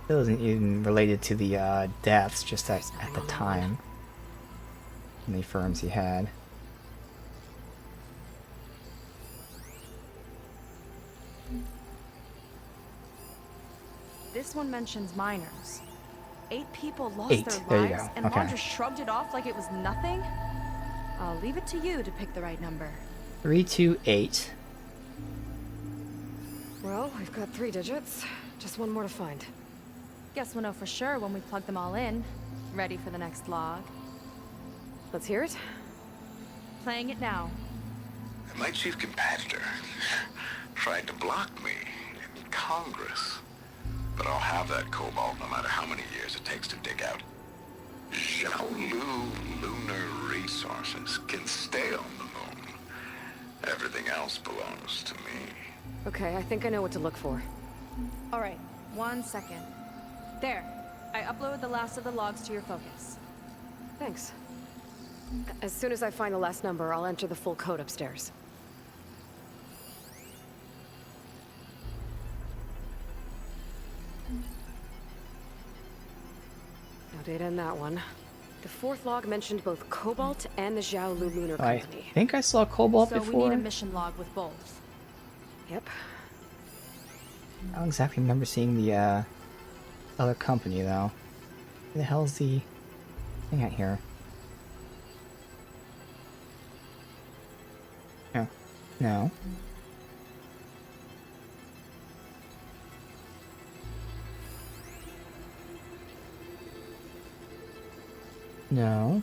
A: It wasn't even related to the deaths, just at the time. How many firms he had.
E: This one mentions miners. 8 people lost
A: 8.
E: their
A: There you
E: lives,
A: go.
E: and
A: Okay.
E: Lon just shrugged it off like it was nothing? I'll leave it to you to pick the right number.
A: 328.
C: Well, we've got 3 digits. Just one more to find.
E: Guess we'll know for sure when we plug them all in. Ready for the next log.
C: Let's hear it.
E: Playing it now.
L: My chief competitor tried to block me in Congress. But I'll have that cobalt no matter how many years it takes to dig out. Xiaolu lunar resources can stay on the moon. Everything else belongs to me.
C: Okay, I think I know what to look for.
E: Alright, 1 second. There. I uploaded the last of the logs to your focus.
C: Thanks. As soon as I find the last number, I'll enter the full code upstairs. No data in that one. The 4th log mentioned both Cobalt and the Xiaolu Lunar
A: I
C: Company.
A: think I saw Cobalt
E: So
A: before.
E: we need a mission log with both.
C: Yep.
A: I don't exactly remember seeing the other company though. Where the hell's the thing out here? No. No. No.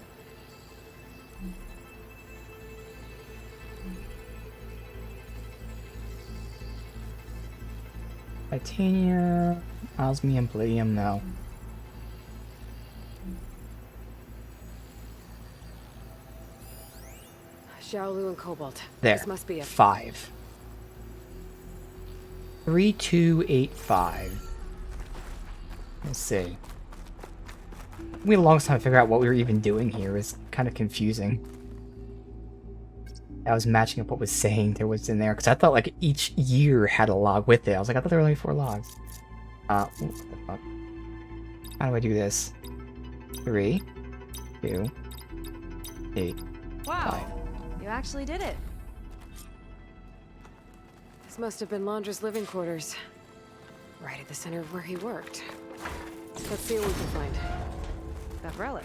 A: Titanium, osmium, palladium, no.
C: Xiaolu and Cobalt.
A: There.
C: This must be it.
A: 5. 3285. Let's see. We had a long time to figure out what we were even doing here. It was kind of confusing. I was matching up what was saying there was in there, because I thought like each year had a log with it. I was like, I thought there were only 4 logs. What the fuck? How do I do this? 3, 2, 8,
E: Wow.
A: 5.
E: You actually did it.
C: This must have been Londra's living quarters. Right at the center of where he worked. Let's see what we can find.
E: That relic.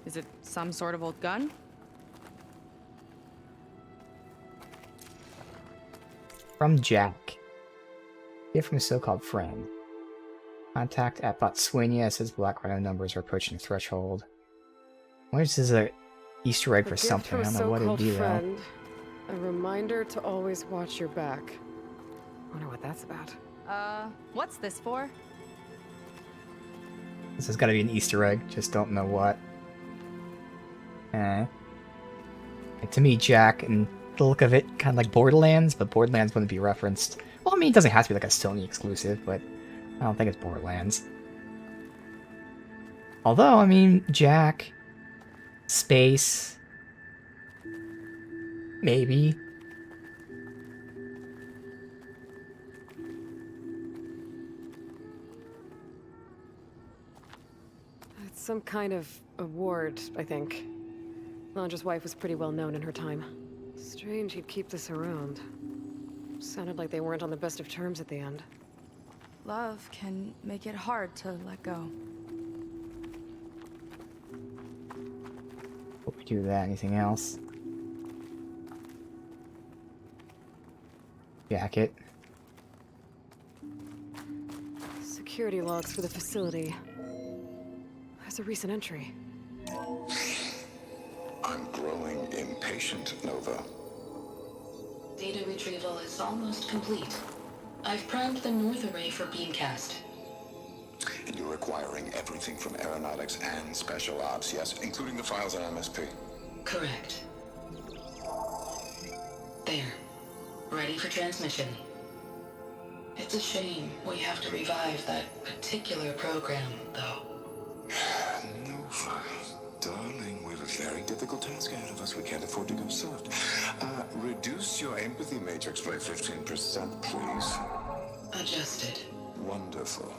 E: Is it some sort of old gun?
A: From Jack. Get from a so-called friend. Contact at Botswania says Black Rhino numbers are approaching threshold. I wonder if this is a Easter egg
C: A
A: for
C: gift
A: something.
C: from
A: I
C: a
A: don't know what it'd
C: so-called
A: be though.
C: friend. A reminder to always watch your back. Wonder what that's about.
E: What's this for?
A: This has got to be an Easter egg. Just don't know what. Like, to me, Jack, and the look of it, kind of like Borderlands, but Borderlands wouldn't be referenced. Well, I mean, it doesn't have to be like a Sony exclusive, but I don't think it's Borderlands. Although, I mean, Jack, space, maybe.
C: It's some kind of award, I think. Londra's wife was pretty well known in her time. Strange he'd keep this around. Sounded like they weren't on the best of terms at the end.
E: Love can make it hard to let go.
A: What we do with that? Anything else? Jacket.
C: Security logs for the facility. There's a recent entry.
L: I'm growing impatient, Nova.
O: Data retrieval is almost complete. I've primed the north array for beamcast.
L: And you're acquiring everything from aeronautics and special ops, yes, including the files on MSP.
O: Correct. There. Ready for transmission. It's a shame we have to revive that particular program, though.
L: Nova, darling, we have a very difficult task ahead of us. We can't afford to go soft. Reduce your empathy matrix by 15%, please.
O: Adjusted.
L: Wonderful.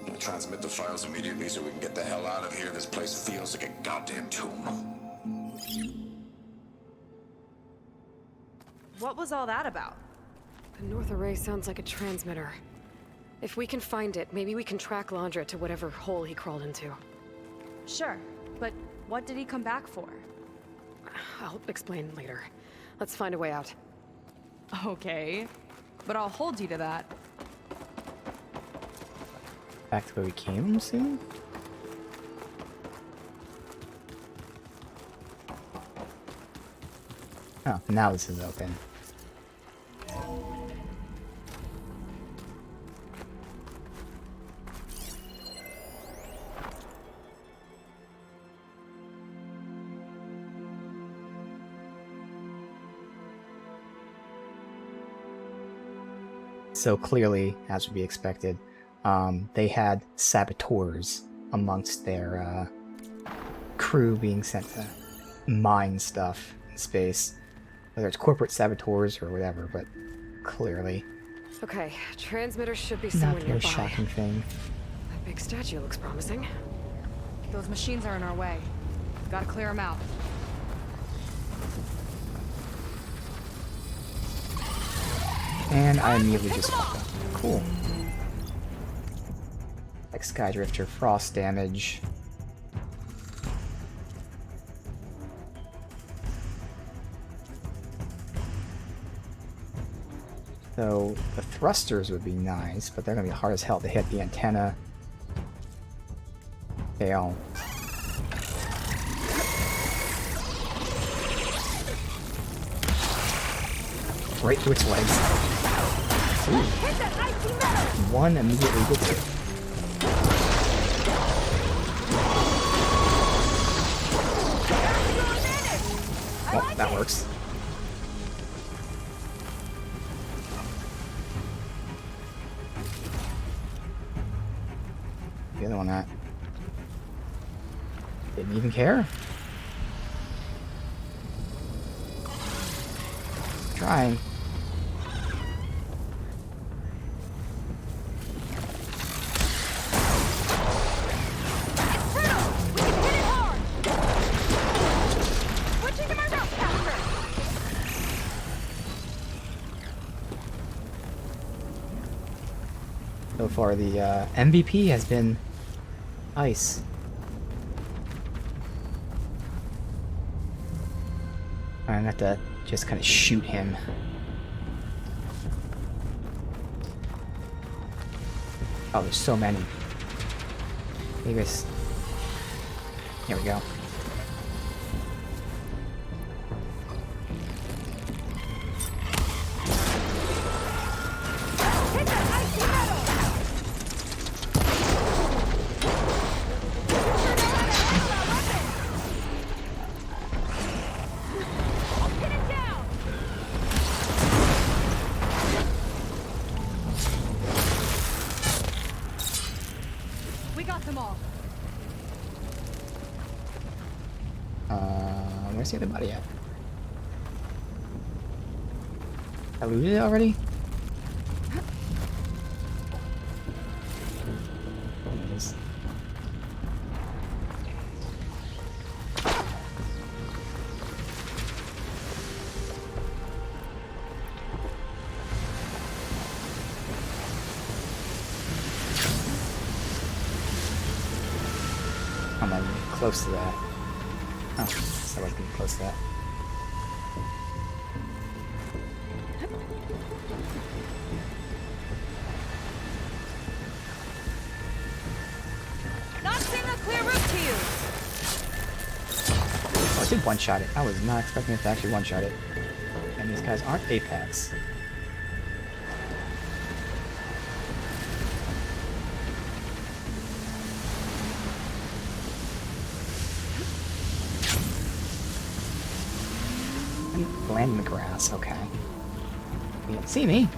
L: Now transmit the files immediately so we can get the hell out of here. This place feels like a goddamn tomb.
E: What was all that about?
C: The north array sounds like a transmitter. If we can find it, maybe we can track Londra to whatever hole he crawled into.
E: Sure, but what did he come back for?
C: I'll explain later. Let's find a way out.
E: Okay, but I'll hold you to that.
A: Back to where we came soon? Oh, now this is open. So clearly, as would be expected, they had saboteurs amongst their crew being sent to mine stuff in space. Whether it's corporate saboteurs or whatever, but clearly.
C: Okay, transmitter should be
A: Not
C: somewhere
A: the
C: nearby.
A: most shocking thing.
C: That big statue looks promising.
E: Those machines are in our way. Gotta clear them out.
A: And I immediately just fucked up. Cool. Like Skydrifter, frost damage. So the thrusters would be nice, but they're gonna be hard as hell to hit. The antenna. Fail. Right through its legs. Ooh. One immediately gets it. Oh, that works. The other one that didn't even care. Trying. So far, the MVP has been Ice. I'm gonna have to just kind of shoot him. Oh, there's so many. Maybe it's... Here we go. Where's the other body at? I looted it already? There it is. I'm not even close to that. Oh, so I was getting close to that.
E: Not seeing a clear route to you.
A: Oh, it did one-shot it. I was not expecting it to actually one-shot it. And these guys aren't Apex. Land in the grass, okay. You don't see me.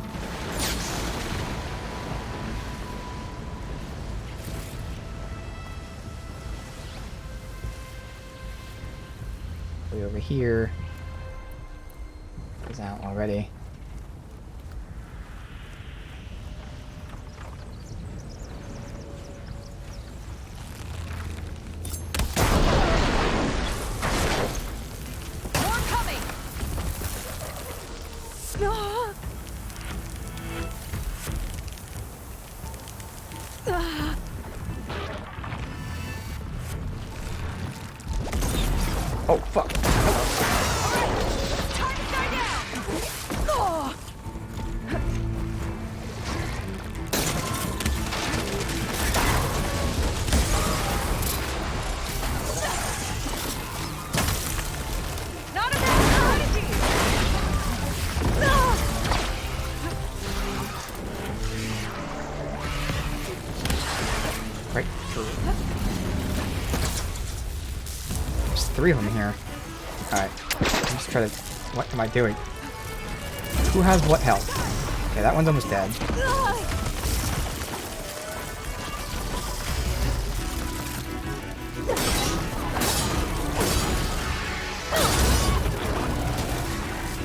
A: Way over here. He's out already. Oh, fuck. Right through. There's 3 of them here. Alright. Let's try to... What am I doing? Who has what health? Okay, that one's almost dead.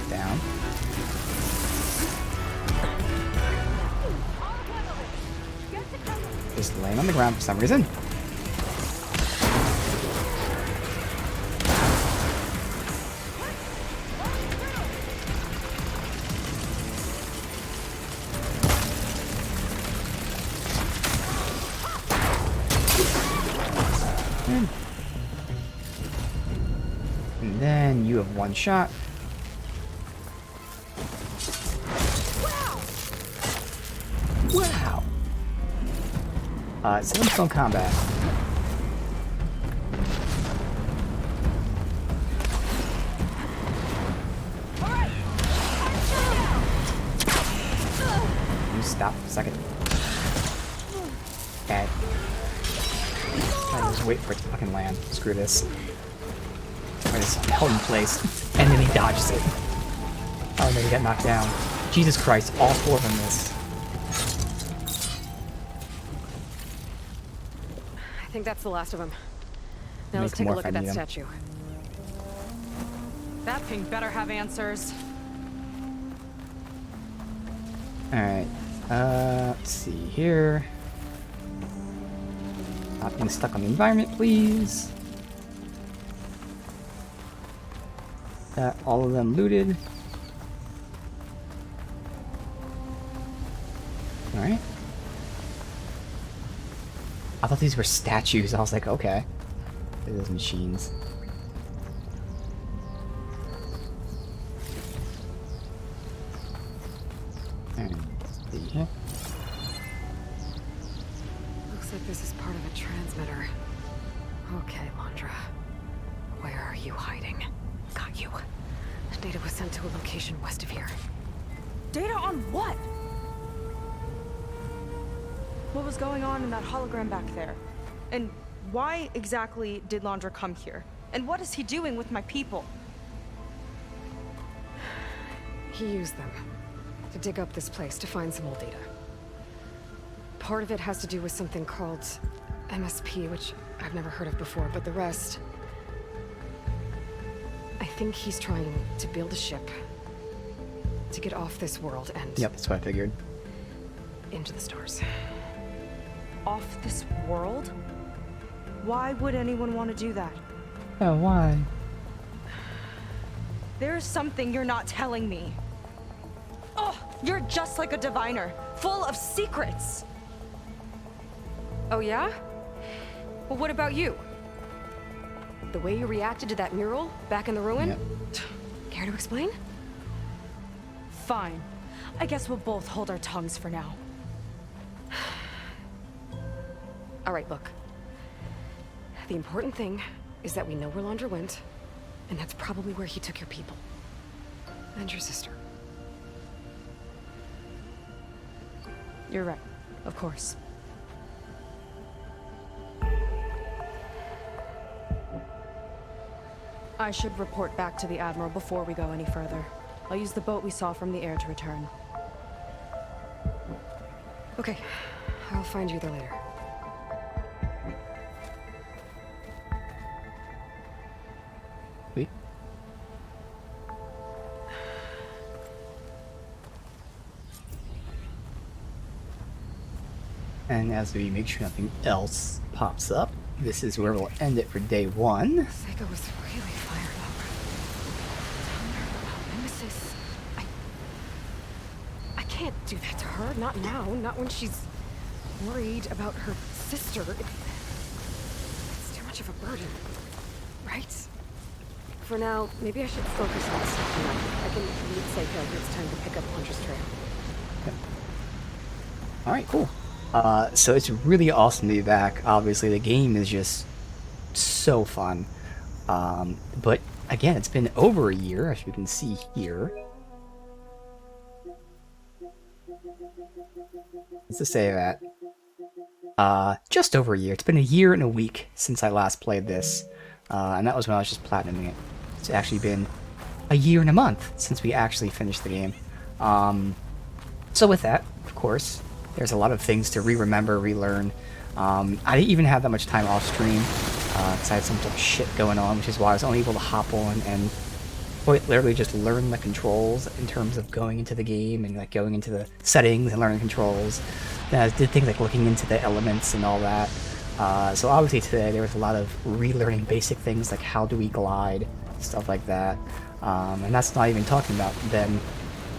A: Down. Just laying on the ground for some reason. And then you have 1 shot. Wow! 7 stone combat. You stop for a second. Okay. I just wait for it to fucking land. Screw this. Wait, it's held in place. And then he dodges it. Oh, and then he got knocked down. Jesus Christ, all 4 of them miss.
C: I think that's the last of them. Now let's
A: Make
C: take a
A: more
C: look
A: if
C: at
A: I
C: that
A: need 'em.
C: statue.
E: That thing better have answers.
A: Alright. Let's see here. Not being stuck on the environment, please. Got all of them looted. Alright. I thought these were statues. I was like, okay. They're those machines. Alright, let's see here.
C: Looks like this is part of a transmitter. Okay, Londra. Where are you hiding? Got you. Data was sent to a location west of here.
E: Data on what? What was going on in that hologram back there? And why exactly did Londra come here? And what is he doing with my people?
C: He used them to dig up this place to find some old data. Part of it has to do with something called MSP, which I've never heard of before, but the rest... think he's trying to build a ship to get off this world and...
A: Yep, that's what I figured.
C: Into the stars.
E: Off this world? Why would anyone want to do that?
A: Oh, why?
E: There's something you're not telling me. Oh, you're just like a diviner, full of secrets.
C: Oh, yeah? Well, what about you? The way you reacted to that mural back in the ruin?
A: Yep.
C: Care to explain?
E: Fine. I guess we'll both hold our tongues for now.
C: All right, look. The important thing is that we know where Laundra went, and that's probably where he took your people. And your sister.
E: You're right. Of course. I should report back to the Admiral before we go any further. I'll use the boat we saw from the air to return.
C: Okay. I'll find you there later.
A: Sweet. And as we make sure nothing else pops up, this is where we'll end it for day 1.
C: Seika was really fired up. Telling her about Nemesis. I can't do that to her. Not now. Not when she's worried about her sister. It's too much of a burden. Right? For now, maybe I should focus on stuff now. I can meet Seika when it's time to pick up Laundra's trail.
A: Okay. Alright, cool. So it's really awesome to be back. Obviously, the game is just so fun. But again, it's been over a year, as you can see here. Let's just say that. Just over a year. It's been a year and a week since I last played this. And that was when I was just platinuming it. It's actually been a year and a month since we actually finished the game. So with that, of course, there's a lot of things to remember, relearn. I didn't even have that much time off stream because I had some sort of shit going on, which is why I was only able to hop on and quite literally just learn the controls in terms of going into the game and like going into the settings and learning controls. Then I did things like looking into the elements and all that. So obviously today there was a lot of relearning basic things like how do we glide, stuff like that. And that's not even talking about then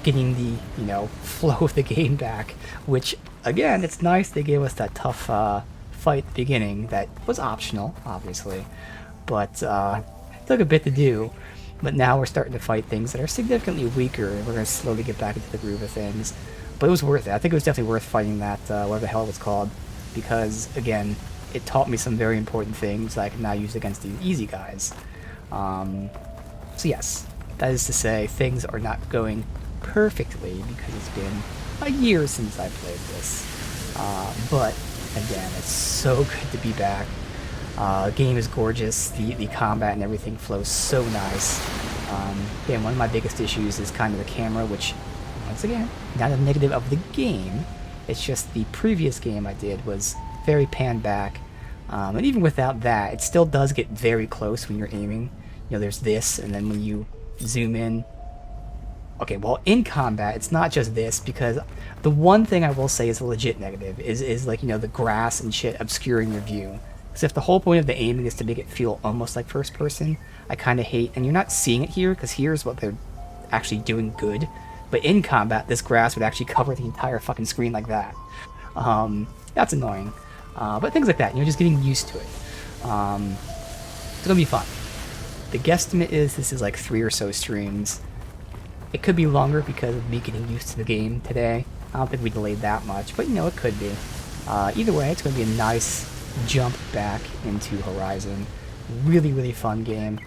A: getting the, you know, flow of the game back, which again, it's nice they gave us that tough fight at the beginning that was optional, obviously, but it took a bit to do. But now we're starting to fight things that are significantly weaker, and we're going to slowly get back into the groove of things. But it was worth it. I think it was definitely worth fighting that, whatever the hell it was called, because again, it taught me some very important things that I can now use against these easy guys. So yes, that is to say, things are not going perfectly because it's been a year since I played this. But again, it's so good to be back. Game is gorgeous. The combat and everything flows so nice. Again, one of my biggest issues is kind of the camera, which, once again, not a negative of the game. It's just the previous game I did was very panned back. And even without that, it still does get very close when you're aiming. You know, there's this, and then when you zoom in. Okay, well, in combat, it's not just this, because the one thing I will say is a legit negative is like, you know, the grass and shit obscuring your view. Because if the whole point of the aiming is to make it feel almost like first person, I kind of hate, and you're not seeing it here, because here's what they're actually doing good. But in combat, this grass would actually cover the entire fucking screen like that. That's annoying. But things like that, you're just getting used to it. It's gonna be fun. The guesstimate is this is like 3 or so streams. It could be longer because of me getting used to the game today. I don't think we delayed that much, but you know, it could be. Either way, it's going to be a nice jump back into Horizon. Really, really fun game.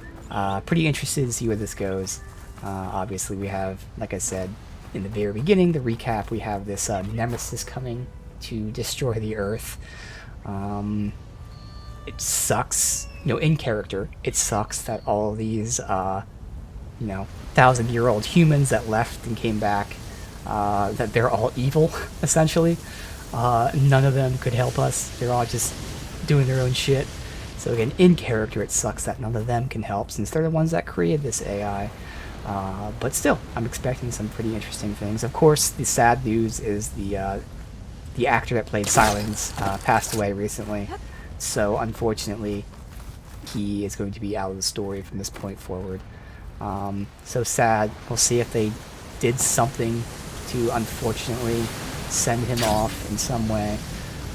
A: Pretty interested to see where this goes. Obviously, we have, like I said, in the very beginning, the recap, we have this Nemesis coming to destroy the Earth. It sucks, you know, in character, it sucks that all these, you know, 1,000-year-old humans that left and came back, that they're all evil, essentially. None of them could help us. They're all just doing their own shit. So again, in character, it sucks that none of them can help since they're the ones that created this AI. But still, I'm expecting some pretty interesting things. Of course, the sad news is the actor that played Silence passed away recently. So unfortunately, he is going to be out of the story from this point forward. So sad. We'll see if they did something to unfortunately send him off in some way.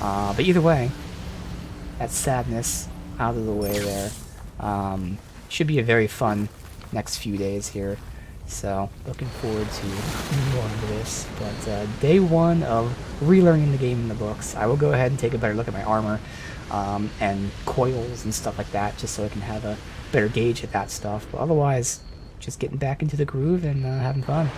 A: But either way, that sadness out of the way there. Should be a very fun next few days here. So looking forward to more of this. But day one of relearning the game in the books, I will go ahead and take a better look at my armor and coils and stuff like that, just so I can have a better gauge at that stuff. But otherwise, just getting back into the groove and having fun.